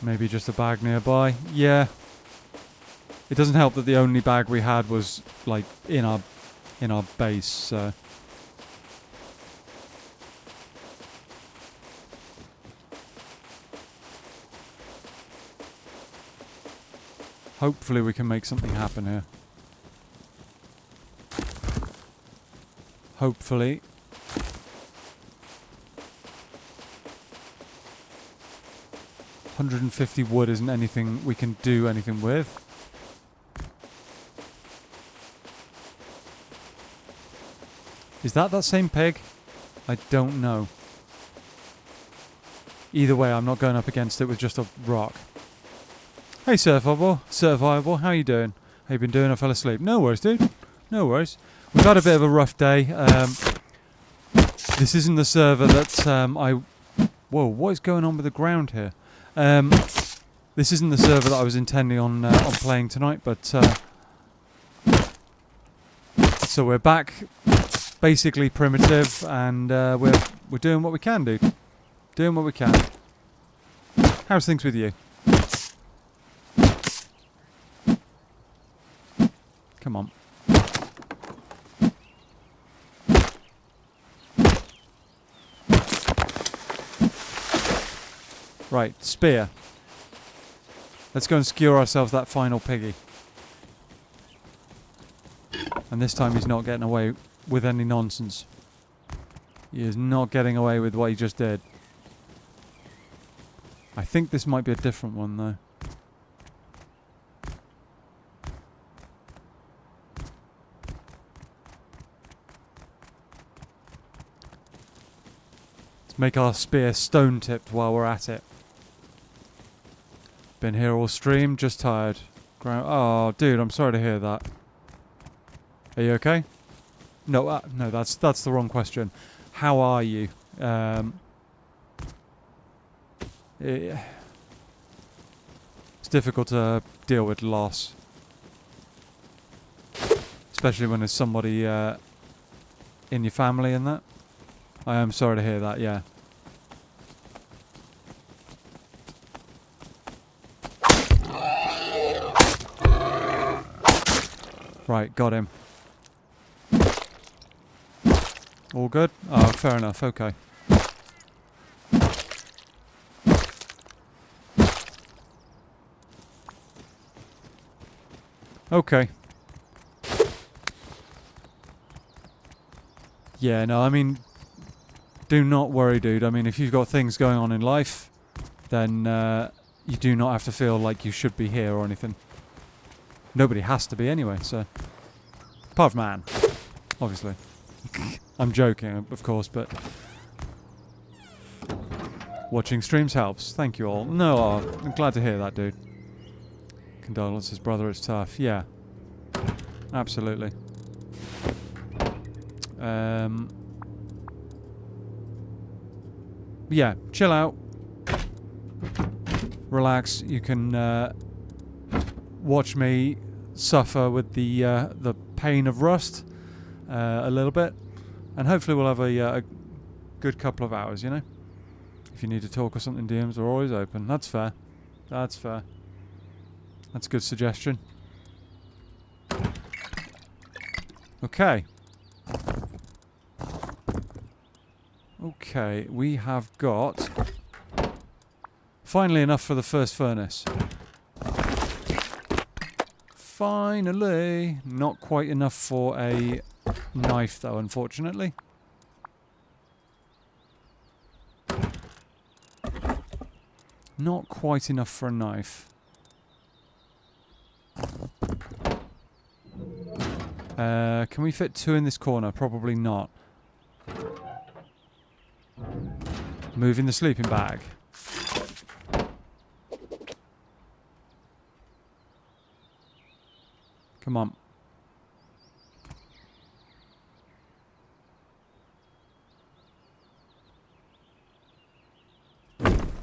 Maybe just a bag nearby. Yeah. It doesn't help that the only bag we had was like in our base. So. Hopefully we can make something happen here. Hopefully. $150 wood isn't anything we can do anything with. Is that same pig? I don't know. Either way, I'm not going up against it with just a rock. Hey, Survivable, how you doing? How you been doing? I fell asleep. No worries, dude. No worries. We've had a bit of a rough day. This isn't the server that Whoa, what is going on with the ground here? This isn't the server that I was intending on playing tonight, but so we're back, basically primitive, and we're doing what we can do. Doing what we can. How's things with you? Come on. Right, spear. Let's go and skewer ourselves that final piggy. And this time he's not getting away with any nonsense. He is not getting away with what he just did. I think this might be a different one though. Let's make our spear stone-tipped while we're at it. Been here all stream, just tired. Oh, dude, I'm sorry to hear that. Are you okay? No, no, that's the wrong question. How are you? It's difficult to deal with loss, especially when there's somebody in your family and that. I am sorry to hear that. Yeah. Right, got him. All good? Oh, fair enough, okay. Okay. Yeah, no, I mean, do not worry, dude. I mean, if you've got things going on in life, then you do not have to feel like you should be here or anything. Nobody has to be anyway, so... Apart from Anne, obviously. I'm joking, of course, but... Watching streams helps. Thank you all. No, I'm glad to hear that, dude. Condolences, brother, it's tough. Yeah. Absolutely. Yeah, chill out. Relax. You can watch me suffer with the pain of rust a little bit, and hopefully we'll have a good couple of hours, you know? If you need to talk or something, DMs are always open. That's fair. That's fair. That's a good suggestion. Okay. Okay, we have got... Finally enough for the first furnace. Finally! Not quite enough for a knife, though, unfortunately. Not quite enough for a knife. Can we fit 2 in this corner? Probably not. Moving the sleeping bag. Come on.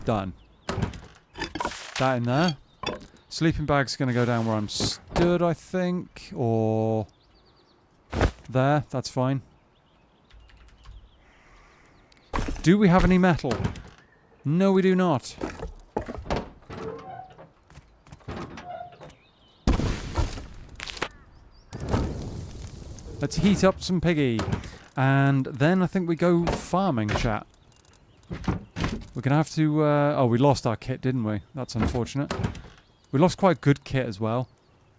Done. That in there. Sleeping bag's going to go down where I'm stood, I think. Or... there. That's fine. Do we have any metal? No, we do not. Let's heat up some piggy. And then I think we go farming, chat. We're going to have to... oh, we lost our kit, didn't we? That's unfortunate. We lost quite a good kit as well,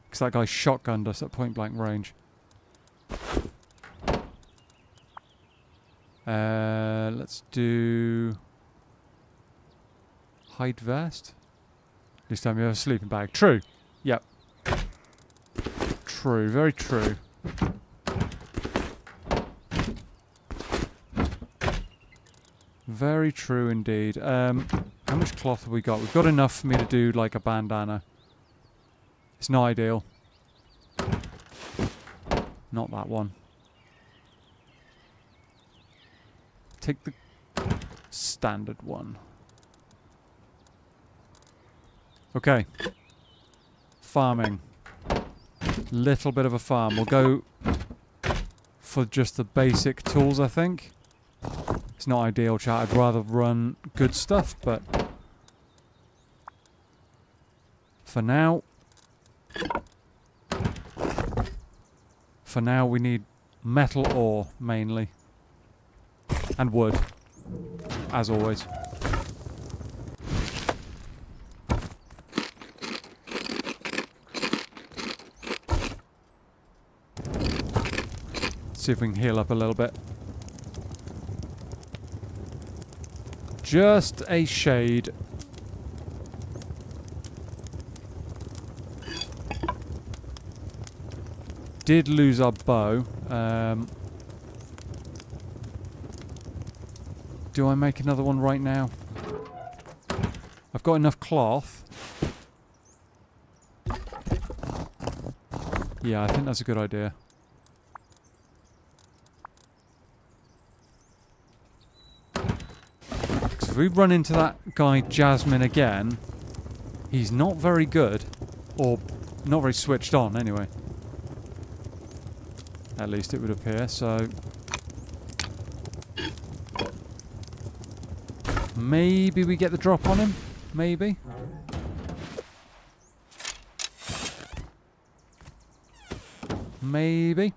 because that guy shotgunned us at point blank range. Let's do hide vest. This time you have a sleeping bag. True. Yep. True. Very true. Very true indeed. How much cloth have we got? We've got enough for me to do like a bandana. It's not ideal. Not that one. Take the standard one. Okay. Farming. Little bit of a farm. We'll go for just the basic tools, I think. It's not ideal, chat. I'd rather run good stuff, but for now we need metal ore mainly. And wood, as always. See if we can heal up a little bit. Just a shade. Did lose our bow. Do I make another one right now? I've got enough cloth. Yeah, I think that's a good idea. Because if we run into that guy Jasmine again, he's not very good. Or not very switched on, anyway. At least it would appear, so maybe we get the drop on him? Maybe? Maybe?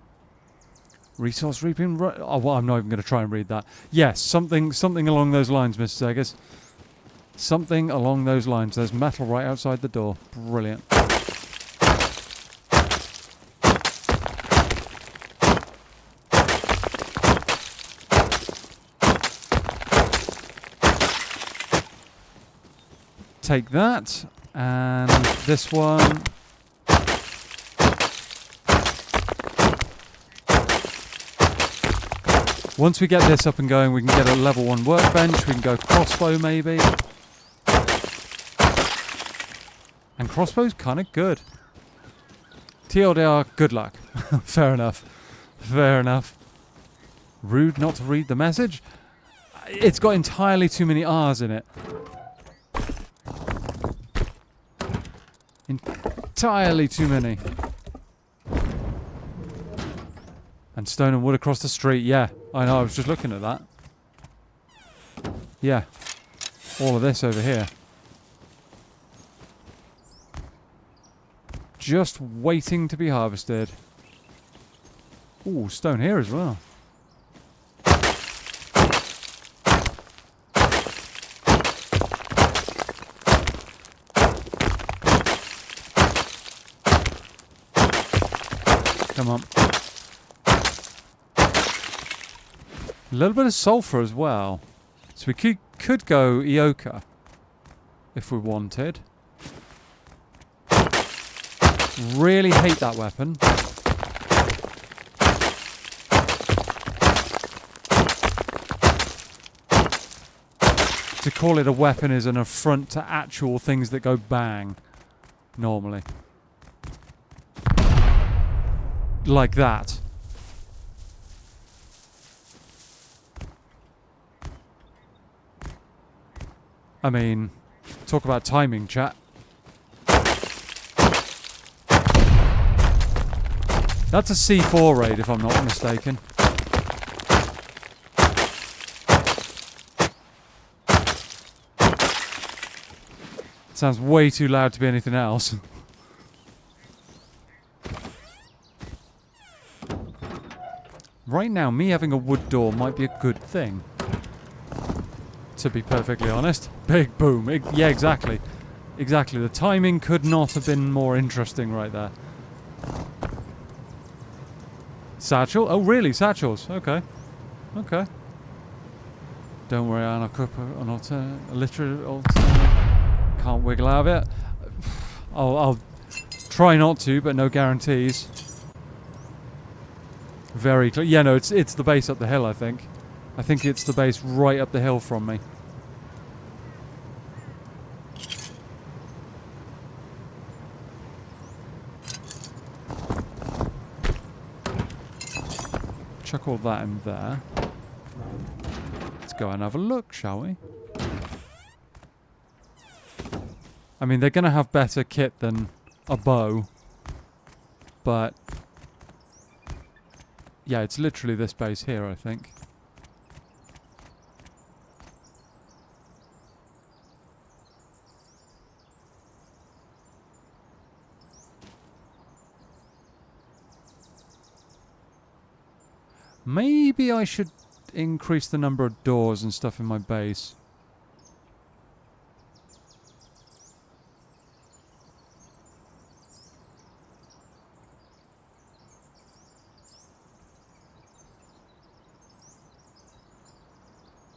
Resource reaping? Oh, well, I'm not even going to try and read that. Yes, something along those lines, Mr. Zegers. Something along those lines. There's metal right outside the door. Brilliant. Take that, and this one. Once we get this up and going, we can get a level 1 workbench, we can go crossbow maybe. And crossbow's kind of good. TLDR, good luck. Fair enough. Fair enough. Rude not to read the message. It's got entirely too many R's in it. Entirely too many. And stone and wood across the street. Yeah, I know. I was just looking at that. Yeah. All of this over here. Just waiting to be harvested. Ooh, stone here as well. Come on. A little bit of sulfur as well. So we could go Ioka if we wanted. Really hate that weapon. To call it a weapon is an affront to actual things that go bang. Normally. Like that. I mean, talk about timing, chat. That's a C4 raid, if I'm not mistaken. Sounds way too loud to be anything else. Right now, me having a wood door might be a good thing. To be perfectly honest. Big boom. Yeah, exactly. Exactly. The timing could not have been more interesting right there. Satchel? Oh, really? Satchels? Okay. Okay. Don't worry, I'll cook an alternate, a literal alternate. Can't wiggle out of it. I'll try not to, but no guarantees. Very clear. Yeah, no, it's the base up the hill, I think. I think it's the base right up the hill from me. Chuck all that in there. Let's go and have a look, shall we? I mean, they're going to have better kit than a bow. But yeah, it's literally this base here, I think. Maybe I should increase the number of doors and stuff in my base.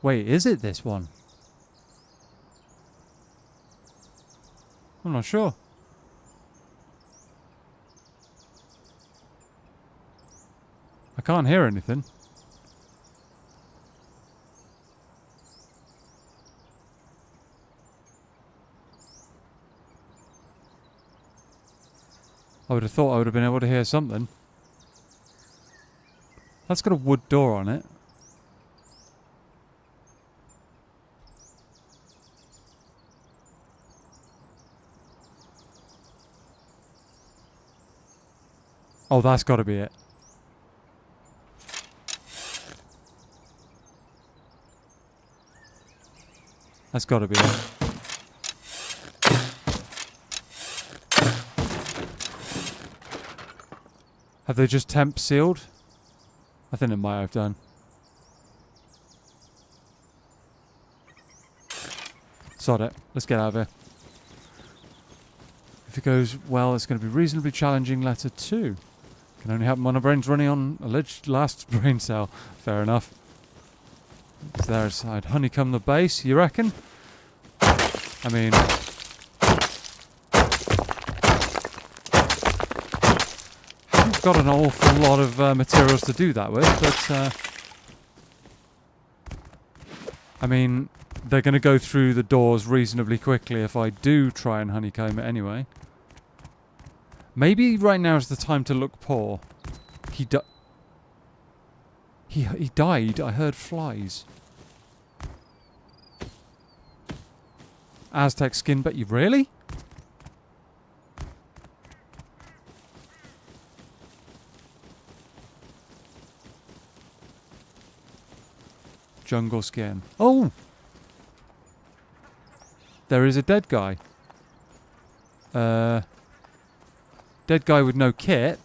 Wait, is it this one? I'm not sure. I can't hear anything. I would have thought I would have been able to hear something. That's got a wood door on it. Oh, that's got to be it. That's got to be it. Have they just temp sealed? I think it might have done. Sod it. Let's get out of here. If it goes well, it's going to be reasonably challenging. Letter 2. Can only happen when a brain's running on alleged last brain cell. Fair enough. There's, I'd honeycomb the base, you reckon? I mean, I've got an awful lot of materials to do that with, but I mean, they're going to go through the doors reasonably quickly if I do try and honeycomb it anyway. Maybe right now is the time to look poor. He died. I heard flies. Aztec skin, but you really? Jungle skin. Oh! There is a dead guy. Dead guy with no kit.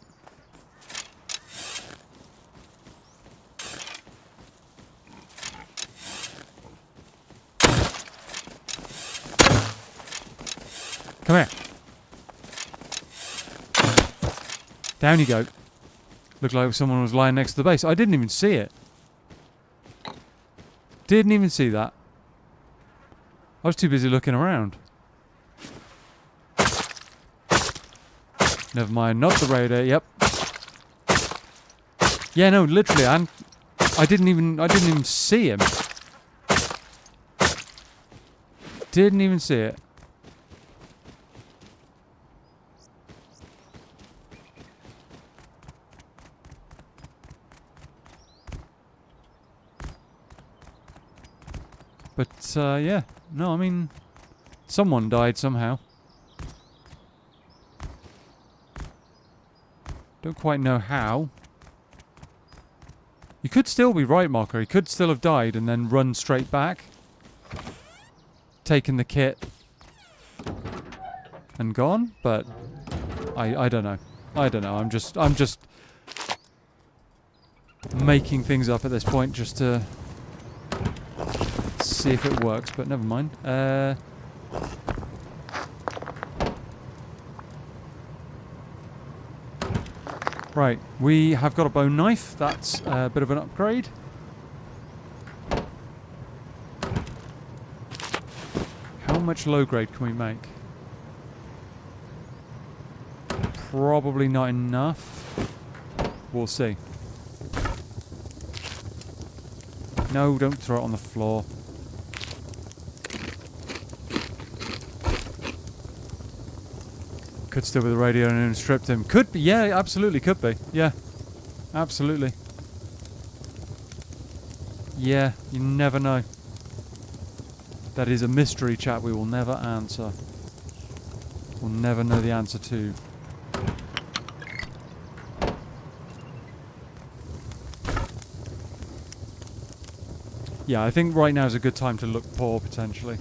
Come here. Down you go. Looked like someone was lying next to the base. I didn't even see it. Didn't even see that. I was too busy looking around. Never mind, not the radar. Yep. Yeah, no, literally, I didn't even see him. Didn't even see it. But yeah, no, I mean, someone died somehow. Don't quite know how. You could still be right, Mocker. He could still have died and then run straight back. Taken the kit. And gone, but I don't know. I don't know. I'm just making things up at this point just to see if it works, but never mind. Right, we have got a bone knife. That's a bit of an upgrade. How much low grade can we make? Probably not enough. We'll see. No, don't throw it on the floor. Could still be the radio and stripped him. Could be, yeah, absolutely could be. Yeah, absolutely. Yeah, you never know. That is a mystery, chat, we will never answer. We'll never know the answer to. Yeah, I think right now is a good time to look poor, potentially.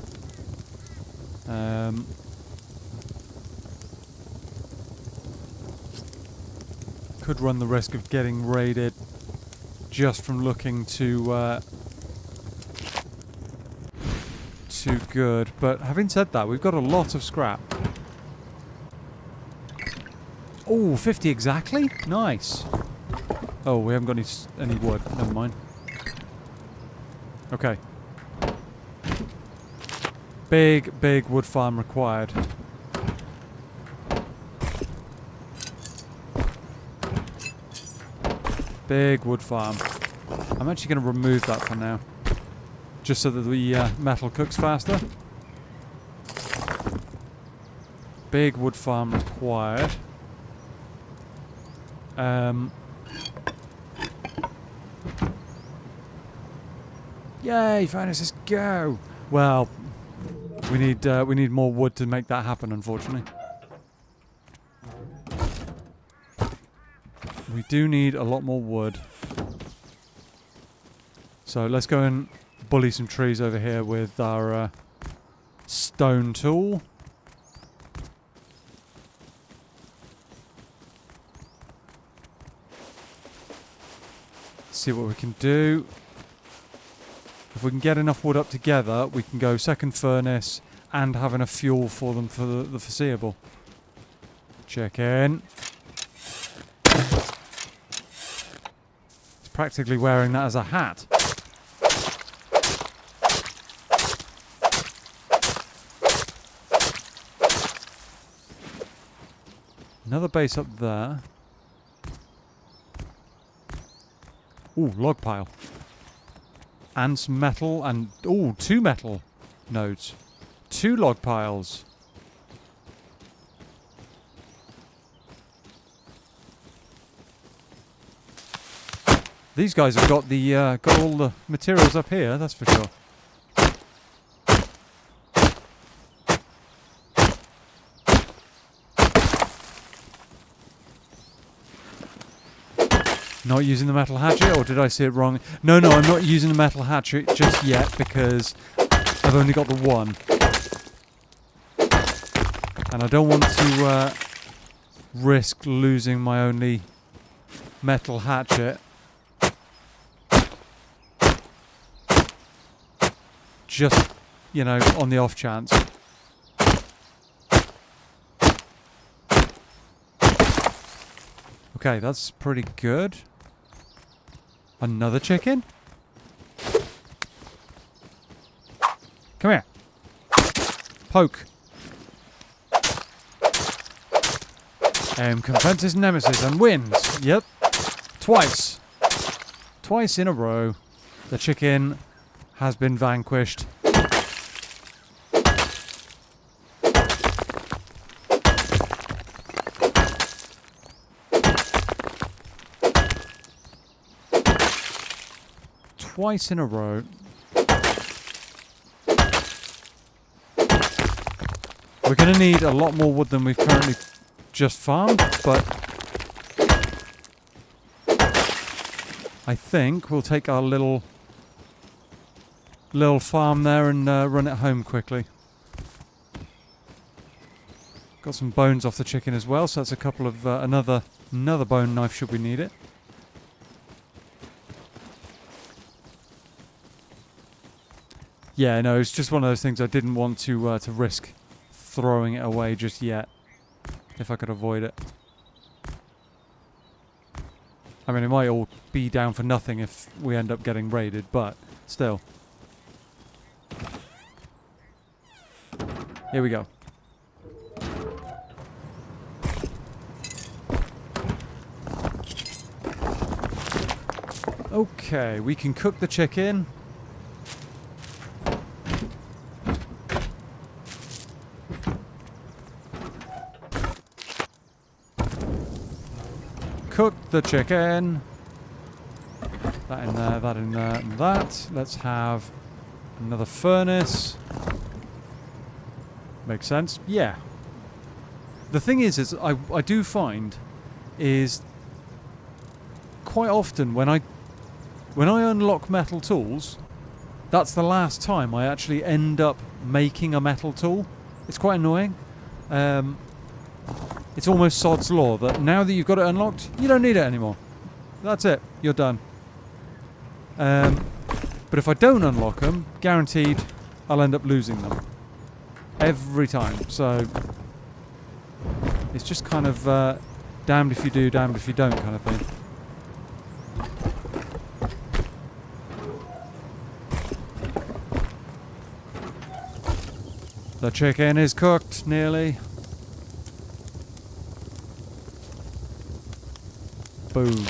Could run the risk of getting raided just from looking too good. But having said that, we've got a lot of scrap. Oh, 50 exactly? Nice. Oh, we haven't got any wood. Never mind. Okay. Big wood farm required. Big wood farm. I'm actually going to remove that for now. Just so that the metal cooks faster. Big wood farm required. Yay, furnace, let's go! Well, we need more wood to make that happen, unfortunately. We do need a lot more wood. So let's go and bully some trees over here with our stone tool. See what we can do. If we can get enough wood up together, we can go second furnace and have enough fuel for them for the foreseeable. Check in. It's practically wearing that as a hat. Another base up there. Ooh, log pile. And some metal and... Ooh, 2 metal nodes. 2 log piles. These guys have got the got all the materials up here, that's for sure. Not using the metal hatchet, or did I see it wrong? No, I'm not using the metal hatchet just yet because I've only got the one. And I don't want to risk losing my only metal hatchet. Just, you know, on the off chance. Okay, that's pretty good. Another chicken? Come here. Poke. Confronts his nemesis and wins. Yep. Twice. Twice in a row. The chicken has been vanquished. Twice in a row. We're going to need a lot more wood than we've currently just farmed, but I think we'll take our little farm there and run it home quickly. Got some bones off the chicken as well, so that's a couple of another bone knife should we need it. Yeah, no, it's just one of those things I didn't want to risk throwing it away just yet, if I could avoid it. I mean, it might all be down for nothing if we end up getting raided, but still. Here we go. Okay, we can cook the chicken. Cook the chicken. That in there, that in there, and that. Let's have another furnace. Makes sense? Yeah. The thing is I do find is quite often when I unlock metal tools, that's the last time I actually end up making a metal tool. It's quite annoying. It's almost sod's law that now that you've got it unlocked, you don't need it anymore. That's it. You're done. But if I don't unlock them, guaranteed I'll end up losing them. Every time. So it's just kind of damned if you do, damned if you don't kind of thing. The chicken is cooked nearly. Boom.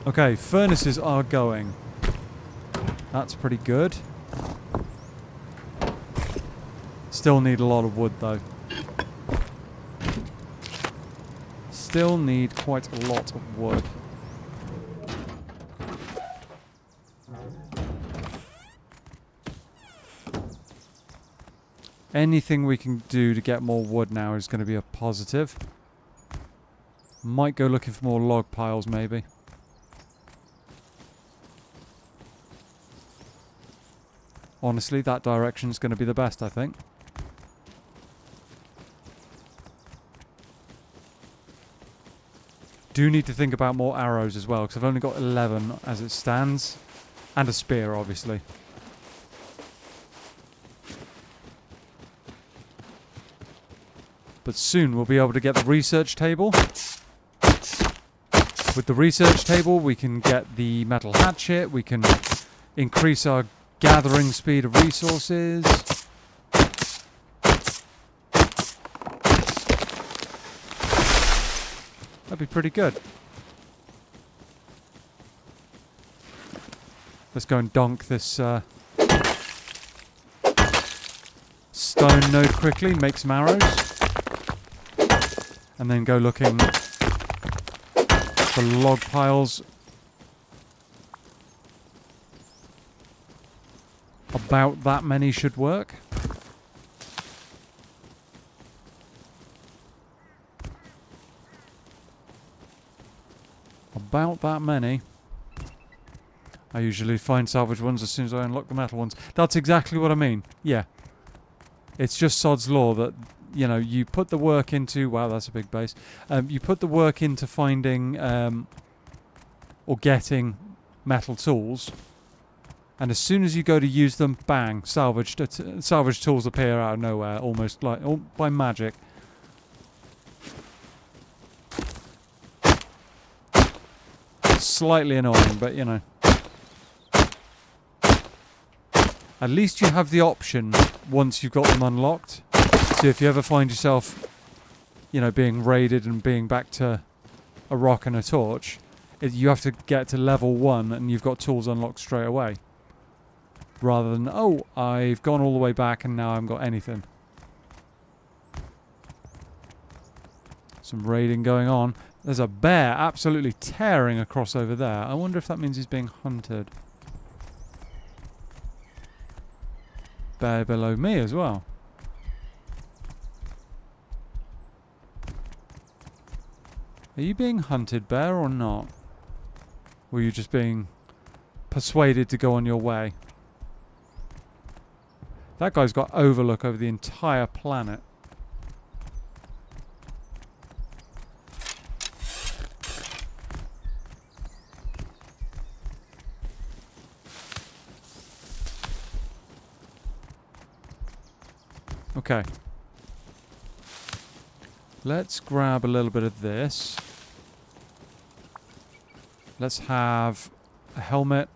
Okay, furnaces are going. That's pretty good. Still need a lot of wood though. Still need quite a lot of wood. Anything we can do to get more wood now is going to be a positive. Might go looking for more log piles, maybe. Honestly, that direction is going to be the best, I think. Do need to think about more arrows as well, because I've only got 11 as it stands. And a spear, obviously. But soon we'll be able to get the research table. With the research table, we can get the metal hatchet. We can increase our gathering speed of resources. That'd be pretty good. Let's go and donk this stone node quickly, make some arrows. And then go looking for log piles. About that many should work. About that many. I usually find salvage ones as soon as I unlock the metal ones. That's exactly what I mean. Yeah. It's just sod's law that, you know, you put the work into... Wow, that's a big base. You put the work into finding or getting metal tools, and as soon as you go to use them, bang, salvage tools appear out of nowhere, almost like by magic. Slightly annoying, but you know. At least you have the option once you've got them unlocked. So if you ever find yourself, you know, being raided and being back to a rock and a torch, you have to get to level 1 and you've got tools unlocked straight away. Rather than, oh, I've gone all the way back and now I haven't got anything. Some raiding going on. There's a bear absolutely tearing across over there. I wonder if that means he's being hunted. Bear below me as well. Are you being hunted, bear, or not? Or are you just being persuaded to go on your way? That guy's got overlook over the entire planet. Okay. Let's grab a little bit of this. Let's have a helmet,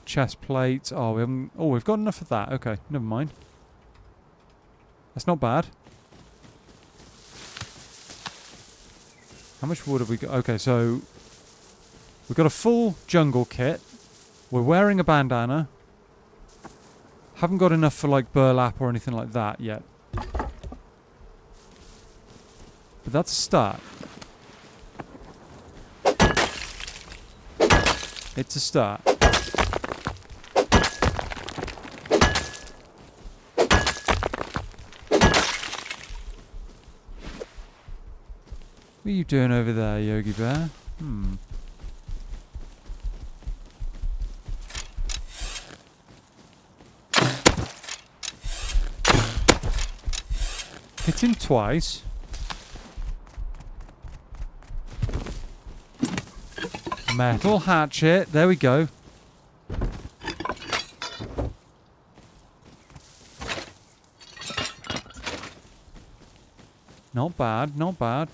chest plate. Oh, we haven't. Oh, we've got enough of that. Okay, never mind. That's not bad. How much wood have we got? Okay, so we've got a full jungle kit. We're wearing a bandana. Haven't got enough for like burlap or anything like that yet. But that's a start. It's a start. What are you doing over there, Yogi Bear? Hit him twice. Metal hatchet. There we go. Not bad, not bad.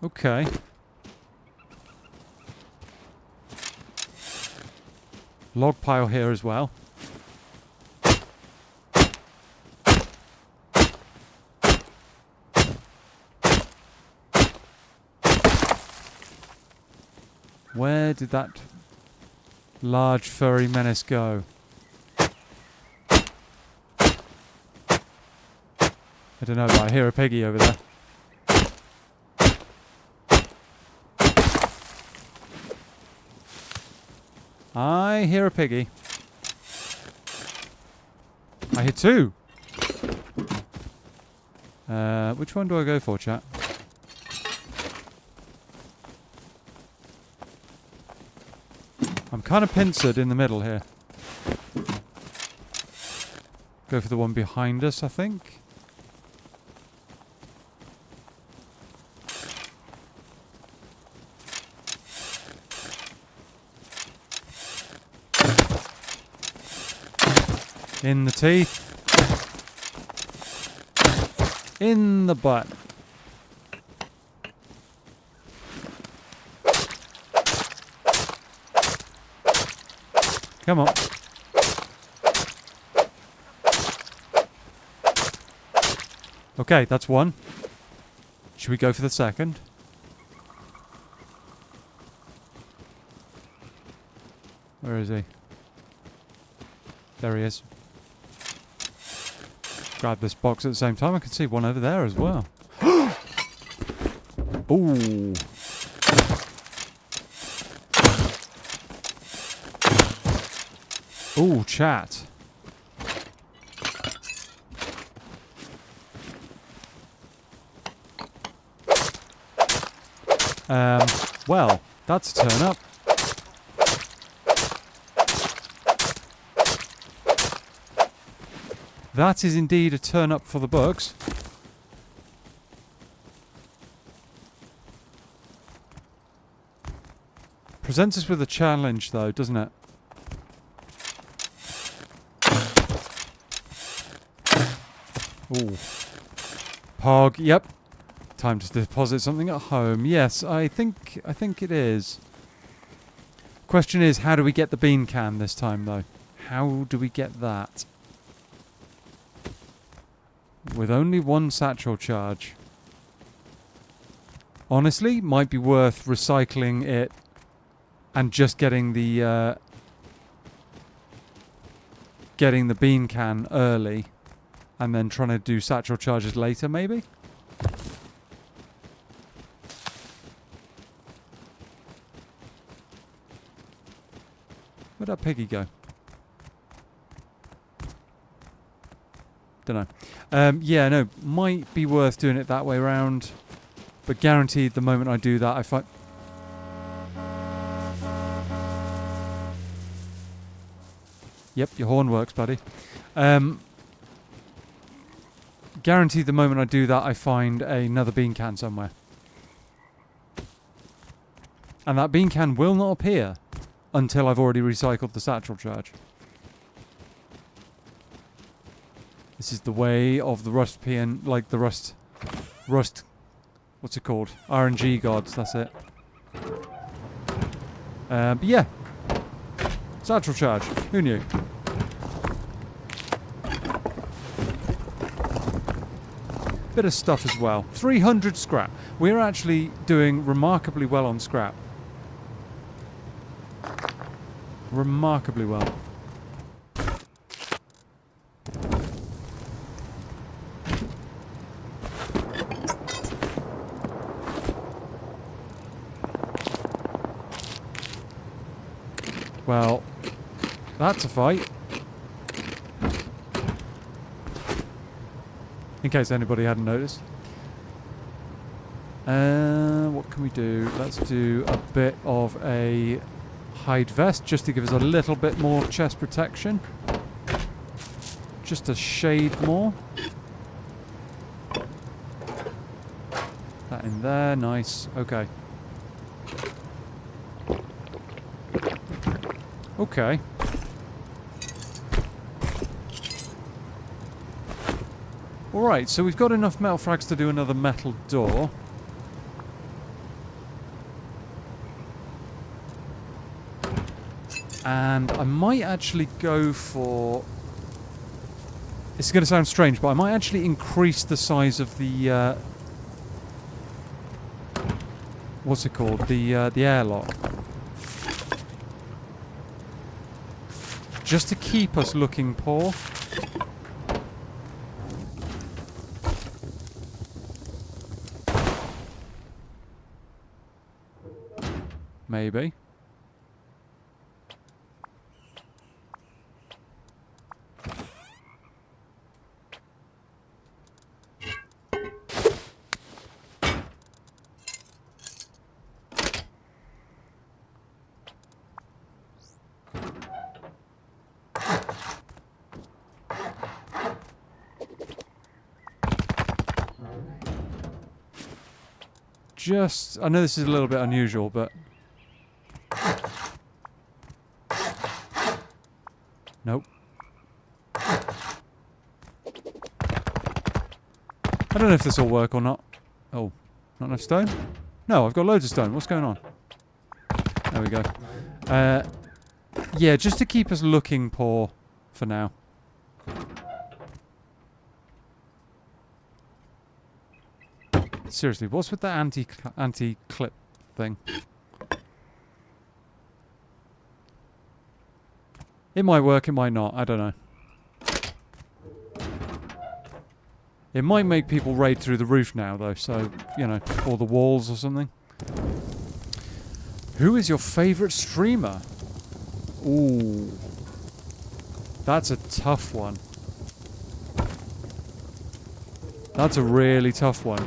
Okay. Log pile here as well. Where did that large furry menace go? I don't know, but I hear a piggy over there. I hear a piggy. I hear two. Which one do I go for, chat? I'm kind of pincered in the middle here. Go for the one behind us, I think. In the teeth. In the butt. Come on. Okay, that's one. Should we go for the second? Where is he? There he is. Grab this box at the same time. I can see one over there as well. Ooh. Ooh, chat. Well, that's a turn up. That is indeed a turn up for the books. Presents us with a challenge though, doesn't it? Ooh. Pog, yep. Time to deposit something at home. Yes, I think it is. Question is, how do we get the bean can this time though? How do we get that? With only one satchel charge. Honestly, might be worth recycling it and just getting the bean can early and then trying to do satchel charges later, maybe? Where'd that piggy go? Don't know. Yeah, no, might be worth doing it that way around, but guaranteed the moment I do that, I find... Yep, your horn works, buddy. Guaranteed the moment I do that, I find another bean can somewhere. And that bean can will not appear until I've already recycled the satchel charge. This is the way of the Rust PN, like the Rust, what's it called? RNG gods, that's it. But yeah. Satchel charge. Who knew? Bit of stuff as well. 300 scrap. We're actually doing remarkably well on scrap. Remarkably well. Well, that's a fight. In case anybody hadn't noticed. What can we do? Let's do a bit of a hide vest just to give us a little bit more chest protection. Just a shade more. That in there, nice. Okay. Okay. Alright, so we've got enough metal frags to do another metal door. And I might actually go for... It's going to sound strange, but I might actually increase the size of the... what's it called? The airlock. Just to keep us looking poor. Maybe. Just, I know this is a little bit unusual, but... Nope. I don't know if this will work or not. Oh, not enough stone? No, I've got loads of stone. What's going on? There we go. Yeah, just to keep us looking poor for now. Seriously, what's with that anti-clip thing? It might work, it might not. I don't know. It might make people raid through the roof now, though. So, you know, or the walls or something. Who is your favourite streamer? Ooh. That's a tough one. That's a really tough one.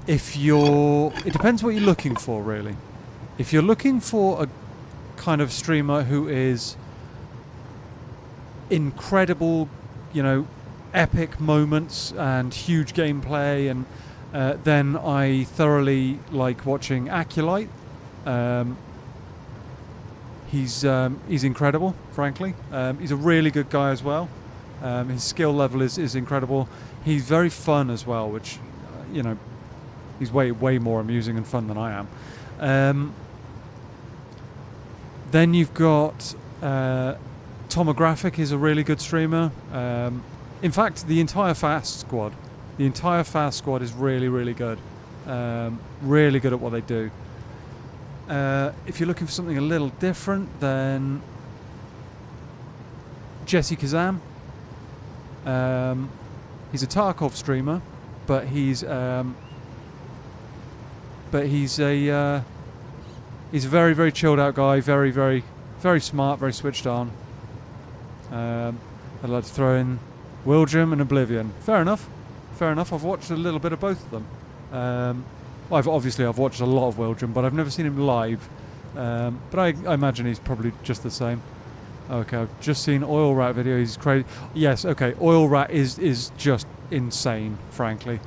If you're... It depends what you're looking for, really. If you're looking for a kind of streamer who is incredible, you know, epic moments and huge gameplay, and then I thoroughly like watching Aculite. He's incredible, frankly. He's a really good guy as well. His skill level is incredible. He's very fun as well, which, you know, he's way more amusing and fun than I am. Then you've got Tomographic is a really good streamer. In fact, the entire Fast Squad is really good. Really good at what they do. If you're looking for something a little different, then Jesse Kazam. He's a Tarkov streamer, but he's a very chilled out guy, very smart, very switched on. I'd like to throw in Wilgem and Oblivion. Fair enough. I've watched a little bit of both of them. I've watched a lot of Wilgem, but I've never seen him live. But I imagine he's probably just the same. Okay, I've just seen Oil Rat video. He's crazy. Yes, okay. Oil Rat is just insane, frankly.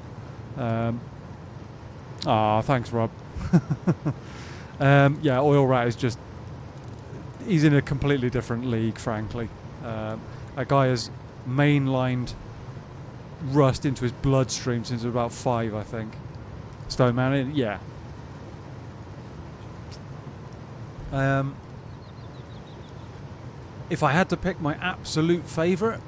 Thanks, Rob. Yeah, Oil Rat is just... He's in a completely different league, frankly. That guy has mainlined Rust into his bloodstream since he was about 5, I think. Stone Mountain, yeah. If I had to pick my absolute favourite,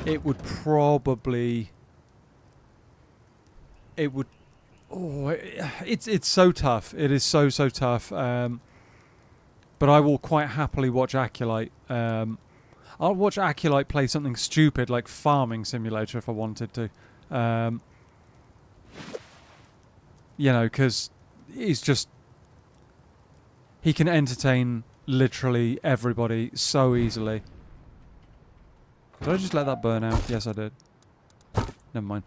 it would probably... it's so tough. It is so tough. But I will quite happily watch Acolyte. I'll watch Acolyte play something stupid like Farming Simulator if I wanted to. You know, because he's just... He can entertain literally everybody so easily. Did I just let that burn out? Yes, I did. Never mind.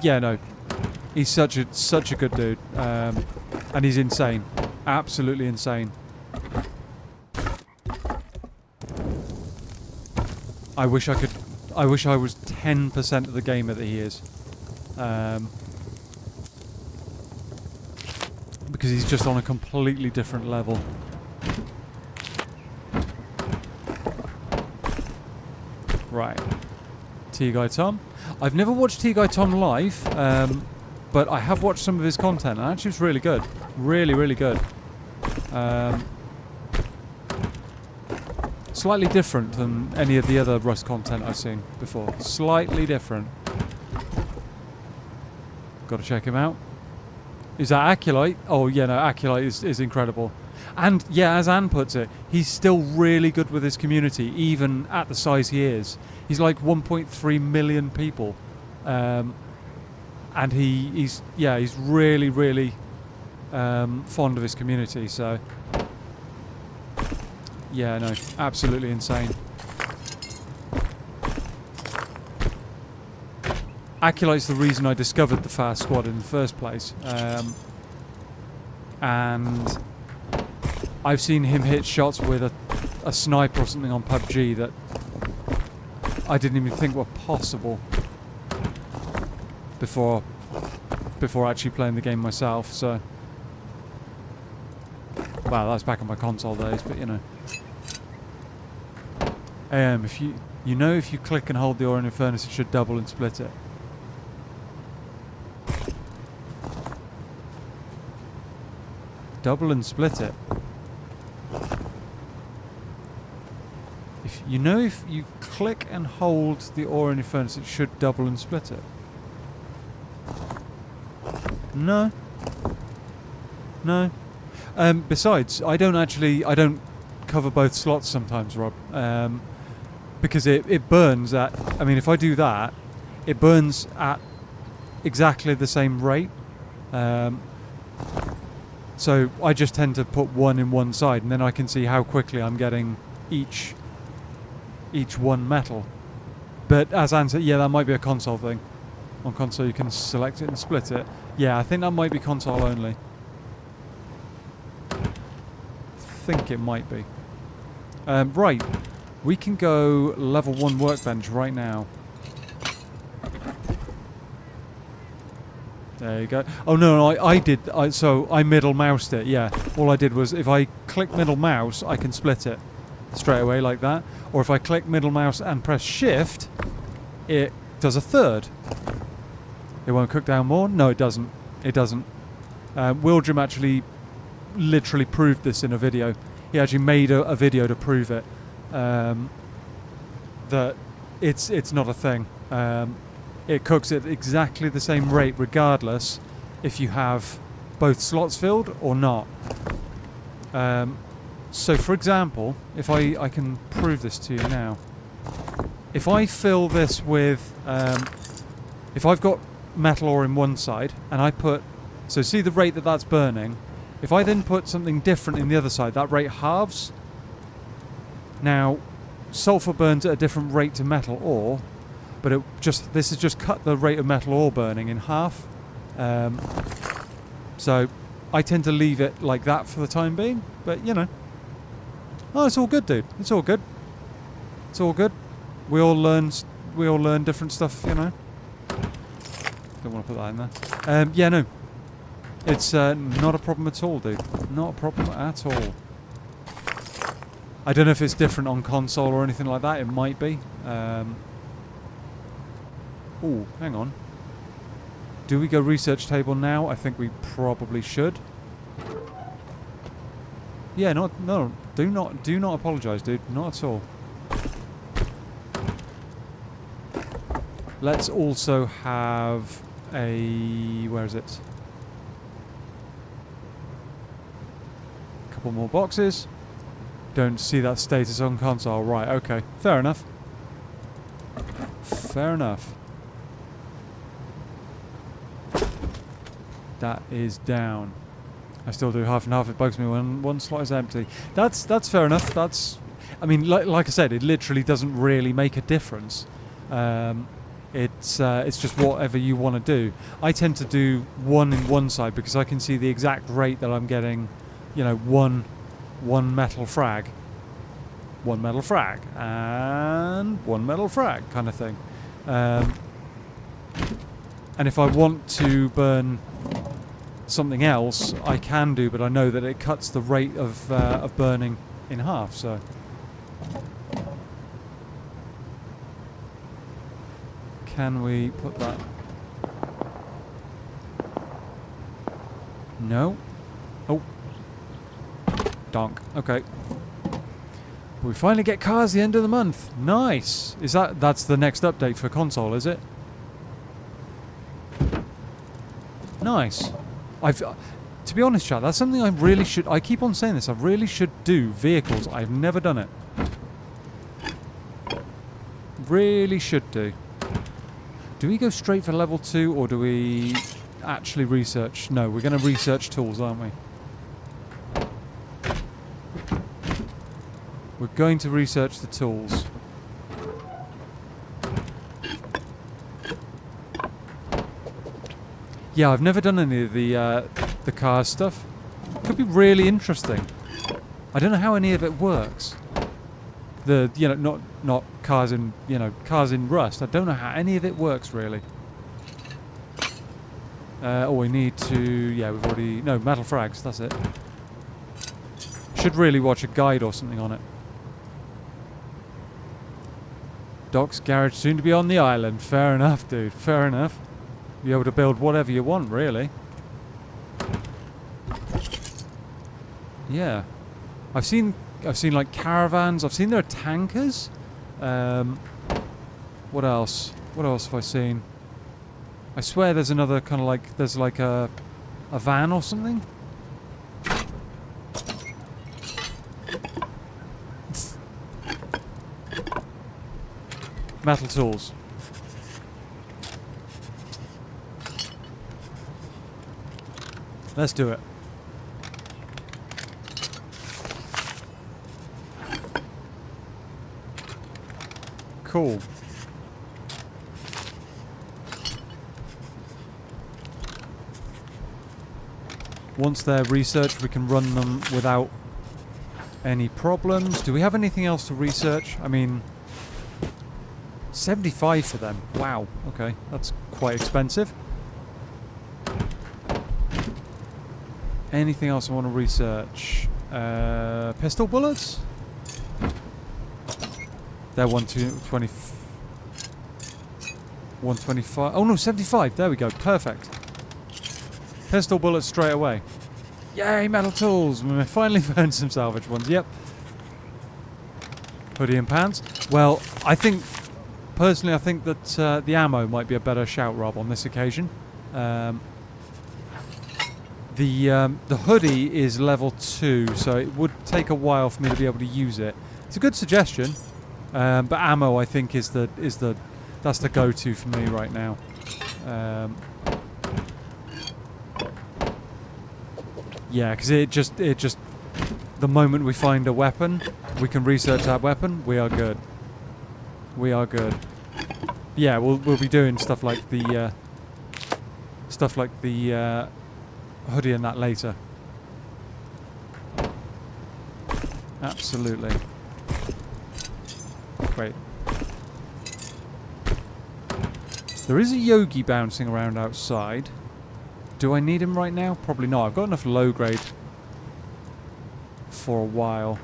Yeah, no. He's such a good dude. And he's insane. Absolutely insane. I wish I was 10% of the gamer that he is. Because he's just on a completely different level. Right. T-Guy Tom. I've never watched T-Guy Tom live, but I have watched some of his content, and actually it's really good. Really good. Slightly different than any of the other Rust content I've seen before. Slightly different. Got to check him out. Is that Acolyte? Oh yeah, no, Acolyte is incredible. And yeah, as Anne puts it, he's still really good with his community, even at the size he is. He's like 1.3 million people. And he's really fond of his community, so yeah, no, absolutely insane. Acolyte's the reason I discovered the Fast Squad in the first place. And I've seen him hit shots with a sniper or something on PUBG that I didn't even think were possible before actually playing the game myself, so... Wow, that's back in my console days, but you know. If you click and hold the ore in your furnace, it should double and split it. Double and split it. If you click and hold the ore in your furnace, it should double and split it. No. Besides, I don't cover both slots sometimes, Rob. Because it burns at... I mean, if I do that, it burns at exactly the same rate. So I just tend to put one in one side, and then I can see how quickly I'm getting each one metal. But as Anne said, yeah, that might be a console thing. On console you can select it and split it. Yeah, I think that might be console only. I think it might be. Right. We can go level 1 workbench right now. There you go. Oh no, so I middle moused it, yeah. All I did was, if I click middle mouse, I can split it straight away like that. Or if I click middle mouse and press shift, it does a third. It won't cook down more? No, it doesn't. It doesn't. Wildrum actually literally proved this in a video. He actually made a video to prove it. That it's not a thing. It cooks at exactly the same rate regardless if you have both slots filled or not. So for example, if I can prove this to you now. If I fill this with... if I've got metal ore in one side and I put... So see the rate that's burning? If I then put something different in the other side, that rate halves. Now, sulfur burns at a different rate to metal ore, but this has just cut the rate of metal ore burning in half. So I tend to leave it like that for the time being, but you know. Oh, it's all good, dude. It's all good. It's all good. We all learn different stuff, you know. Don't want to put that in there. Yeah, no. It's not a problem at all, dude. Not a problem at all. I don't know if it's different on console or anything like that. It might be. Oh, hang on. Do we go research table now? I think we probably should. Yeah, no, do not apologise, dude. Not at all. Let's also have a... where is it? A couple more boxes. Don't see that status on console. Right, okay. Fair enough. Fair enough. That is down. I still do half and half. It bugs me when one slot is empty. That's fair enough. That's... I mean, like I said, it literally doesn't really make a difference. It's just whatever you want to do. I tend to do one in one side because I can see the exact rate that I'm getting, you know, one metal frag, one metal frag, and one metal frag kind of thing. And if I want to burn something else, I can do, but I know that it cuts the rate of burning in half. So. Can we put that? No. Oh. Donk. Okay. We finally get cars at the end of the month. Nice. That's the next update for console, is it? Nice. To be honest, chat, that's something I really should... I keep on saying this. I really should do vehicles. I've never done it. Really should do. Do we go straight for level 2 or do we actually research? No, we're going to research tools, aren't we? We're going to research the tools. Yeah, I've never done any of the car stuff. Could be really interesting. I don't know how any of it works. Not cars in Rust. I don't know how any of it works really. We need to... yeah, we've already... no, metal frags, that's it. Should really watch a guide or something on it. Doc's garage soon to be on the island. Fair enough, dude. Fair enough. Be able to build whatever you want, really. Yeah. I've seen like caravans. I've seen there are tankers. What else? What else have I seen? I swear there's another kind of like... there's like a van or something. Metal tools. Let's do it. Cool. Once they're researched, we can run them without any problems. Do we have anything else to research? I mean, 75 for them. Wow. Okay, that's quite expensive. Anything else I want to research? Pistol bullets? They're 125. Oh no, 75. There we go. Perfect. Pistol bullets straight away. Yay, metal tools. We finally found some salvage ones. Yep. Hoodie and pants. Well, personally, I think that the ammo might be a better shout, Rob, on this occasion. The hoodie is level 2, so it would take a while for me to be able to use it. It's a good suggestion, but ammo I think that's the go-to for me right now. Yeah, because it just the moment we find a weapon, we can research that weapon. We are good. We are good. Yeah, we'll be doing stuff like the hoodie and that later. Absolutely. Wait. There is a Yogi bouncing around outside. Do I need him right now? Probably not. I've got enough low grade for a while.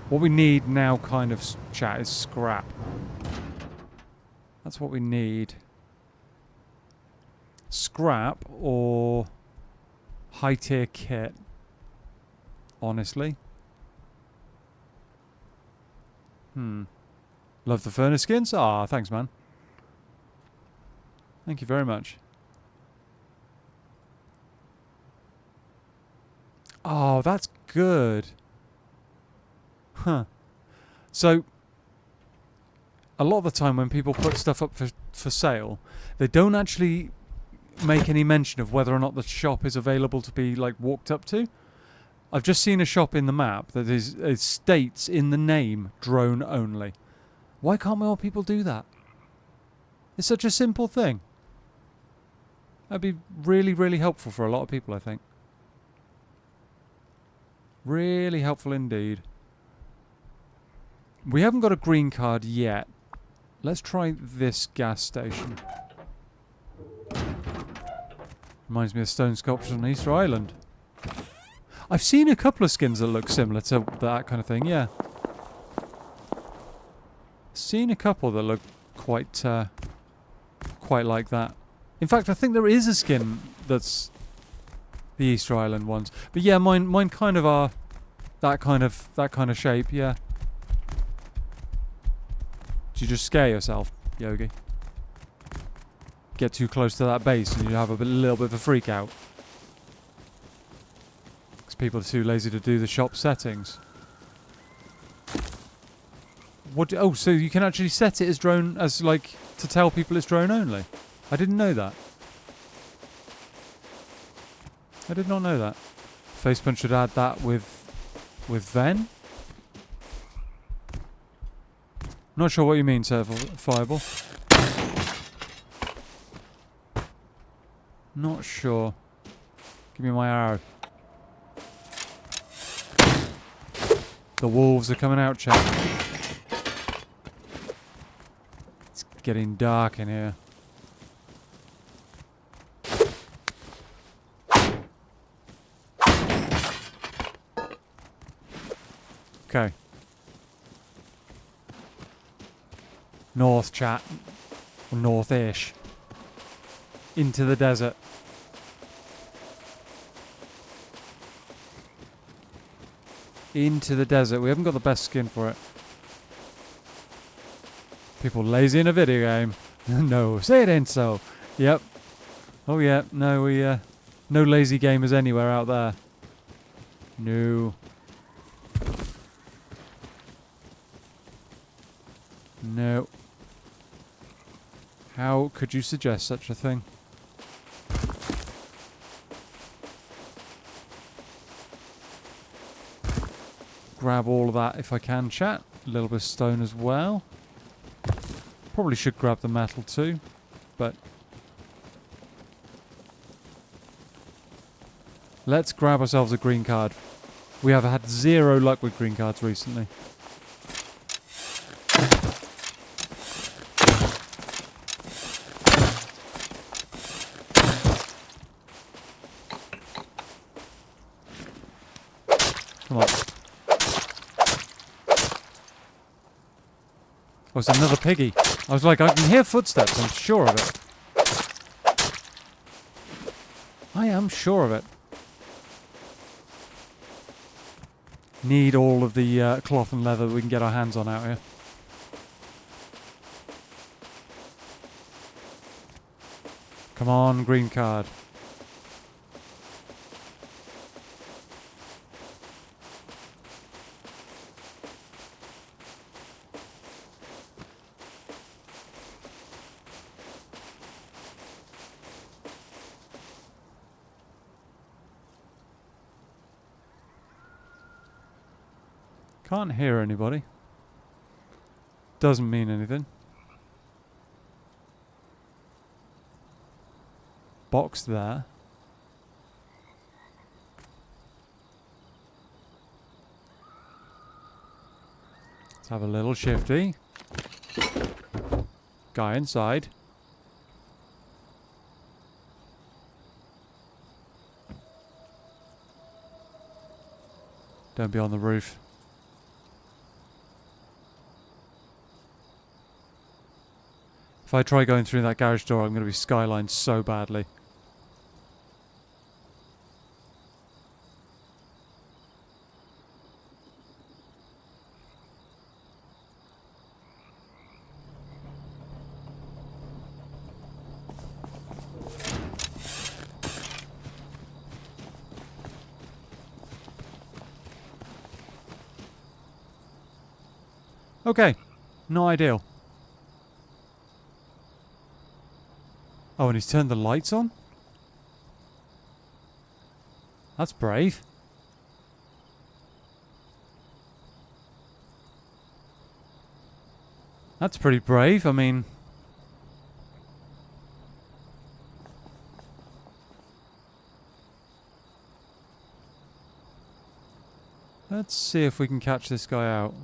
What we need now, kind of, chat, is scrap. That's what we need. Scrap or high-tier kit, honestly. Love the furnace skins? Ah, thanks, man. Thank you very much. Oh, that's good. Huh. So, a lot of the time when people put stuff up for sale, they don't actually make any mention of whether or not the shop is available to be, like, walked up to. I've just seen a shop in the map that it states in the name, drone only. Why can't more people do that? It's such a simple thing. That'd be really, really helpful for a lot of people, I think. Really helpful indeed. We haven't got a green card yet. Let's try this gas station. Reminds me of stone sculptures on Easter Island. I've seen a couple of skins that look similar to that kind of thing, yeah. Seen a couple that look quite like that. In fact, I think there is a skin that's the Easter Island ones. But yeah, mine kind of are that kind of shape, yeah. Did you just scare yourself, Yogi? Get too close to that base and you have a little bit of a freak out. Because people are too lazy to do the shop settings. What? Oh, so you can actually set it as drone, as like to tell people it's drone only. I didn't know that. I did not know that. Facepunch should add that with Ven. Not sure what you mean, Sir Fireball. Not sure. Give me my arrow. The wolves are coming out, chat. It's getting dark in here. Okay. North, chat. Or north-ish. Into the desert. Into the desert. We haven't got the best skin for it. People lazy in a video game. No, say it ain't so. Yep. Oh yeah, no, no lazy gamers anywhere out there. No. No. How could you suggest such a thing? Grab all of that if I can, chat. A little bit of stone as well. Probably should grab the metal too, but let's grab ourselves a green card. We have had zero luck with green cards recently. Come on. Oh, it's another piggy. I was like, I can hear footsteps, I'm sure of it. I am sure of it. Need all of the cloth and leather we can get our hands on out here. Come on, green card. Can't hear anybody. Doesn't mean anything. Box there. Let's have a little shifty. Guy inside. Don't be on the roof. If I try going through that garage door, I'm going to be skylined so badly. Okay, not ideal. Oh, and he's turned the lights on? That's brave. That's pretty brave, I mean... Let's see if we can catch this guy out.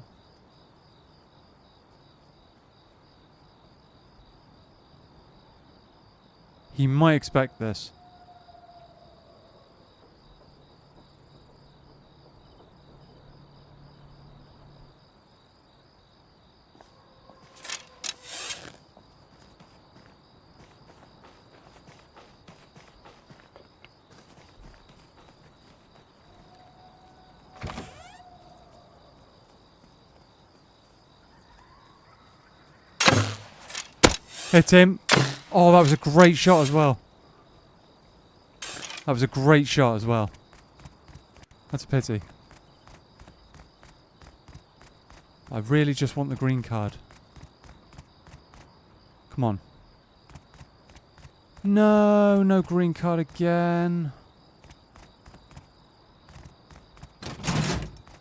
He might expect this. Hit him. Oh, that was a great shot as well. That was a great shot as well. That's a pity. I really just want the green card. Come on. No, no green card again.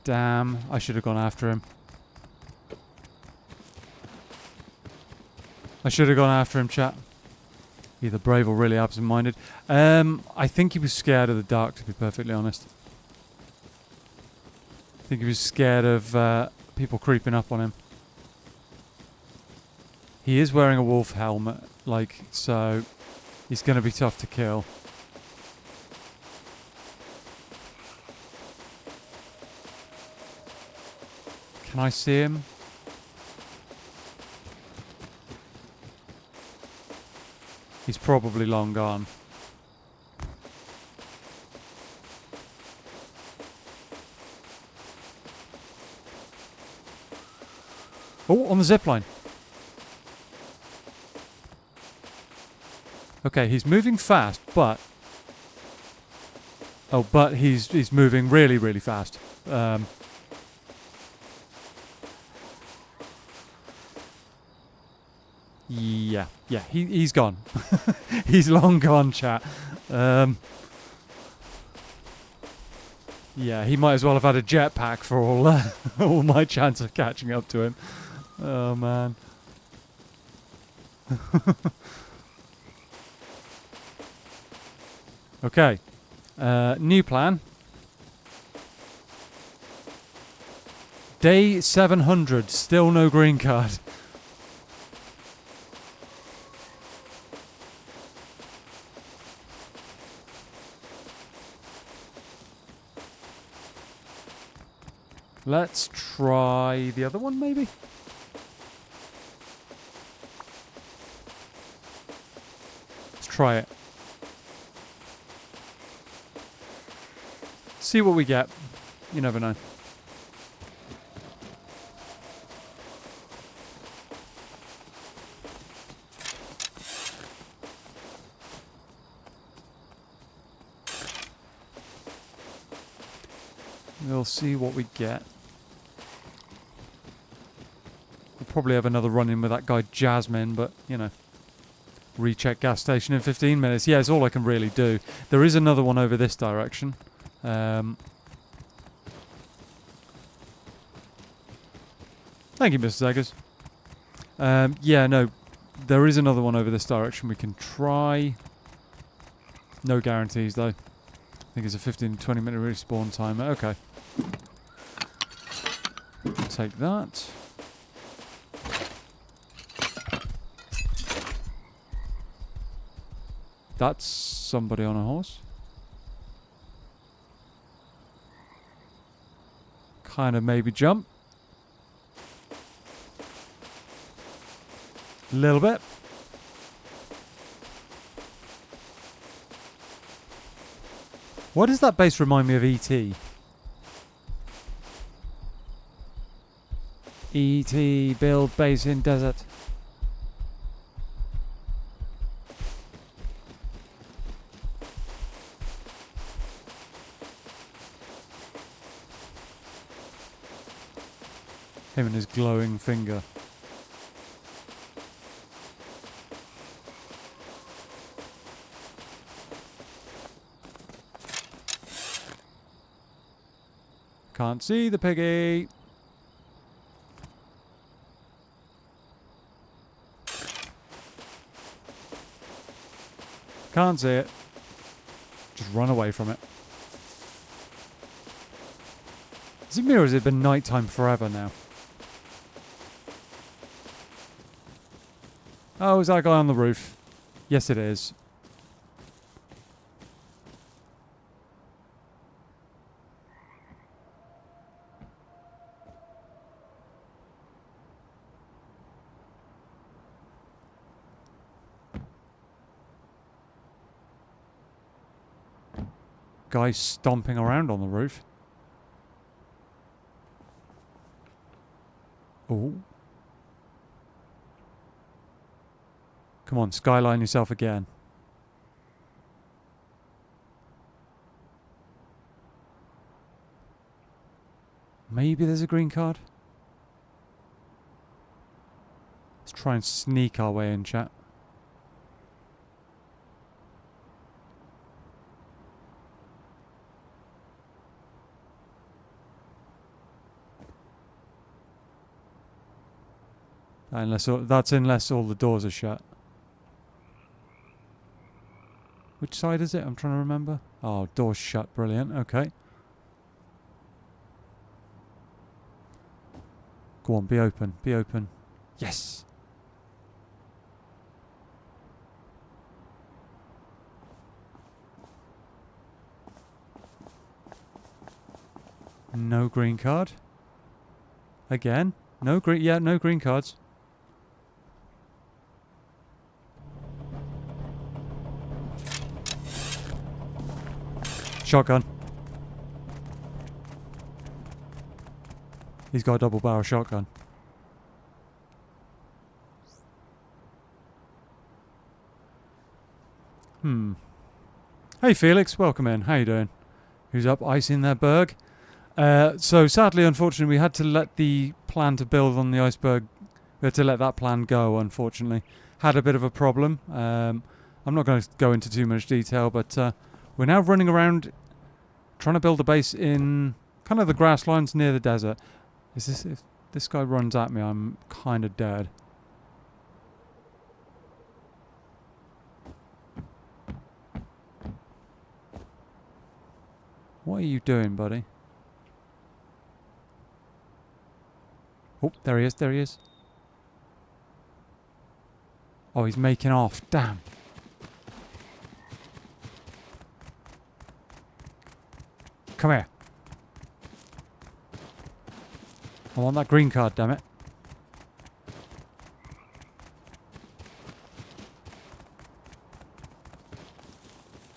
Damn, I should have gone after him. I should have gone after him, chat. Either brave or really absent-minded. I think he was scared of the dark, to be perfectly honest. I think he was scared of people creeping up on him. He is wearing a wolf helmet, like, so he's going to be tough to kill. Can I see him? He's probably long gone. Oh, on the zipline. Okay, he's moving fast, but... Oh, but he's moving really, really fast. Yeah, he's gone. He's long gone, chat. Yeah, he might as well have had a jetpack for all my chance of catching up to him. Oh, man. Okay. New plan. Day 700, still no green card. Let's try the other one, maybe? Let's try it. See what we get. You never know. We'll see what we get. We'll probably have another run-in with that guy Jasmine, but, you know. Recheck gas station in 15 minutes. Yeah, it's all I can really do. There is another one over this direction. Thank you, Mr. Eggers. Yeah, no. There is another one over this direction we can try. No guarantees, though. I think it's a 15 to 20 minute respawn timer. Okay. Take that. That's somebody on a horse. Kind of maybe jump. A little bit. Why does that base remind me of E.T.? E.T. build base in desert. Him and his glowing finger. Can't see the piggy. Can't see it. Just run away from it. Is it me or has it been nighttime forever now? Oh, is that guy on the roof? Yes, it is. Guy stomping around on the roof. Oh. Come on, skyline yourself again. Maybe there's a green card. Let's try and sneak our way in, chat. Unless all the doors are shut. Which side is it? I'm trying to remember. Oh, door's shut. Brilliant. Okay. Go on, be open. Be open. Yes. No green card. Again. No green. Yeah, no green cards. Shotgun. He's got a double barrel shotgun. Hey Felix, welcome in. How you doing? Who's up icing their berg? So sadly, unfortunately, we had to let the plan to build on the iceberg. We had to let that plan go, unfortunately. Had a bit of a problem. I'm not going to go into too much detail, but we're now running around trying to build a base in kind of the grasslands near the desert. If this guy runs at me, I'm kind of dead. What are you doing, buddy? Oh, there he is, there he is. Oh, he's making off. Damn. Come here. I want that green card, damn it.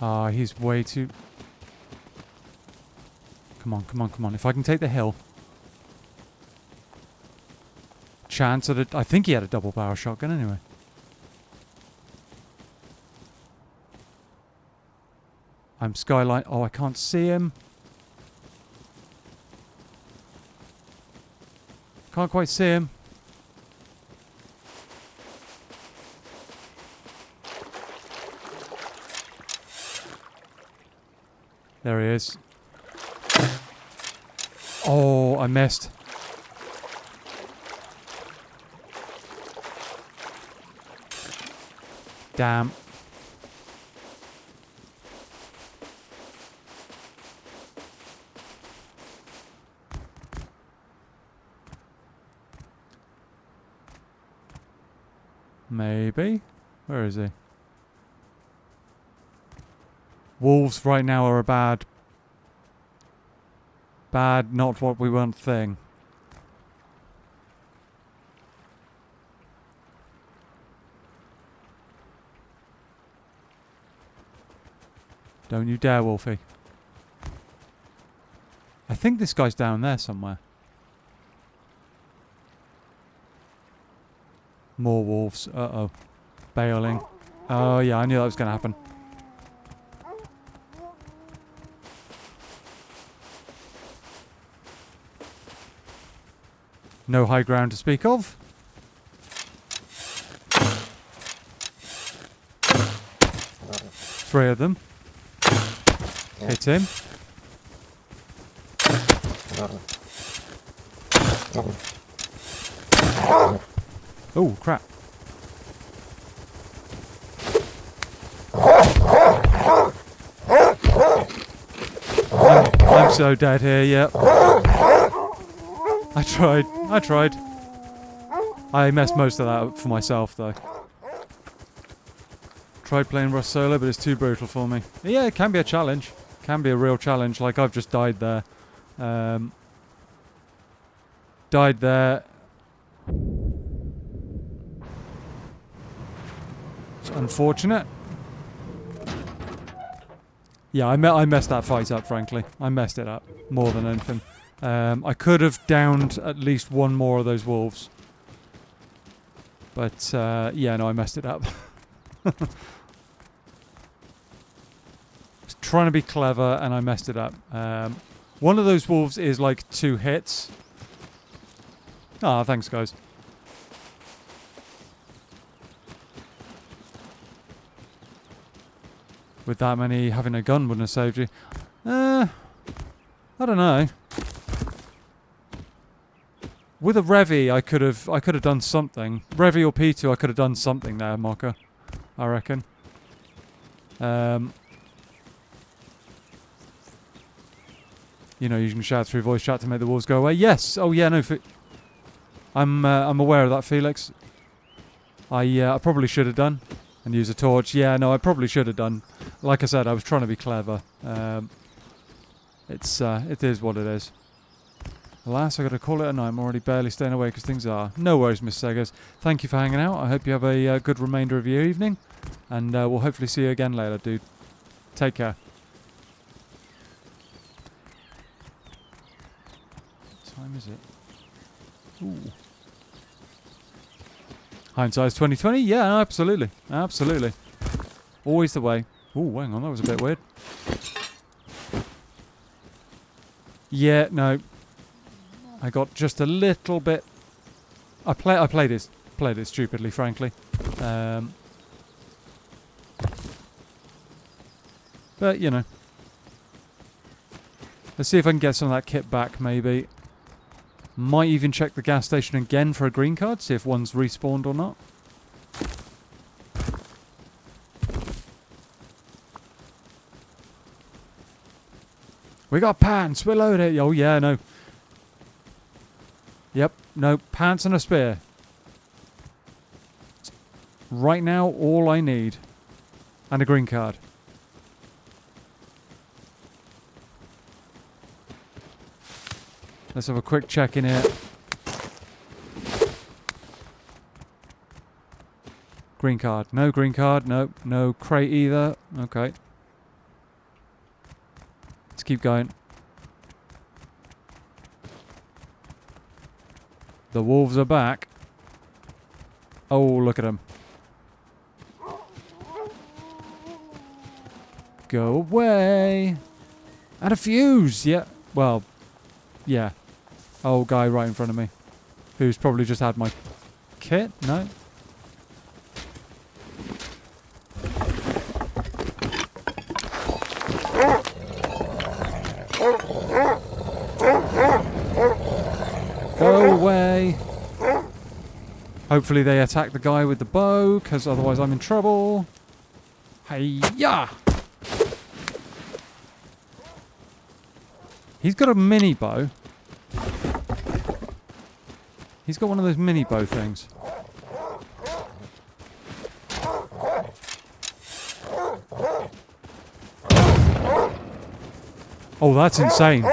Ah, he's way too... Come on, come on, come on. If I can take the hill. Chance at it. I think he had a double barrel shotgun anyway. I'm skylight. Oh, I can't see him. Can't quite see him. There he is. Oh, I missed. Damn. Maybe. Where is he? Wolves right now are a bad, not what we want thing. Don't you dare, Wolfie. think this guy's down there somewhere. More wolves. Uh-oh. Bailing. Oh, yeah, I knew that was going to happen. No high ground to speak of. Three of them. Hit him. Oh, crap. I'm so dead here, yep. I tried. I messed most of that up for myself, though. Tried playing Rust solo, but it's too brutal for me. Yeah, it can be a challenge. Can be a real challenge. Like, I've just died there. Died there. It's unfortunate. Yeah, I messed that fight up, frankly. I messed it up more than anything. I could have downed at least one more of those wolves. But, yeah, no, I messed it up. I was trying to be clever and I messed it up. One of those wolves is like 2 hits. Ah, thanks, guys. With that many, having a gun wouldn't have saved you. I don't know. With a Revy, I could have done something. Revy or P2, I could have done something there, Mocha. I reckon. You know, you can shout through voice chat to make the wolves go away. Yes. Oh yeah, no. I'm aware of that, Felix. I probably should have done and use a torch. Yeah, no, I probably should have done. Like I said, I was trying to be clever. It is what it is. Alas, I got to call it a night. I'm already barely staying awake because things are. No worries, Miss Seggers. Thank you for hanging out. I hope you have a good remainder of your evening, and we'll hopefully see you again later, dude. Take care. What time is it? Ooh. Hindsight's 2020? Yeah, no, absolutely. Absolutely. Always the way. Ooh, hang on, that was a bit weird. Yeah, no. I got just a little bit. I played it stupidly, frankly. But you know, let's see if I can get some of that kit back. Maybe. Might even check the gas station again for a green card. See if one's respawned or not. We got pants. We're loaded. Oh yeah, no. Yep, no, pants and a spear. Right now, all I need. And a green card. Let's have a quick check in here. Green card. No green card. No, no crate either. Okay. Let's keep going. The wolves are back. Oh, look at them. Go away. And a fuse. Yeah. Well, yeah. Oh, guy right in front of me. Who's probably just had my kit? No. Go away. Hopefully they attack the guy with the bow, because otherwise I'm in trouble. Hey-ya! He's got a mini bow. He's got one of those mini bow things. Oh, that's insane.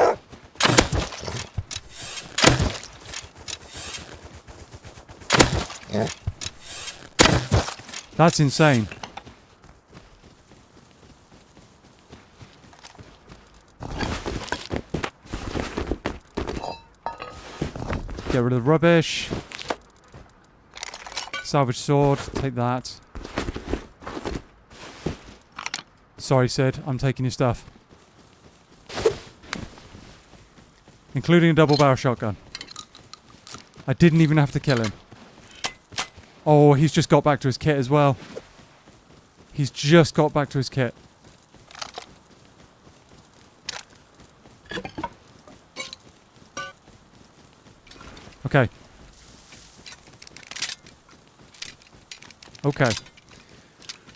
That's insane. Get rid of the rubbish. Salvage sword. Take that. Sorry, Sid. I'm taking your stuff. Including a double barrel shotgun. I didn't even have to kill him. Oh, he's just got back to his kit as well. He's just got back to his kit. Okay. Okay.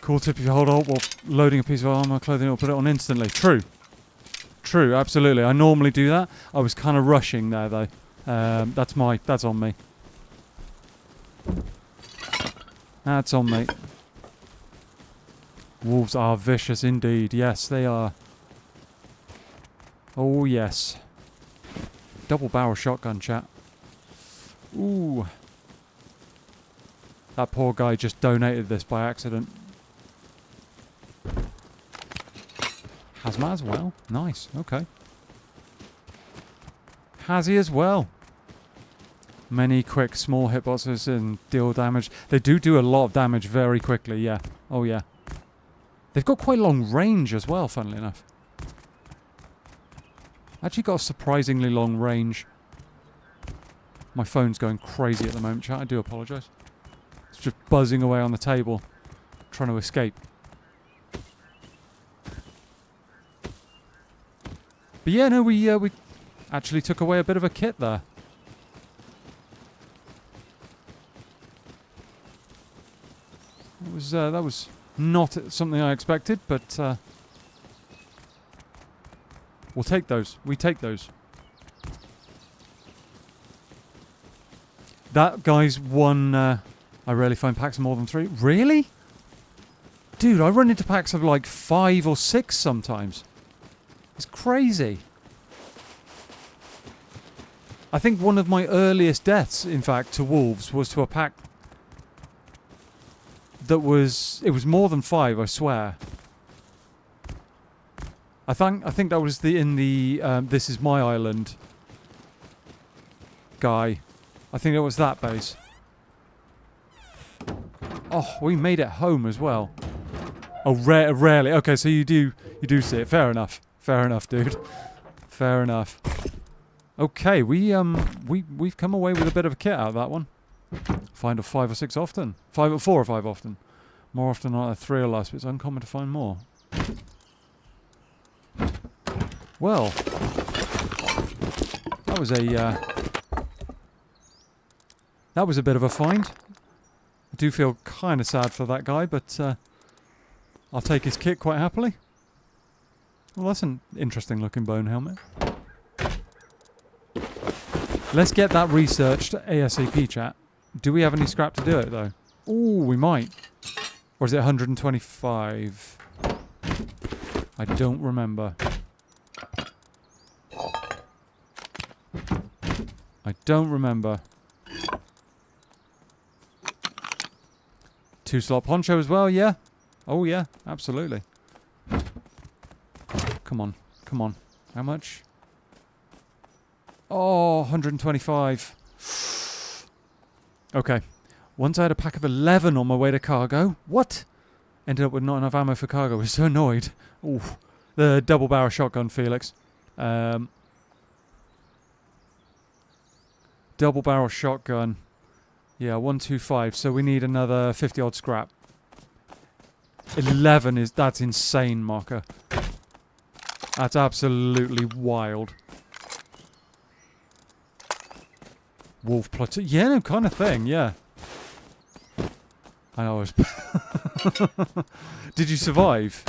Cool tip if you hold on while loading a piece of armor, clothing, or put it on instantly. True. True, absolutely. I normally do that. I was kind of rushing there, though. That's on me. That's on me. Wolves are vicious indeed. Yes, they are. Oh, yes. Double barrel shotgun, chat. Ooh. That poor guy just donated this by accident. Hazmat as well. Nice. Okay. Hazzy as well. Many quick small hitboxes and deal damage. They do a lot of damage very quickly, yeah. Oh, yeah. They've got quite long range as well, funnily enough. Actually got a surprisingly long range. My phone's going crazy at the moment, chat. I do apologise. It's just buzzing away on the table, trying to escape. But yeah, no, we actually took away a bit of a kit there. That was not something I expected, but we'll take those. We take those. That guy's one. I rarely find packs of more than 3. Really? Dude, I run into packs of like 5 or 6 sometimes. It's crazy. I think one of my earliest deaths, in fact, to wolves was to a pack that was... It was more than 5, I swear. I think that was in the This Is My Island guy. I think it was that base. Oh, we made it home as well. Oh, rarely. Okay, so you do see it. Fair enough. Fair enough, dude. Fair enough. Okay, we've come away with a bit of a kit out of that one. Find a 5 or 6 often. 4 or 5 often. More often than not, 3 or less, but it's uncommon to find more. Well, that was a bit of a find. I do feel kind of sad for that guy, but I'll take his kit quite happily. Well, that's an interesting looking bone helmet. Let's get that researched ASAP, chat. Do we have any scrap to do it, though? Ooh, we might. Or is it 125? I don't remember. I don't remember. 2-slot poncho as well, yeah. Oh, yeah, absolutely. Come on, come on. How much? Oh, 125. Okay. Once I had a pack of 11 on my way to cargo. What? Ended up with not enough ammo for cargo. I was so annoyed. Ooh. The double barrel shotgun, Felix. Double barrel shotgun. Yeah, 125. So we need another 50 odd scrap. 11 that's insane, Marker. That's absolutely wild. Wolf platoon. Yeah, no, kind of thing, yeah. I know. Did you survive?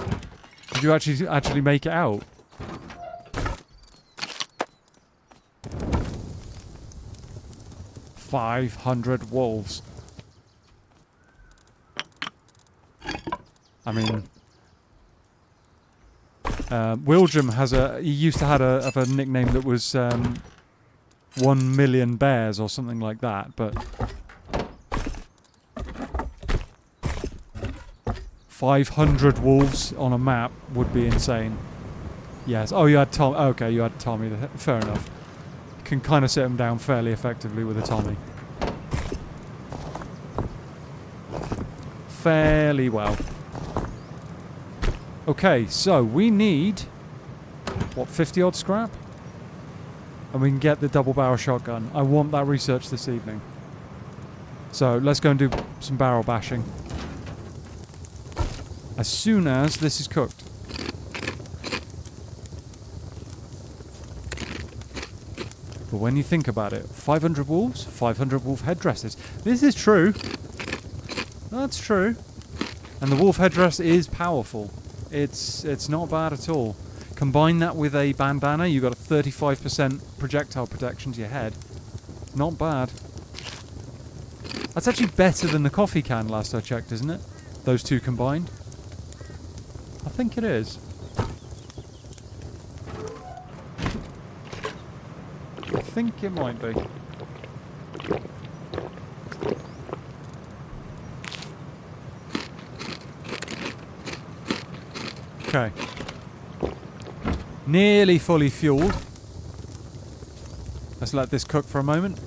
Did you actually make it out? $500 wolves. I mean, Wildrum he used to have a nickname that was 1 million bears or something like that, but 500 wolves on a map would be insane. Yes. Oh, you had Tom. Okay, you had Tommy. Fair enough. can kind of sit them down fairly effectively with a Tommy. Fairly well. Okay, so we need, what, 50 odd scrap? And we can get the double barrel shotgun. I want that research this evening. So let's go and do some barrel bashing. As soon as this is cooked. But when you think about it, 500 wolves, 500 wolf headdresses. This is true. That's true. And the wolf headdress is powerful. It's not bad at all. Combine that with a bandana, you've got a 35% projectile protection to your head. Not bad. That's actually better than the coffee can last I checked, isn't it? Those two combined. I think it is. I think it might be. Okay. Nearly fully fueled. Let's let this cook for a moment.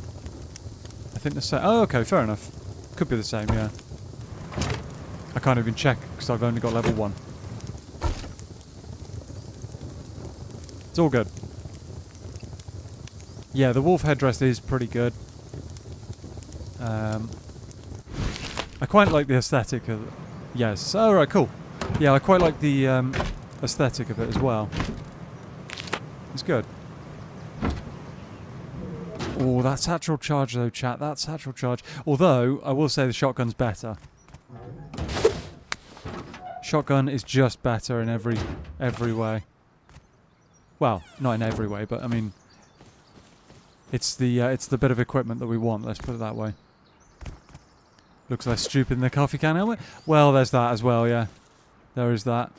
I think the same. Oh, okay, fair enough. Could be the same, yeah. I can't even check because I've only got level 1. It's all good. Yeah, the wolf headdress is pretty good. I quite like the aesthetic of it. Yes. Oh, right, cool. Yeah, I quite like the aesthetic of it as well. It's good. Oh, that satchel charge though, chat. That satchel charge. Although, I will say the shotgun's better. Shotgun is just better in every way. Well, not in every way, but I mean, it's the bit of equipment that we want. Let's put it that way. Looks less stupid than the coffee can helmet. Well, there's that as well. Yeah, there is that.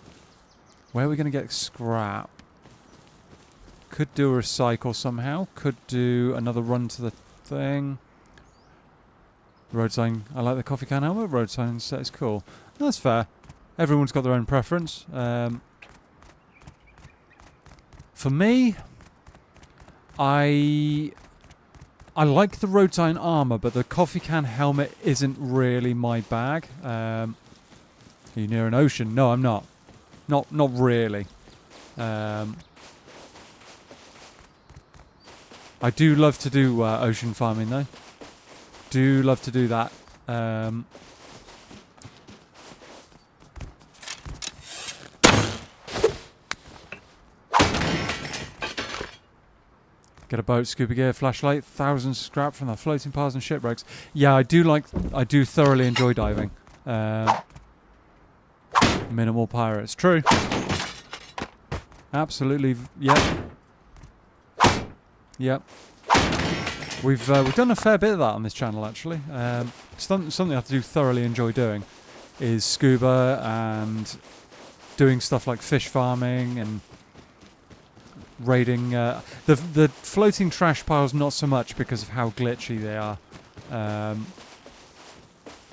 Where are we going to get scrap? Could do a recycle somehow. Could do another run to the thing. Road sign. I like the coffee can helmet. Road sign set is cool. That's fair. Everyone's got their own preference. For me, I like the road sign armor, but the coffee can helmet isn't really my bag. Are you near an ocean? No, I'm not. Not really. I do love to do ocean farming though. Do love to do that. Get a boat, scuba gear, flashlight, thousands of scrap from the floating piles and shipwrecks. Yeah, I do thoroughly enjoy diving. Minimal pirates. True. Absolutely. Yep. Yep. We've done a fair bit of that on this channel actually. Something I do thoroughly enjoy doing is scuba and doing stuff like fish farming and raiding the floating trash piles. Not so much because of how glitchy they are.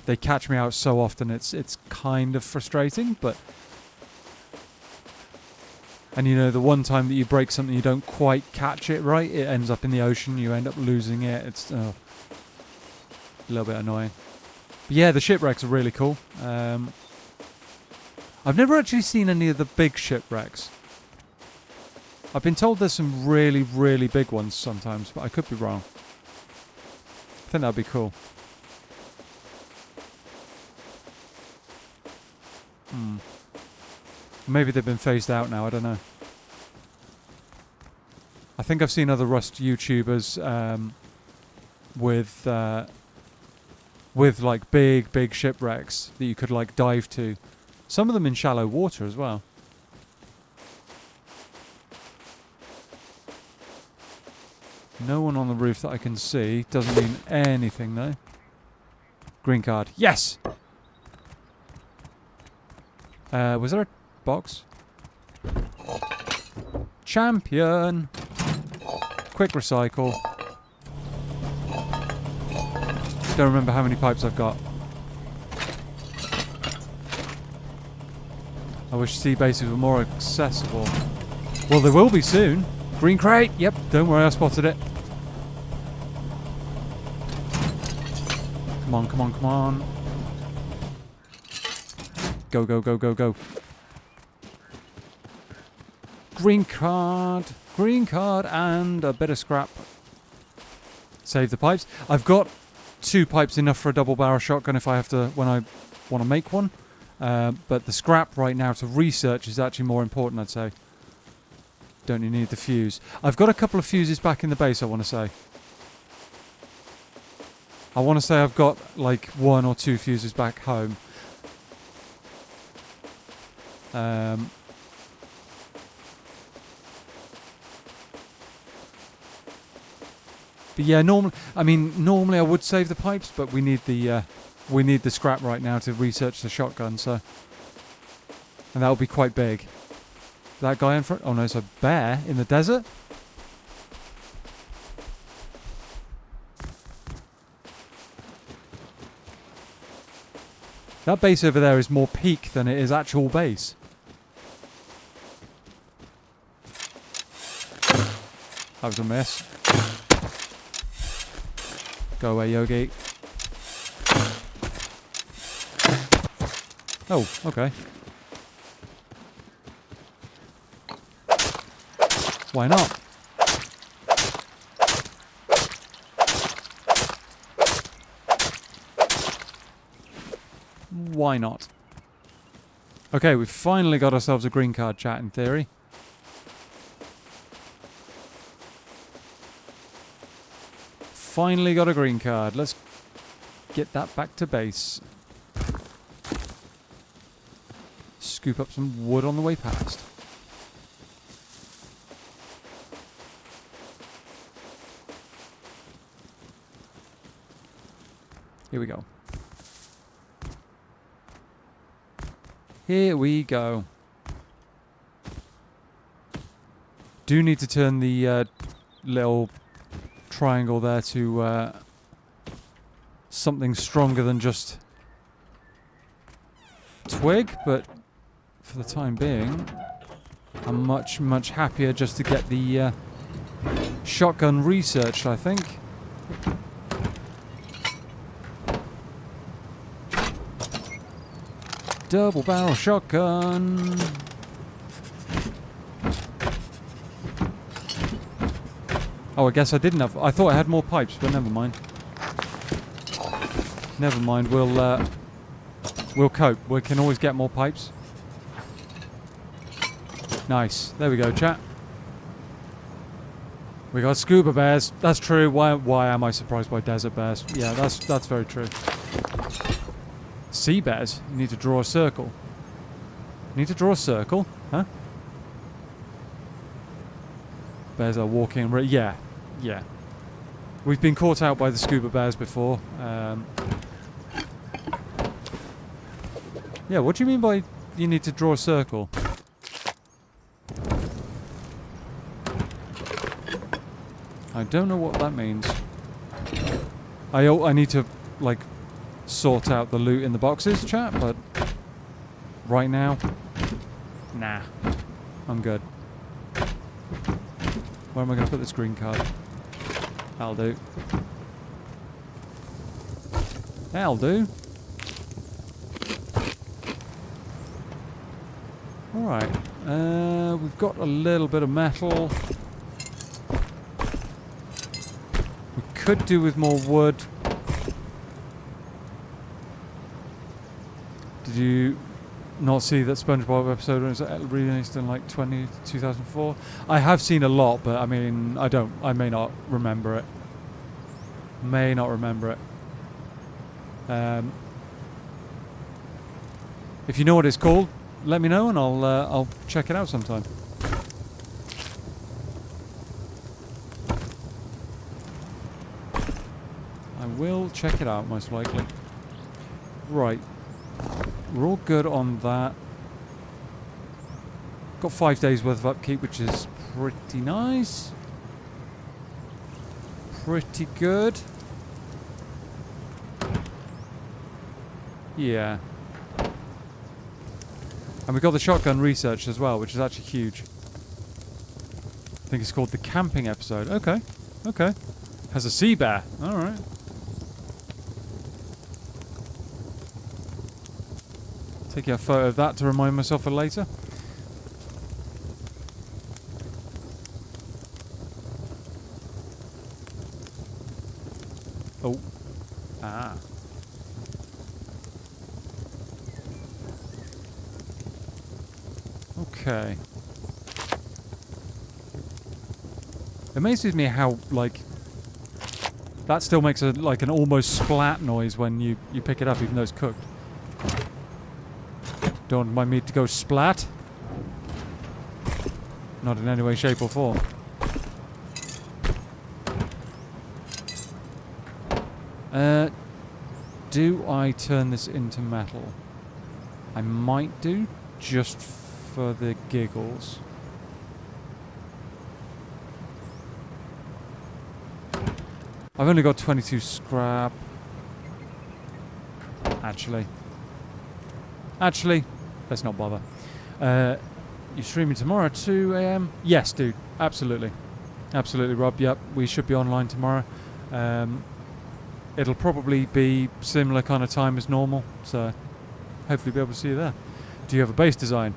They catch me out so often. It's kind of frustrating, but. And you know, the one time that you break something, you don't quite catch it right, it ends up in the ocean, you end up losing it. It's a little bit annoying. But yeah, the shipwrecks are really cool. I've never actually seen any of the big shipwrecks. I've been told there's some really, really big ones sometimes, but I could be wrong. I think that'd be cool. Maybe they've been phased out now, I don't know. I think I've seen other Rust YouTubers with like big shipwrecks that you could like dive to. Some of them in shallow water as well. No one on the roof that I can see. Doesn't mean anything though. Green card. Yes! Was there a box? Champion! Quick recycle. Don't remember how many pipes I've got. I wish sea bases were more accessible. Well, they will be soon. Green crate! Yep, don't worry, I spotted it. on, come on, come on. Go, go, go, go, go. Green card, and a bit of scrap. Save the pipes. I've got 2 pipes, enough for a double barrel shotgun if I have to, when I want to make one. But the scrap right now to research is actually more important, I'd say. Don't you need the fuse? I've got a couple of fuses back in the base, I want to say. I want to say I've got like 1 or 2 fuses back home. But yeah, normally I would save the pipes, but we need the scrap right now to research the shotgun, so, and that will be quite big. That guy in front. Oh no, it's a bear in the desert. That base over there is more peak than it is actual base. That was a miss. Go away, Yogi. Oh, okay. Why not? Why not? Okay, we've finally got ourselves a green card, chat, in theory. Finally got a green card. Let's get that back to base. Scoop up some wood on the way past. Here we go. Here we go. Do need to turn the little triangle there to something stronger than just twig, but for the time being, I'm much, much happier just to get the shotgun researched, I think. Double barrel shotgun. Oh, I guess I didn't have. I thought I had more pipes, but never mind. Never mind. We'll cope. We can always get more pipes. Nice. There we go, chat. We got scuba bears. That's true. Why am I surprised by desert bears? Yeah, that's very true. Sea bears? You need to draw a circle. Need to draw a circle? Huh? Bears are walking... yeah. Yeah. We've been caught out by the scuba bears before. Yeah, what do you mean by you need to draw a circle? I don't know what that means. I need to, like, sort out the loot in the boxes, chat, but right now, nah, I'm good. Where am I going to put this green card? That'll do. That'll do. Alright, we've got a little bit of metal. We could do with more wood. Did you not see that SpongeBob episode was released in like 2004? I have seen a lot, but I mean, I may not remember it. May not remember it. If you know what it's called, let me know and I'll check it out sometime. I will check it out, most likely. Right. We're all good on that. Got 5 days worth of upkeep, which is pretty nice. Pretty good. Yeah. And we got the shotgun research as well, which is actually huge. I think it's called the camping episode. Okay. Okay. Has a sea bear. Alright. Taking a photo of that to remind myself for later. Oh. Ah. Okay. It amazes me how, like, that still makes a like an almost splat noise when you pick it up, even though it's cooked. Don't mind me to go splat. Not in any way, shape or form. Do I turn this into metal? I might do, just for the giggles. I've only got 22 scrap. Actually, let's not bother. You streaming tomorrow at 2 AM? Yes, dude. Absolutely. Absolutely, Rob. Yep, we should be online tomorrow. It'll probably be similar kind of time as normal, so hopefully be able to see you there. Do you have a base design?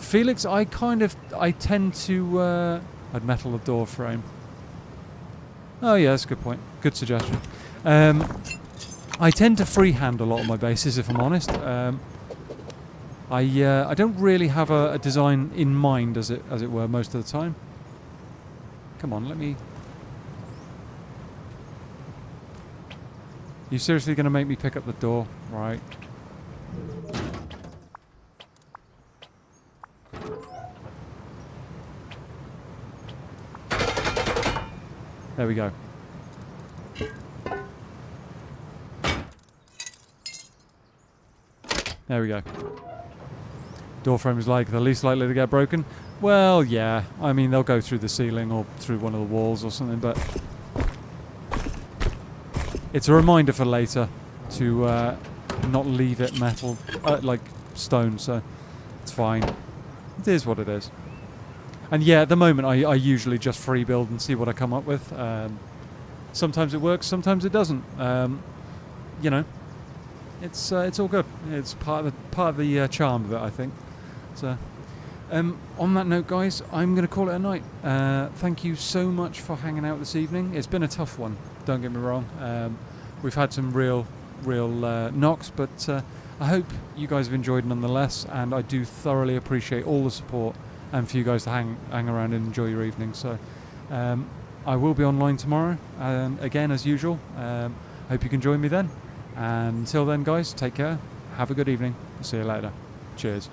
Felix, I tend to... I'd metal the door frame. Oh yeah, that's a good point. Good suggestion. I tend to freehand a lot of my bases, if I'm honest. I don't really have a design in mind, as it were, most of the time. Come on, let me... You seriously going to make me pick up the door? Right. There we go. There we go. Door frame is like the least likely to get broken. Well, yeah. I mean, they'll go through the ceiling or through one of the walls or something, but it's a reminder for later to not leave it metal, like stone, so it's fine. It is what it is. And yeah, at the moment I usually just free build and see what I come up with. Sometimes it works, sometimes it doesn't. You know, it's all good. It's part of the charm of it, I think. So, on that note, guys, I'm going to call it a night. Thank you so much for hanging out this evening. It's been a tough one, don't get me wrong. We've had some real knocks, but I hope you guys have enjoyed nonetheless, and I do thoroughly appreciate all the support and for you guys to hang around and enjoy your evening. So I will be online tomorrow, again as usual. Hope you can join me then. And until then, guys, take care. Have a good evening. See you later. Cheers.